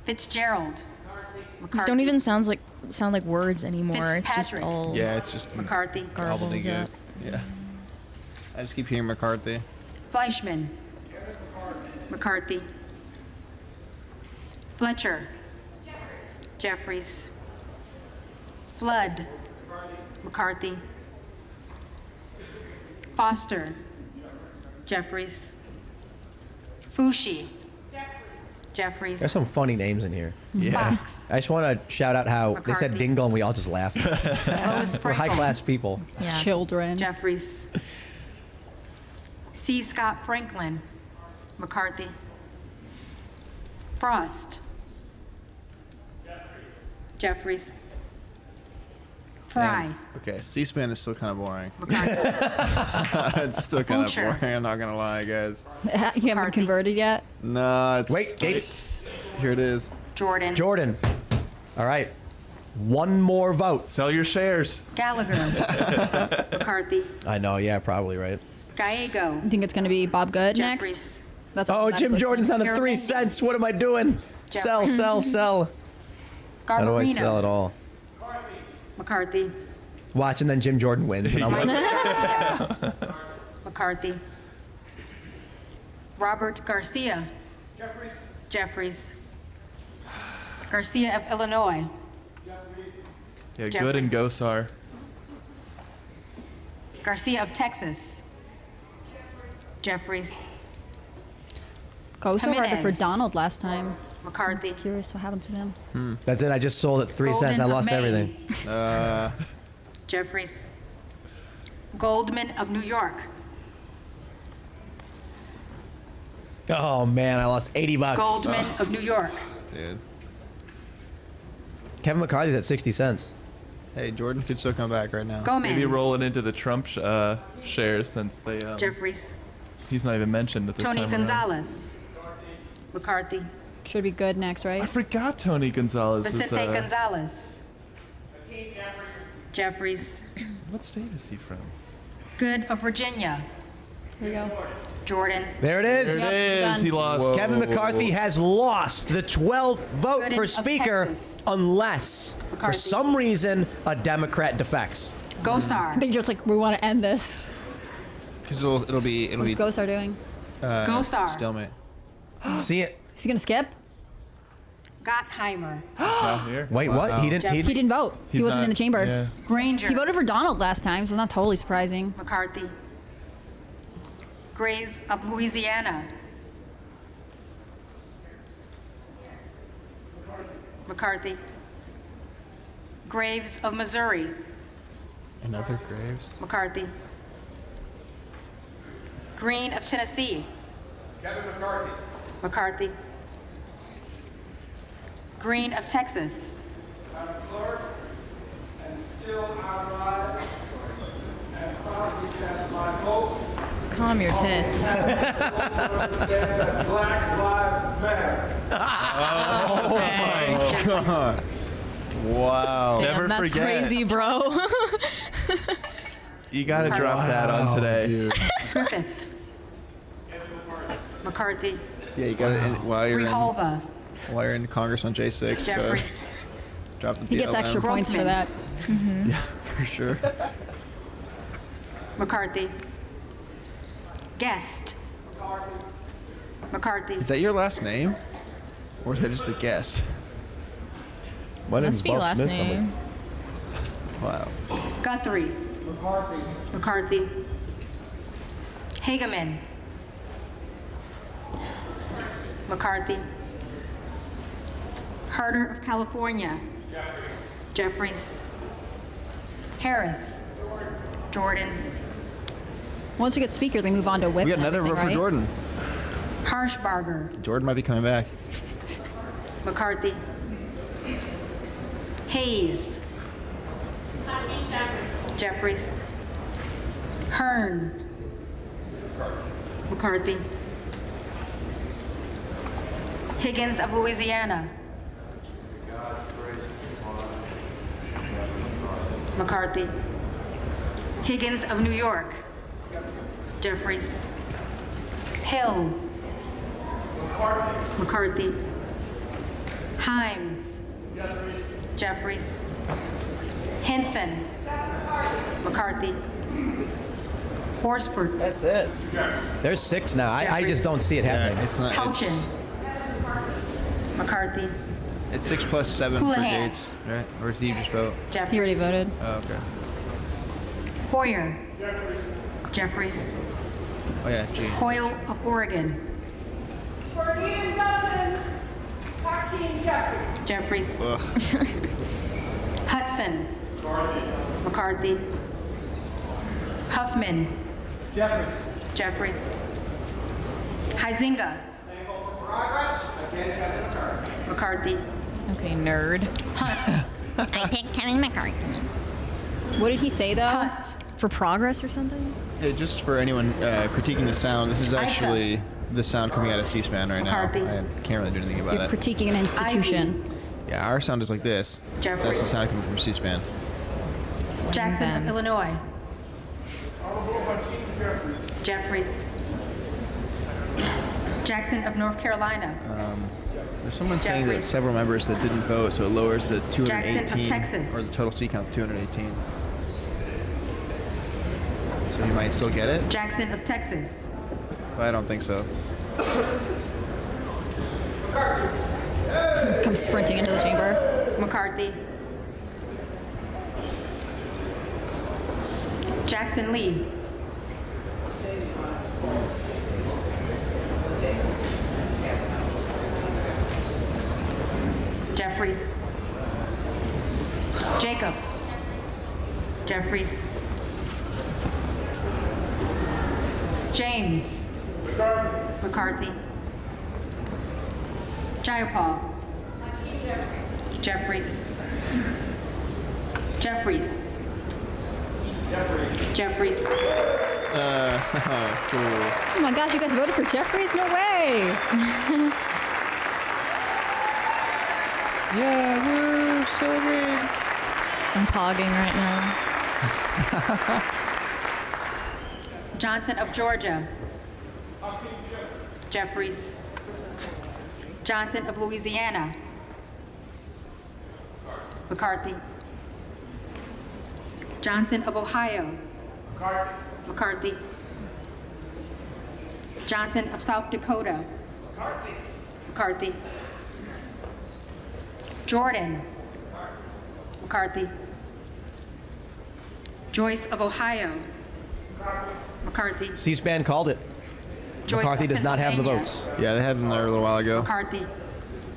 Fitzgerald. These don't even sound like words anymore. It's just Fitzpatrick. all. Yeah, it's just McCarthy. gobbledygook. Yeah. I just keep hearing McCarthy. Fleischman. McCarthy. Fletcher. Jeffries. Flood. McCarthy. Foster. Jeffries. Fushi. Jeffries. There's some funny names in here. Yeah. I just want to shout out how they said McCarthy. dingle and we all just laughed. We're high class people. Children. Jeffries. C. Scott Franklin. McCarthy. Frost. Jeffries. Fry. Damn. Okay, C-SPAN is still kind of boring. McCarthy. It's still kind of Boucher. boring. I'm not gonna lie, guys. You haven't converted yet? No, it's Wait, Gates. Here it is. Jordan. Jordan. All right. One more vote. Sell your shares. Gallagher. McCarthy. I know. Yeah, probably right. Gallego. I think it's going to be Bob Good Jeffries. next. That's Oh, automatically Jim Jordan's down to You're 3 offending. cents. What am I doing? Sell, sell, sell. How do I Garbarino. sell it all? McCarthy. Watch, and then Jim Jordan wins. And I'm like, McCarthy. Robert Garcia. Jeffries. Garcia of Illinois. Yeah, Good and Gosar. Garcia of Texas. Jeffries. Go so harder for Jimenez. Donald last time. McCarthy. Curious what happens with him. that's it. I just sold it 3 cents. I Golden of lost Maine. everything. Jeffries. Goldman of New York. Oh man, I lost $80. Goldman of New York. Dude. Kevin McCarthy's at 60 cents. Hey, Jordan could still come back right now. Gomez. Maybe roll it into the Trump shares since they. Jeffries. He's not even mentioned at this Tony time around. Gonzalez. McCarthy. Should be Good next, right? I forgot Tony Gonzalez was. Vicente Gonzalez. Jeffries. What state is he from? Good of Virginia. Here we go. Jordan. There it is. There it is. Done. He lost. Kevin McCarthy has lost the 12th vote Gooden for of Speaker Texas. unless, for McCarthy. some reason, a Democrat defects. I Gosar. think just like we want to end this. Because it'll be What's Gosar doing? Gosar. stalemate. See it? Is he going to skip? Gottheimer. Not here. Wait, what? He didn't. He didn't vote. He He's wasn't not- in the chamber. yeah. Granger. He voted for Donald last time, so it's not totally surprising. McCarthy. Grays of Louisiana. McCarthy. Graves of Missouri. Another Graves. McCarthy. Green of Tennessee. Kevin McCarthy. McCarthy. Green of Texas. Madam Clerk, and still I rise and proudly cast my vote. Calm your tits. That Black Lives Matter. Oh my God. Wow. Damn, Never that's forget. crazy, bro. You gotta drop that on today. Dude. Griffith. McCarthy. Yeah, you got it while you're in Congress on J6. gotta Jeffries. Drop the He gets BLM. extra points for that. Yeah, for sure. McCarthy. Guest. McCarthy. Is that your last name, or is that just a guess? My name's Must be Bob last Smith. name. Wow. Guthrie. McCarthy. Hageman. McCarthy. Harder of California. Jeffries. Harris. Jordan. Once we get Speaker, they move on to whip. We got and another vote everything, for right? Jordan. Harshbarger, Jordan might be coming back. McCarthy, Hayes, Jeffries, Hearn, McCarthy, Higgins of Louisiana, McCarthy, Higgins of New York, Jeffries, Hill, McCarthy, Himes, Jeffries, Henson, McCarthy, Horsford. That's it. There's 6 now. I just don't see it happening. It's not. Houchin, McCarthy, It's 6 plus 7 for Houlihan. Gates, right? Or did you just vote? Jeffries. He already voted. Oh, okay. Hoyer, Jeffries, Oh yeah, G. Hoyle of Oregon, Jeffries, Hudson, McCarthy, Huffman, Jeffries, Huizinga, McCarthy, Okay, nerd. Hunt, I picked Kevin McCarthy. What did he say though? Hunt, For progress or something? Hey, just for anyone critiquing the sound, this is actually the sound coming out of C-SPAN right now. McCarthy. I can't really do anything about You're it. critiquing an institution. Yeah, our sound is like this. Jeffries. That's the sound coming from C-SPAN. Jackson Them. of Illinois, Jeffries, Jackson of North Carolina, There's someone saying that Jeffries. several members that didn't vote, so it lowers the 218 Jackson of Texas. or the total seat count to 218. So you might still get it, Jackson of Texas, but I don't think so. Come sprinting into the chamber. McCarthy, Jackson Lee, Jeffries, Jacobs, Jeffries, James, McCarthy, Jayapal, Jeffries, Jeffries, Jeffries, Cool. Oh my gosh, you guys voted for Jeffries? No way. Yeah, we're celebrating. I'm pogging right now. Johnson of Georgia, Jeffries, Johnson of Louisiana, McCarthy, Johnson of Ohio, McCarthy, Johnson of South Dakota, McCarthy, Jordan, McCarthy, Joyce of Ohio, McCarthy, C-SPAN called it. Joyce McCarthy of does not have the Pennsylvania. votes. Yeah, they had them there a little while ago. McCarthy,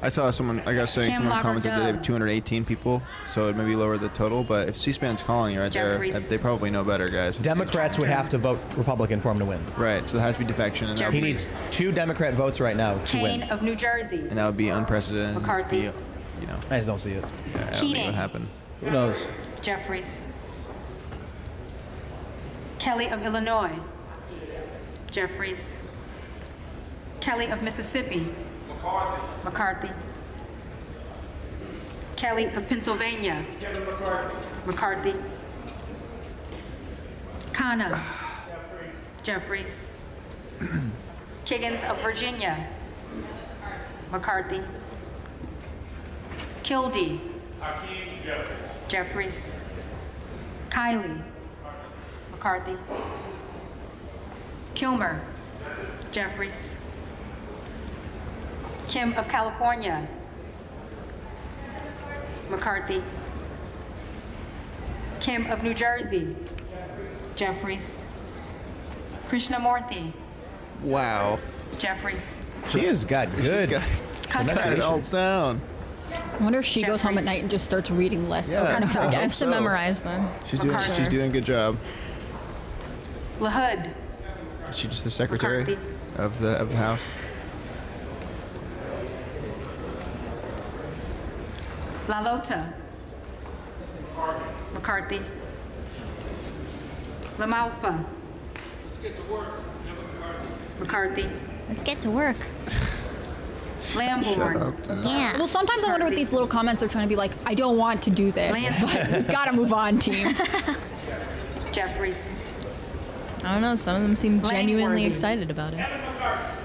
I saw someone, I was saying Kim someone commented that they have Lockhart-Dunn. 218 people, so it maybe lower the total, but if C-SPAN's calling you right Jeffries. there, they probably know better, guys. Democrats would have to vote Republican for him to win. Right, so there has to be defection, and that He would be, needs 2 Democrat votes right now to Kane win. of New Jersey, and that would be unprecedented. McCarthy. You know, I just don't see it. yeah, I don't think it Keating. would happen. Who knows? Jeffries, Kelly of Illinois, Jeffries, Kelly of Mississippi, McCarthy, Kelly of Pennsylvania, McCarthy, Khanna, Jeffries, Kiggins of Virginia, McCarthy, Kildee, Jeffries, Kylie, McCarthy, Kilmer, Jeffries, Kim of California, McCarthy, Kim of New Jersey, Jeffries, Krishnamurthy, Wow. Jeffries, She has got good. Got it all down. I wonder if she goes home at night and just starts reading lists. Yeah, and I hope forgets so. to memorize them. She's doing a good job. LaHood, Is she just the secretary McCarthy. of the House? LaLota. McCarthy. LaMalfa. McCarthy. Let's get to work. Lamborn. Yeah. Well, sometimes I wonder with these little comments they're trying to be like, I don't want to do this, but we gotta move on, team. Jeffries. I don't know. Some of them seem genuinely Langworthy. excited about it.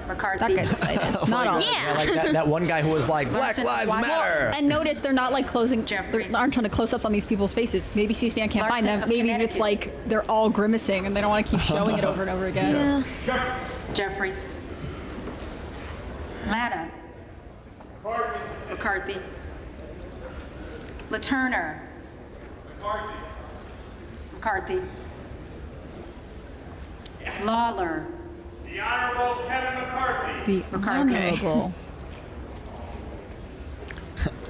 McCarthy. That guy's excited. Not all. Yeah, like that one guy who was like, Black Lives Matter. And notice they're not like closing, they aren't trying to close ups on these people's faces. Maybe C-SPAN can't find them. Maybe it's like they're all grimacing and they don't want to keep showing it over and over again. Yeah. Jeffries. Latta. McCarthy. LaTurner. McCarthy. Lawler. The Honorable Kevin McCarthy. The McCarthy. Honorable.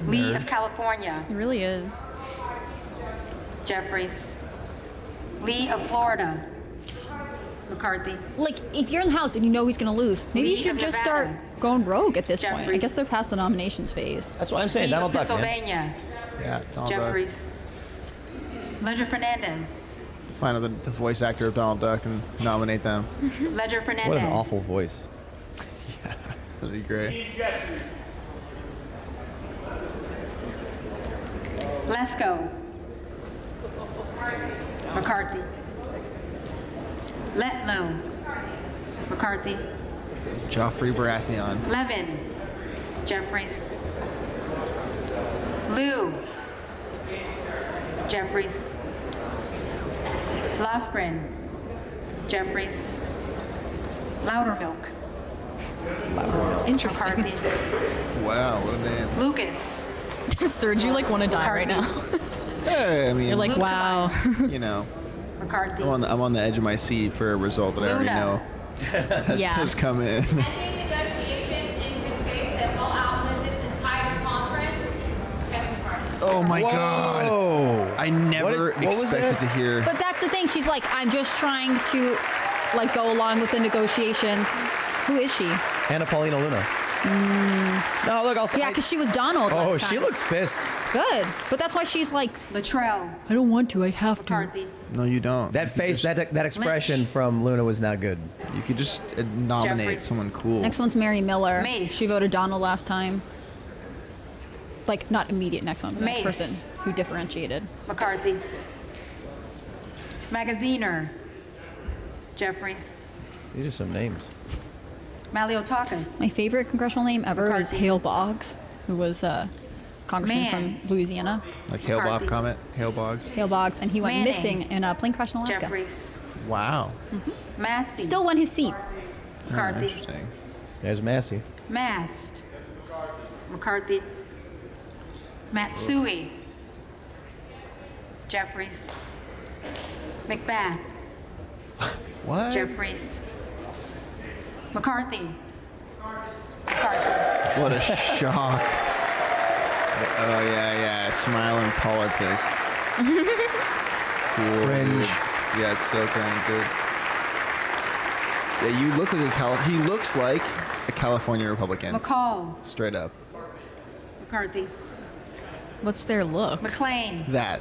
Lee of California. It really is. Jeffries. Lee of Florida. McCarthy. Like, if you're in the House and you know he's going to lose, maybe you Lee should of just Nevada. start going rogue at this point. I Jeffries. guess they're past the nominations phase. That's what I'm saying. Lee Donald of Duck, man. Pennsylvania. Yeah, Donald Duck. Jeffries. Ledger Fernandez. Find the voice actor of Donald Duck and nominate them. Ledger Fernandez. What an awful voice. That'd be great. Lesko. McCarthy. Letlow. McCarthy. Joffrey Baratheon. Levin. Jeffries. Liu. Jeffries. Lofgren. Jeffries. Loudermilk. Interesting. McCarthy. Wow, what a name. Lucas. Serge, you like want to die right now. Hey, I mean, You're like, wow. you know, McCarthy. I'm on the edge of my seat for a result that I already Luna. know Yeah. has come in. Oh my God! I never what was expected it? to hear. But that's the thing. She's like, I'm just trying to, like, go along with the negotiations. Who is she? Anna Paulina Luna. No, look, I'll say. Yeah, because she was Donald. Oh, last she time. looks pissed. Good. But that's why she's like, Latrell. I don't want to. I have to. McCarthy. No, you don't. That face, that expression from Luna was not good. You could just nominate Jeffries. someone cool. Next one's Mary Miller. Mace. She voted Donald last time. Like, not immediate next one, but next Mace. person who differentiated. McCarthy. Magaziner. Jeffries. These are some names. Maliotakis. My favorite congressional name ever is McCarthy. Hale Boggs, who was a congressman Man. from Louisiana. Like Hale Bob McCarthy. Comet, Hale Boggs. Hale Boggs, and he went Manning. missing in a plane crash in Alaska. Jeffries. Wow. Massey. Still won his seat. Oh, McCarthy. interesting. There's Massey. Mast. McCarthy. Matsui. Jeffries. Macbeth. What? Jeffries. McCarthy. McCarthy. What a shock. Oh yeah. Smiling politic. Cool, Cringe. dude. Yeah, it's so cringe, dude. Yeah, you look like he looks like a California Republican. McCall. Straight up. McCarthy. What's their look? McLean. That.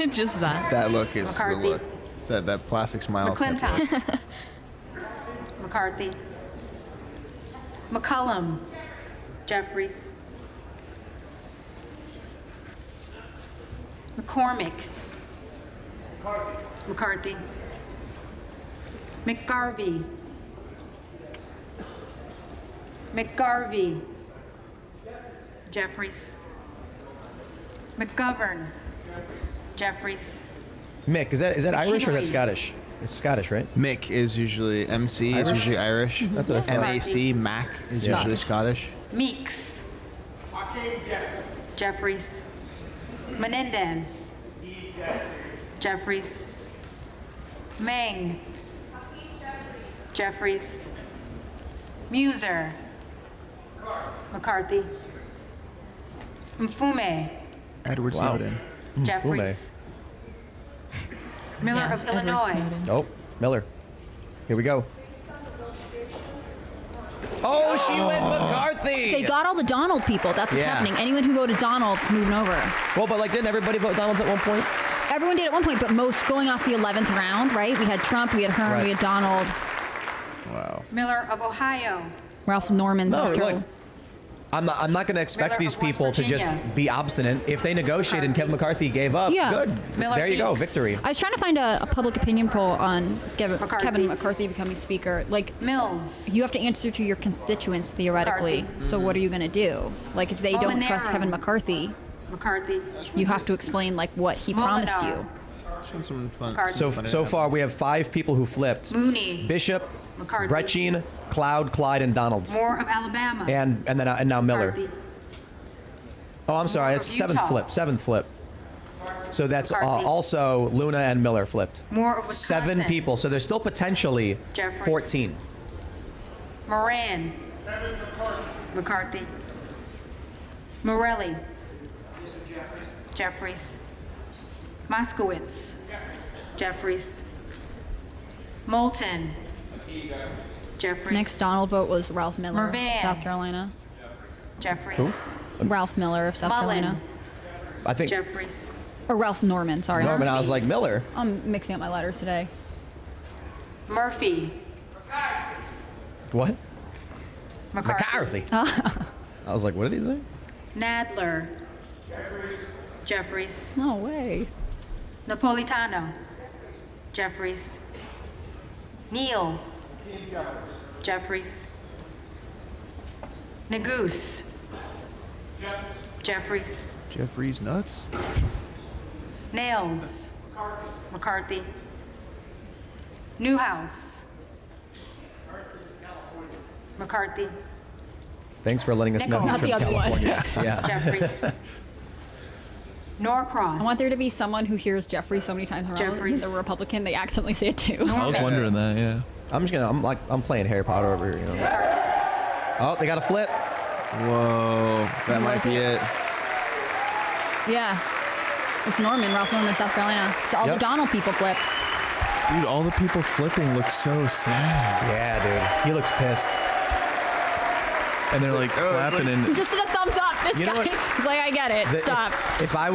Just that. That look is McCarthy. the look. It's that plastic smile. McClintock. McCarthy. McCullum. Jeffries. McCormick. McCarthy. McGarvey. McGarvey. Jeffries. McGovern. Jeffries. Mick, is that Irish or is that McKinley. Scottish? It's Scottish, right? Mick is usually MC. Is Irish? usually Irish. That's what I thought. MAC. Mac is Yeah. usually Scottish. Meeks. Jeffries. Menendez. Jeffries. Meng. Jeffries. Muser. McCarthy. Mfume. Edward Wow. Snowden. Jeffries. Miller of Edward Illinois. Snowden. Oh, Miller. Here we go. Oh, she went McCarthy. They got all the Donald people. That's what's happening. Anyone who voted Donald moving over. Well, but like, didn't everybody vote Donald's at one point? Everyone did at one point, but most going off the 11th round, right? We had Trump, we had Hearn, we had Donald. Wow. Miller of Ohio. Ralph Norman. No, South look, Carolina. I'm not going to expect Miller these of West people to just Virginia. be obstinate. If they negotiated and Kevin McCarthy gave up, good. Miller There you go, Meeks. victory. I was trying to find a public opinion poll on Kevin McCarthy becoming speaker. Like, Mills. you have to answer to your constituents theoretically. So what are you going to do? Like, if they don't trust Molinaro. Kevin McCarthy, you have to explain like what he promised you. Some fun. So far, we have 5 people who flipped: Mooney. Bishop, McCarthy. Bretschin, Cloud, Clyde, and Donalds, Moore of Alabama. and now Miller. McCarthy. Oh, I'm sorry, Moore it's of seventh Utah. flip. So that's McCarthy. also Luna and Miller flipped. Moore of Wisconsin. 7 people. So there's still potentially Jeffries. 14. Moran. McCarthy. Morelli. Jeffries. Moskowitz. Jeffries. Moulton. Jeffries. Next Donald vote was Ralph Miller, Mervan. South Carolina. Jeffries. Who? Ralph Miller of South Mullen. Carolina. I think Jeffries. Or Ralph Norman, sorry. Norman. I was like Miller. I'm mixing up my letters today. Murphy. What? McCarthy. I was like, what did he say? Nadler. Jeffries. No way. Napolitano. Jeffries. Neal. Jeffries. Nagoose. Jeffries. Jeffrey's nuts. Nails. McCarthy. Newhouse. McCarthy. Thanks for letting us know Nichols. he's Not from the other one. California. Yeah. Jeffries. Norcross. I want there to be someone who hears Jeffrey so many times in a row. Jeffries. They're Republican, they accidentally say it too. I was wondering that, yeah. I'm playing Harry Potter over here, you know. Oh, they got a flip. Whoa, that might be it. Yeah. It's Norman, Ralph Norman, South Carolina. So all the Donald people flipped. Dude, all the people flipping look so sad. Yeah, dude. He looks pissed. And they're like clapping and He just did a thumbs up. This You know guy. what? He's like, I get it. Stop. If I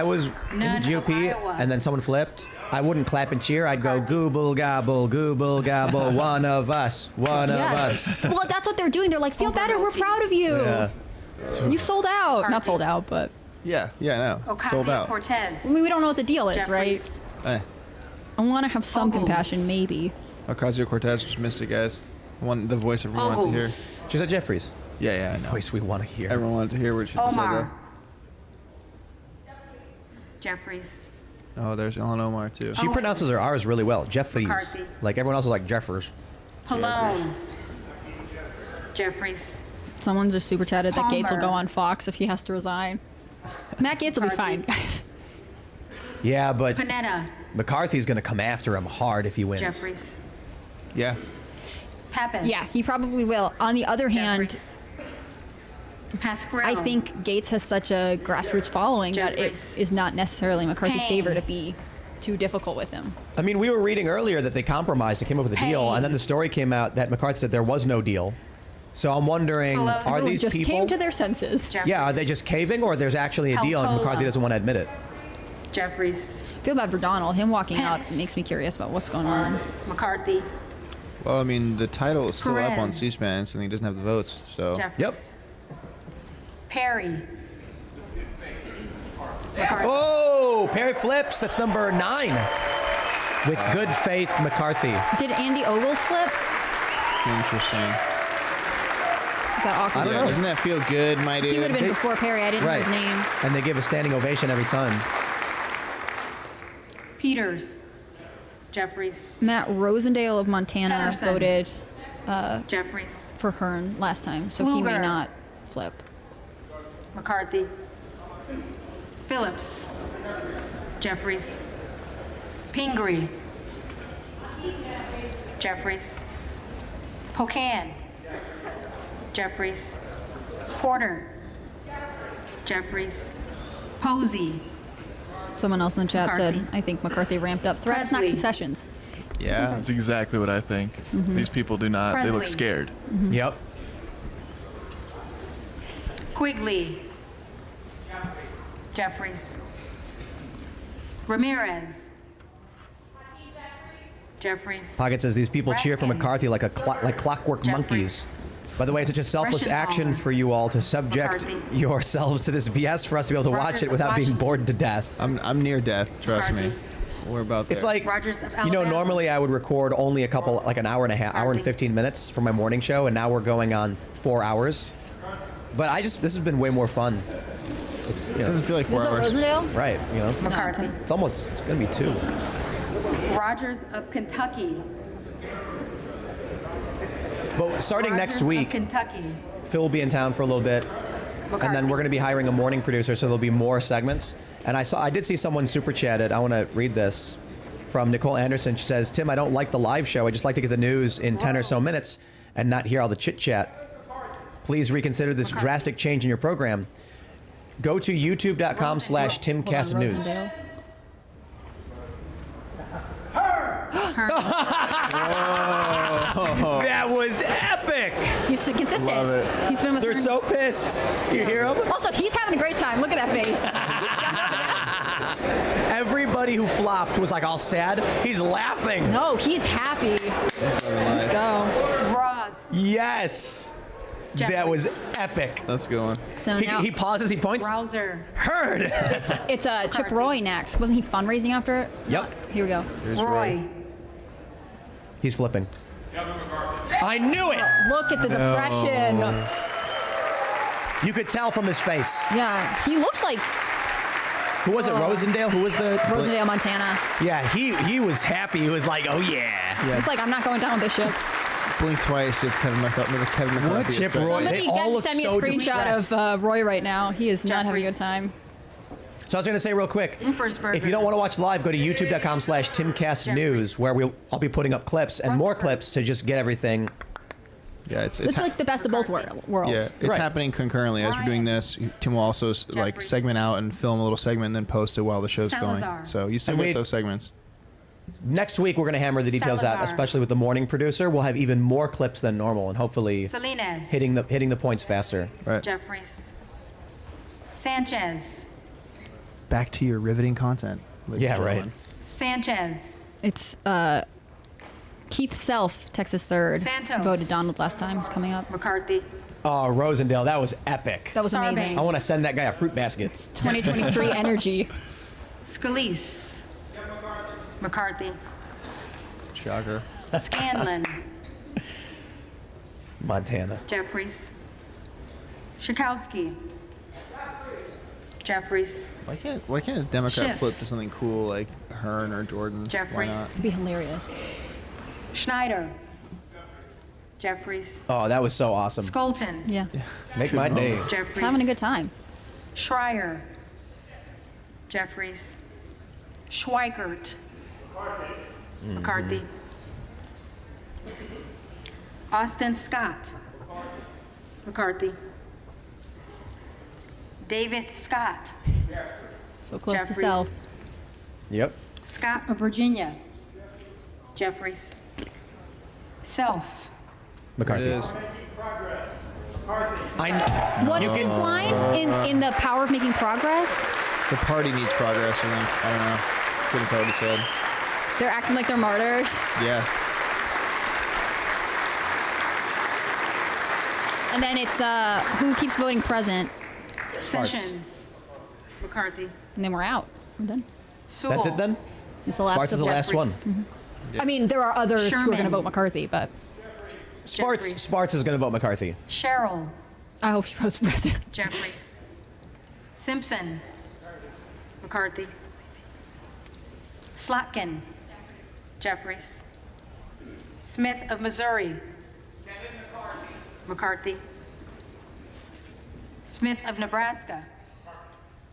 was in the GOP and then someone flipped, I wouldn't clap and cheer. I'd go gooble gobble, one of us, one of us. Well, that's what they're doing. They're like, feel better. We're proud of you. Yeah. You sold out. Not sold out, but. Yeah, no. Sold out. Cortez. I mean, we don't know what the deal is, Jeffries. right? Eh. I want to have some Ogles. compassion, maybe. Ocasio-Cortez just missed it, guys. The voice everyone wanted to hear. She's at Jeffries. Yeah, I know. Voice we want to hear. Everyone wanted to hear what she just said. Omar. Jeffries. Oh, there's Ellen Omar too. She pronounces her R's really well. Jeffries. McCarthy. Like everyone else is like Jeffers. Pallone. Jeffries. Someone just super chatted that Gates will Palmer. go on Fox if he has to resign. Matt Gates will be fine, guys. Yeah, but Panetta. McCarthy's going to come after him hard if he wins. Jeffries. Yeah. Pappas. Yeah, he probably will. On the other hand, Pasquale. I think Gates has such a grassroots following that it is not necessarily McCarthy's Payne. favor to be too difficult with him. I mean, we were reading earlier that they compromised and came up with a deal, and then the story came out that McCarthy said there was no deal. So I'm wondering, are Everyone these just people? came to their senses. Yeah, are they just caving, or there's actually a deal and Peltola. McCarthy doesn't want to admit it? Jeffries. Feel bad for Donald. Him walking out Pence. makes me curious about what's going on. McCarthy. Well, I mean, the title is still up on Perez. C-SPAN, and he doesn't have the votes, so. Jeffries. Perry. Oh, Perry flips. That's number 9. With good faith, McCarthy. Did Andy Ogles flip? Interesting. Got awkward. Yeah, doesn't that feel good, my dude? He would have been before Perry. I didn't know his name. And they give a standing ovation every time. Peters. Jeffries. Matt Rosendale of Montana Patterson. voted Jeffries. for Hearn last time, so he may Pfluger. not flip. McCarthy. Phillips. Jeffries. Pingree. Jeffries. Pocan. Jeffries. Porter. Jeffries. Posey. Someone else in the chat McCarthy. said, I think McCarthy ramped up threats, not Presley. concessions. Yeah, that's exactly what I think. Mhm. These people do not, they look Presley. scared. Yep. Quigley. Jeffries. Ramirez. Jeffries. Pocket says these people cheer for McCarthy like clockwork monkeys. By the way, it's such a selfless action for you all to subject yourselves to this BS for us to be able to watch it without being bored to death. I'm near death, trust me. We're about there. It's like, normally I would record only an hour and a half, hour and 15 minutes for my morning show, and now we're going on 4 hours. But this has been way more fun. It doesn't feel like 4 hours. Rosendale? Right, McCarthy. It's gonna be 2. Rogers of Kentucky. But starting next week, Kentucky. Phil will be in town for a little bit, and then we're going to be hiring a morning producer, so there'll be more segments. And I did see someone super chatted. I want to read this from Nicole Anderson. She says, "Tim, I don't like the live show. I just like to get the news in 10 or so minutes and not hear all the chit chat. Please reconsider this drastic change in your program. Go to youtube.com/Timcast News." That was epic. He's consistent. Love it. He's been with They're so pissed. You hear him? Also, he's having a great time. Look at that face. Everybody who flopped was all sad. He's laughing. No, he's happy. Let's go. Ross. Yes. That was epic. Let's go on. So now he pauses, he points. Browser. Heard. It's Chip Roy next. Wasn't he fundraising after it? Yep. Here we go. Here's Roy. He's flipping. I knew it. Look at the depression. You could tell from his face. Yeah, he looks like. Who was it? Rosendale? Who was the? Rosendale, Montana. Yeah, he was happy. He was like, oh yeah. He's like, I'm not going down with this ship. Blink twice if Kevin McCarthy. What? Chip Roy? Somebody send me a screenshot of Roy right now. He is not having a good time. So I was going to say real quick, if you don't want to watch live, go to youtube.com/Timcast News, where I'll be putting up clips and more clips to just get everything. Yeah, it's like the best of both worlds. Yeah, it's happening concurrently as we're doing this. Tim will also segment out and film a little segment and then post it while the show's going. So you still get those segments. Next week we're going to hammer the details out, especially with the morning producer. We'll have even more clips than normal, and hopefully hitting the points faster. Right. Jeffries. Sanchez. Back to your riveting content. Yeah, right. Sanchez. It's Keith Self, Texas 3rd. Santos. Voted Donald last time. He's coming up. McCarthy. Oh, Rosendale, that was epic. That was amazing. I want to send that guy a fruit basket. 2023 energy. Scalise. McCarthy. Shocker. Scanlon. Montana. Jeffries. Schakowsky. Jeffries. Why can't a Democrat Schiff. flip to something cool like Hearn or Jordan? Jeffries. Why not? It'd be hilarious. Schneider. Jeffries. Oh, that was so awesome. Skolton. Yeah. Make my day. Jeffries. He's having a good time. Schreier. Jeffries. Schweikert. McCarthy. Austin Scott. McCarthy. David Scott. So close Jeffries. to Self. Yep. Scott of Virginia. Jeffries. Self. McCarthy. It is. What is this line in the power of making progress? The party needs progress, I think. I don't know. Couldn't tell what he said. They're acting like they're martyrs. Yeah. And then it's who keeps voting present. Sessions. McCarthy. And then we're out. We're done. Sewell. That's it then? It's the last Sparks is the last one. I mean, there are others who are Sherman. going to vote McCarthy, but Sparks is going to vote McCarthy. Cheryl. I hope she votes present. Jeffries. Simpson. McCarthy. Slotkin. Jeffries. Smith of Missouri. McCarthy. Smith of Nebraska.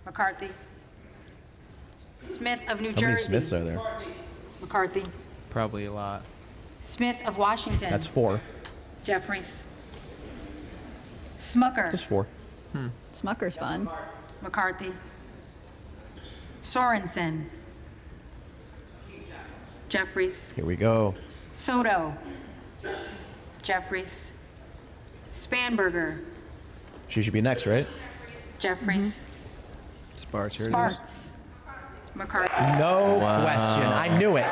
McCarthy. Smith of New How Jersey. many Smiths are there? McCarthy. Probably a lot. Smith of Washington. That's 4. Jeffries. Smucker. Just 4. Smucker's fun. McCarthy. Sorensen. Jeffries. Here we go. Soto. Jeffries. Spanberger. She should be next, right? Jeffries. Sparks. Here Sparks. McCarthy. No question. I knew it.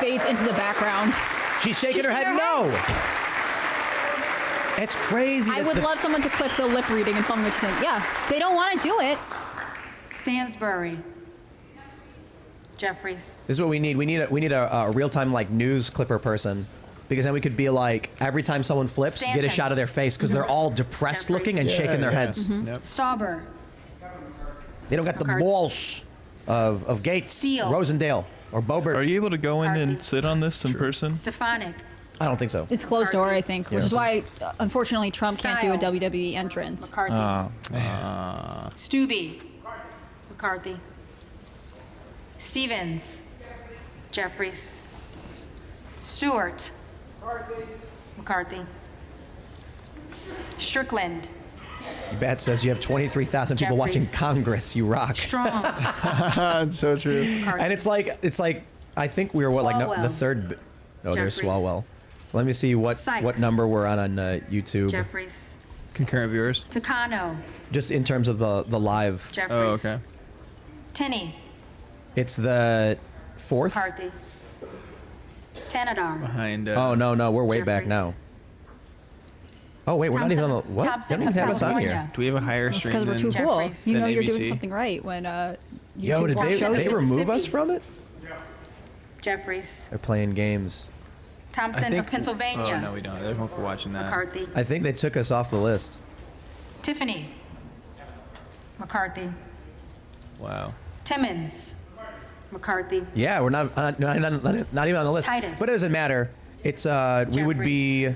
Fades into the background. She's shaking her head. No. It's crazy. I would love someone to clip the lip reading and tell me what she's saying. Yeah, they don't want to do it. Stansbury. Jeffries. This is what we need. We need a real-time like news clipper person, because then we could be like every time someone flips, get a Stanton. shot of their face because they're all depressed looking and shaking their heads. Stauber. They don't got the balls of Gates, Steele. Rosendale, or Boebert. Are you able to go in and sit on this in person? Stefanik. I don't think so. It's closed door, I think, which Yeah. is why, unfortunately, Trump can't do a WWE entrance. McCarthy. Stubbe. McCarthy. Stevens. Jeffries. Stewart. McCarthy. Strickland. Bat says you have 23,000 people watching Jeffries. Congress. You rock. Strong. It's so true. And it's like I think we were what like no, the Swalwell. third. Oh, there's Jeffries. Swalwell. Let me see what Sykes. number we're on YouTube. Jeffries. Concurrent viewers. Takano. Just in terms of the live. Jeffries. Oh, okay. Tinney. It's the 4th. McCarthy. Tanadar. Behind. Oh no, we're way back Jeffries. now. Oh wait, we're not even on the what? Thompson They don't even of have us on here. California. Do we have a higher It's stream because we're than too cool. Jeffries. You Than know you're doing ABC? something right when YouTube Yo, did won't show they you. remove us from it? Jeffries. They're playing games. Thompson of Pennsylvania. Oh no, we don't. There's more people watching that. McCarthy. I think they took us off the list. Tiffany. McCarthy. Wow. Timmons. McCarthy. Yeah, we're not even on the list. Titus. But it doesn't matter. It's we would be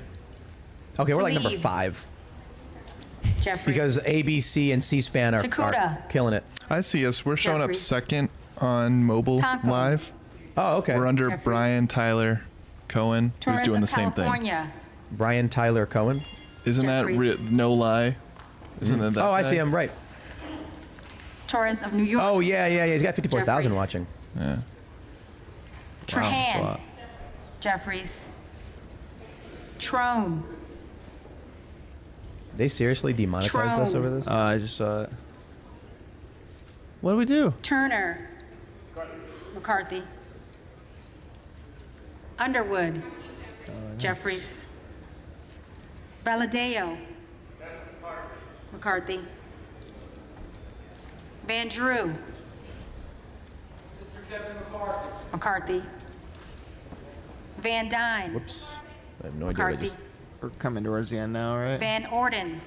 okay. We're like number Tlaib. 5 Jeffries. because ABC and C-SPAN are Takuda. killing it. I see us. We're showing up Jeffries. second on mobile Taco. live. Oh, okay. We're under Jeffries. Brian Tyler Cohen, Torres who's doing the of same thing. California. Brian Tyler Cohen. Isn't that Jeffries. no lie? Isn't that that Oh, I guy? see him right. Torres of New York. Oh yeah. He's got 54,000 Jeffries. watching. Yeah. Trahan. that's a lot. Jeffries. Trone. They seriously demonetized us over this? I just saw it. What do we do? Turner. McCarthy. Underwood. Jeffries. Valadeo. McCarthy. Van Drew. McCarthy. Van Dyne. Whoops. I have no idea what I McCarthy. just. We're coming towards the end now, right? Van Orden.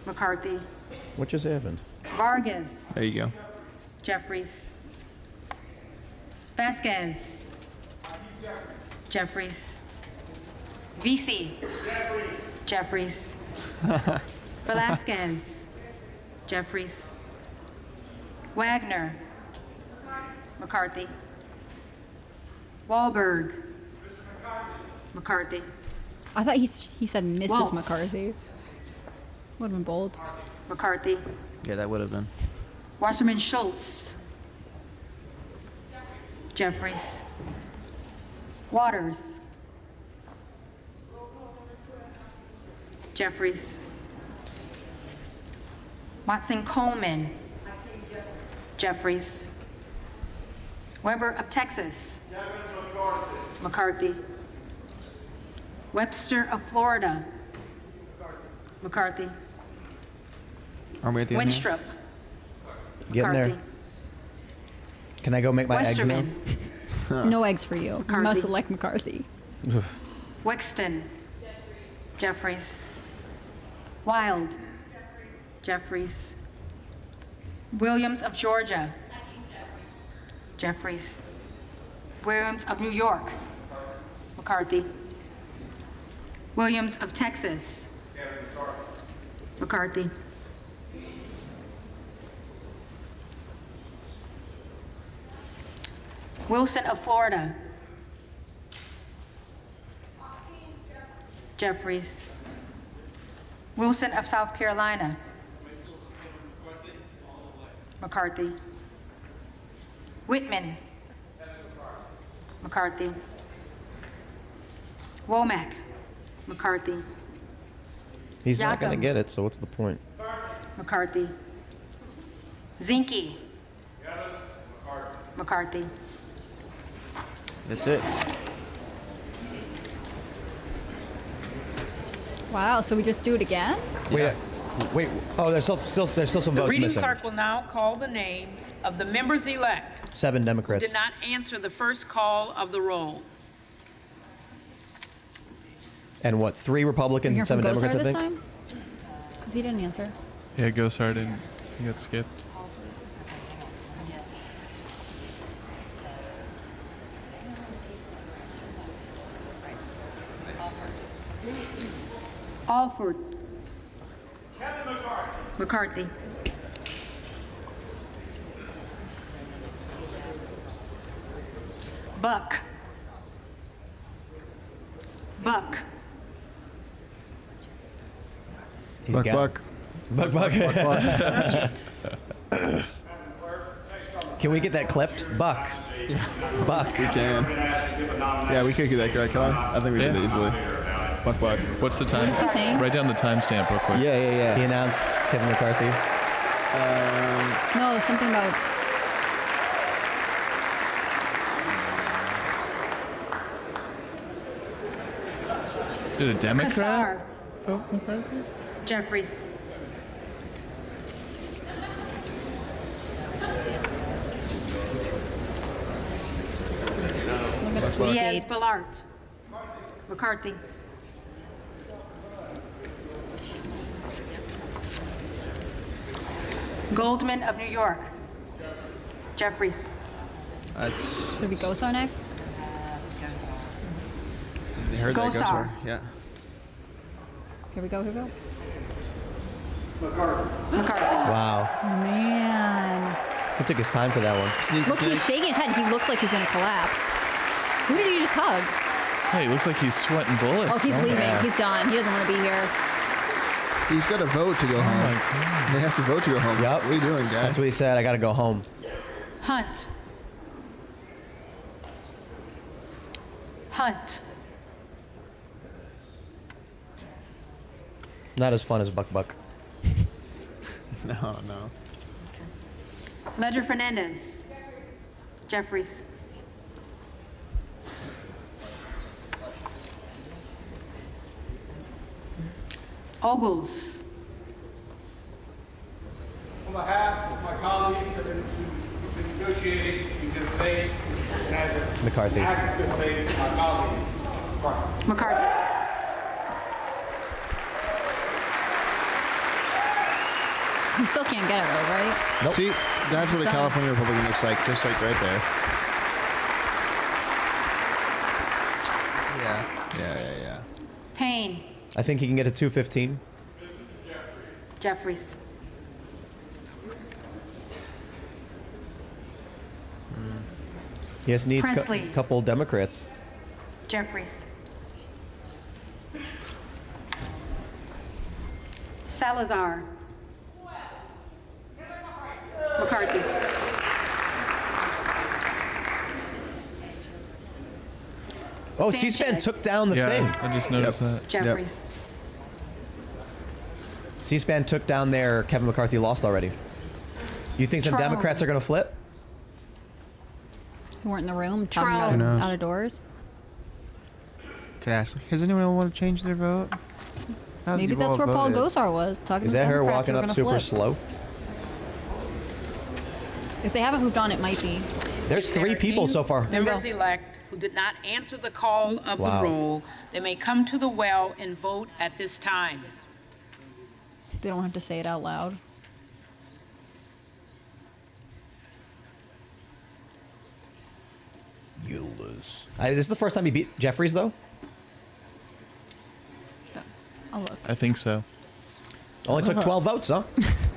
McCarthy. What just happened? Vargas. There you go. Jeffries. Vasquez. Jeffries. VC. Jeffries. Velasquez. Jeffries. Wagner. McCarthy. Wahlberg. McCarthy. I thought he said Mrs. Waltz. McCarthy. Would have been bold. McCarthy. Yeah, that would have been. Wasserman Schultz. Jeffries. Waters. Jeffries. Watson Coleman. Jeffries. Weber of Texas. McCarthy. Webster of Florida. McCarthy. Aren't we at the end? Winstrup. Getting there. McCarthy. Can I go make my eggs now? Westerman. No eggs for you. You McCarthy. must select McCarthy. Wexton. Jeffries. Wild. Jeffries. Williams of Georgia. Jeffries. Williams of New York. McCarthy. Williams of Texas. McCarthy. Wilson of Florida. Jeffries. Wilson of South Carolina. McCarthy. Whitman. McCarthy. Womack. McCarthy. He's not going to Yacom. get it, so what's the point? McCarthy. Zinke. McCarthy. That's it. Wow. So we just do it again? Wait. Oh, there's still some The votes reading missing. clerk will now call the names of the members-elect 7 who Democrats. did not answer the first call of the roll. And what? 3 Republicans and 7 Democrats, I think. Because he didn't answer. Yeah, Gosar didn't. He got skipped. Alford. McCarthy. Buck. Buck. He's got- Buck. Can we get that clipped? Buck. Buck. We can. Yeah, we could get that correct. I think we did it easily. Buck. What's the time? What is he saying? Write down the timestamp real quick. Yeah. He announced Kevin McCarthy. No, something about. Did a Democrat Kassar. vote McCarthy? Jeffries. Diaz Balart. McCarthy. Goldman of New York. Jeffries. That's. Should we Gosar next? They heard that Gosar. Gosar. Yeah. Here we go. McCarthy. Wow. Man. He took his time for that one. Look, he's shaking his head. He looks like he's going to collapse. Who did he just hug? Hey, looks like he's sweating bullets. Oh, he's leaving. yeah. He's done. He doesn't want to be here. He's got to vote to go home. They have to vote to go home. Yup. What are you doing, Dad? That's what he said. I got to go home. Hunt. Hunt. Not as fun as Buck. No. Ledger Fernandez. Jeffries. Ogles. On behalf of my colleagues that have been negotiating in good faith, and as a McCarthy. act of good faith to my colleagues, McCarthy. He still can't get it though, right? Nope. See, that's what a It's done. California Republican looks like, just like right there. Yeah. Payne. I think he can get to 215. Jeffries. He just needs a Presley. couple Democrats. Jeffries. Salazar. McCarthy. Oh, C-SPAN took down the thing. I just noticed that. Jeffries. C-SPAN took down their Kevin McCarthy lost already. You think some Trump. Democrats are going to flip? Who weren't in the room talking Trump. about Who knows? out of doors. Could ask, does anyone want to change their vote? How Maybe you've that's all where Paul voted. Gosar was talking Is to that her Democrats walking who are up gonna super flip. slow? If they haven't moved on, it might be. There's If there 3 are people any so far. Members-elect who did not answer the call of Wow. the roll, they may come to the well and vote at this time. They don't have to say it out loud. You lose. Is this the first time he beat Jeffries, though? I'll look. I think so. Only took 12 votes, huh?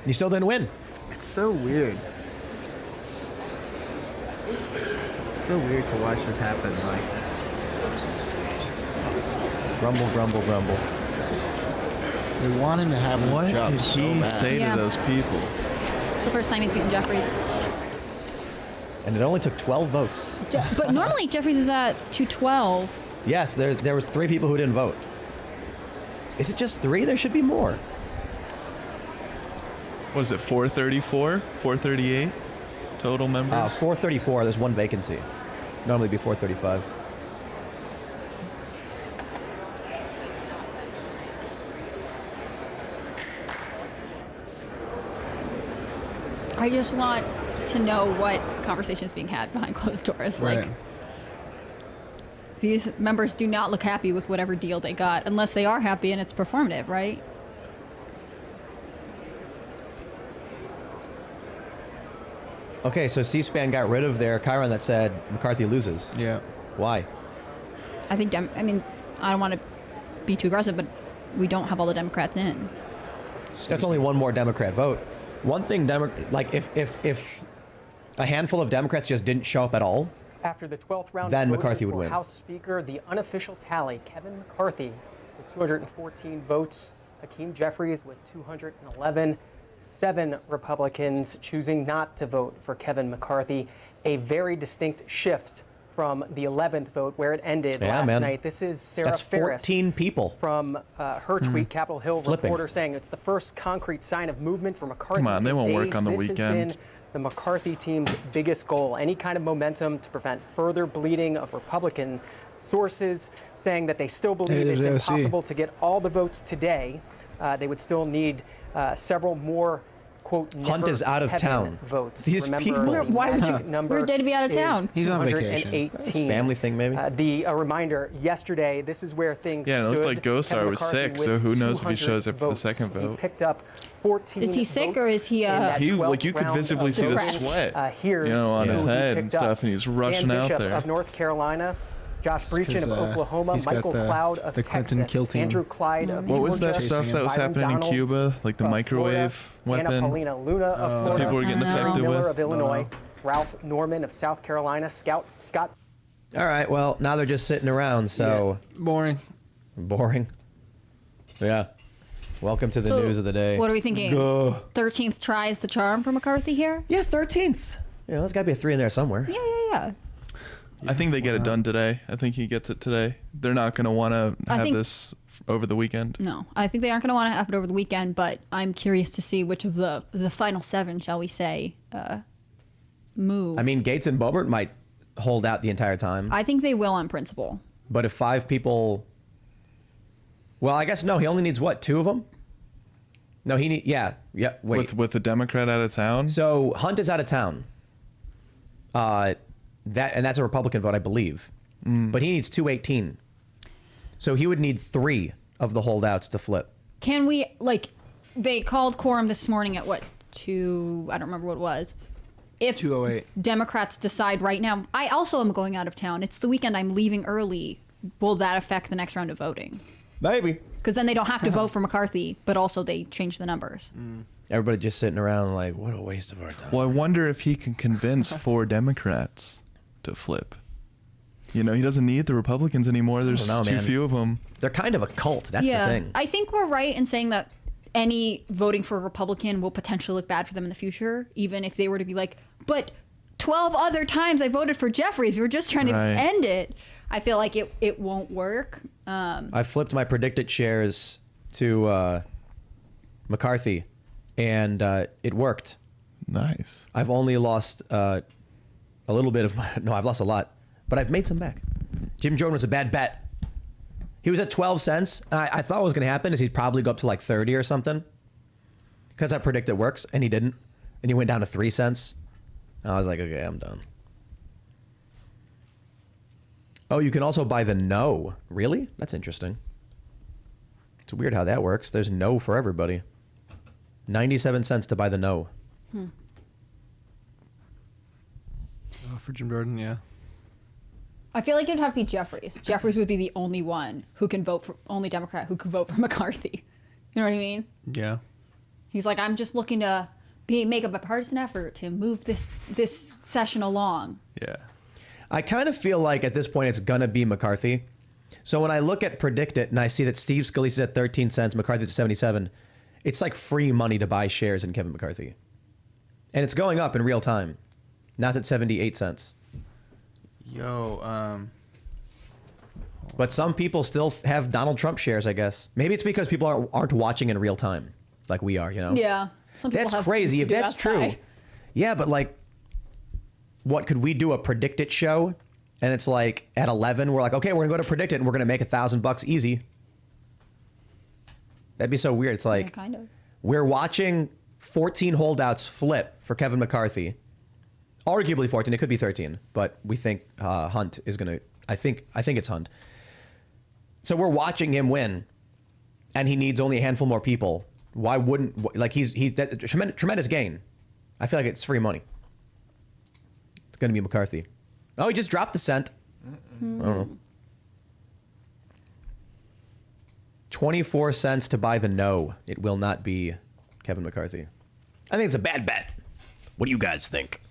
You still didn't win. It's so weird. It's so weird to watch this happen. Like, Grumble, grumble, grumble. they want him to have What a job did so he bad. say Yeah. to those people? It's the first time he's beaten Jeffries. And it only took 12 votes. But normally Jeffries is at 212. Yes, there was 3 people who didn't vote. Is it just 3? There should be more. What is it, 434? 438 total members? 434. There's one vacancy. Normally it'd be 435. I just want to know what conversation is being had behind closed doors. Right. Like, these members do not look happy with whatever deal they got, unless they are happy and it's performative, right? Okay, so C-SPAN got rid of their chyron that said McCarthy loses. Yeah. Why? I think, I mean, I don't want to be too aggressive, but we don't have all the Democrats in. That's only one more Democrat vote. One thing, like if a handful of Democrats just didn't show up at all, After the 12th round, then of McCarthy voting would for win. House Speaker, the unofficial tally: Kevin McCarthy with 214 votes, Hakeem Jeffries with 211. 7 Republicans choosing not to vote for Kevin McCarthy. A very distinct shift from the 11th vote where it ended last night. This is Sarah That's Ferris 14 people. from her tweet, Capitol Hill Flipping. reporter, saying it's the first concrete sign of movement for McCarthy. Come on, they in won't work days. on the This has weekend. been the McCarthy team's biggest goal, any kind of momentum to prevent further bleeding of Republican sources, saying that they still believe it's impossible to get all the votes today. They would still need several more, quote, Hunt is out of Kevin town. votes. These Remember, people. the Why would you? magic number We're dead to be out of is town. He's on vacation. 218. It's a family thing, maybe. A reminder, yesterday, this is where things Yeah, it stood. looked like Gosar Kevin was McCarthy sick, so with who knows if he 200 shows up for the votes. second He vote. picked up 14 Is he sick votes or is he, in that He, 12th like, you could round visibly of see the votes. sweat, Here's on his who he head picked and stuff, up. and he's rushing Dan out Bishop there. of North Carolina, Josh Breachin of Oklahoma, he's got Michael the- Cloud of the Clinton Texas, kill team. Andrew Clyde of What was that Georgia, stuff that was Byron happening in Donalds Cuba? Like the of microwave Florida, Anna weapon? Paulina Luna of Florida, people were getting Jerry affected Miller with? of Illinois, Ralph Norman of South Carolina, Scott All right, well, now they're just sitting around, so... Boring. Boring? Yeah. Welcome to the So, news of the day. What are we thinking? Ugh. 13th tries the charm for McCarthy here? Yeah, 13th. You know, there's got to be a 3 in there somewhere. Yeah. I think they get it done today. I think he gets it today. They're not going to want to I have think- this over the weekend. No, I think they aren't going to want to have it over the weekend, but I'm curious to see which of the final 7, shall we say, move. I mean, Gates and Boebert might hold out the entire time. I think they will on principle. But if 5 people... Well, I guess no, he only needs what, 2 of them? No, he need... Yeah, wait. With the Democrat out of town? So Hunt is out of town. That's a Republican vote, I believe. But he needs 218. So he would need 3 of the holdouts to flip. Can we, they called quorum this morning at what, 2, I don't remember what it was. If 208. Democrats decide right now, I also am going out of town. It's the weekend, I'm leaving early. Will that affect the next round of voting? Maybe. Because then they don't have to vote for McCarthy, but also they change the numbers. Everybody just sitting around like, what a waste of our time. Well, I wonder if he can convince 4 Democrats to flip. You know, he doesn't need the Republicans anymore. There's too few of them. They're kind of a cult. That's the thing. I think we're right in saying that any voting for a Republican will potentially look bad for them in the future, even if they were to be like, but 12 other times I voted for Jeffries. We're just trying to end it. I feel like it won't work. I flipped my predicted shares to McCarthy, and it worked. Nice. I've only lost a little bit of my... No, I've lost a lot, but I've made some back. Jim Jordan was a bad bet. He was at 12 cents. I thought what was going to happen is he'd probably go up to like 30 or something, because I predict it works, and he didn't. And he went down to 3 cents. I was like, okay, I'm done. Oh, you can also buy the no. Really? That's interesting. It's weird how that works. There's no for everybody. 97 cents to buy the no. For Jim Jordan, yeah. I feel like it'd have to be Jeffries. Jeffries would be the only one who can vote for, only Democrat who could vote for McCarthy. You know what I mean? Yeah. He's like, I'm just looking to make a bipartisan effort to move this session along. Yeah. I kind of feel like at this point it's going to be McCarthy. So when I look at Predict It and I see that Steve Scalise's at 13 cents, McCarthy's at 77, it's like free money to buy shares in Kevin McCarthy. And it's going up in real time. Now it's at 78 cents. Yo, hold But some people still have Donald Trump shares, I guess. Maybe it's because people aren't watching in real time like we are, you know? Yeah. Some people That's have crazy. things If to do that's true. outside. Yeah, but like, what could we do? A Predict It show? And it's like at 11, we're like, okay, we're going to go to Predict It and we're going to make $1,000 easy. That'd be so weird. It's like, Yeah, kind of. we're watching 14 holdouts flip for Kevin McCarthy. Arguably 14. It could be 13, but we think Hunt is going to. I think it's Hunt. So we're watching him win, and he needs only a handful more people. Why wouldn't like he's that, tremendous gain? I feel like it's free money. It's going to be McCarthy. Oh, he just dropped the cent. I don't know. 24 cents to buy the no. It will not be Kevin McCarthy. I think it's a bad bet. What do you guys think?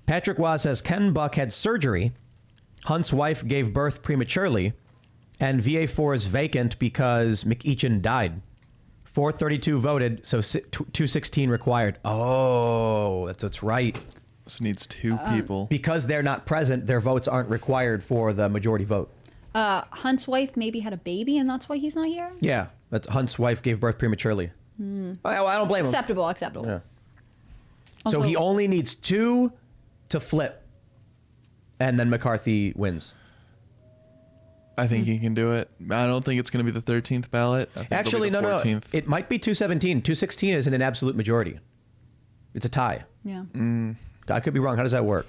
Patrick Waz says Ken Buck had surgery. Hunt's wife gave birth prematurely. And VA4 is vacant because McEachin died. 432 voted, so 216 required. Oh, that's right. So it needs 2 people. Because they're not present, their votes aren't required for the majority vote. Hunt's wife maybe had a baby, and that's why he's not here. Yeah, that's Hunt's wife gave birth prematurely. I don't blame him. Acceptable. Yeah. Also, So he only needs 2 to flip, and then McCarthy wins. I think he can do it. I don't think it's going to be the 13th ballot. I think Actually, it'll be the 14th. It might be 217. 216 isn't an absolute majority. It's a tie. Yeah. I could be wrong. How does that work?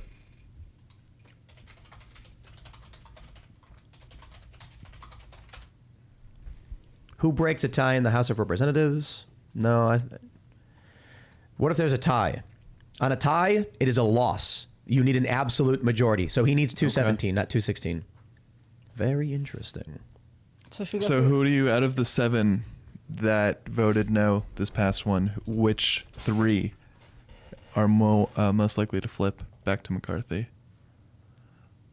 Who breaks a tie in the House of Representatives? No. What if there's a tie? On a tie, it is a loss. You need an absolute majority. So he needs 217, not 216. Very interesting. So who do you, out of the 7 that voted no this past one, which 3 are most likely to flip back to McCarthy?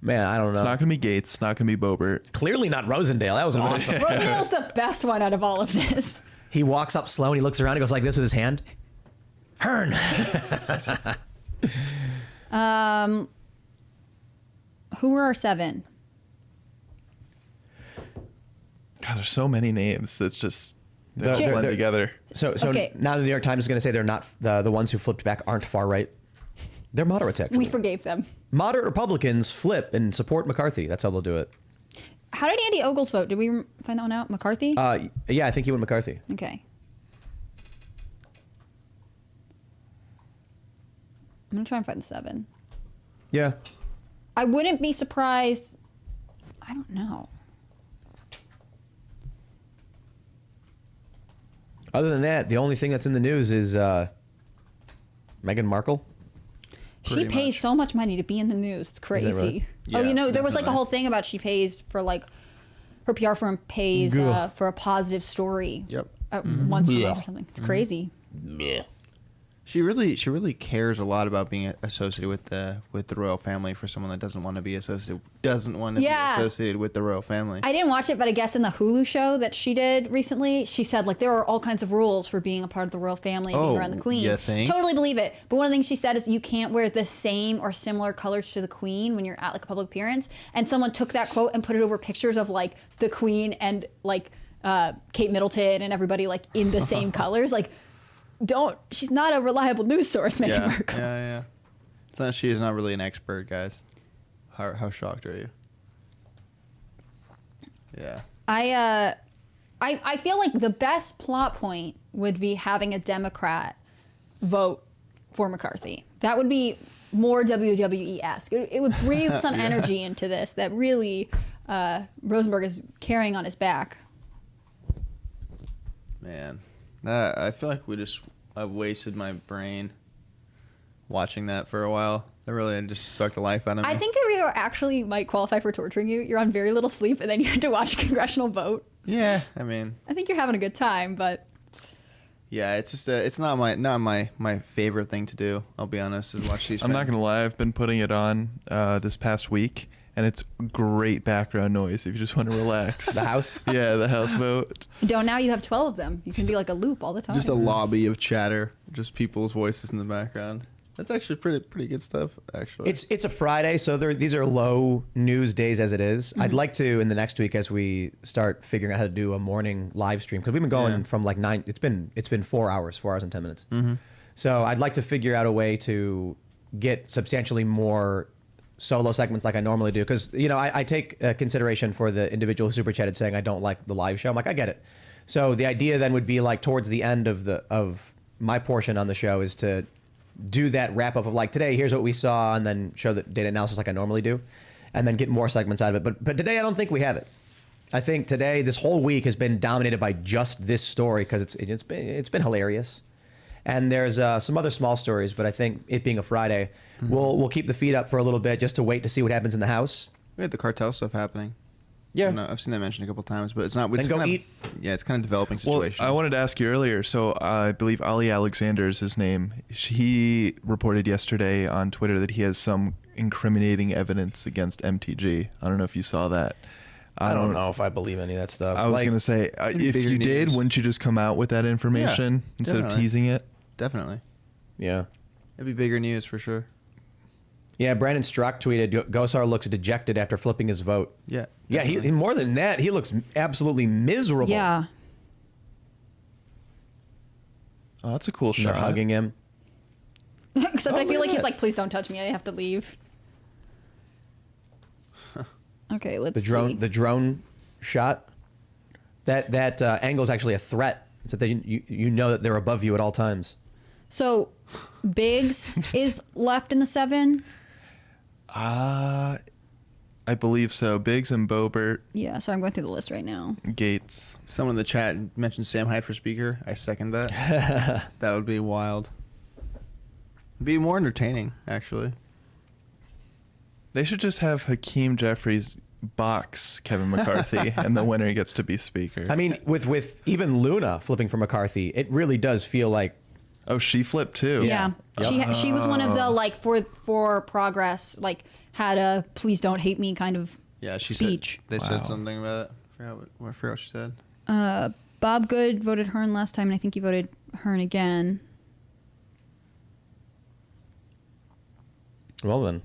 Man, I don't know. It's not going to be Gates. It's not going to be Boebert. Clearly not Rosendale. That was awesome. Rosendale's the best one out of all of this. He walks up slow and he looks around. He goes like this with his hand. Hearn. Who were our 7? God, there's so many names. It's just they all blend together. So Okay. now the New York Times is going to say they're not the ones who flipped back aren't far right. They're moderates actually. We forgave them. Moderate Republicans flip and support McCarthy. That's how they'll do it. How did Andy Ogles vote? Did we find that one out? McCarthy? Yeah, I think he went McCarthy. Okay. I'm going to try and find the 7. Yeah. I wouldn't be surprised. I don't know. Other than that, the only thing that's in the news is Meghan Markle. She pays so much money to be in the news. It's crazy. really? Oh, Yeah, there was like a definitely. whole thing about she pays for like her PR firm pays Ugh. for a positive story. Yep. Once per Yeah. month or something. It's crazy. Yeah. She really cares a lot about being associated with the royal family for someone that doesn't want to be associated be associated with the royal family. I didn't watch it, but I guess in the Hulu show that she did recently, she said like there are all kinds of rules for being a part of the royal family and being around the queen. you think? Totally believe it. But one of the things she said is you can't wear the same or similar colors to the queen when you're at like a public appearance. And someone took that quote and put it over pictures of like the queen and like Kate Middleton and everybody like in the same colors. Like, she's not a reliable news source, Meghan Markle. Yeah. It's not. She is not really an expert, guys. How shocked are you? Yeah. I feel like the best plot point would be having a Democrat vote for McCarthy. That would be more WWE-esque. It would breathe some energy into this that really Rosenberg is carrying on his back. Man, I feel like I wasted my brain watching that for a while. That really just sucked the life out of me. I think you actually might qualify for torturing you. You're on very little sleep, and then you had to watch a congressional vote. Yeah, I mean, I think you're having a good time, but yeah, it's just it's not my favorite thing to do. I'll be honest, is watch these. I'm not going to lie. I've been putting it on this past week, and it's great background noise if you just want to relax. The House? Yeah, the House vote. now you have 12 of them. You can be like a loop all the time. Just a lobby of chatter, just people's voices in the background. That's actually pretty good stuff. Actually, It's a Friday, so these are low news days as it is. Mm-hmm. I'd like to in the next week as we start figuring out how to do a morning live stream because we've been going from like 9. It's been 4 hours, 4 hours and 10 minutes. Mm-hmm. So I'd like to figure out a way to get substantially more solo segments like I normally do because I take consideration for the individual who super chatted saying I don't like the live show. I'm like, I get it. So the idea then would be like towards the end of my portion on the show is to do that wrap up of like today here's what we saw and then show the data analysis like I normally do and then get more segments out of it. But today I don't think we have it. I think today this whole week has been dominated by just this story because it's been hilarious. And there's some other small stories, but I think it being a Friday, we'll keep the feed up for a little bit just to wait to see what happens in the House. We had the cartel stuff happening. Yeah, I've seen that mentioned a couple times, but it's not. Then go eat. Yeah, it's kind of developing situation. Well, I wanted to ask you earlier. So I believe Ali Alexander is his name. He reported yesterday on Twitter that he has some incriminating evidence against MTG. I don't know if you saw that. I don't know if I believe any of that stuff. I was going to say, if you did, wouldn't you just come out with that information instead of teasing it? Definitely. Yeah. It'd be bigger news for sure. Yeah, Brandon Strzok tweeted, Gosar looks dejected after flipping his vote. Yeah. Yeah, he more than that, he looks absolutely miserable. Yeah. Oh, that's a cool And shot. they're hugging him. Except I feel like he's like, please don't touch me. I have to leave. Okay, let's see. The drone shot. That angle is actually a threat. So that you know that they're above you at all times. So, Biggs is left in the 7. I believe so. Biggs and Boebert. Yeah, so I'm going through the list right now. Gates. Someone in the chat mentioned Sam Hyde for speaker. I second that. That would be wild. It'd be more entertaining, actually. They should just have Hakeem Jeffries box Kevin McCarthy, and the winner gets to be speaker. I mean, with even Luna flipping for McCarthy, it really does feel like. Oh, she flipped too. Yeah, Yep. she was one of the like for progress, like had a please don't hate me kind of speech. They said something about it. I forgot what she said. Bob Good voted Hearn last time, and I think he voted Hearn again. Well then.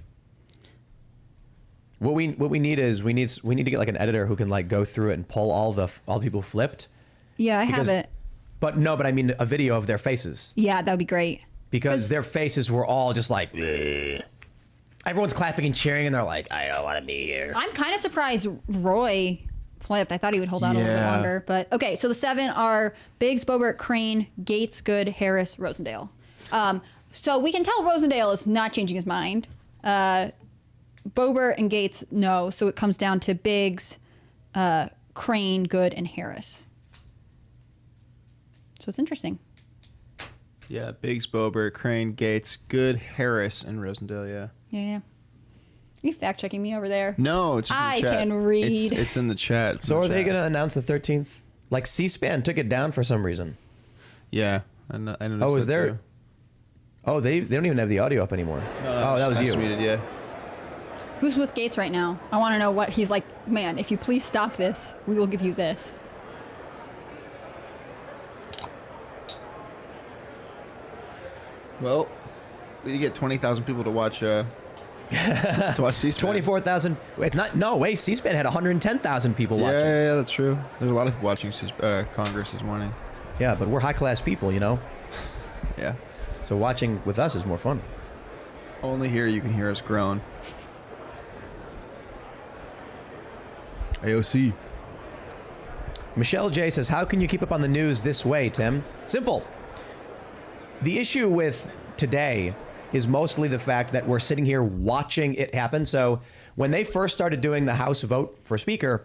What we need is we need to get like an editor who can like go through it and pull all the people flipped. Yeah, I have it. But I mean a video of their faces Yeah, that would be great. because their faces were all just like. Bleh. Everyone's clapping and cheering and they're like, I don't want to be here. I'm kind of surprised Roy flipped. I thought he would hold out a little bit longer. But okay, so the 7 are Biggs, Boebert, Crane, Gates, Good, Harris, Rosendale. So we can tell Rosendale is not changing his mind. Boebert and Gates, no. So it comes down to Biggs, Crane, Good, and Harris. So it's interesting. Yeah, Biggs, Boebert, Crane, Gates, Good, Harris, and Rosendale, yeah. Yeah. You fact checking me over there? No, it's just in the chat. I can read. It's in the chat. So are they going to announce the 13th? Like C-SPAN took it down for some reason. Yeah, I know. Oh, is there? Too. Oh, they don't even have the audio up anymore. No, that was you. Muted, yeah. Who's with Gates right now? I want to know what he's like. Man, if you please stop this, we will give you this. Well, we did get 20,000 people to watch. To watch C-SPAN. 24,000. It's not. No way. C-SPAN had 110,000 people watching. Yeah, that's true. There's a lot of people watching Congress this morning. Yeah, but we're high class people, you know. Yeah. So watching with us is more fun. Only here you can hear us groan. AOC. Michelle J says, how can you keep up on the news this way, Tim? Simple. The issue with today is mostly the fact that we're sitting here watching it happen. So when they first started doing the House vote for Speaker,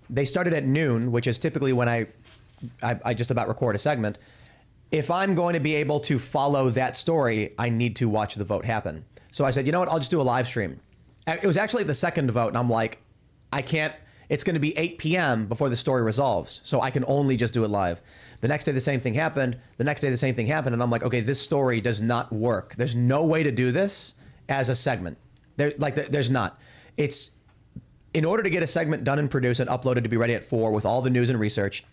they started at noon, which is typically when I just about record a segment. If I'm going to be able to follow that story, I need to watch the vote happen. So I said, you know what? I'll just do a live stream. It was actually the second vote, and I'm like, I can't. It's going to be 8 p.m. before the story resolves, so I can only just do it live. The next day, the same thing happened. The next day, the same thing happened, and I'm like, okay, this story does not work. There's no way to do this as a segment. There's not. It's in order to get a segment done and produced and uploaded to be ready at 4 with all the news and research,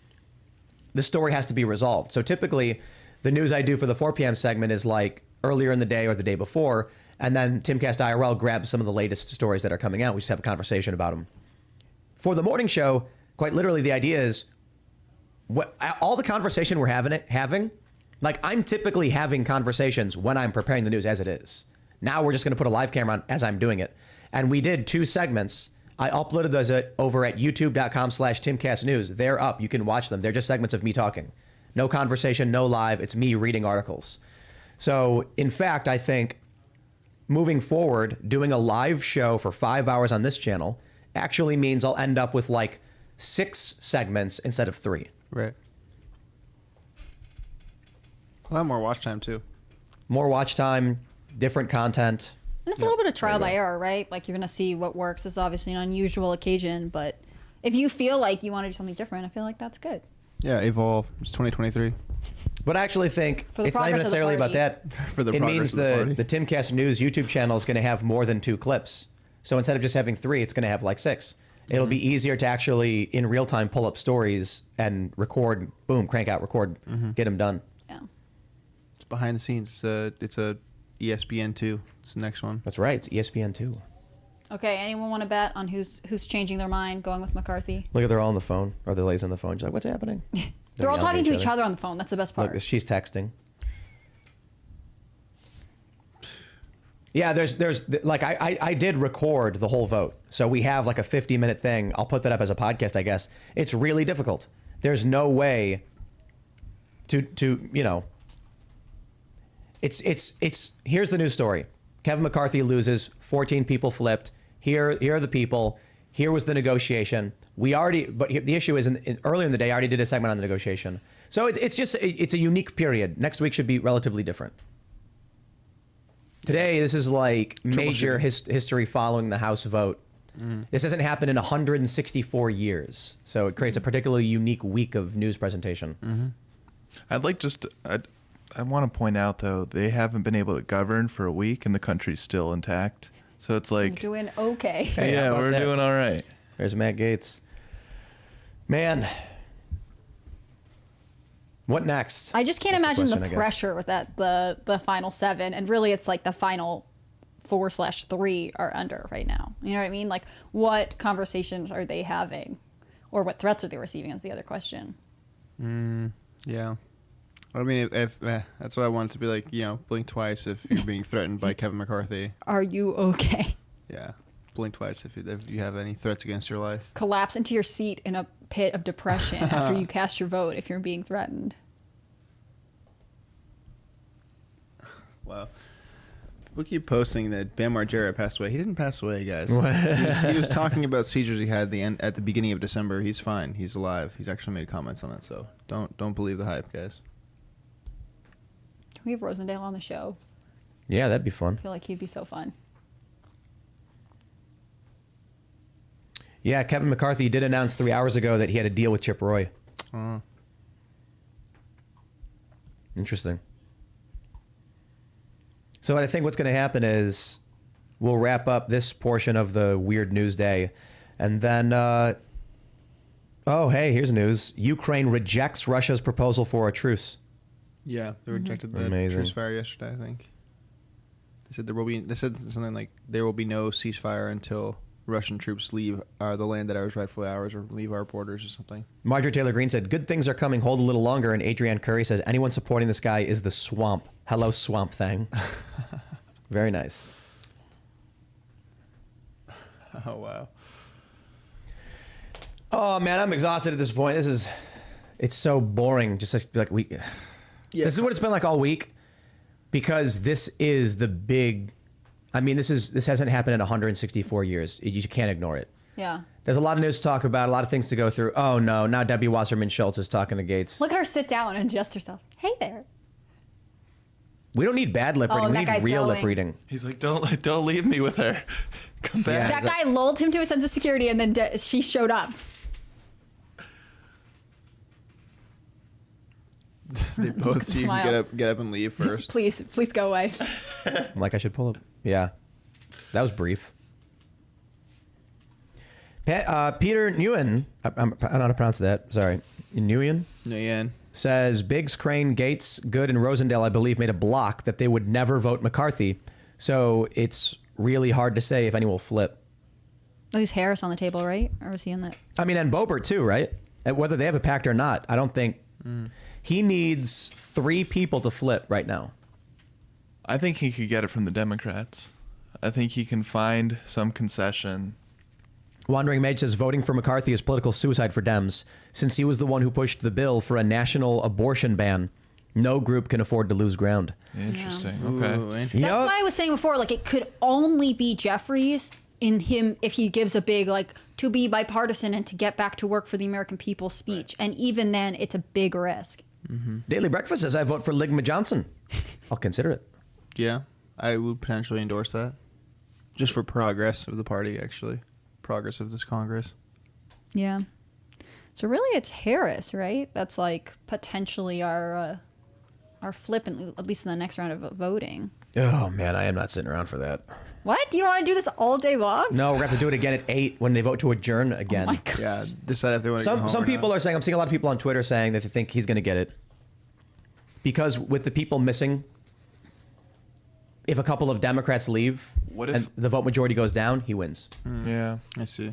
the story has to be resolved. So typically, the news I do for the 4 p.m. segment is like earlier in the day or the day before. And then Timcast IRL grabs some of the latest stories that are coming out. We just have a conversation about them. For the morning show, quite literally, the idea is all the conversation we're having, like I'm typically having conversations when I'm preparing the news as it is. Now we're just going to put a live camera on as I'm doing it. And we did 2 segments. I uploaded those over at youtube.com/TimcastNews. They're up. You can watch them. They're just segments of me talking. No conversation, no live. It's me reading articles. So, in fact, I think moving forward, doing a live show for 5 hours on this channel actually means I'll end up with like 6 segments instead of 3. Right. We'll have more watch time too. More watch time, different content. And it's a little bit of trial by error, right? Like you're going to see what works. It's obviously an unusual occasion, but if you feel like you want to do something different, I feel like that's good. Yeah, evolve. It's 2023. But I actually think it's not even necessarily about that. It means the Timcast News YouTube channel is going to have more than 2 clips. So instead of just having 3, it's going to have like 6. It'll be easier to actually, in real time, pull up stories and record, boom, crank out, record, get them done. Yeah. It's behind the scenes. It's a ESPN2. It's the next one. That's right. It's ESPN2. Okay, anyone want to bet on who's changing their mind, going with McCarthy? Look at they're all on the phone, or the ladies on the phone. She's like, what's happening? They're all talking to each other on the phone. That's the best part. Look, she's texting. Yeah, there's like I did record the whole vote. So we have like a 50-minute thing. I'll put that up as a podcast, I guess. It's really difficult. There's no way to you know. It's here's the news story. Kevin McCarthy loses, 14 people flipped. Here are the people. Here was the negotiation. But the issue is earlier in the day, I already did a segment on the negotiation. So it's a unique period. Next week should be relatively different. Today, this is like major history following the House vote. This hasn't happened in 164 years. So it creates a particularly unique week of news presentation. I'd like I want to point out, though, they haven't been able to govern for a week and the country's still intact. So it's like... Doing okay. Hey, yeah, we're doing all right. There's Matt Gaetz. Man. What next? I just can't imagine the pressure with that the final 7. And really, it's like the final 4/3 are under right now. You know what I mean? Like, what conversations are they having? Or what threats are they receiving is the other question. Yeah. I mean, if that's what I want it to be like, you know, blink twice if you're being threatened by Kevin McCarthy. Are you okay? Yeah. Blink twice if you have any threats against your life. Collapse into your seat in a pit of depression after you cast your vote if you're being threatened. Wow. People keep posting that Bam Margera passed away. He didn't pass away, guys. He was talking about seizures he had at the beginning of December. He's fine. He's alive. He's actually made comments on it. So don't believe the hype, guys. Can we have Rosendale on the show? Yeah, that'd be fun. I feel like he'd be so fun. Yeah, Kevin McCarthy did announce 3 hours ago that he had a deal with Chip Roy. Interesting. So I think what's going to happen is we'll wrap up this portion of the weird news day. And then, oh, hey, here's news. Ukraine rejects Russia's proposal for a truce. Yeah, they rejected the ceasefire yesterday, I think. They said something like there will be no ceasefire until Russian troops leave the land that is rightfully ours or leave our borders or something. Marjorie Taylor Greene said, good things are coming, hold a little longer. And Adrienne Curry says, anyone supporting this guy is the swamp. Hello, Swamp Thing. Very nice. Oh, wow. Oh, man, I'm exhausted at this point. It's so boring. Just like we... Yeah. This is what it's been like all week because this is the big... I mean, this hasn't happened in 164 years. You can't ignore it. Yeah. There's a lot of news to talk about, a lot of things to go through. Oh, no. Now Debbie Wasserman Schultz is talking to Gates. Look at her sit down and adjust herself. Hey there. We don't need bad lip reading. We need real lip reading. He's like, don't leave me with her. Come back. That guy lulled him to a sense of security, and then she showed up. They both see you can get up and leave first. Please go away. I'm like, I should pull up. Yeah. That was brief. Nguyen. Peter Nguyen. I don't know how to pronounce that. Sorry. Nguyen? Nguyen. says Biggs, Crane, Gates, Good, and Rosendale, I believe, made a block that they would never vote McCarthy. So it's really hard to say if anyone will flip. Oh, he's Harris on the table, right? Or was he in that? I mean, and Boebert too, right? And whether they have a pact or not, I don't think he needs 3 people to flip right now. I think he could get it from the Democrats. I think he can find some concession. Wandering Mage says voting for McCarthy is political suicide for Dems, since he was the one who pushed the bill for a national abortion ban. No group can afford to lose ground. Interesting. Yeah. Okay. Ooh, interesting. That's why I was saying before, like, it could only be Jeffries in him if he gives a big, like, to be bipartisan and to get back to work for the American people speech. And even then, it's a big risk. Daily Breakfast says I vote for Ligma Johnson. I'll consider it. Yeah, I would potentially endorse that. Just for progress of the party, actually. Progress of this Congress. Yeah. So really, it's Harris, right? That's like potentially our flip, at least in the next round of voting. Oh man, I am not sitting around for that. What? You don't want to do this all day long? No, we're going to have to do it again at 8 when they vote to adjourn again. Oh my God. Yeah, decide if they want to go home Some or people not. are saying, I'm seeing a lot of people on Twitter saying that they think he's going to get it. Because with the people missing, if a couple of Democrats leave and the vote majority goes down, he wins. Yeah. I see.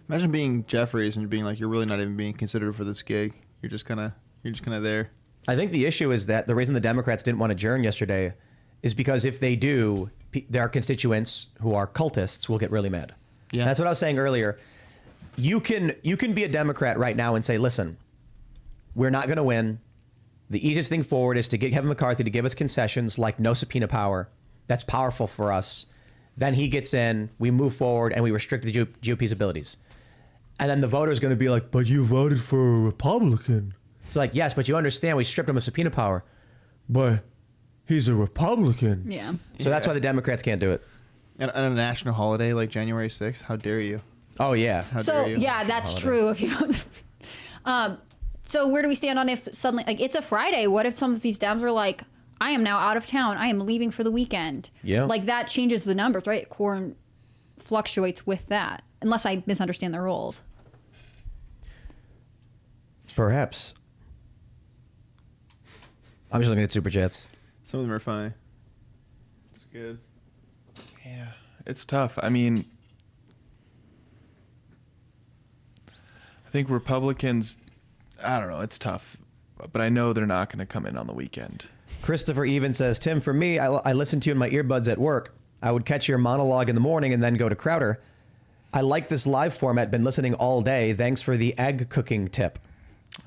Imagine being Jeffries and being like, you're really not even being considered for this gig. You're just kind of there. I think the issue is that the reason the Democrats didn't want to adjourn yesterday is because if they do, their constituents who are cultists will get really mad. Yeah. That's what I was saying earlier. You can be a Democrat right now and say, listen, we're not going to win. The easiest thing forward is to get Kevin McCarthy to give us concessions like no subpoena power. That's powerful for us. Then he gets in, we move forward, and we restrict the GOP's abilities. And then the voter's going to be like, but you voted for a Republican. It's like, yes, but you understand we stripped him of subpoena power. But he's a Republican. Yeah. So that's why the Democrats can't do it. And on a national holiday like January 6th, how dare you? Oh, yeah. How So dare you? yeah, that's true. If you, so where do we stand on if suddenly, like, it's a Friday? What if some of these Dems are like, I am now out of town. I am leaving for the weekend. Yeah. Like, that changes the numbers, right? Quorum fluctuates with that, unless I misunderstand the rules. Perhaps. I'm just looking at super chats. Some of them are funny. It's good. Yeah, it's tough. I mean, I think Republicans, I don't know, it's tough. But I know they're not going to come in on the weekend. Christopher Even says, Tim, for me, I listen to you in my earbuds at work. I would catch your monologue in the morning and then go to Crowder. I like this live format. Been listening all day. Thanks for the egg cooking tip.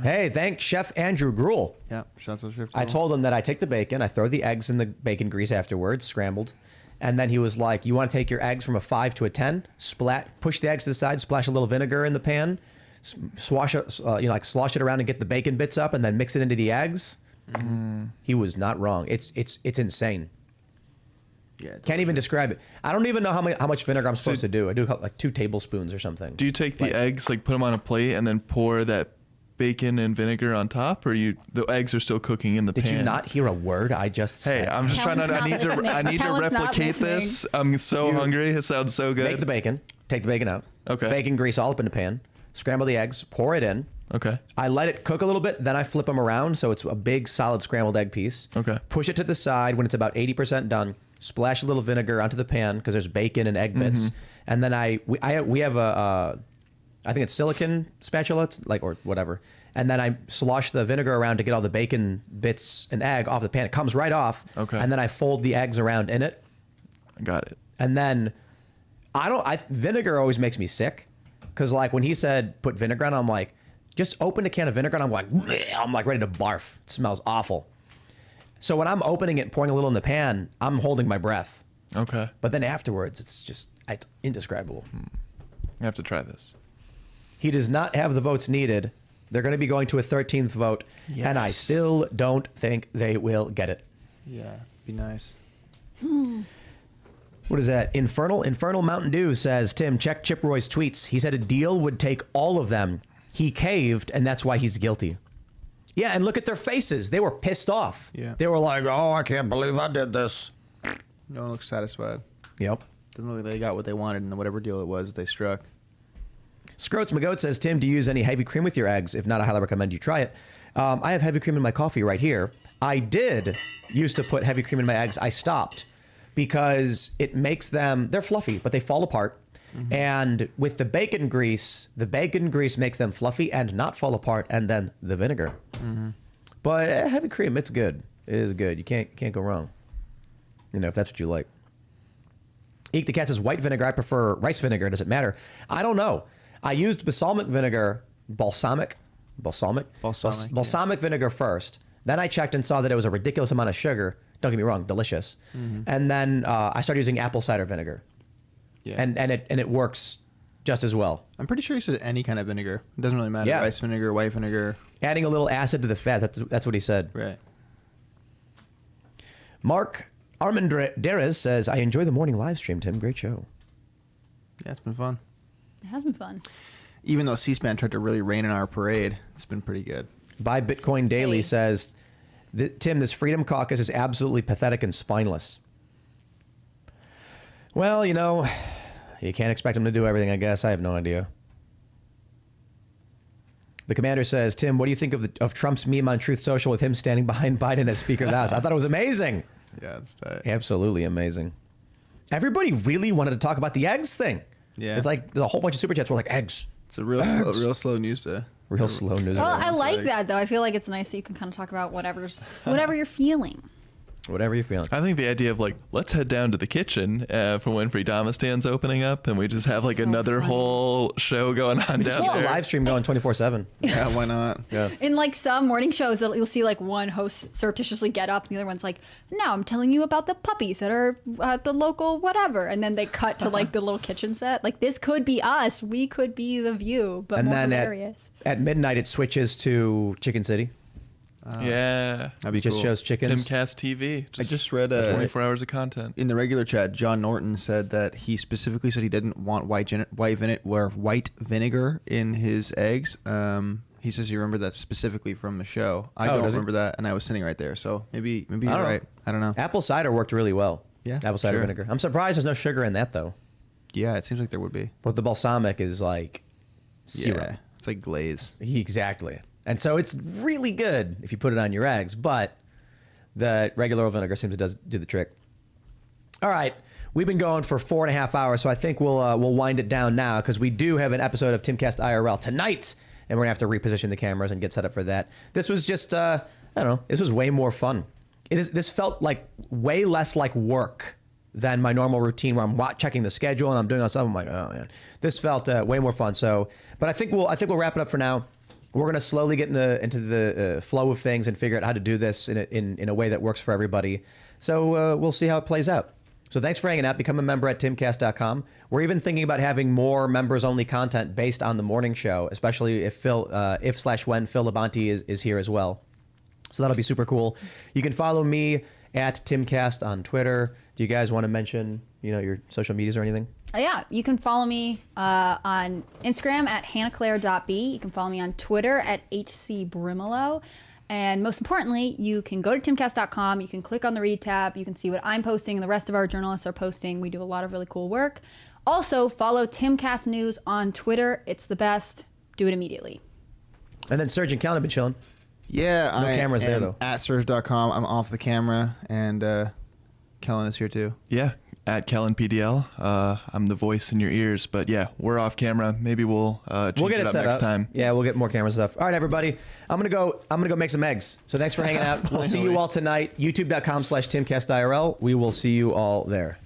Hey, thanks Chef Andrew Gruel. Yeah, shout out to Chef I Gruel. told him that I take the bacon, I throw the eggs in the bacon grease afterwards, scrambled. And then he was like, you want to take your eggs from a 5 to a 10, push the eggs to the side, splash a little vinegar in the pan, slosh it around and get the bacon bits up and then mix it into the eggs. He was not wrong. It's insane. Yeah, can't even describe it. I don't even know how much vinegar I'm supposed to do. I do like 2 tablespoons or something. Do you take the eggs, like put them on a plate and then pour that bacon and vinegar on top, or the eggs are still cooking in the pan? Did you not hear a word I just said? Hey, I'm just trying to. I need to replicate this. I'm so hungry. It sounds so good. Make the bacon. Take the bacon out. Okay. Bacon grease all up in the pan. Scramble the eggs. Pour it in. Okay. I let it cook a little bit. Then I flip them around so it's a big solid scrambled egg piece. Okay. Push it to the side when it's about 80% done. Splash a little vinegar onto the pan because there's bacon and egg bits. And then we have a I think it's silicone spatula, or whatever. And then I slosh the vinegar around to get all the bacon bits and egg off the pan. It comes right off. Okay. And then I fold the eggs around in it. I got it. And then vinegar always makes me sick. Because like when he said put vinegar on, I'm like, just open a can of vinegar and I'm like ready to barf. It smells awful. So when I'm opening it and pouring a little in the pan, I'm holding my breath. Okay. But then afterwards, it's indescribable. I have to try this. He does not have the votes needed. They're going to be going to a 13th vote. And I still don't think they will get it. Yeah, be nice. What is that? Infernal Mountain Dew says, Tim, check Chip Roy's tweets. He said a deal would take all of them. He caved, and that's why he's guilty. Yeah, and look at their faces. They were pissed off. Yeah. They were like, oh, I can't believe I did this. No one looks satisfied. Yep. Doesn't look like they got what they wanted in whatever deal it was they struck. Scroats McGoat says, Tim, do you use any heavy cream with your eggs? If not, I highly recommend you try it. I have heavy cream in my coffee right here. I did used to put heavy cream in my eggs. I stopped because it makes them, they're fluffy, but they fall apart. And with the bacon grease makes them fluffy and not fall apart, and then the vinegar. But heavy cream, it's good. It is good. You can't go wrong. You know, if that's what you like. Eek the Cat says white vinegar. I prefer rice vinegar. Does it matter? I don't know. I used balsamic vinegar first. Then I checked and saw that it was a ridiculous amount of sugar. Don't get me wrong, delicious. And then I started using apple cider vinegar. Yeah. And it works just as well. I'm pretty sure he said any kind of vinegar. It doesn't really matter. Yeah. Rice vinegar, white vinegar. Adding a little acid to the fat. That's what he said. Right. Mark Armendariz says, I enjoy the morning live stream, Tim. Great show. Yeah, it's been fun. It has been fun. Even though C-SPAN tried to really rain in our parade, it's been pretty good. Buy Bitcoin Daily says, Tim, this Freedom Caucus is absolutely pathetic and spineless. Well, you know, you can't expect them to do everything, I guess. I have no idea. The commander says, Tim, what do you think of Trump's meme on Truth Social with him standing behind Biden as Speaker of the House? I thought it was amazing. Yeah, it's tight. Absolutely amazing. Everybody really wanted to talk about the eggs thing. Yeah. It's like there's a whole bunch of super chats were like, eggs. It's a real slow news day. Real slow news. Well, I like that, though. I feel like it's nice that you can kind of talk about whatever you're feeling. Whatever you're feeling. I think the idea of like, let's head down to the kitchen for when Freedomastand's opening up, and we just have like another whole show going on down there. A live stream going 24/7. Yeah, why not? Yeah. In like some morning shows, you'll see like one host surreptitiously get up, and the other one's like, "Now I'm telling you about the puppies that are at the local whatever," and then they cut to like the little kitchen set. Like this could be us. We could be the View, but and more then hilarious. At midnight, it switches to Chicken City. Yeah. That'd be just cool. Shows chickens. Timcast TV. I just read 24 hours of content. In the regular chat, John Norton said that he specifically said he didn't want white vinegar in his eggs. He says he remembered that specifically from the show. I don't remember that, and I was sitting right there. So maybe you're right. I don't know. Apple cider worked really well. Yeah, apple cider vinegar. I'm surprised there's no sugar in that though. Yeah, it seems like there would be. But the balsamic is like syrup. Yeah, it's like glaze. Exactly. And so it's really good if you put it on your eggs, but the regular vinegar seems to do the trick. All right, we've been going for 4.5 hours, so I think we'll wind it down now because we do have an episode of Timcast IRL tonight, and we're gonna have to reposition the cameras and get set up for that. This was just I don't know. This was way more fun. This felt like way less like work than my normal routine where I'm checking the schedule and I'm doing all stuff. I'm like, oh man, this felt way more fun. So, but I think we'll wrap it up for now. We're going to slowly get into the flow of things and figure out how to do this in a way that works for everybody. So we'll see how it plays out. So thanks for hanging out. Become a member at timcast.com. We're even thinking about having more members-only content based on the morning show, especially if when Phil Labonte is here as well. So that'll be super cool. You can follow me at Timcast on Twitter. Do you guys want to mention your social medias or anything? Yeah, you can follow me on Instagram at hannahclaire.b. You can follow me on Twitter at hcbrimolo. And most importantly, you can go to timcast.com. You can click on the read tab. You can see what I'm posting and the rest of our journalists are posting. We do a lot of really cool work. Also, follow Timcast News on Twitter. It's the best. Do it immediately. And then Serge and Kellen have been chilling. Yeah, no cameras there though. At Serge.com. I'm off the camera, and Kellen is here too. Yeah. At Kellen PDL. I'm the voice in your ears, but yeah, we're off camera. Maybe we'll get it set next time. Yeah, we'll get more camera stuff. All right, everybody. I'm gonna go make some eggs. So thanks for hanging out. We'll see you all tonight. YouTube.com/TimcastIRL. We will see you all there.